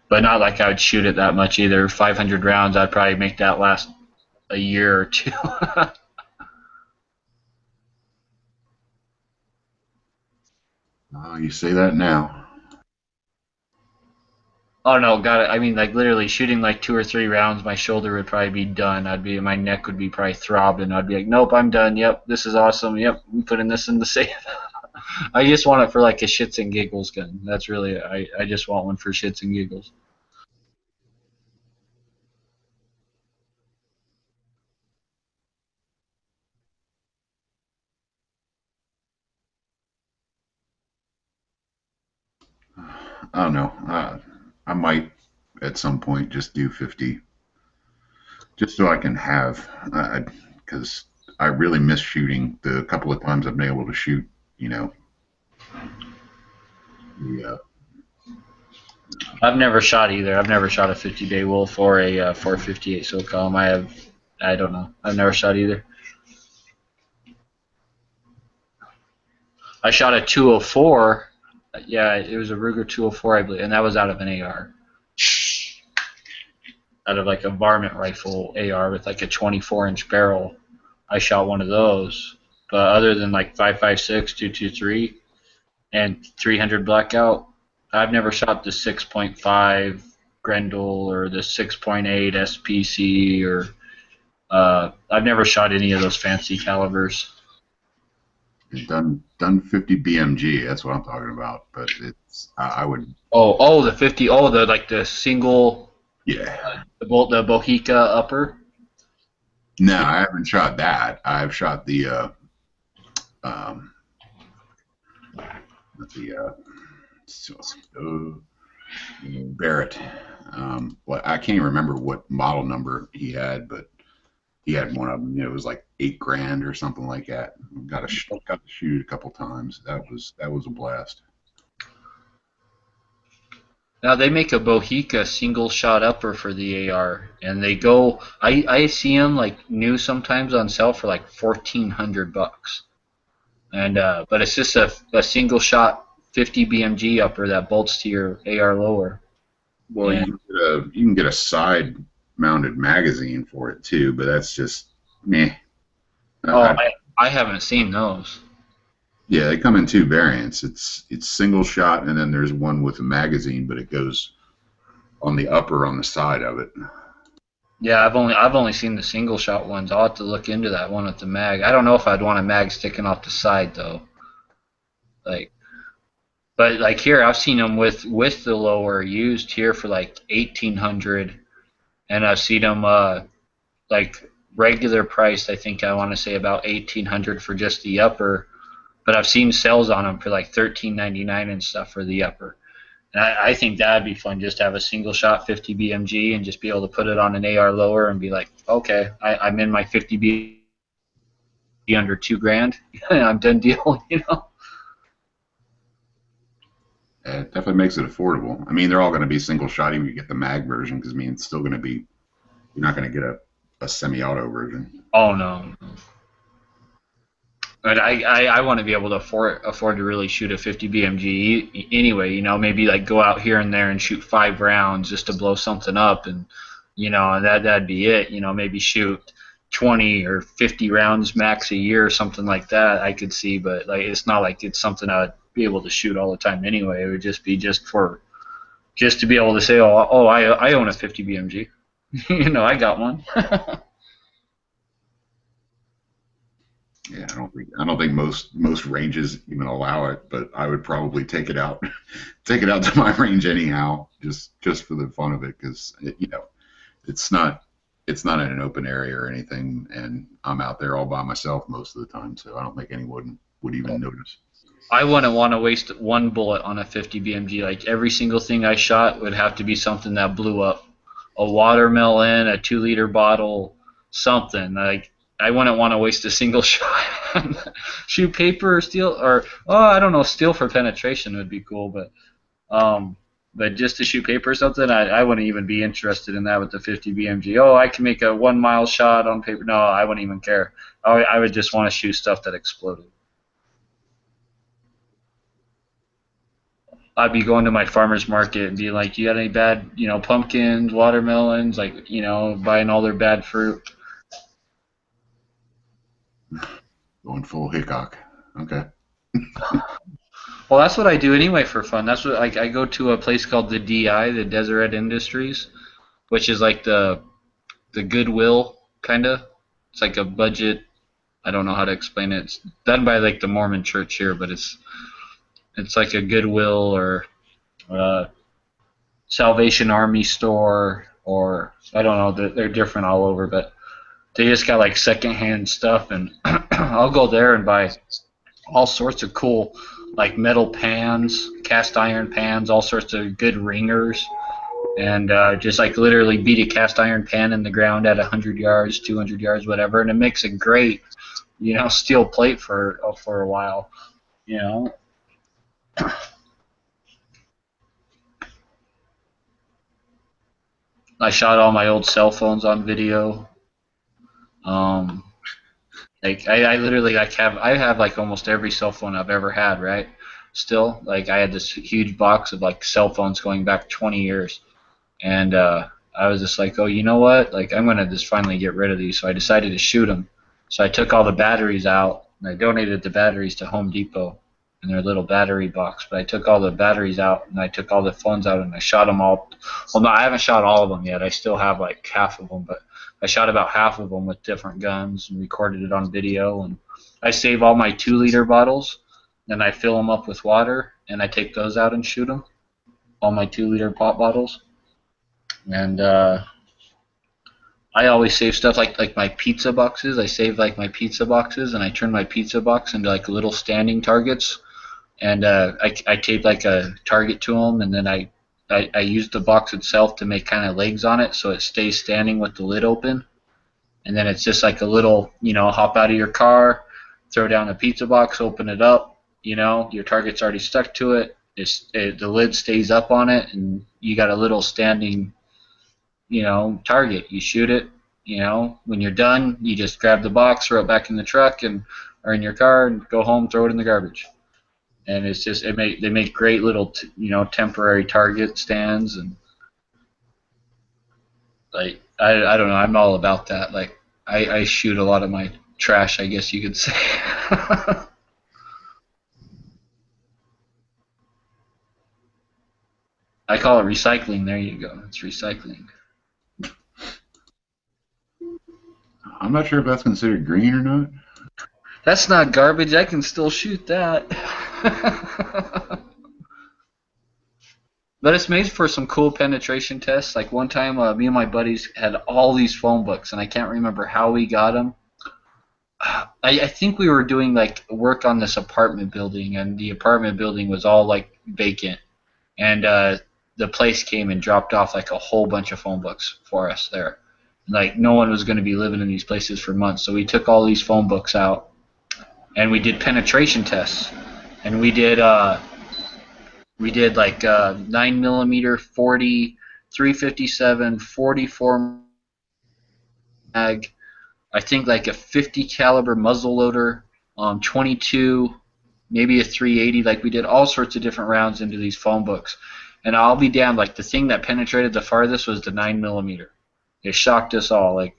But not like I would shoot it that much either. 500 rounds, I'd probably make that last a year or two. Oh, you say that now. Oh no, got it. I mean, like literally shooting like 2 or 3 rounds, my shoulder would probably be done. My neck would be probably throbbing. I'd be like, nope, I'm done. Yep, this is awesome. Yep, I'm putting this in the safe. I just want it for like a shits and giggles gun. That's really it. I just want one for shits and giggles. I don't know. I might at some point just do 50, just so I can have, because I really miss shooting. The couple of times I've been able to shoot, you know, the I've never shot either. I've never shot a 50 Bay Wolf or a 458 SOCOM. I don't know. I've never shot either. I shot a 204. Yeah, it was a Ruger 204, I believe, and that was out of an AR. Out of like a varmint rifle AR with like a 24-inch barrel. I shot one of those. But other than like 5.56, 223, and 300 Blackout, I've never shot the 6.5 Grendel or the 6.8 SPC or I've never shot any of those fancy calibers. done 50 BMG. That's what I'm talking about. But it's I would. Oh, the 50. Oh, the like the single. Yeah. The Bohica upper. No, I haven't shot that. I've shot the Barrett. Well, I can't even remember what model number he had, but he had one of them. You know, it was like $8,000 or something like that. Got to shoot it a couple times. That was a blast. Now they make a Bohica single shot upper for the AR, and they go. I see them like new sometimes on sale for like $1,400, and but it's just a single shot 50 BMG upper that bolts to your AR lower. Well, Yeah. you can get a side mounted magazine for it too, but that's just meh. Oh, I haven't seen those. Yeah, they come in two variants. It's single shot, and then there's one with a magazine, but it goes on the upper on the side of it. Yeah, I've only seen the single shot ones. I'll have to look into that one with the mag. I don't know if I'd want a mag sticking off the side though. But like here, I've seen them with the lower used here for like 1,800, and I've seen them like regular priced. I think I want to say about 1,800 for just the upper. But I've seen sales on them for like $13.99 and stuff for the upper. And I think that'd be fun, just to have a single shot 50 BMG and just be able to put it on an AR lower and be like, okay, I'm in my 50 BMG under $2,000. I'm done deal, you know. It definitely makes it affordable. I mean, they're all going to be single shot even if you get the mag version, because I mean, it's still going to be. You're not going to get a semi-auto version. Oh no. But I want to be able to afford to really shoot a 50 BMG anyway. You know, maybe like go out here and there and shoot 5 rounds just to blow something up, and you know that'd be it. You know, maybe shoot 20 or 50 rounds max a year or something like that. I could see, but like it's not like it's something I'd be able to shoot all the time anyway. It would just be just to be able to say, oh, I own a 50 BMG. You know, I got one. Yeah, I don't think most ranges even allow it, but I would probably take it out to my range anyhow, just for the fun of it, because you know, it's not in an open area or anything, and I'm out there all by myself most of the time, so I don't think anyone would even notice. I wouldn't want to waste one bullet on a 50 BMG. Like every single thing I shot would have to be something that blew up. A watermelon, a 2-liter bottle, something. Like I wouldn't want to waste a single shot. Shoot paper or steel, or I don't know, steel for penetration would be cool, but just to shoot paper or something, I wouldn't even be interested in that with the 50 BMG. Oh, I can make a 1 mile shot on paper. No, I wouldn't even care. I would just want to shoot stuff that exploded. I'd be going to my farmer's market and be like, you got any bad, you know, pumpkins, watermelons, like, you know, buying all their bad fruit. Going full Hickok. Okay. Well, that's what I do anyway for fun. That's what I go to a place called the DI, the Deseret Industries, which is like the Goodwill kind of. It's like a budget. I don't know how to explain it. It's done by like the Mormon Church here, but it's like a Goodwill or Salvation Army store, or I don't know. They're different all over, but they just got like secondhand stuff, and I'll go there and buy all sorts of cool like metal pans, cast iron pans, all sorts of good ringers, and just like literally beat a cast iron pan in the ground at 100 yards, 200 yards, whatever, and it makes a great, steel plate for a while, I shot all my old cell phones on video. Like I literally I have like almost every cell phone I've ever had, right? Still, like I had this huge box of like cell phones going back 20 years, and I was just like, oh, you know what? Like I'm gonna just finally get rid of these. So I decided to shoot them. So I took all the batteries out and I donated the batteries to Home Depot in their little battery box. But I took all the batteries out and I took all the phones out and I shot them all. Well, no, I haven't shot all of them yet. I still have like half of them, but I shot about half of them with different guns and recorded it on video. And I save all my 2-liter bottles, then I fill them up with water, and I take those out and shoot them, all my 2-liter pop bottles. And I always save stuff like my pizza boxes. I save like my pizza boxes, and I turn my pizza box into like little standing targets. And I tape like a target to them, and then I use the box itself to make kind of legs on it so it stays standing with the lid open. And then it's just like a little, hop out of your car, throw down a pizza box, open it up, your target's already stuck to it. The lid stays up on it, and you got a little standing, target. You shoot it, when you're done, you just grab the box, throw it back in the truck or in your car, and go home, throw it in the garbage. And it's just they make great little temporary target stands, and like I don't know, I'm all about that. Like I shoot a lot of my trash, I guess you could say. I call it recycling. There you go. It's recycling. I'm not sure if that's considered green or not. That's not garbage. I can still shoot that. But it's made for some cool penetration tests. Like one time, me and my buddies had all these phone books, and I can't remember how we got them. I think we were doing like work on this apartment building, and the apartment building was all like vacant, and the place came and dropped off like a whole bunch of phone books for us there. Like no one was going to be living in these places for months, so we took all these phone books out, and we did penetration tests, and we did like 9mm 40, 357, 44 mag, I think like a 50 caliber muzzle loader, 22, maybe a 380. Like we did all sorts of different rounds into these phone books, and I'll be damned, like the thing that penetrated the farthest was the 9mm. It shocked us all, like,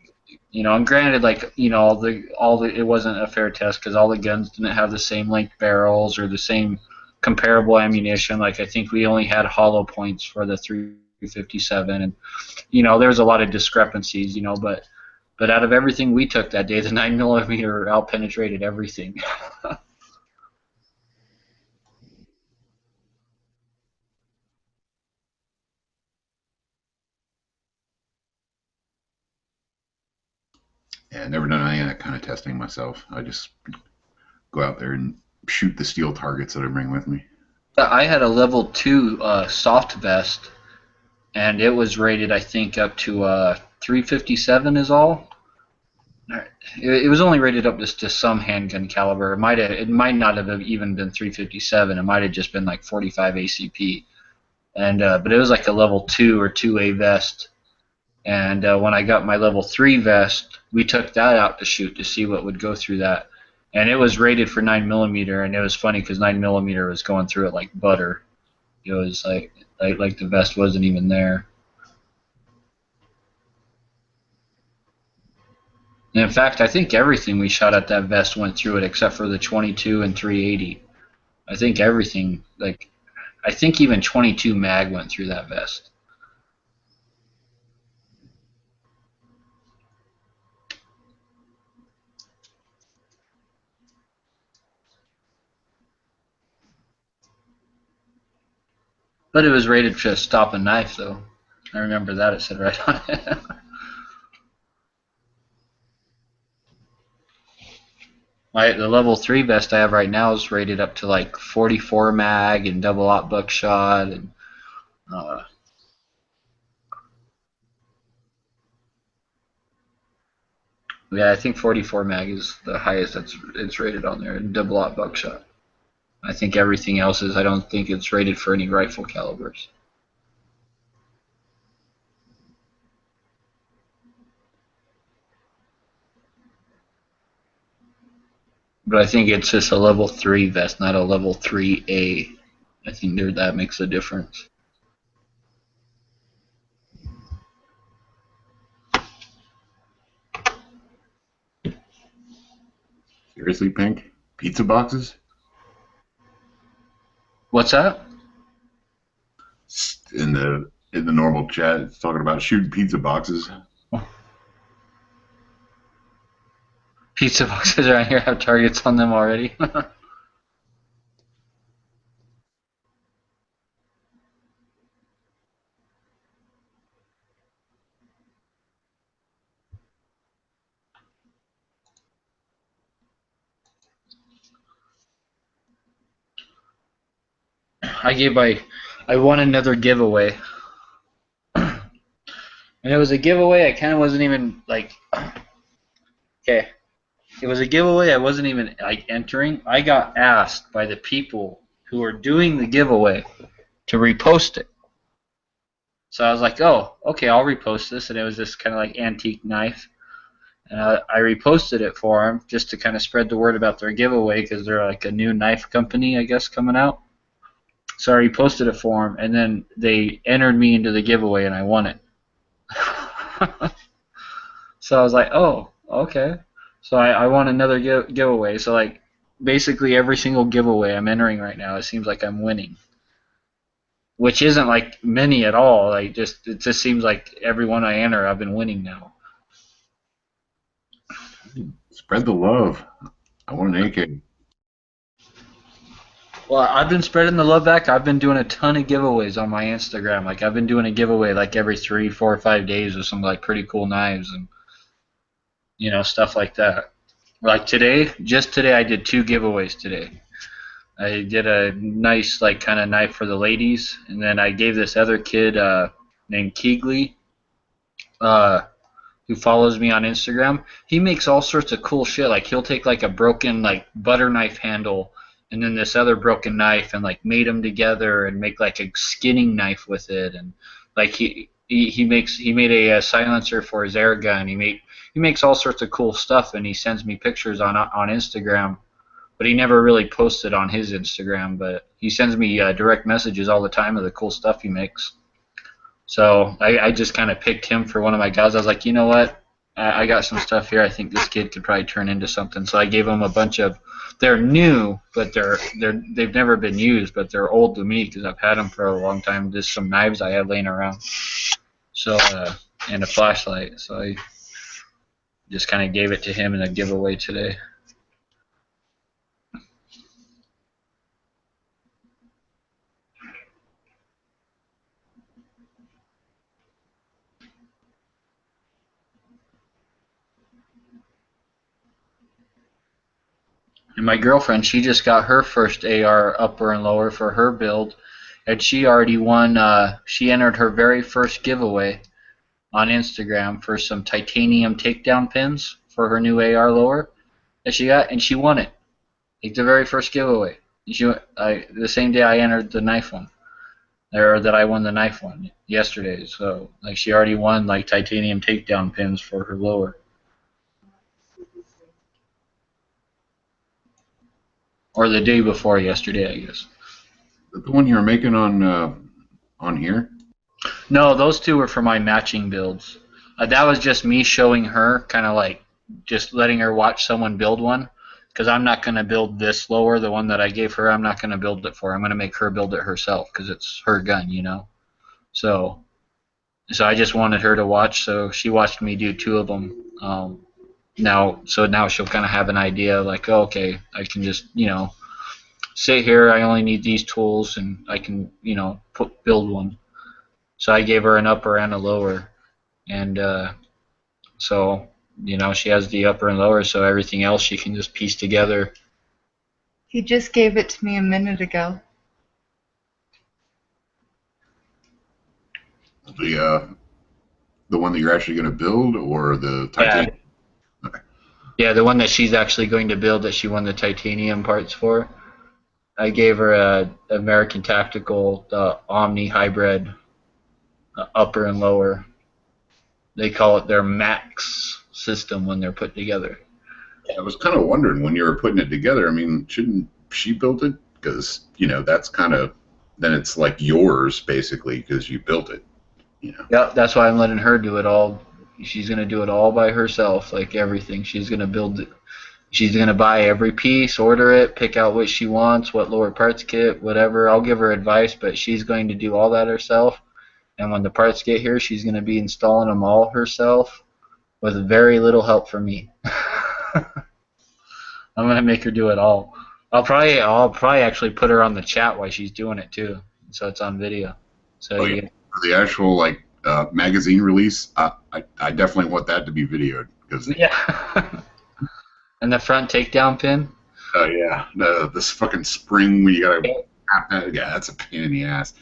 and granted, like, it wasn't a fair test because all the guns didn't have the same length barrels or the same comparable ammunition. Like I think we only had hollow points for the 357, and there was a lot of discrepancies, but out of everything we took that day, the 9mm out penetrated everything. Yeah, never done any of that kind of testing myself. I just go out there and shoot the steel targets that I bring with me. I had a level 2 soft vest, and it was rated, I think, up to 357 is all. It was only rated up to some handgun caliber. It might not have even been 357. It might have just been like 45 ACP. And but it was like a level 2 or 2A vest. And when I got my level 3 vest, we took that out to shoot to see what would go through that. And it was rated for 9mm, and it was funny because 9mm was going through it like butter. It was like the vest wasn't even there. And in fact, I think everything we shot at that vest went through it except for the 22 and 380. I think everything, like, I think even 22 mag went through that vest. But it was rated to stop a knife, though. I remember that, it said right on it. The level 3 vest I have right now is rated up to like 44 mag and double aught buckshot, and yeah, I think 44 mag is the highest it's rated on there, and double aught buckshot. I think everything else is, I don't think it's rated for any rifle calibers. But I think it's just a level 3 vest, not a level 3A. I think that makes a difference. Seriously, Pink? Pizza boxes? What's that? In the normal chat, it's talking about shooting pizza boxes. Pizza boxes around here have targets on them already. I won another giveaway. And it was a giveaway I kind of wasn't even, like, okay. It was a giveaway I wasn't even, like, entering. I got asked by the people who were doing the giveaway to repost it. So I was like, oh, okay, I'll repost this. And it was this kind of like antique knife. And I reposted it for them just to kind of spread the word about their giveaway, because they're like a new knife company, I guess, coming out. So I reposted it for them, and then they entered me into the giveaway, and I won it. So I was like, oh, okay. So I won another giveaway. So, like, basically every single giveaway I'm entering right now, it seems like I'm winning. Which isn't, like, many at all. Like, it just seems like every one I enter, I've been winning now. Spread the love. I want an AK. Well, I've been spreading the love back. I've been doing a ton of giveaways on my Instagram. Like, I've been doing a giveaway like every 3, 4, or 5 days with some like pretty cool knives and, you know, stuff like that. Like today, just today, I did 2 giveaways today. I did a nice like kind of knife for the ladies, and then I gave this other kid named Keegley, who follows me on Instagram. He makes all sorts of cool shit. Like, he'll take like a broken like butter knife handle and then this other broken knife and like mate them together and make like a skinning knife with it. And like he made a silencer for his air gun. He makes all sorts of cool stuff, and he sends me pictures on Instagram. But he never really posted on his Instagram, but he sends me direct messages all the time of the cool stuff he makes. So I just kind of picked him for one of my guys. I was like, you know what? I got some stuff here. I think this kid could probably turn into something. So I gave him a bunch of. They're new, but they've never been used, but they're old to me because I've had them for a long time. Just some knives I had laying around. So and a flashlight. So I just kind of gave it to him in a giveaway today. And my girlfriend, she just got her first AR upper and lower for her build, and she already won. She entered her very first giveaway on Instagram for some titanium takedown pins for her new AR lower that she got, and she won it. Like the very first giveaway. The same day I entered the knife one, or that I won the knife one yesterday. So like she already won like titanium takedown pins for her lower. Or the day before yesterday, I guess. The one you were making on here? No, those 2 were for my matching builds. That was just me showing her, kind of like just letting her watch someone build one. because I'm not going to build this lower. The one that I gave her, I'm not going to build it for. I'm going to make her build it herself because it's her gun, you know. So I just wanted her to watch. So she watched me do 2 of them. Now she'll kind of have an idea, like, oh, okay, I can just, you know, sit here. I only need these tools, and I can, you know, build one. So I gave her an upper and a lower, and so, you know, she has the upper and lower, so everything else she can just piece together. He just gave it to me a minute ago. The one that you're actually going to build, or the titanium? Yeah, the one that she's actually going to build that she won the titanium parts for. I gave her a American Tactical Omni Hybrid upper and lower. They call it their Max system when they're put together. I was kind of wondering when you were putting it together. I mean, shouldn't she build it? Because, you know, that's kind of, then it's like yours basically because you built it. You know. Yeah, that's why I'm letting her do it all. She's gonna do it all by herself, like everything. She's gonna build it. She's gonna buy every piece, order it, pick out what she wants, what lower parts kit, whatever. I'll give her advice, but she's going to do all that herself. And when the parts get here, she's gonna be installing them all herself, with very little help from me. I'm gonna make her do it all. I'll probably actually put her on the chat while she's doing it too, so it's on video. So yeah. For the actual like magazine release, I definitely want that to be videoed because yeah. And the front takedown pin. Oh yeah, this fucking spring when you gotta yeah, that's a pain in the ass.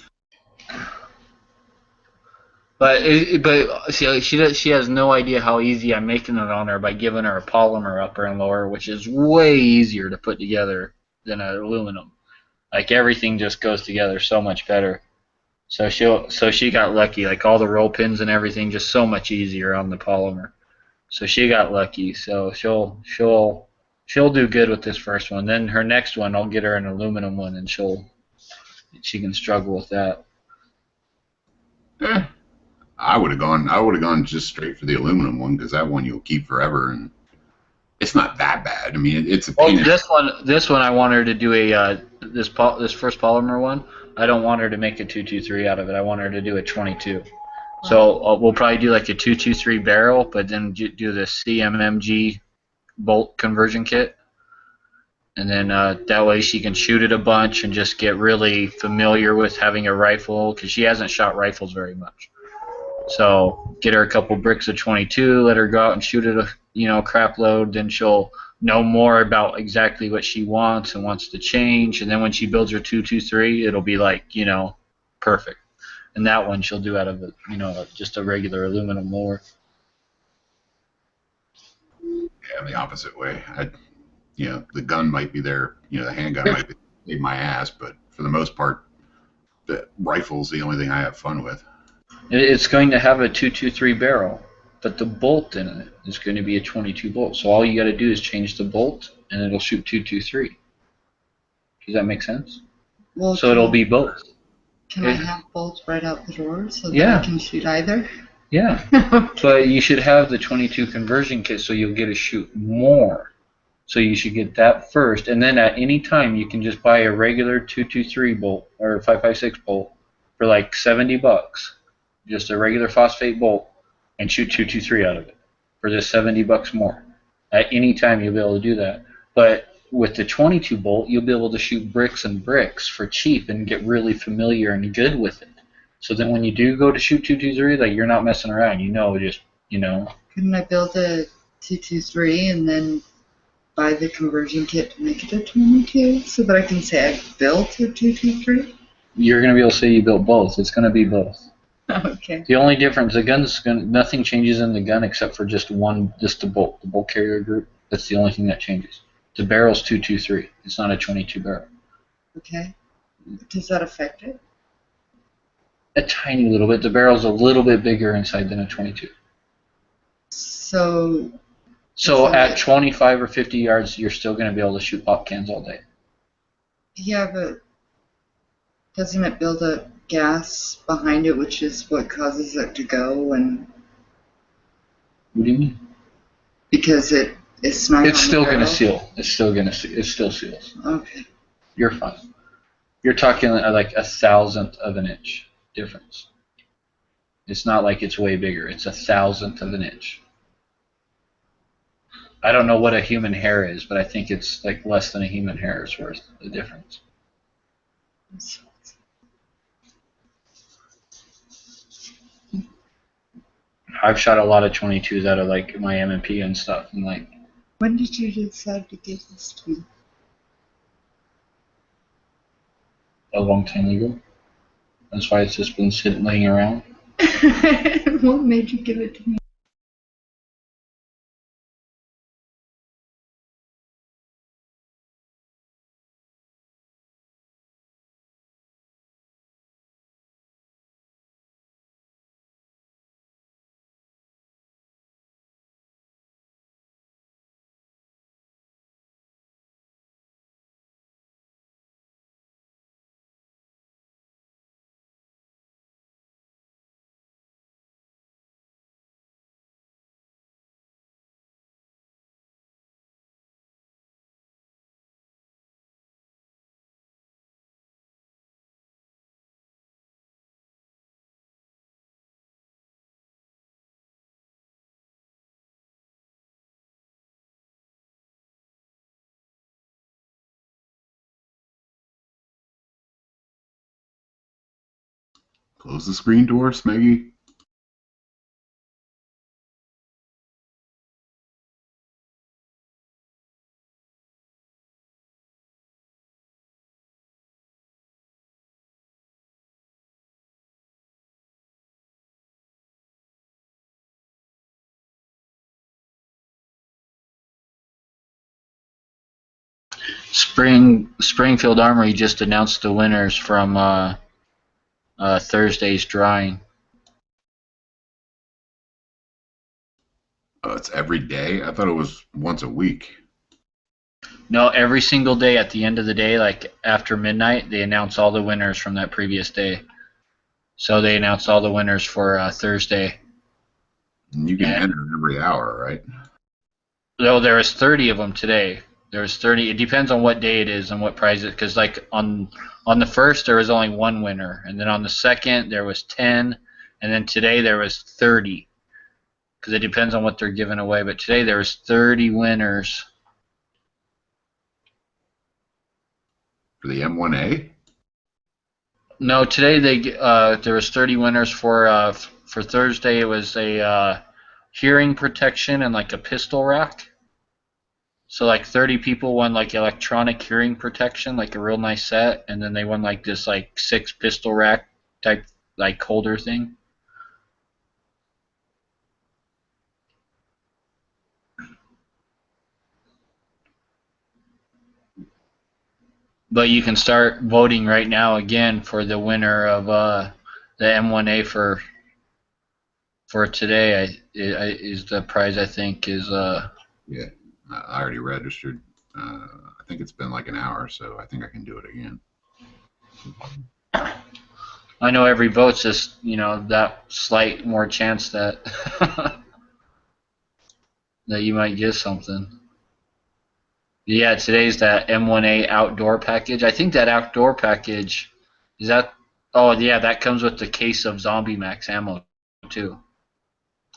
But she has no idea how easy I'm making it on her by giving her a polymer upper and lower, which is way easier to put together than an aluminum. Like everything just goes together so much better. So she got lucky. Like all the roll pins and everything, just so much easier on the polymer. So she got lucky. So she'll do good with this first one. Then her next one, I'll get her an aluminum one, and she can struggle with that. I would have gone just straight for the aluminum one because that one you'll keep forever, and it's not that bad. I mean, it's a pain. This one I want her to do this first polymer one. I don't want her to make a 223 out of it. I want her to do a 22. So we'll probably do like a 223 barrel, but then do the CMMG bolt conversion kit, and then that way she can shoot it a bunch and just get really familiar with having a rifle because she hasn't shot rifles very much. So get her a couple bricks of 22, let her go out and shoot it a crap load, then she'll know more about exactly what she wants and wants to change, and then when she builds her 223, it'll be like, perfect. And that one she'll do out of just a regular aluminum lower. Yeah, the opposite way. The gun might be there, the handgun might be my ass, but for the most part, the rifle's the only thing I have fun with. It's going to have a 223 barrel, but the bolt in it is going to be a 22 bolt. So all you got to do is change the bolt, and it'll shoot 223. Does that make sense? Well, so it'll be both. Can I have bolts right out the door so that yeah. I can shoot either? Yeah, but you should have the 22 conversion kit so you'll get to shoot more. So you should get that first, and then at any time you can just buy a regular 223 bolt or 5.56 bolt for like $70. Just a regular phosphate bolt, and shoot 223 out of it for just $70 more. At any time you'll be able to do that. But with the 22 bolt, you'll be able to shoot bricks and bricks for cheap and get really familiar and good with it. So then when you do go to shoot 223, like you're not messing around. Couldn't I build a 223 and then buy the conversion kit to make it a 22 so that I can say I built a 223? You're going to be able to say you built both. It's going to be both. Okay. The only difference, nothing changes in the gun except for just the bolt carrier group. That's the only thing that changes. The barrel's 223. It's not a 22 barrel. Okay. Does that affect it? A tiny little bit. The barrel's a little bit bigger inside than a 22. So at 25 or 50 yards, you're still going to be able to shoot pop cans all day. Yeah, but doesn't it build up gas behind it, which is what causes it to go? And what do you mean? Because it It's not. It's still gonna seal. It still seals. Okay. You're fine. You're talking like 1,000th of an inch difference. It's not like it's way bigger. It's 1,000th of an inch. I don't know what a human hair is, but I think it's like less than a human hair's worth the difference. I've shot a lot of 22s out of like my M&P and stuff, and like. When did you decide to give this to me? A long time ago. That's why it's just been sitting, laying around. What made you give it to me? Close the screen door, Smeggy. Springfield Armory just announced the winners from Thursday's drawing. Oh, it's every day? I thought it was once a week. No, every single day at the end of the day, like after midnight, they announce all the winners from that previous day. So they announced all the winners for Thursday. And you can enter every hour, right? No, there was 30 of them today. There was 30. It depends on what day it is and what prize it. Because like on the first there was only one winner, and then on the second there was 10, and then today there was 30. Because it depends on what they're giving away. But today there was 30 winners. For the M1A? No, today there was 30 winners for Thursday. It was a hearing protection and like a pistol rack. So like 30 people won like electronic hearing protection, like a real nice set, and then they won like this like 6 pistol rack type like holder thing. But you can start voting right now again for the winner of the M1A for today. Is the prize, I think, is Yeah, I already registered. I think it's been like an hour, so I think I can do it again. I know every vote's just, that slight more chance that that you might get something. Yeah, today's that M1A outdoor package. I think that outdoor package is that. Oh yeah, that comes with the case of Zombie Max ammo too.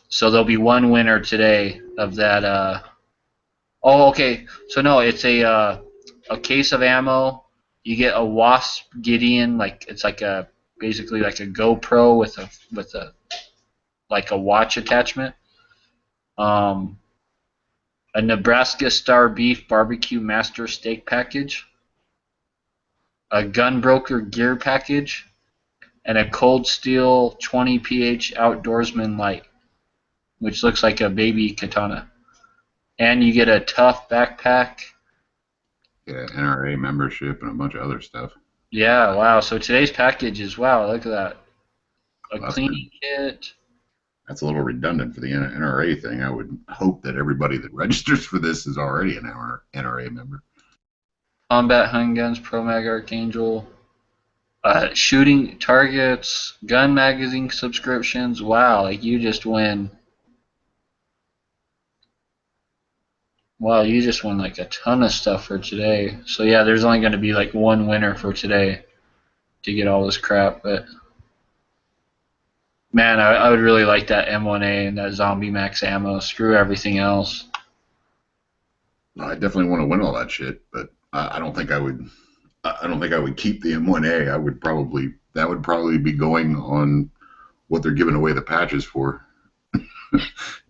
So there'll be one winner today of that. Oh, okay. So no, it's a case of ammo. You get a Wasp Gideon, like it's like a basically like a GoPro with a like a watch attachment. A Nebraska Star Beef Barbecue Master Steak package, a Gunbroker Gear package, and a Cold Steel 20 PH Outdoorsman Light, which looks like a baby katana. And you get a Tough backpack. Yeah, NRA membership and a bunch of other stuff. Yeah, wow. So today's package is, wow, look at that. A Well, cleaning kit. That's a little redundant for the NRA thing. I would hope that everybody that registers for this is already an NRA member. Combat handguns, Pro Mag Archangel. Shooting targets, gun magazine subscriptions. Wow, like you just win Wow, you just won like a ton of stuff for today. So yeah, there's only going to be like one winner for today to get all this crap. But man, I would really like that M1A and that Zombie Max ammo. Screw everything else. I definitely want to win all that shit, but I don't think I would. I don't think I would keep the M1A. That would probably be going on what they're giving away the patches for.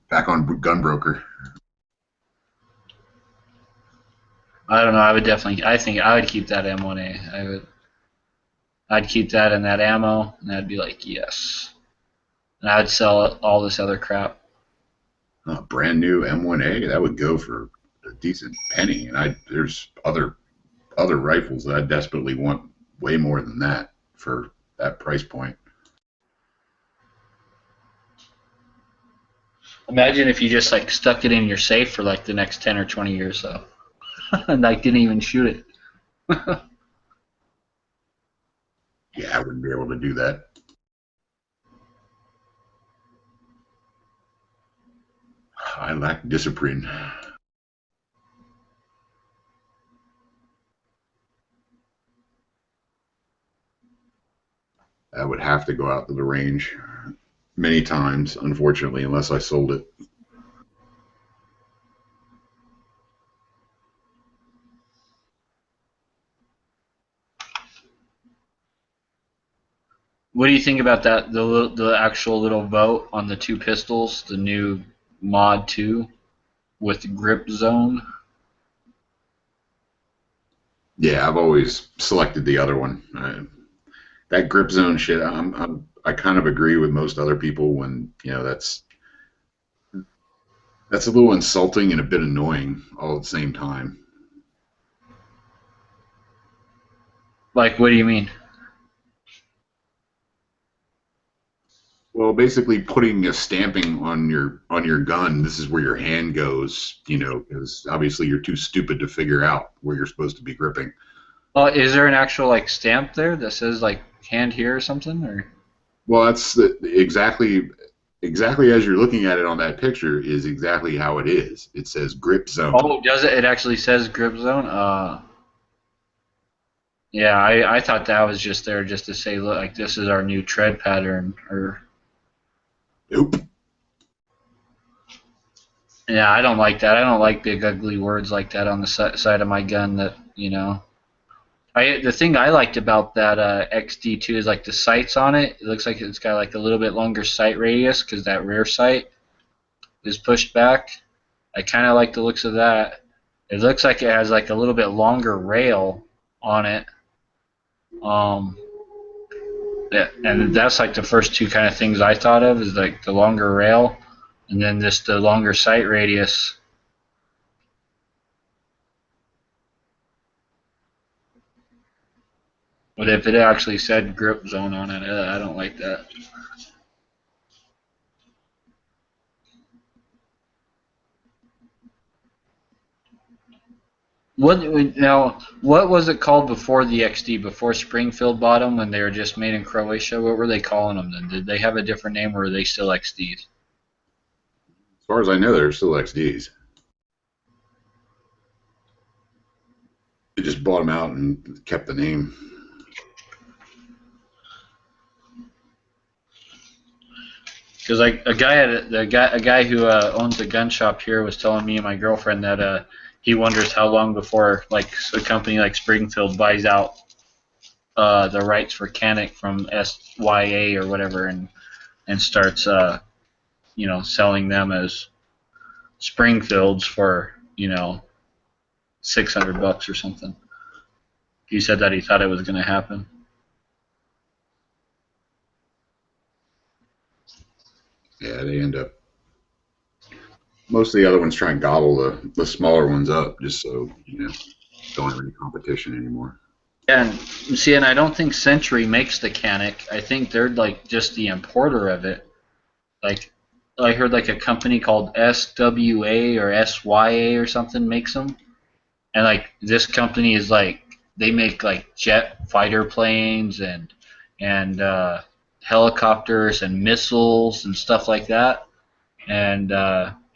Back on Gunbroker. I don't know. I think I would keep that M1A. I'd keep that and that ammo, and I'd be like, yes. And I'd sell all this other crap. A brand new M1A, that would go for a decent penny. And there's other rifles that I desperately want way more than that for that price point. Imagine if you just like stuck it in your safe for like the next 10 or 20 years though. And like didn't even shoot it. Yeah, I wouldn't be able to do that. I lack discipline. I would have to go out to the range many times, unfortunately, unless I sold it. What do you think about that? The actual little vote on the two pistols, the new Mod 2 with grip zone. Yeah, I've always selected the other one. That grip zone shit, I kind of agree with most other people when that's a little insulting and a bit annoying all at the same time. Like, what do you mean? Well, basically putting a stamping on your gun. This is where your hand goes, because obviously you're too stupid to figure out where you're supposed to be gripping. Oh, is there an actual like stamp there that says like hand here or something, or? Well, that's exactly as you're looking at it on that picture is exactly how it is. It says grip zone. Oh, does it? It actually says grip zone. Yeah, I thought that was just there just to say, look, like this is our new tread pattern, or. Nope. Yeah, I don't like that. I don't like big ugly words like that on the side of my gun. That the thing I liked about that XD2 is like the sights on it. It looks like it's got like a little bit longer sight radius because that rear sight is pushed back. I kind of like the looks of that. It looks like it has like a little bit longer rail on it. Yeah, and that's like the first two kind of things I thought of is like the longer rail, and then just the longer sight radius. But if it actually said grip zone on it, I don't like that. What was it called before the XD, before Springfield bought them when they were just made in Croatia? What were they calling them then? Did they have a different name, or were they still XDs? As far as I know, they're still XDs. They just bought them out and kept the name. Because like a guy who owns a gun shop here was telling me and my girlfriend that he wonders how long before like a company like Springfield buys out the rights for Canik from SYA or whatever and starts selling them as Springfields for $600 or something. He said that he thought it was going to happen. Yeah, they end up. Most of the other ones try and gobble the smaller ones up just so, don't have any competition anymore. Yeah, and I don't think Century makes the Canik. I think they're like just the importer of it. Like, I heard like a company called SWA or SYA or something makes them. And like this company is like, they make like jet fighter planes and helicopters and missiles and stuff like that. And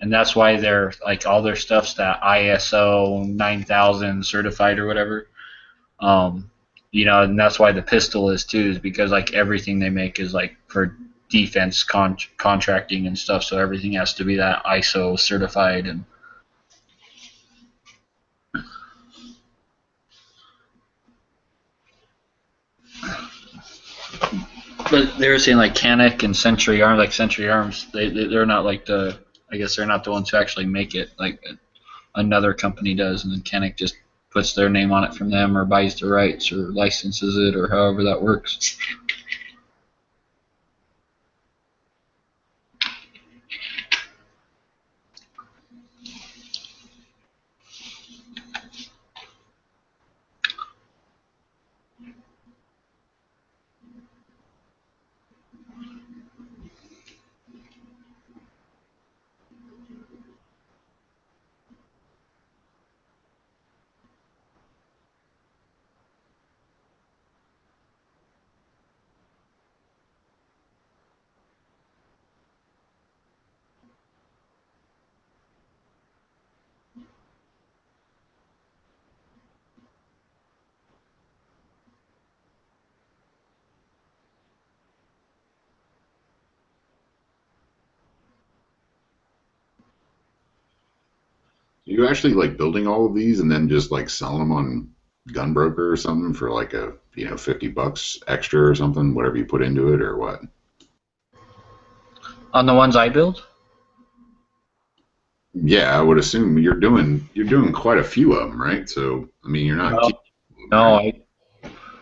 and that's why they're like all their stuff's that ISO 9000 certified or whatever. And that's why the pistol is too, is because like everything they make is like for defense contracting and stuff, so everything has to be that ISO certified. And but they were saying like Canik and Century Arms, like Century Arms, they're not like I guess they're not the ones who actually make it, like another company does, and then Canik just puts their name on it from them, or buys the rights, or licenses it, or however that works. You actually like building all of these and then just like selling them on Gunbroker or something for like a $50 extra or something, whatever you put into it, or what? On the ones I build? Yeah, I would assume you're doing quite a few of them, right? So I mean, you're not.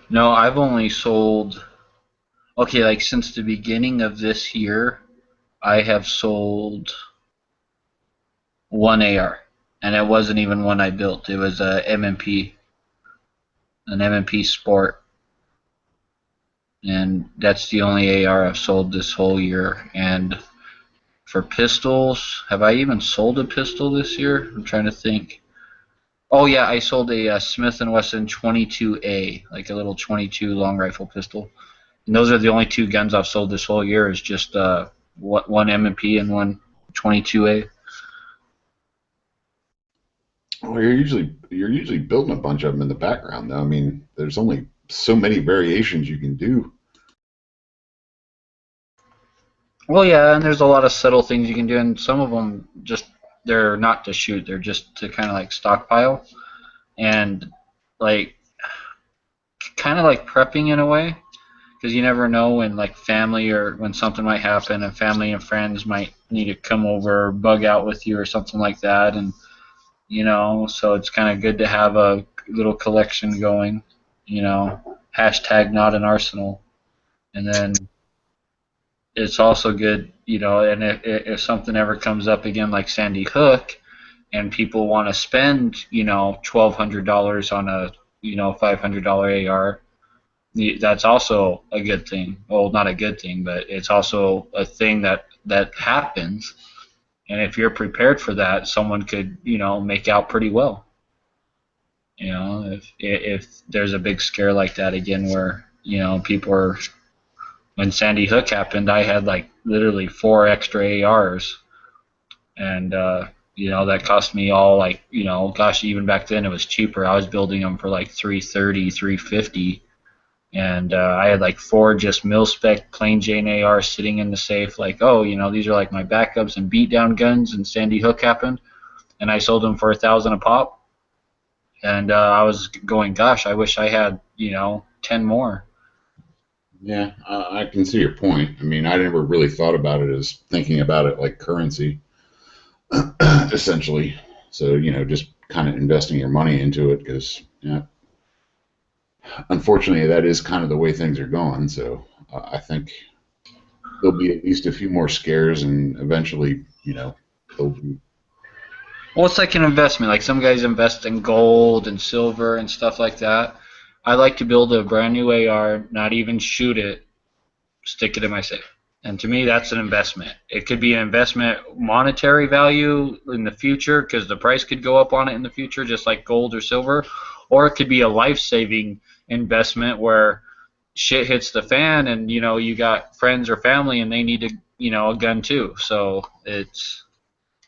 No, I've only sold. Okay, like since the beginning of this year, I have sold one AR, and it wasn't even one I built. It was a MMP, an MMP Sport, and that's the only AR I've sold this whole year. And for pistols, have I even sold a pistol this year? I'm trying to think. Oh yeah, I sold a Smith & Wesson 22A, like a little 22 long rifle pistol. And those are the only two guns I've sold this whole year. Is just one M&P and one 22A. Well, you're usually building a bunch of them in the background, though. I mean, there's only so many variations you can do. Well, yeah, and there's a lot of subtle things you can do, and some of them they're not to shoot; they're just to kind of like stockpile, and like kind of like prepping in a way, because you never know when like family or when something might happen, and family and friends might need to come over or bug out with you or something like that, and so it's kind of good to have a little collection going, hashtag not an arsenal, and then it's also good, and if something ever comes up again like Sandy Hook, and people want to spend, $1,200 on a, $500 AR, that's also a good thing. Well, not a good thing, but it's also a thing that happens. And if you're prepared for that, someone could, make out pretty well. If there's a big scare like that again, where people are. When Sandy Hook happened, I had like literally 4 extra ARs, and that cost me all like gosh, even back then it was cheaper. I was building them for like $330, $350, and I had like 4 just mil spec plain Jane ARs sitting in the safe. Like, these are like my backups and beatdown guns. And Sandy Hook happened, and I sold them for $1,000 a pop. And I was going, gosh, I wish I had 10 more. Yeah, I can see your point. I mean, I never really thought about it as thinking about it like currency, essentially. So, just kind of investing your money into it, because, unfortunately, that is kind of the way things are going. So I think there'll be at least a few more scares, and eventually, they'll be. Well, it's like an investment. Like some guys invest in gold and silver and stuff like that. I like to build a brand new AR, not even shoot it, stick it in my safe. And to me, that's an investment. It could be an investment monetary value in the future, because the price could go up on it in the future, just like gold or silver. Or it could be a life-saving investment where shit hits the fan and, you got friends or family and they need a gun too. So it's,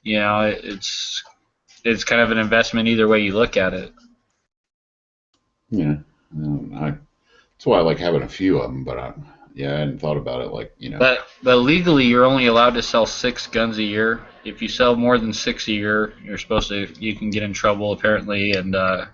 you know, it's kind of an investment either way you look at it. Yeah. That's why I like having a few of them, but I hadn't thought about it like, But legally, you're only allowed to sell 6 guns a year. If you sell more than 6 a year, you can get in trouble apparently, and I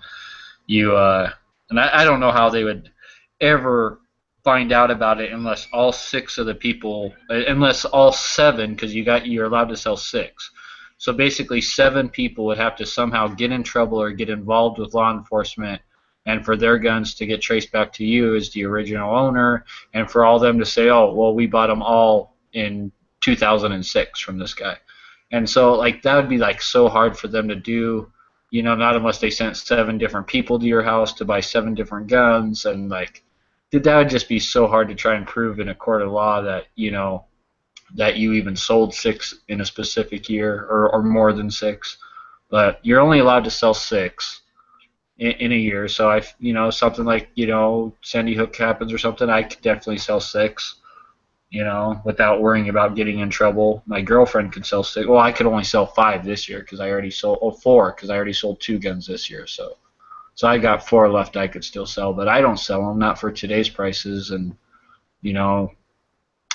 don't know how they would ever find out about it unless all 6 of the people, unless all 7, because you're allowed to sell 6. So basically, 7 people would have to somehow get in trouble or get involved with law enforcement, and for their guns to get traced back to you as the original owner, and for all them to say, oh, well, we bought them all in 2006 from this guy. And so, like, that would be, like, so hard for them to do, not unless they sent 7 different people to your house to buy 7 different guns, and, like, that would just be so hard to try and prove in a court of law that, that you even sold 6 in a specific year or more than 6. But you're only allowed to sell 6 in a year. So something like, Sandy Hook happens or something, I could definitely sell 6, without worrying about getting in trouble. My girlfriend could sell 6. Well, I could only sell 5 this year because I already sold 4 because I already sold 2 guns this year. So I got 4 left I could still sell, but I don't sell them, not for today's prices. And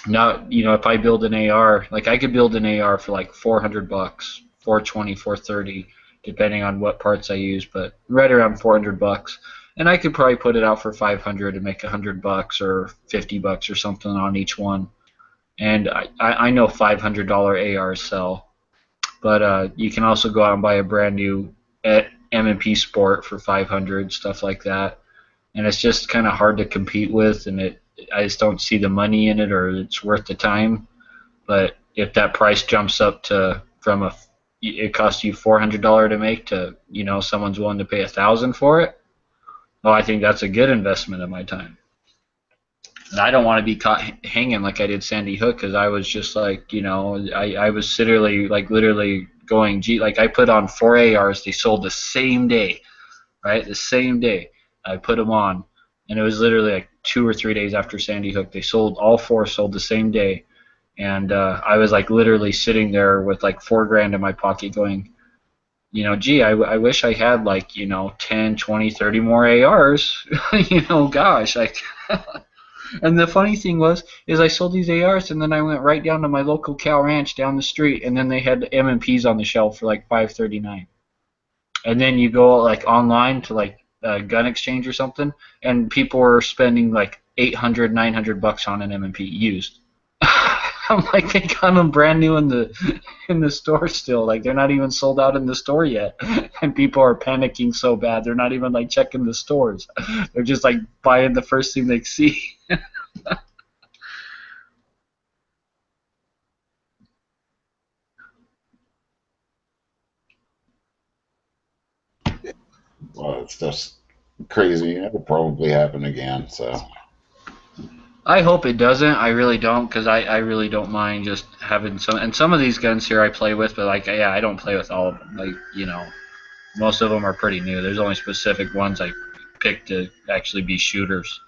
if I build an AR, like I could build an AR for like $400, $420, $430, depending on what parts I use, but right around $400. And I could probably put it out for $500 and make $100 or $50 or something on each one. And I know $500 ARs sell, but you can also go out and buy a brand new M&P Sport for $500, stuff like that. And it's just kind of hard to compete with, and I just don't see the money in it or it's worth the time. But if that price jumps up to it costs you $400 to make to someone's willing to pay $1,000 for it, well, I think that's a good investment of my time. And I don't want to be caught hanging like I did Sandy Hook, because I was just like, I was literally going, gee, like I put on 4 ARs, they sold the same day, right? The same day I put them on, and it was literally like 2 or 3 days after Sandy Hook. They sold, all 4 sold the same day, and I was like literally sitting there with like $4,000 in my pocket going, gee, I wish I had like, 10, 20, 30 more ARs, gosh, And the funny thing is I sold these ARs, and then I went right down to my local Cal Ranch down the street, and then they had M&Ps on the shelf for like $539. And then you go like online to like Gun Exchange or something, and people were spending like $800, $900 on an M&P used. I'm like, they got them brand new in the store still. Like, they're not even sold out in the store yet, and people are panicking so bad they're not even like checking the stores. They're just like buying the first thing they see. Well, it's just crazy. It will probably happen again. So I hope it doesn't. I really don't, because I really don't mind just having some. And some of these guns here I play with, but like, yeah, I don't play with all of them. Like, most of them are pretty new. There's only specific ones I pick to actually be shooters,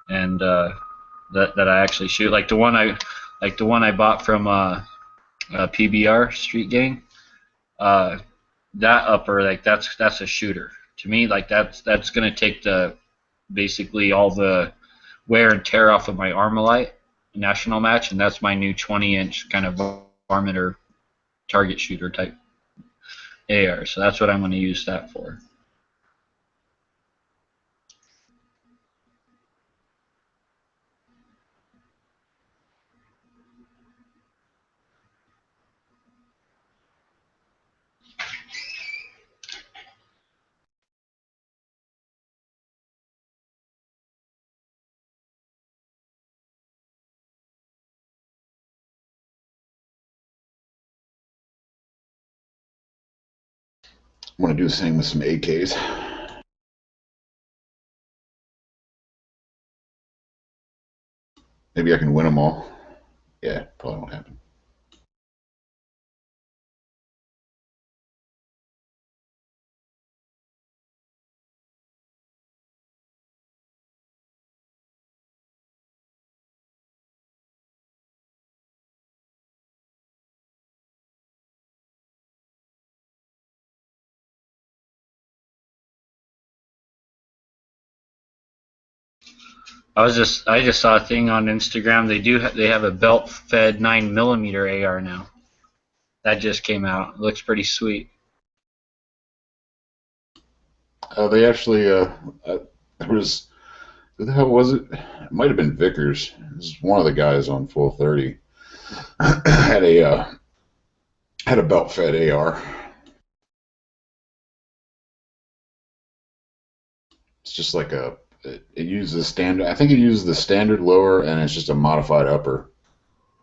and that I actually shoot. Like the one I bought from PBR Street Gang. That upper, like that's a shooter to me. Like that's gonna take basically all the wear and tear off of my Armalite national match, and that's my new 20-inch kind of varmint or target shooter type AR. So that's what I'm going to use that for. I'm gonna do the same with some AKs. Maybe I can win them all. Yeah, probably won't happen. I just saw a thing on Instagram. They have a belt-fed 9mm AR now. That just came out. It looks pretty sweet. They actually, there was, who the hell was it? It might have been Vickers. It was one of the guys on Full 30. had a belt-fed AR. It's just like it uses standard. I think it uses the standard lower, and it's just a modified upper.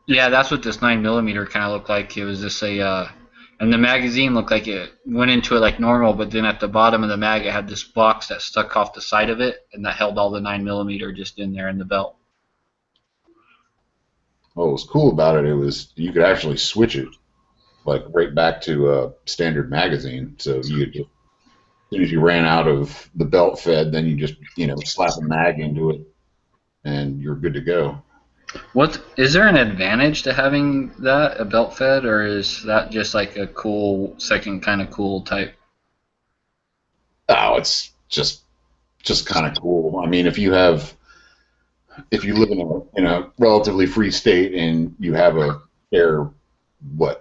Yeah, that's what this 9mm kind of looked like. It was just and the magazine looked like it went into it like normal, but then at the bottom of the mag it had this box that stuck off the side of it, and that held all the 9mm just in there in the belt. What was cool about it was you could actually switch it, like right back to a standard magazine. So you could just, as soon as you ran out of the belt fed, then you just slap a mag into it, and you're good to go. What is there an advantage to having that, a belt fed, or is that just like a cool second kind of cool type? Oh, it's just kind of cool. I mean, if you live in a relatively free state and you have a spare,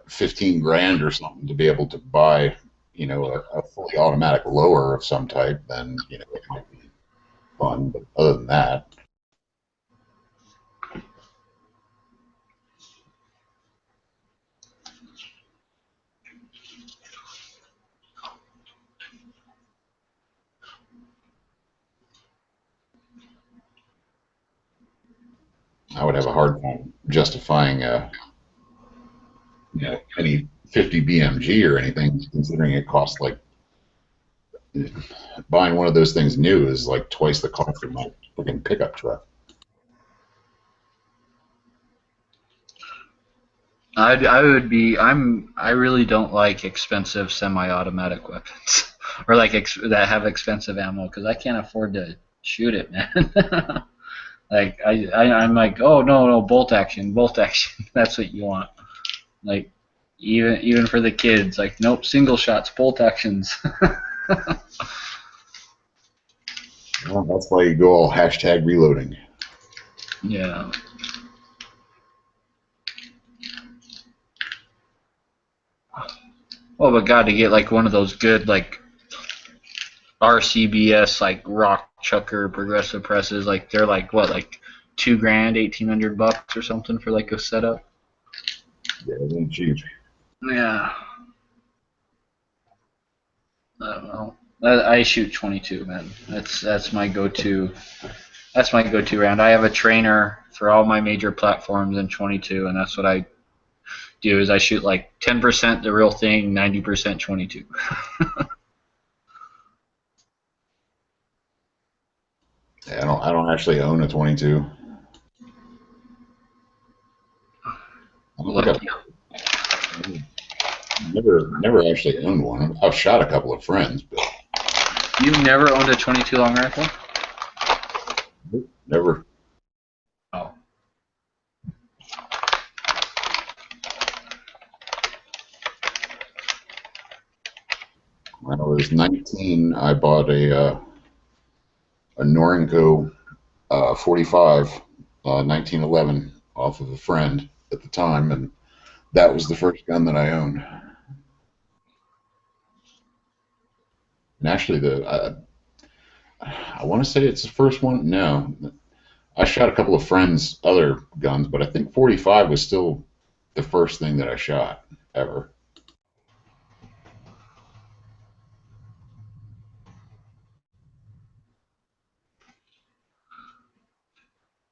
15 grand or something to be able to buy, a fully automatic lower of some type, then it might be fun. But other than that. I would have a hard time justifying any 50 BMG or anything, considering it costs like buying one of those things new is like twice the cost of my freaking pickup truck. I really don't like expensive semi-automatic weapons or like that have expensive ammo because I can't afford to shoot it, man. Like I'm like, oh no, bolt action. That's what you want. Like even for the kids, like nope, single shots, bolt actions. Well, that's why you go all #reloading. Yeah. Oh, but God, to get like one of those good like RCBS like rock chucker progressive presses, like they're like what, like $2 grand, $1,800 or something for like a setup. Yeah, they're cheap. Yeah. I don't know. I shoot 22, man. That's my go-to. That's my go-to round. I have a trainer for all my major platforms in 22, and that's what I do. Is I shoot like 10% the real thing, 90% 22. Yeah, I don't actually own a 22. I've never actually owned one. I've shot a couple of friends, but you've never owned a 22 long rifle? Never. Oh. When I was 19, I bought a Norinco 45 1911 off of a friend at the time, and that was the first gun that I owned. And actually, I want to say it's the first one. No, I shot a couple of friends' other guns, but I think 45 was still the first thing that I shot ever.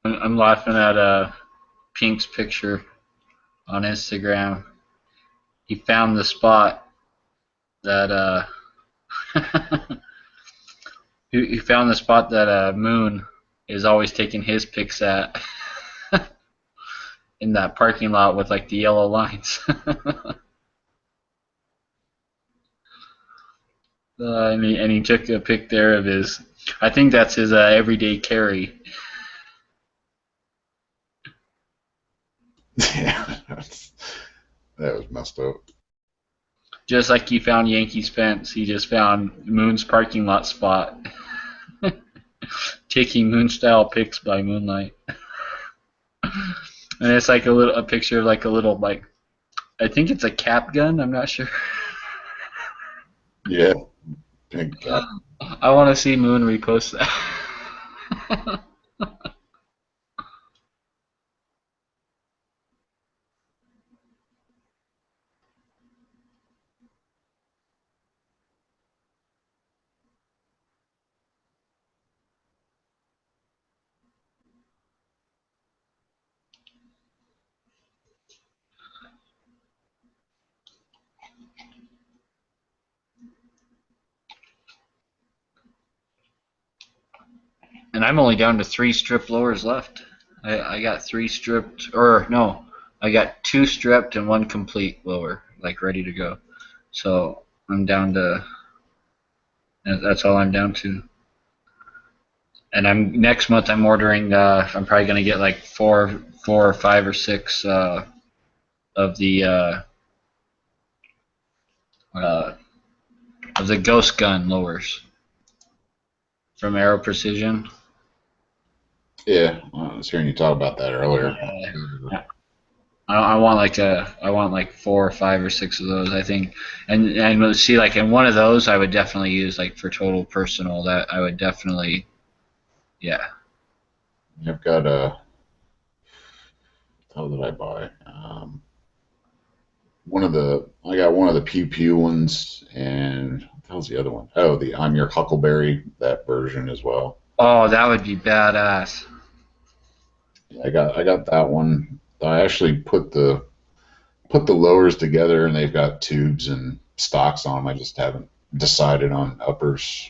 I'm laughing at Pink's picture on Instagram. He found the spot that he found the spot that Moon is always taking his pics at in that parking lot with like the yellow lines. And he took a pic there of his. I think that's his everyday carry. Yeah, that was messed up. Just like he found Yankee Spence, he just found Moon's parking lot spot. Taking moon style pics by moonlight. And it's like a picture of like a little like, I think it's a cap gun. I'm not sure. Yeah. Big cap. I want to see Moon repost that. And I'm only down to 3 strip lowers left. I got 3 stripped, or no, I got 2 stripped and 1 complete lower, like ready to go. So I'm down to, that's all I'm down to. And next month I'm ordering, I'm probably going to get like 4 or 5 or 6 of the Ghost Gun lowers from Aero Precision. Yeah, I was hearing you talk about that earlier. I want like 4 or 5 or 6 of those, I think, and see, like, in one of those I would definitely use, like, for total personal. That I would definitely, yeah. I've got a. How did I buy? I got one of the Pew Pew ones, and what the hell's the other one? Oh, the I'm Your Huckleberry, that version as well. Oh, that would be badass. I got that one. I actually put the lowers together, and they've got tubes and stocks on them. I just haven't decided on uppers,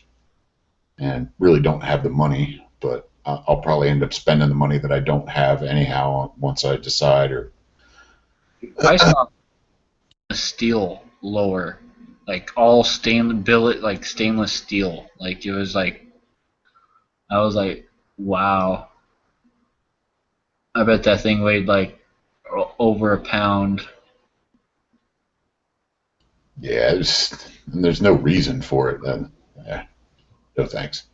and really don't have the money. But I'll probably end up spending the money that I don't have anyhow once I decide. Or I saw a steel lower, like all stainless billet, like stainless steel. Like it was like, I was like, wow. I bet that thing weighed like over a pound. Yeah, there's no reason for it. Then, yeah, no thanks.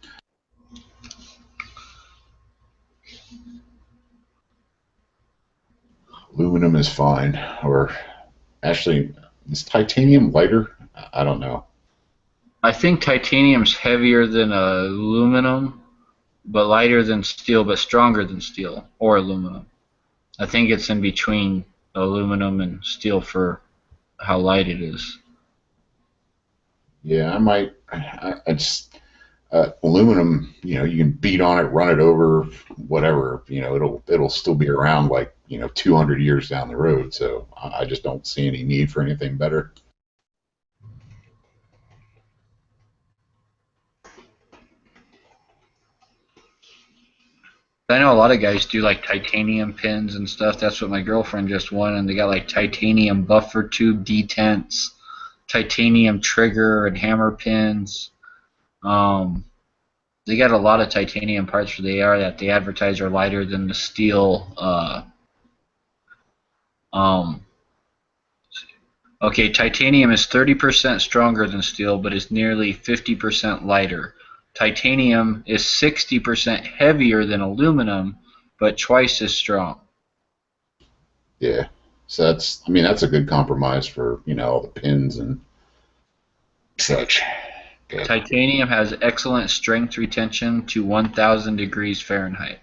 Aluminum is fine, or actually, is titanium lighter? I don't know. I think titanium's heavier than aluminum, but lighter than steel, but stronger than steel or aluminum. I think it's in between aluminum and steel for how light it is. Yeah, I might. I just aluminum. You know, you can beat on it, run it over, whatever. You know, it'll still be around like 200 years down the road. So I just don't see any need for anything better. I know a lot of guys do like titanium pins and stuff. That's what my girlfriend just won, and they got like titanium buffer tube detents, titanium trigger and hammer pins. They got a lot of titanium parts for the AR that they advertise are lighter than the steel. Okay, titanium is 30% stronger than steel, but is nearly 50% lighter. Titanium is 60% heavier than aluminum, but twice as strong. Yeah, so that's a good compromise for all the pins and such. Good. Titanium has excellent strength retention to 1,000 degrees Fahrenheit.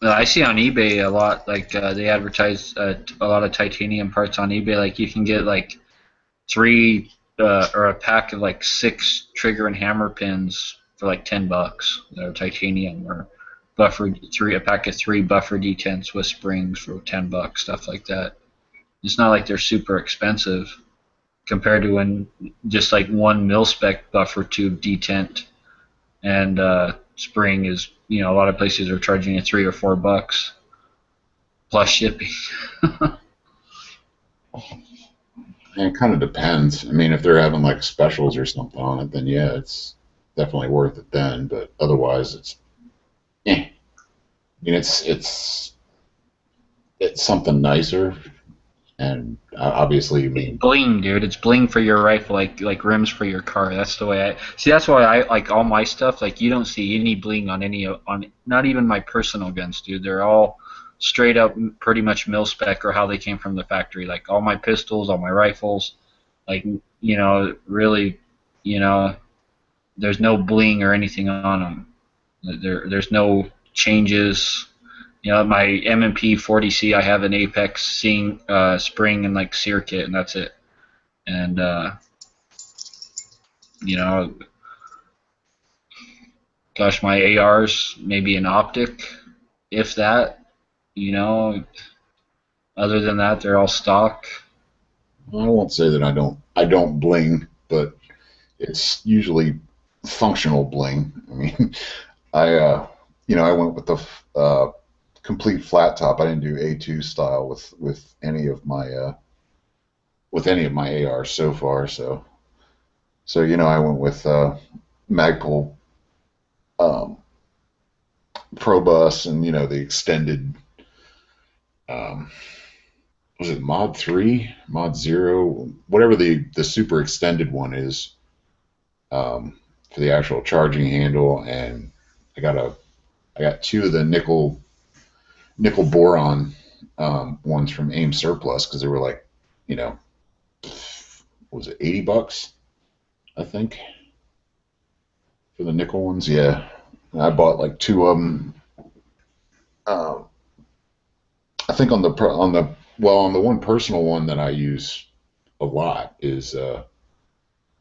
I see on eBay a lot, like they advertise a lot of titanium parts on eBay. Like you can get like 3 or a pack of like 6 trigger and hammer pins for like $10 that are titanium, or a pack of 3 buffer detents with springs for $10, stuff like that. It's not like they're super expensive compared to when just like 1 mil-spec buffer tube detent and spring is, a lot of places are charging you $3 or $4 plus shipping. It kind of depends. I mean, if they're having like specials or something on it, then yeah, it's definitely worth it then. But otherwise, it's I mean, it's something nicer, And obviously, I mean, Bling, dude. It's bling for your rifle, like rims for your car. That's the way I see. That's why I like all my stuff. Like you don't see any bling on not even my personal guns, dude. They're all straight up, pretty much mil spec or how they came from the factory. Like all my pistols, all my rifles, like really, there's no bling or anything on them. There's no changes. My M&P 40C, I have an Apex spring and like sear kit, and that's it. And gosh, my ARs maybe an optic, if that. Other than that, they're all stock. I won't say that I don't bling, but it's usually functional bling. I mean, I went with the complete flat top. I didn't do A2 style with any of my ARs so far. So I went with Magpul Probus and the extended. Was it Mod 3, Mod 0, whatever the super extended one is, for the actual charging handle, and I got two of the nickel boron ones from AIM Surplus because they were like, what was it, $80, I think, for the nickel ones. Yeah, and I bought like two of them. I think on the one personal one that I use a lot is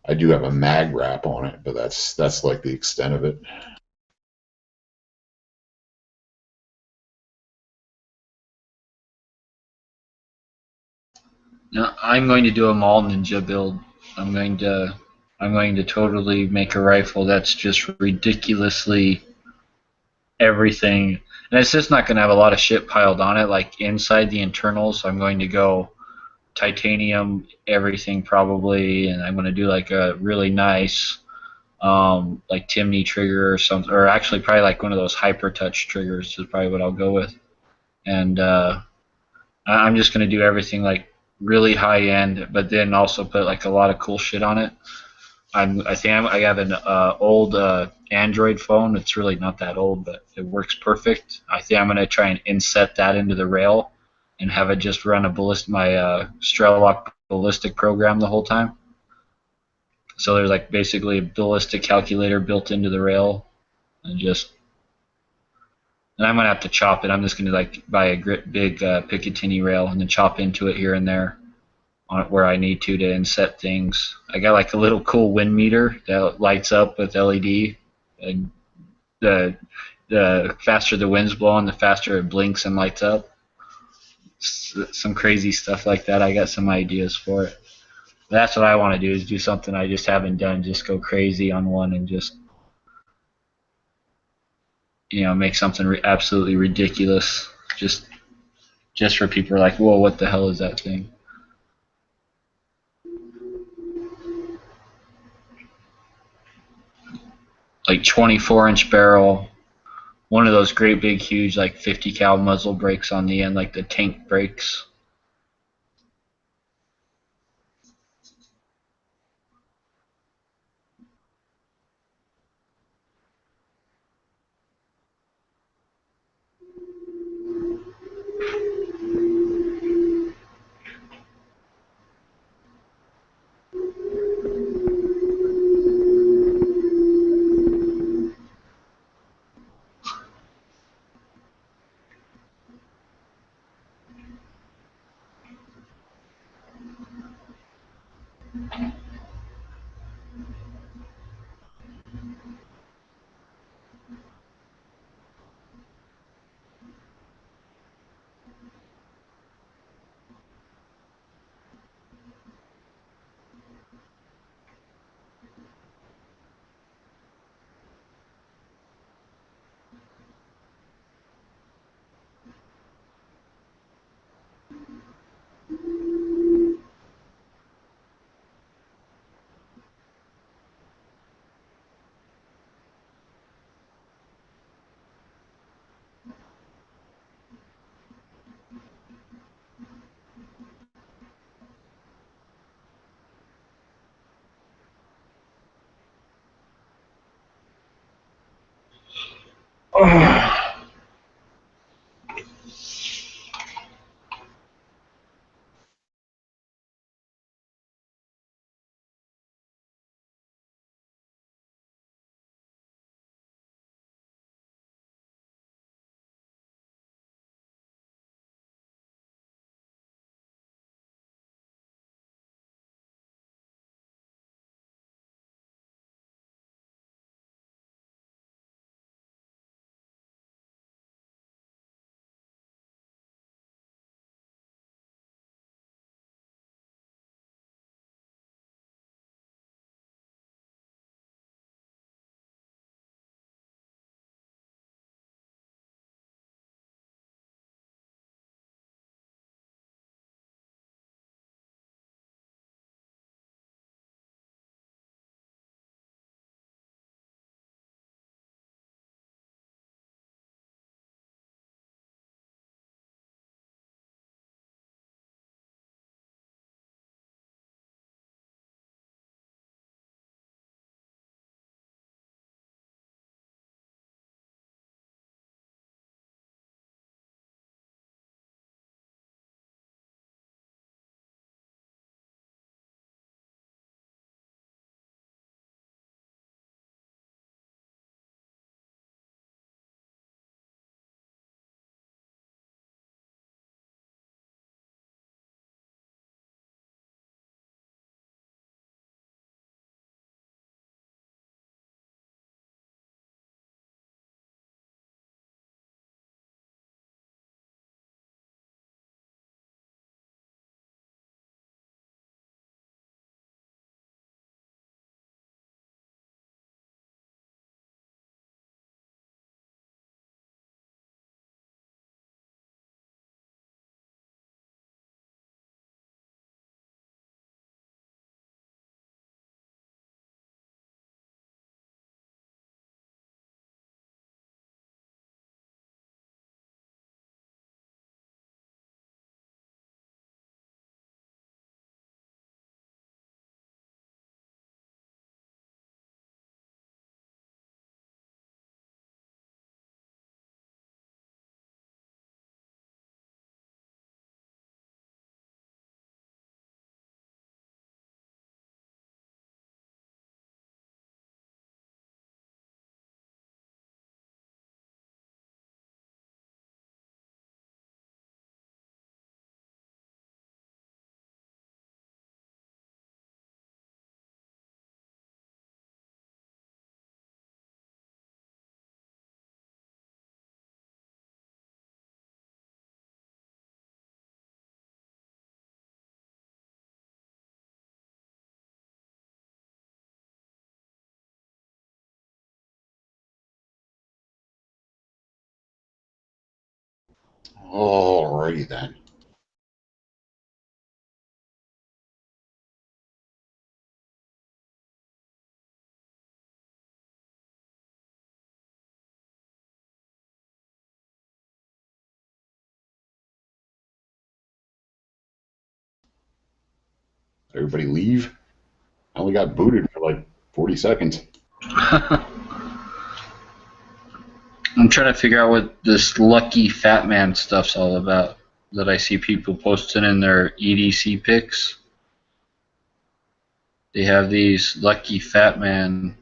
I do have a mag wrap on it, but that's like the extent of it. No, I'm going to do a Mall Ninja build. I'm going to totally make a rifle that's just ridiculously everything, and it's just not going to have a lot of shit piled on it. Like inside the internals, I'm going to go titanium everything probably, and I'm going to do like a really nice like Timney trigger or something, or actually probably like one of those Hyper Touch triggers is probably what I'll go with. And I'm just going to do everything like really high end, but then also put like a lot of cool shit on it. I have an old Android phone. It's really not that old, but it works perfect. I think I'm going to try and inset that into the rail and have it just run my Strellock ballistic program the whole time. So there's like basically a ballistic calculator built into the rail, and I'm gonna have to chop it. I'm just gonna like buy a big Picatinny rail and then chop into it here and there on it where I need to inset things. I got like a little cool wind meter that lights up with LED, and the faster the wind's blowing, the faster it blinks and lights up. Some crazy stuff like that. I got some ideas for it. That's what I want to do, is do something I just haven't done. Just go crazy on one and just make something absolutely ridiculous. Just for people like, whoa, what the hell is that thing? Like 24-inch barrel, one of those great big huge like 50 cal muzzle brakes on the end, like the tank brakes. Alrighty then. Everybody leave? I only got booted for like 40 seconds. I'm trying to figure out what this Lucky Fat Man stuff's all about that I see people posting in their EDC pics. They have these Lucky Fat Man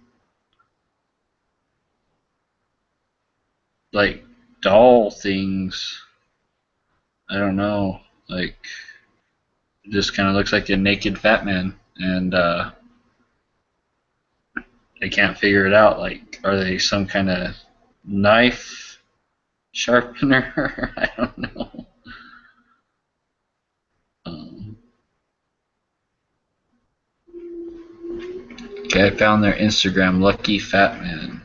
like doll things. I don't know. Like, it just kind of looks like a naked fat man, and I can't figure it out. Like, are they some kind of knife sharpener? I don't know. Okay, I found their Instagram, Lucky Fat Man.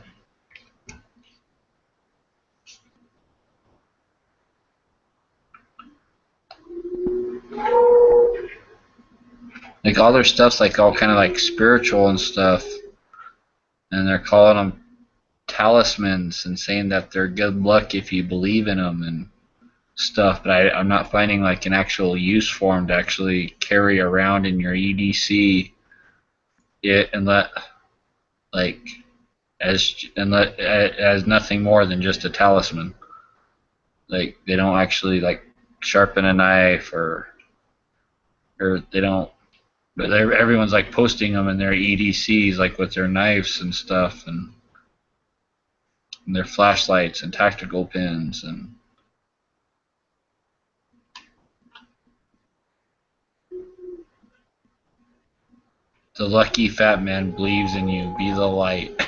Like, all their stuff's like all kind of like spiritual and stuff, and they're calling them talismans and saying that they're good luck if you believe in them and stuff, but I'm not finding like an actual use for them to actually carry around in your EDC it and let, like, as nothing more than just a talisman. Like they don't actually like sharpen a knife or they don't. But everyone's like posting them in their EDCs, like with their knives and stuff, and their flashlights and tactical pins and. The lucky fat man believes in you. Be the light.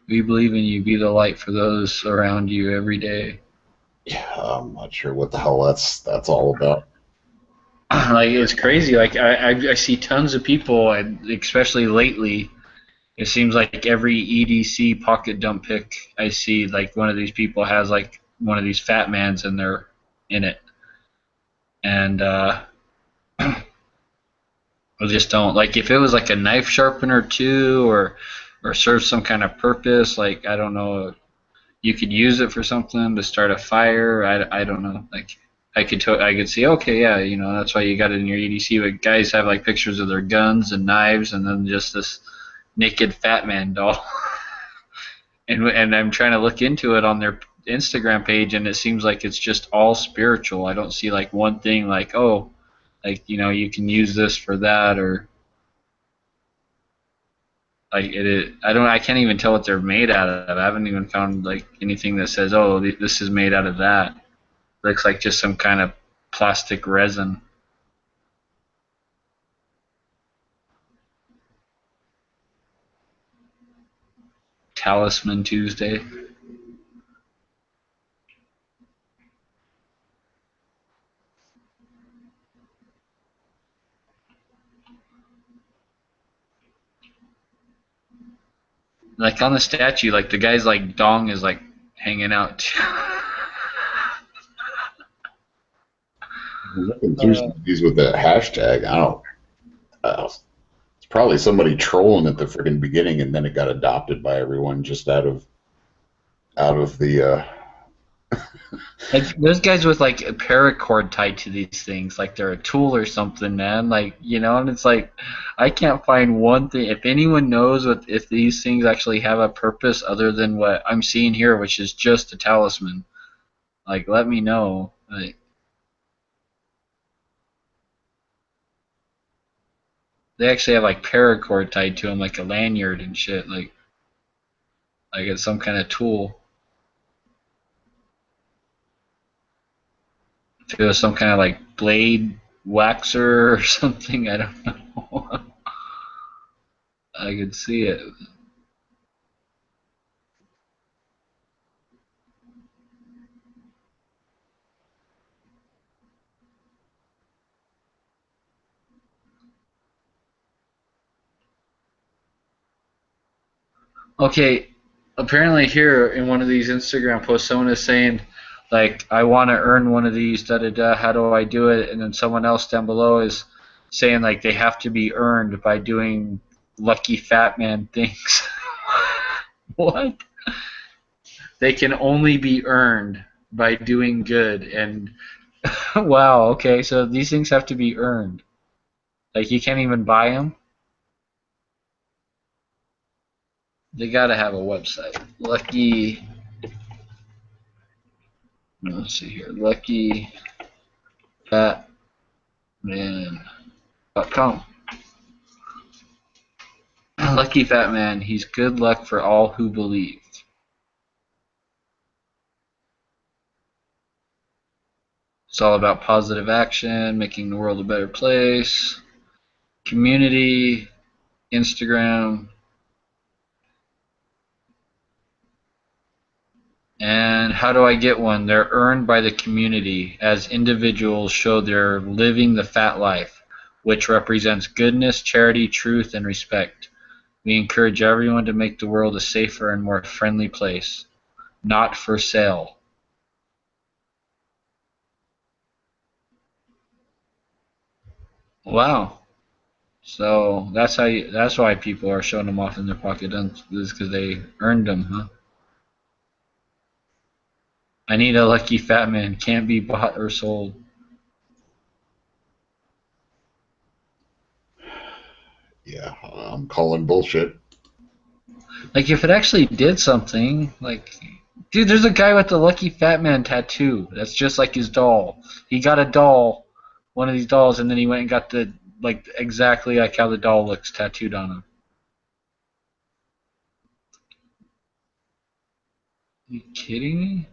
We believe in you. Be the light for those around you every day. Yeah, I'm not sure what the hell that's all about. Like it's crazy. Like I see tons of people, and especially lately, it seems like every EDC pocket dump pick I see, like one of these people has like one of these fat mans in it, and I just don't like if it was like a knife sharpener too, or serves some kind of purpose. Like I don't know, you could use it for something to start a fire. I don't know. Like I could see, okay, yeah, you know, that's why you got it in your EDC. But guys have like pictures of their guns and knives, and then just this naked fat man doll. and I'm trying to look into it on their Instagram page, and it seems like it's just all spiritual. I don't see like one thing like, oh, like, you know, you can use this for that, or like I can't even tell what they're made out of. I haven't even found like anything that says, oh, this is made out of that. Looks like just some kind of plastic resin. Talisman Tuesday. Like on the statue, like the guy's like dong is like hanging out. Looking through some of these with that hashtag, I don't. It's probably somebody trolling at the freaking beginning, and then it got adopted by everyone just out of the. Like those guys with like a paracord tied to these things, like they're a tool or something, man. Like, you know, and it's like I can't find one thing. If anyone knows if these things actually have a purpose other than what I'm seeing here, which is just a talisman, like let me know. Like, they actually have like paracord tied to them, like a lanyard and shit, like it's some kind of tool. If it was some kind of like blade waxer or something, I don't know. I could see it. Okay, apparently here in one of these Instagram posts, someone is saying, like, I want to earn one of these, da da da, how do I do it? And then someone else down below is saying, like, they have to be earned by doing lucky fat man things. What? They can only be earned by doing good. And, wow, okay, so these things have to be earned. Like, you can't even buy them? They gotta have a website. Lucky. Let's see here. LuckyFatMan.com. Lucky Fat Man. He's good luck for all who believe. It's all about positive action, making the world a better place. Community, Instagram. And how do I get one? They're earned by the community as individuals show they're living the fat life, which represents goodness, charity, truth, and respect. We encourage everyone to make the world a safer and more friendly place. Not for sale. Wow. So that's why people are showing them off in their pocket dumps, is because they earned them, huh? I need a lucky fat man. Can't be bought or sold. Yeah, I'm calling bullshit. Like, if it actually did something, like, dude, there's a guy with the Lucky Fat Man tattoo. That's just like his doll. He got a doll, one of these dolls, and then he went and got the, like, exactly like how the doll looks tattooed on him. Are you kidding me?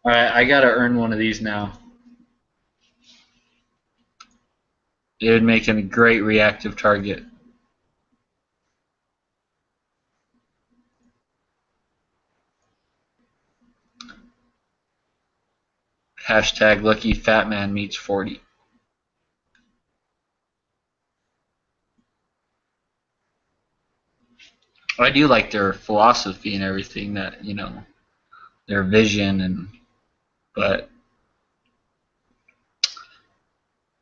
Alright, I gotta earn one of these now. It would make a great reactive target. Hashtag Lucky Fat Man meets 40. I do like their philosophy and everything, that, you know, their vision, but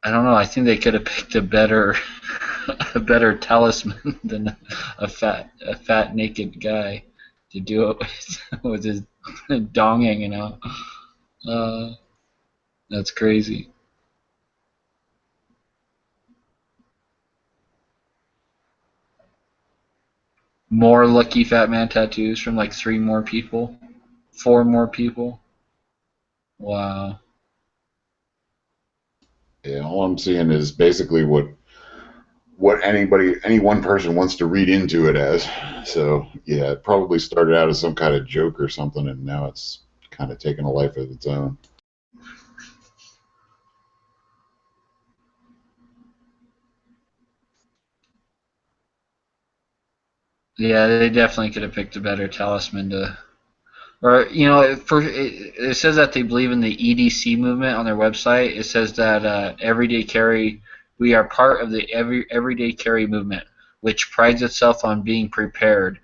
I don't know. I think they could have picked a better talisman than a fat naked guy to do it with his dong hanging out. That's crazy. More Lucky Fat Man tattoos from like 3 more people, 4 more people. Wow. Yeah, all I'm seeing is basically what any one person wants to read into it as. So yeah, it probably started out as some kind of joke or something, and now it's kind of taken a life of its own. Yeah, they definitely could have picked a better talisman to, or, you know, it says that they believe in the EDC movement on their website. It says that everyday carry, we are part of the everyday carry movement, which prides itself on being prepared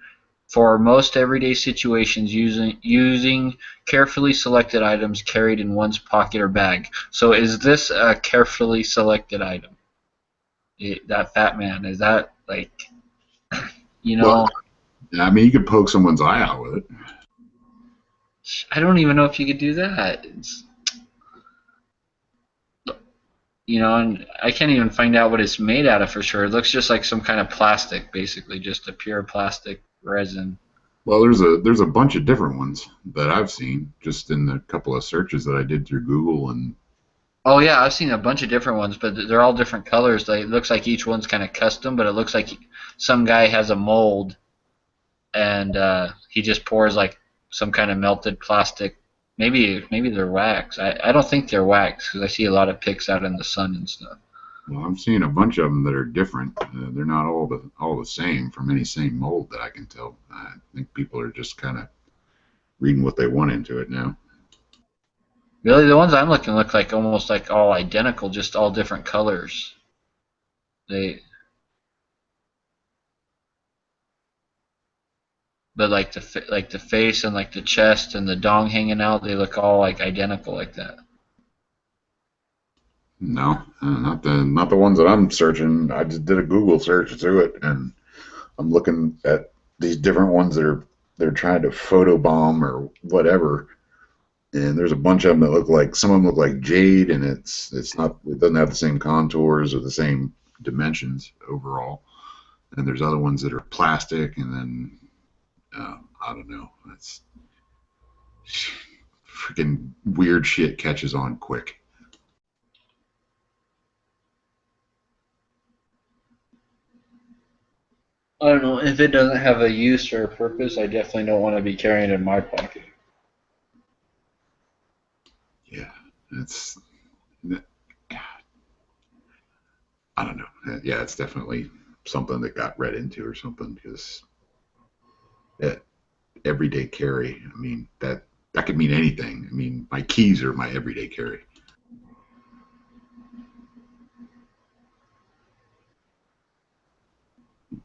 for most everyday situations using carefully selected items carried in one's pocket or bag. So is this a carefully selected item? That Fat Man, is that, like, you know? Well, I mean, you could poke someone's eye out with it. I don't even know if you could do that. You know, and I can't even find out what it's made out of for sure. It looks just like some kind of plastic, basically, just a pure plastic resin. Well, there's a bunch of different ones that I've seen just in the couple of searches that I did through Google. And oh yeah, I've seen a bunch of different ones, but they're all different colors. It looks like each one's kind of custom, but it looks like some guy has a mold, and he just pours like some kind of melted plastic. Maybe they're wax. I don't think they're wax, because I see a lot of pics out in the sun and stuff. well, I'm seeing a bunch of them that are different. They're not all the same from any same mold that I can tell. I think people are just kind of reading what they want into it now. Really, the ones I'm looking look like almost like all identical, just all different colors. But like the face and like the chest and the dong hanging out, they look all like identical like that. No, not the ones that I'm searching. I just did a Google search through it, and I'm looking at these different ones that they're trying to photobomb or whatever. And there's a bunch of them that look like, some of them look like jade, and it doesn't have the same contours or the same dimensions overall. And there's other ones that are plastic, and then I don't know. That's freaking weird shit catches on quick. I don't know, if it doesn't have a use or a purpose, I definitely don't want to be carrying it in my pocket. Yeah, I don't know. Yeah, it's definitely something that got read into or something, because everyday carry, I mean, that could mean anything. I mean, my keys are my everyday carry.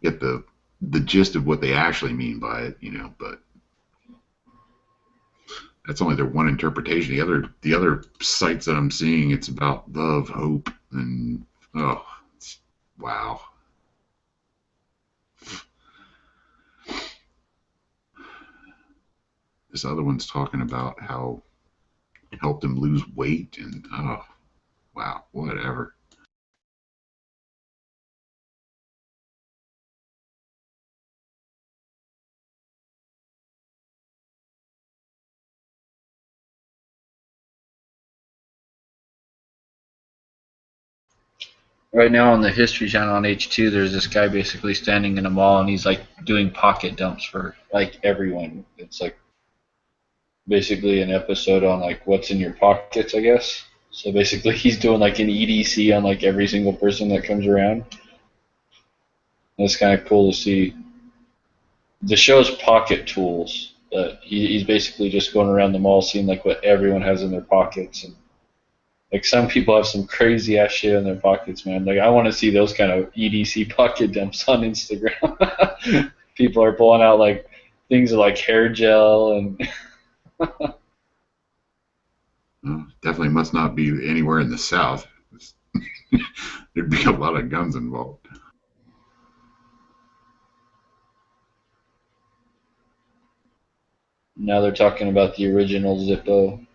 Get the gist of what they actually mean by it, you know, but that's only their one interpretation. The other sites that I'm seeing, it's about love, hope, and wow. This other one's talking about how it helped him lose weight, and oh wow, whatever. Right now on the History Channel on H2, there's this guy basically standing in a mall and he's like doing pocket dumps for like everyone. It's like basically an episode on like what's in your pockets, I guess. So basically he's doing like an EDC on like every single person that comes around. It's kind of cool to see. The show's Pocket Tools. He's basically just going around the mall seeing like what everyone has in their pockets, and like some people have some crazy ass shit in their pockets, man. Like I want to see those kind of EDC pocket dumps on Instagram. People are pulling out like things like hair gel and. Well, definitely must not be anywhere in the South. There'd be a lot of guns involved. Now they're talking about the original Zippo.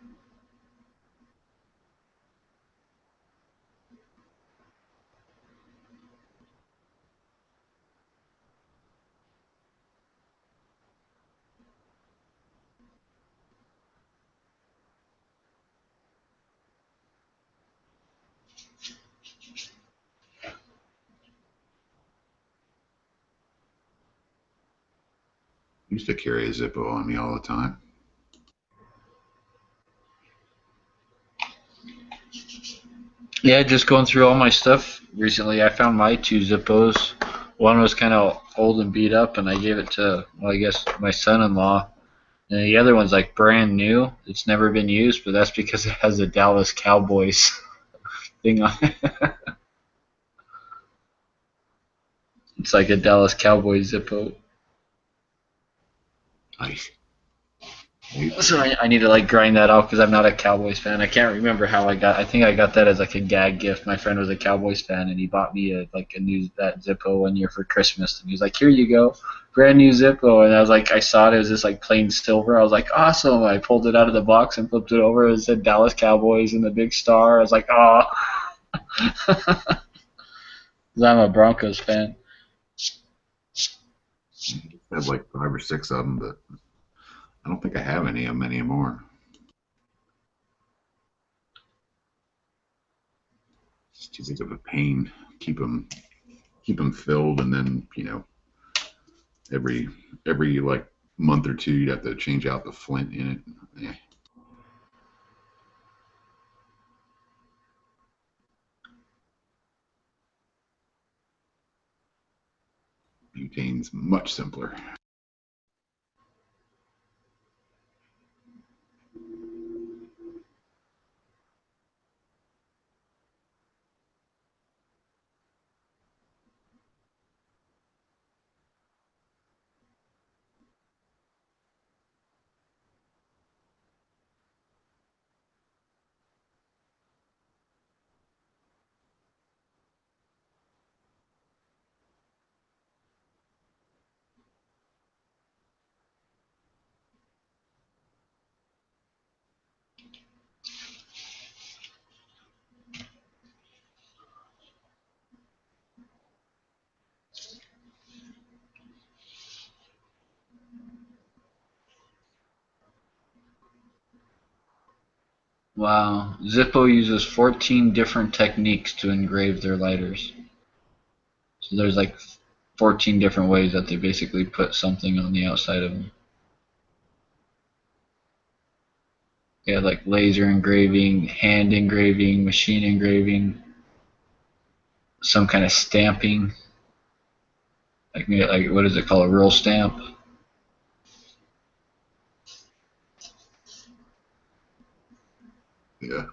Used to carry a Zippo on me all the time. Yeah, just going through all my stuff recently, I found my 2 Zippos. One was kind of old and beat up, and I gave it to, well, I guess my son-in-law. And the other one's like brand new. It's never been used, but that's because it has a Dallas Cowboys thing on it. It's like a Dallas Cowboys Zippo. Nice. So I need to like grind that out because I'm not a Cowboys fan. I can't remember how I got. I think I got that as like a gag gift. My friend was a Cowboys fan and he bought me a new that Zippo one year for Christmas. And he was like, "Here you go, brand new Zippo." And I was like, I saw it. It was just like plain silver. I was like, awesome. I pulled it out of the box and flipped it over. It said Dallas Cowboys and the big star. I was like, oh. Because I'm a Broncos fan. I have like 5 or 6 of them, but I don't think I have any of them anymore. It's too big of a pain. Keep them filled, and then every like month or 2 you'd have to change out the flint in it. Yeah. Butane's much simpler. Wow. Zippo uses 14 different techniques to engrave their lighters. So there's like 14 different ways that they basically put something on the outside of them. Yeah, like laser engraving, hand engraving, machine engraving, some kind of stamping. Like what is it called? A roll stamp? Yeah.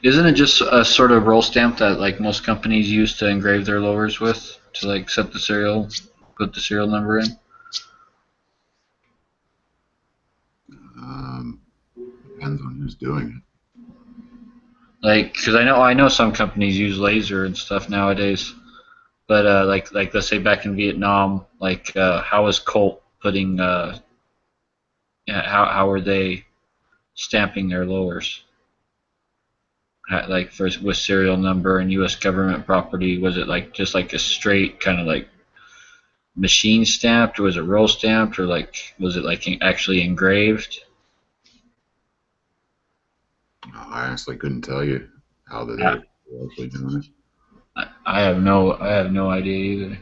Isn't it just a sort of roll stamp that like most companies use to engrave their lowers with to like set the serial, put the serial number in? Depends on who's doing it. Like, because I know some companies use laser and stuff nowadays, but like let's say back in Vietnam, like how was Colt putting how were they stamping their lowers? like with serial number and U.S. government property? Was it like just like a straight kind of like machine stamped, or was it roll stamped, or like was it like actually engraved? I honestly couldn't tell you how they're actually doing it. I have no idea either.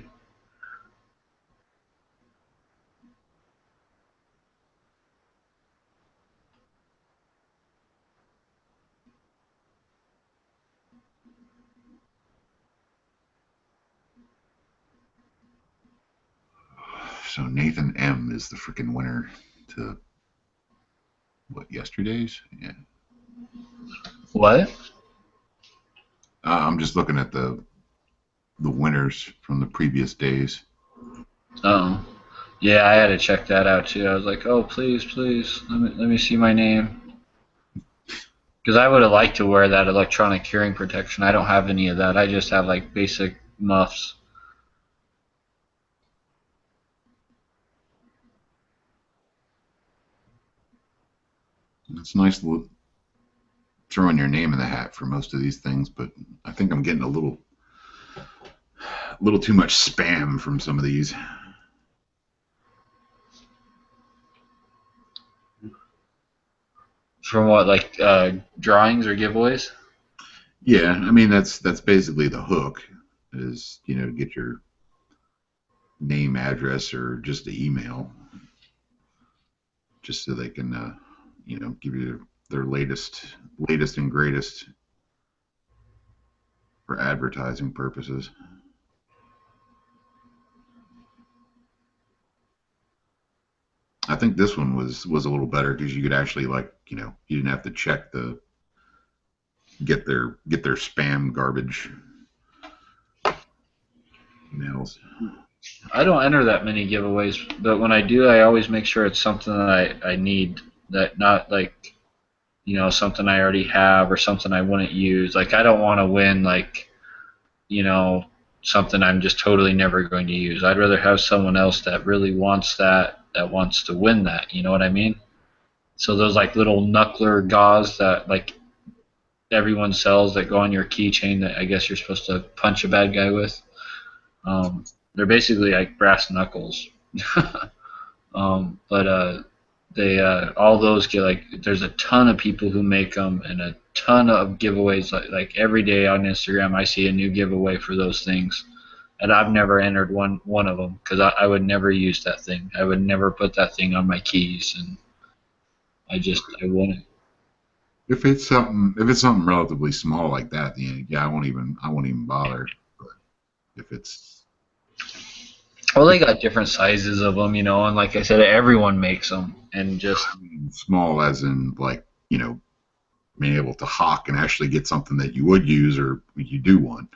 So Nathan M is the freaking winner to what, yesterday's? Yeah. What? I'm just looking at the winners from the previous days. Oh, yeah, I had to check that out too. I was like, oh, please, let me see my name. Because I would have liked to wear that electronic hearing protection. I don't have any of that. I just have like basic muffs. It's nice throwing your name in the hat for most of these things, but I think I'm getting a little too much spam from some of these. From what, like drawings or giveaways? Yeah, I mean that's basically the hook, is to get your name, address, or just the email, just so they can give you their latest and greatest for advertising purposes. I think this one was a little better because you could actually you didn't have to check get their spam garbage emails. I don't enter that many giveaways, but when I do, I always make sure it's something that I need, that not like something I already have or something I wouldn't use. Like I don't want to win something I'm just totally never going to use. I'd rather have someone else that really wants that wants to win that. You know what I mean? So those like little knuckler gauze that like everyone sells that go on your keychain that I guess you're supposed to punch a bad guy with. They're basically like brass knuckles. But they all those get like, there's a ton of people who make them and a ton of giveaways. Like every day on Instagram I see a new giveaway for those things, and I've never entered one of them because I would never use that thing. I would never put that thing on my keys, and I wouldn't. If it's something relatively small like that, then yeah, I won't even bother. But if it's Well, they got different sizes of them, and like I said, everyone makes them, and just small as in being able to hawk and actually get something that you would use or you do want.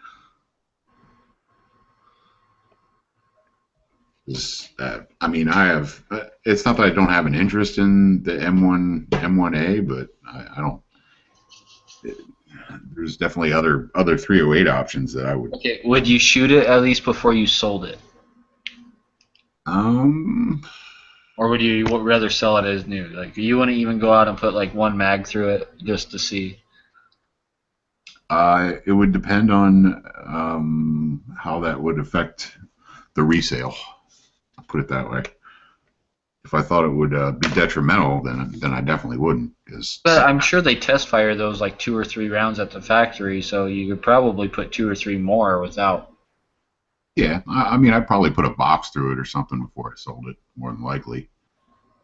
I mean, I have. It's not that I don't have an interest in the M1A, but I don't. There's definitely other 308 options that I would. Okay, would you shoot it at least before you sold it? Or would you rather sell it as new? Like, you wouldn't even go out and put like one mag through it just to see? It would depend on how that would affect the resale. I'll put it that way. If I thought it would be detrimental, then I definitely wouldn't. But I'm sure they test fire those like 2 or 3 rounds at the factory, so you could probably put 2 or 3 more without. Yeah, I mean, I'd probably put a box through it or something before I sold it, more than likely.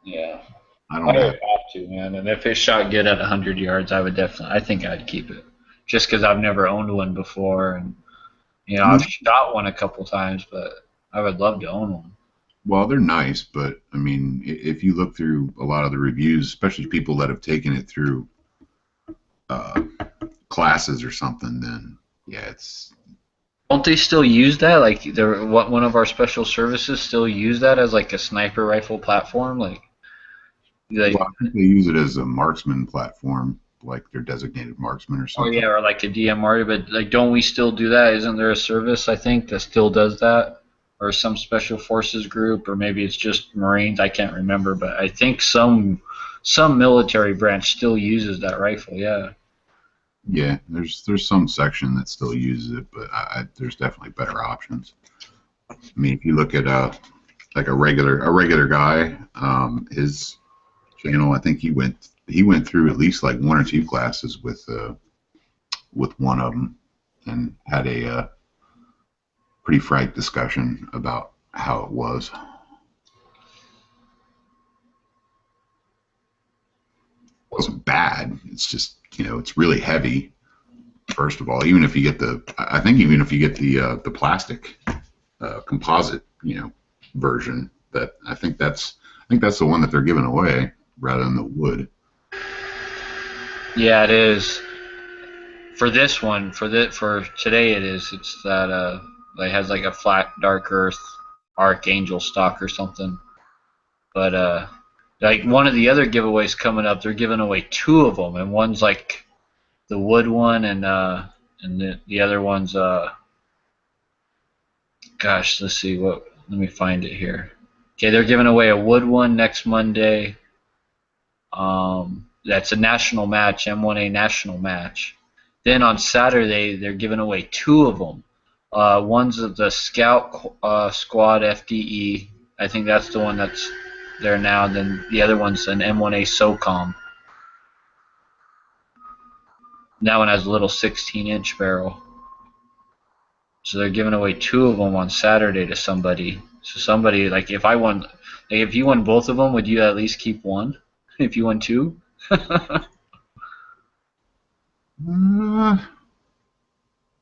Yeah. I would have to, man. And if it shot good at 100 yards, I think I'd keep it. Just because I've never owned one before, and I've shot one a couple times, but I would love to own one. Well, they're nice, but I mean, if you look through a lot of the reviews, especially people that have taken it through classes or something, then yeah, it's. Don't they still use that? Like, one of our special services still use that as like a sniper rifle platform? Well, I think they use it as a marksman platform, like their designated marksman or something. Oh yeah, or like a DMR. But like, don't we still do that? Isn't there a service I think that still does that, or some special forces group, or maybe it's just Marines? I can't remember, but I think some military branch still uses that rifle. Yeah. Yeah, there's some section that still uses it, but there's definitely better options. I mean, if you look at like a regular guy, his channel, I think he went through at least like one or two classes with one of them, and had a pretty frank discussion about how it was. It wasn't bad. It's just, it's really heavy. First of all, even if you get the plastic composite, version, that I think that's the one that they're giving away rather than the wood. Yeah, it is. For this one, for today, it is. It's that it has like a flat dark earth Archangel stock or something. But like one of the other giveaways coming up, they're giving away 2 of them, and one's like the wood one, and the other one's gosh, let's see let me find it here. Okay, they're giving away a wood one next Monday. That's a national match, M1A national match. Then on Saturday, they're giving away 2 of them. One's the Scout Squad FDE. I think that's the one that's there now. And then the other one's an M1A SOCOM. And that one has a little 16-inch barrel. So they're giving away 2 of them on Saturday to somebody. So somebody, like if you won both of them, would you at least keep one? If you won 2?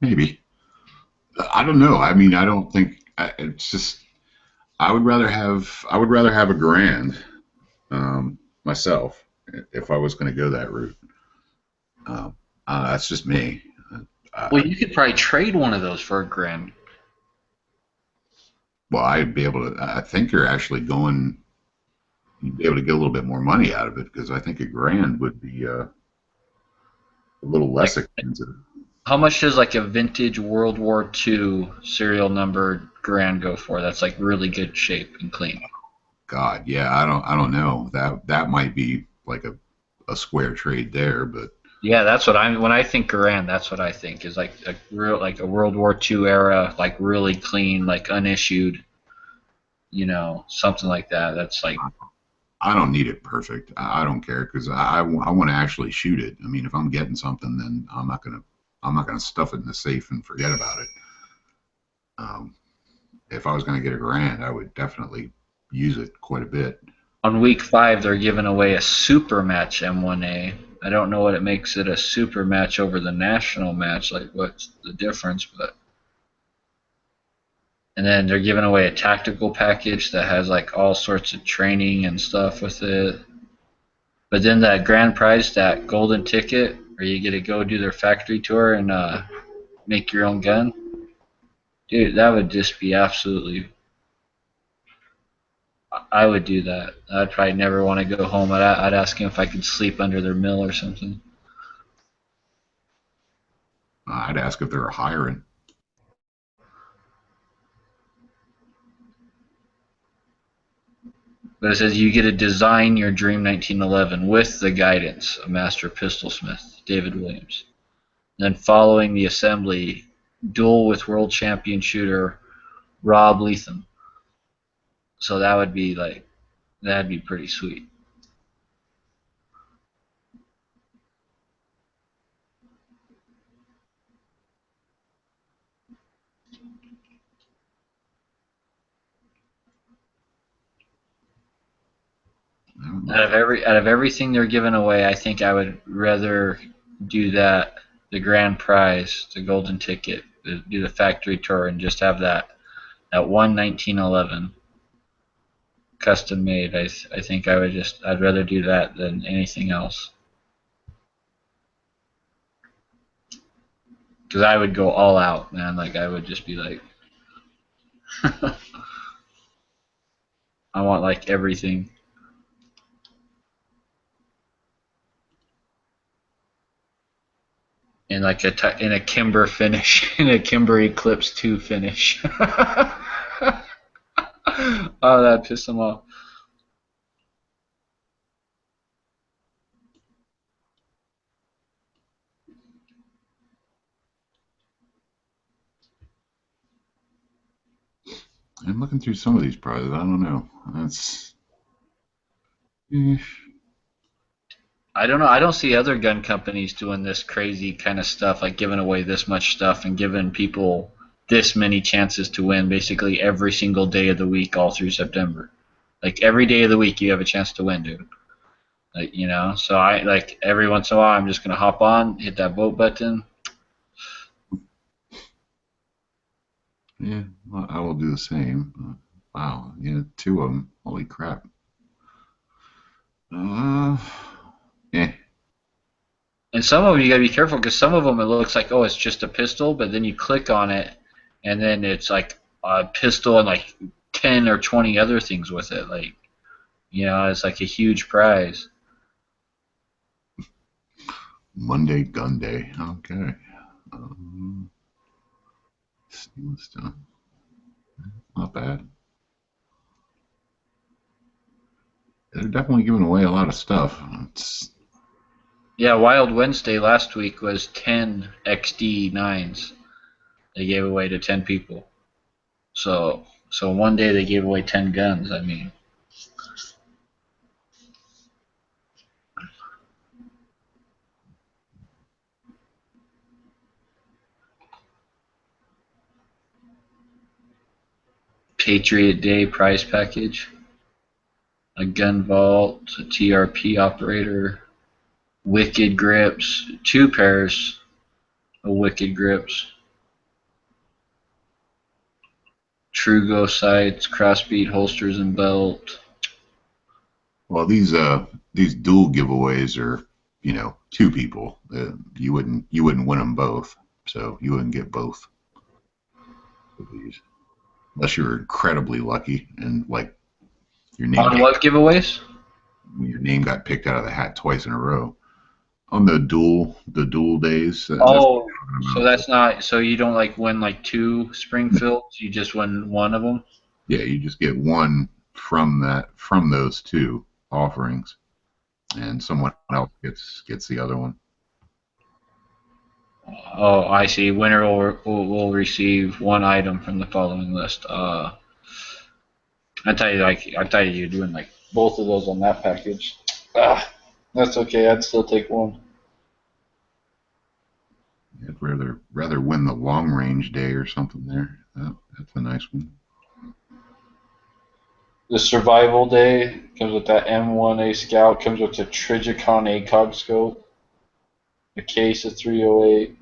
Maybe. I don't know. I mean, I don't think it's just. I would rather have a grand myself if I was going to go that route. That's just me. Well, you could probably trade one of those for a grand. Well, I'd be able to. I think you're actually going. You'd be able to get a little bit more money out of it, because I think a grand would be a little less expensive. How much does like a vintage World War II serial number grand go for? That's like really good shape and clean. God, yeah, I don't know. That might be like a square trade there, but yeah, that's what when I think grand, that's what I think is like a World War II era, like really clean, like unissued, something like that. That's like. I don't need it perfect. I don't care, because I want to actually shoot it. I mean, if I'm getting something, then I'm not gonna stuff it in the safe and forget about it. If I was gonna get a grand, I would definitely use it quite a bit. On week 5, they're giving away a super match M1A. I don't know what it makes it a super match over the national match. Like, what's the difference? And then they're giving away a tactical package that has like all sorts of training and stuff with it. But then that grand prize, that golden ticket, where you get to go do their factory tour and make your own gun. Dude, that would just be absolutely. I would do that. I'd probably never want to go home. I'd ask him if I could sleep under their mill or something. I'd ask if they were hiring. But it says you get to design your Dream 1911 with the guidance of Master Pistolsmith David Williams. And then following the assembly, duel with world champion shooter Rob Leatham. So that'd be pretty sweet. Out of everything they're giving away, I think I would rather do that, the grand prize, the golden ticket, do the factory tour, and just have that 1911 custom made. I think I'd rather do that than anything else. Because I would go all out, man. Like, I would just be like, I want like everything. In like in a Kimber finish, in a Kimber Eclipse 2 finish. Oh, that pissed him off. I'm looking through some of these prizes. I don't know. That's. I don't know. I don't see other gun companies doing this crazy kind of stuff, like giving away this much stuff and giving people this many chances to win basically every single day of the week all through September. Like every day of the week you have a chance to win, dude. Like, you know, so I like every once in a while I'm just gonna hop on, hit that vote button. Yeah, well, I will do the same. Wow, yeah, 2 of them. Holy crap. Yeah. And some of them you gotta be careful because some of them it looks like, oh, it's just a pistol, but then you click on it and then it's like a pistol and like 10 or 20 other things with it. Like, you know, it's like a huge prize. Monday Gun Day. Okay. Stealing stuff. Not bad. They're definitely giving away a lot of stuff. Yeah, Wild Wednesday last week was 10 XD9s. They gave away to 10 people. So one day they gave away 10 guns. I mean, Patriot Day prize package, a gun vault, a TRP operator, Wicked grips, 2 pairs of Wicked grips, Trugo sights, crossbeat holsters and belt. Well, these dual giveaways are, 2 people. You wouldn't win them both, so you wouldn't get both of these unless you were incredibly lucky and like your name. On what giveaways? Your name got picked out of the hat twice in a row. On the dual days. Oh, so that's not. So you don't like win like 2 Springfields. You just win one of them. Yeah, you just get one from those 2 offerings, and someone else gets the other one. Oh, I see. Winner will receive 1 item from the following list. I tell you, you're doing like both of those on that package. That's okay. I'd still take 1. I'd rather win the long range day or something there. That's a nice one. The survival day comes with that M1A Scout. Comes with a Trijicon ACOG scope. A case of 308.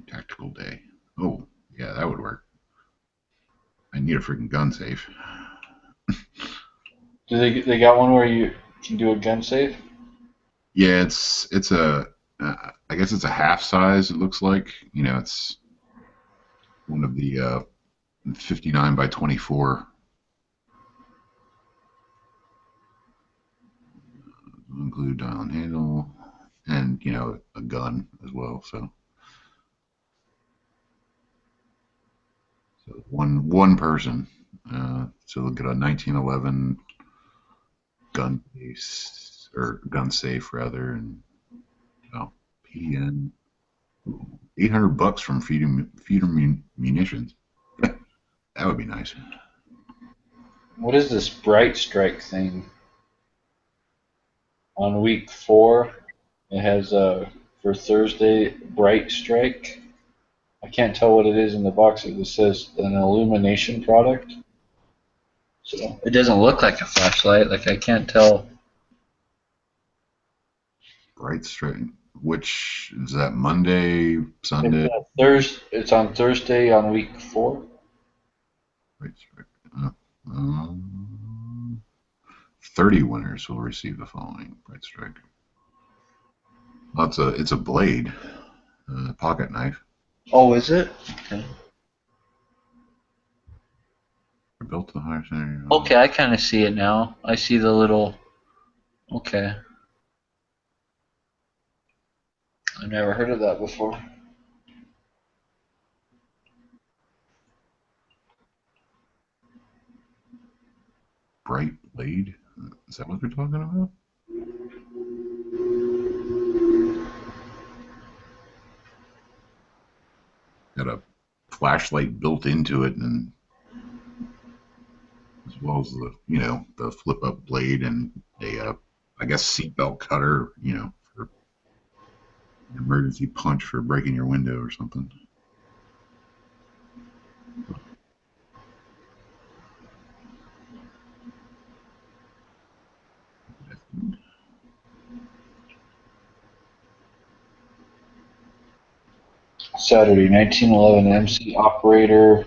Tactical day. Oh, yeah, that would work. I need a freaking gun safe. Do they got one where you can do a gun safe? Yeah, it's a I guess it's a half size. It looks like it's one of the 59 by 24. Include dial and handle, and a gun as well. So one person. So they'll get a 1911 gun case or gun safe rather, and PN. $800 from Feeder Munitions. That would be nice. What is this Bright Strike thing? On week 4, it has for Thursday Bright Strike. I can't tell what it is in the box. It says an illumination product. So it doesn't look like a flashlight. Like I can't tell. Bright Strike. Which is that? Monday, Sunday? It's on Thursday on week 4. Bright Strike. 30 winners will receive the following Bright Strike. Well, it's a blade, pocket knife. Oh, is it? Okay. Built to the higher standard. Okay, I kind of see it now. I see the little. Okay. I've never heard of that before. bright blade. Is that what they're talking about? Got a flashlight built into it, and as well as the flip up blade and a I guess seatbelt cutter, for an emergency punch for breaking your window or something. Saturday, 1911 MC operator,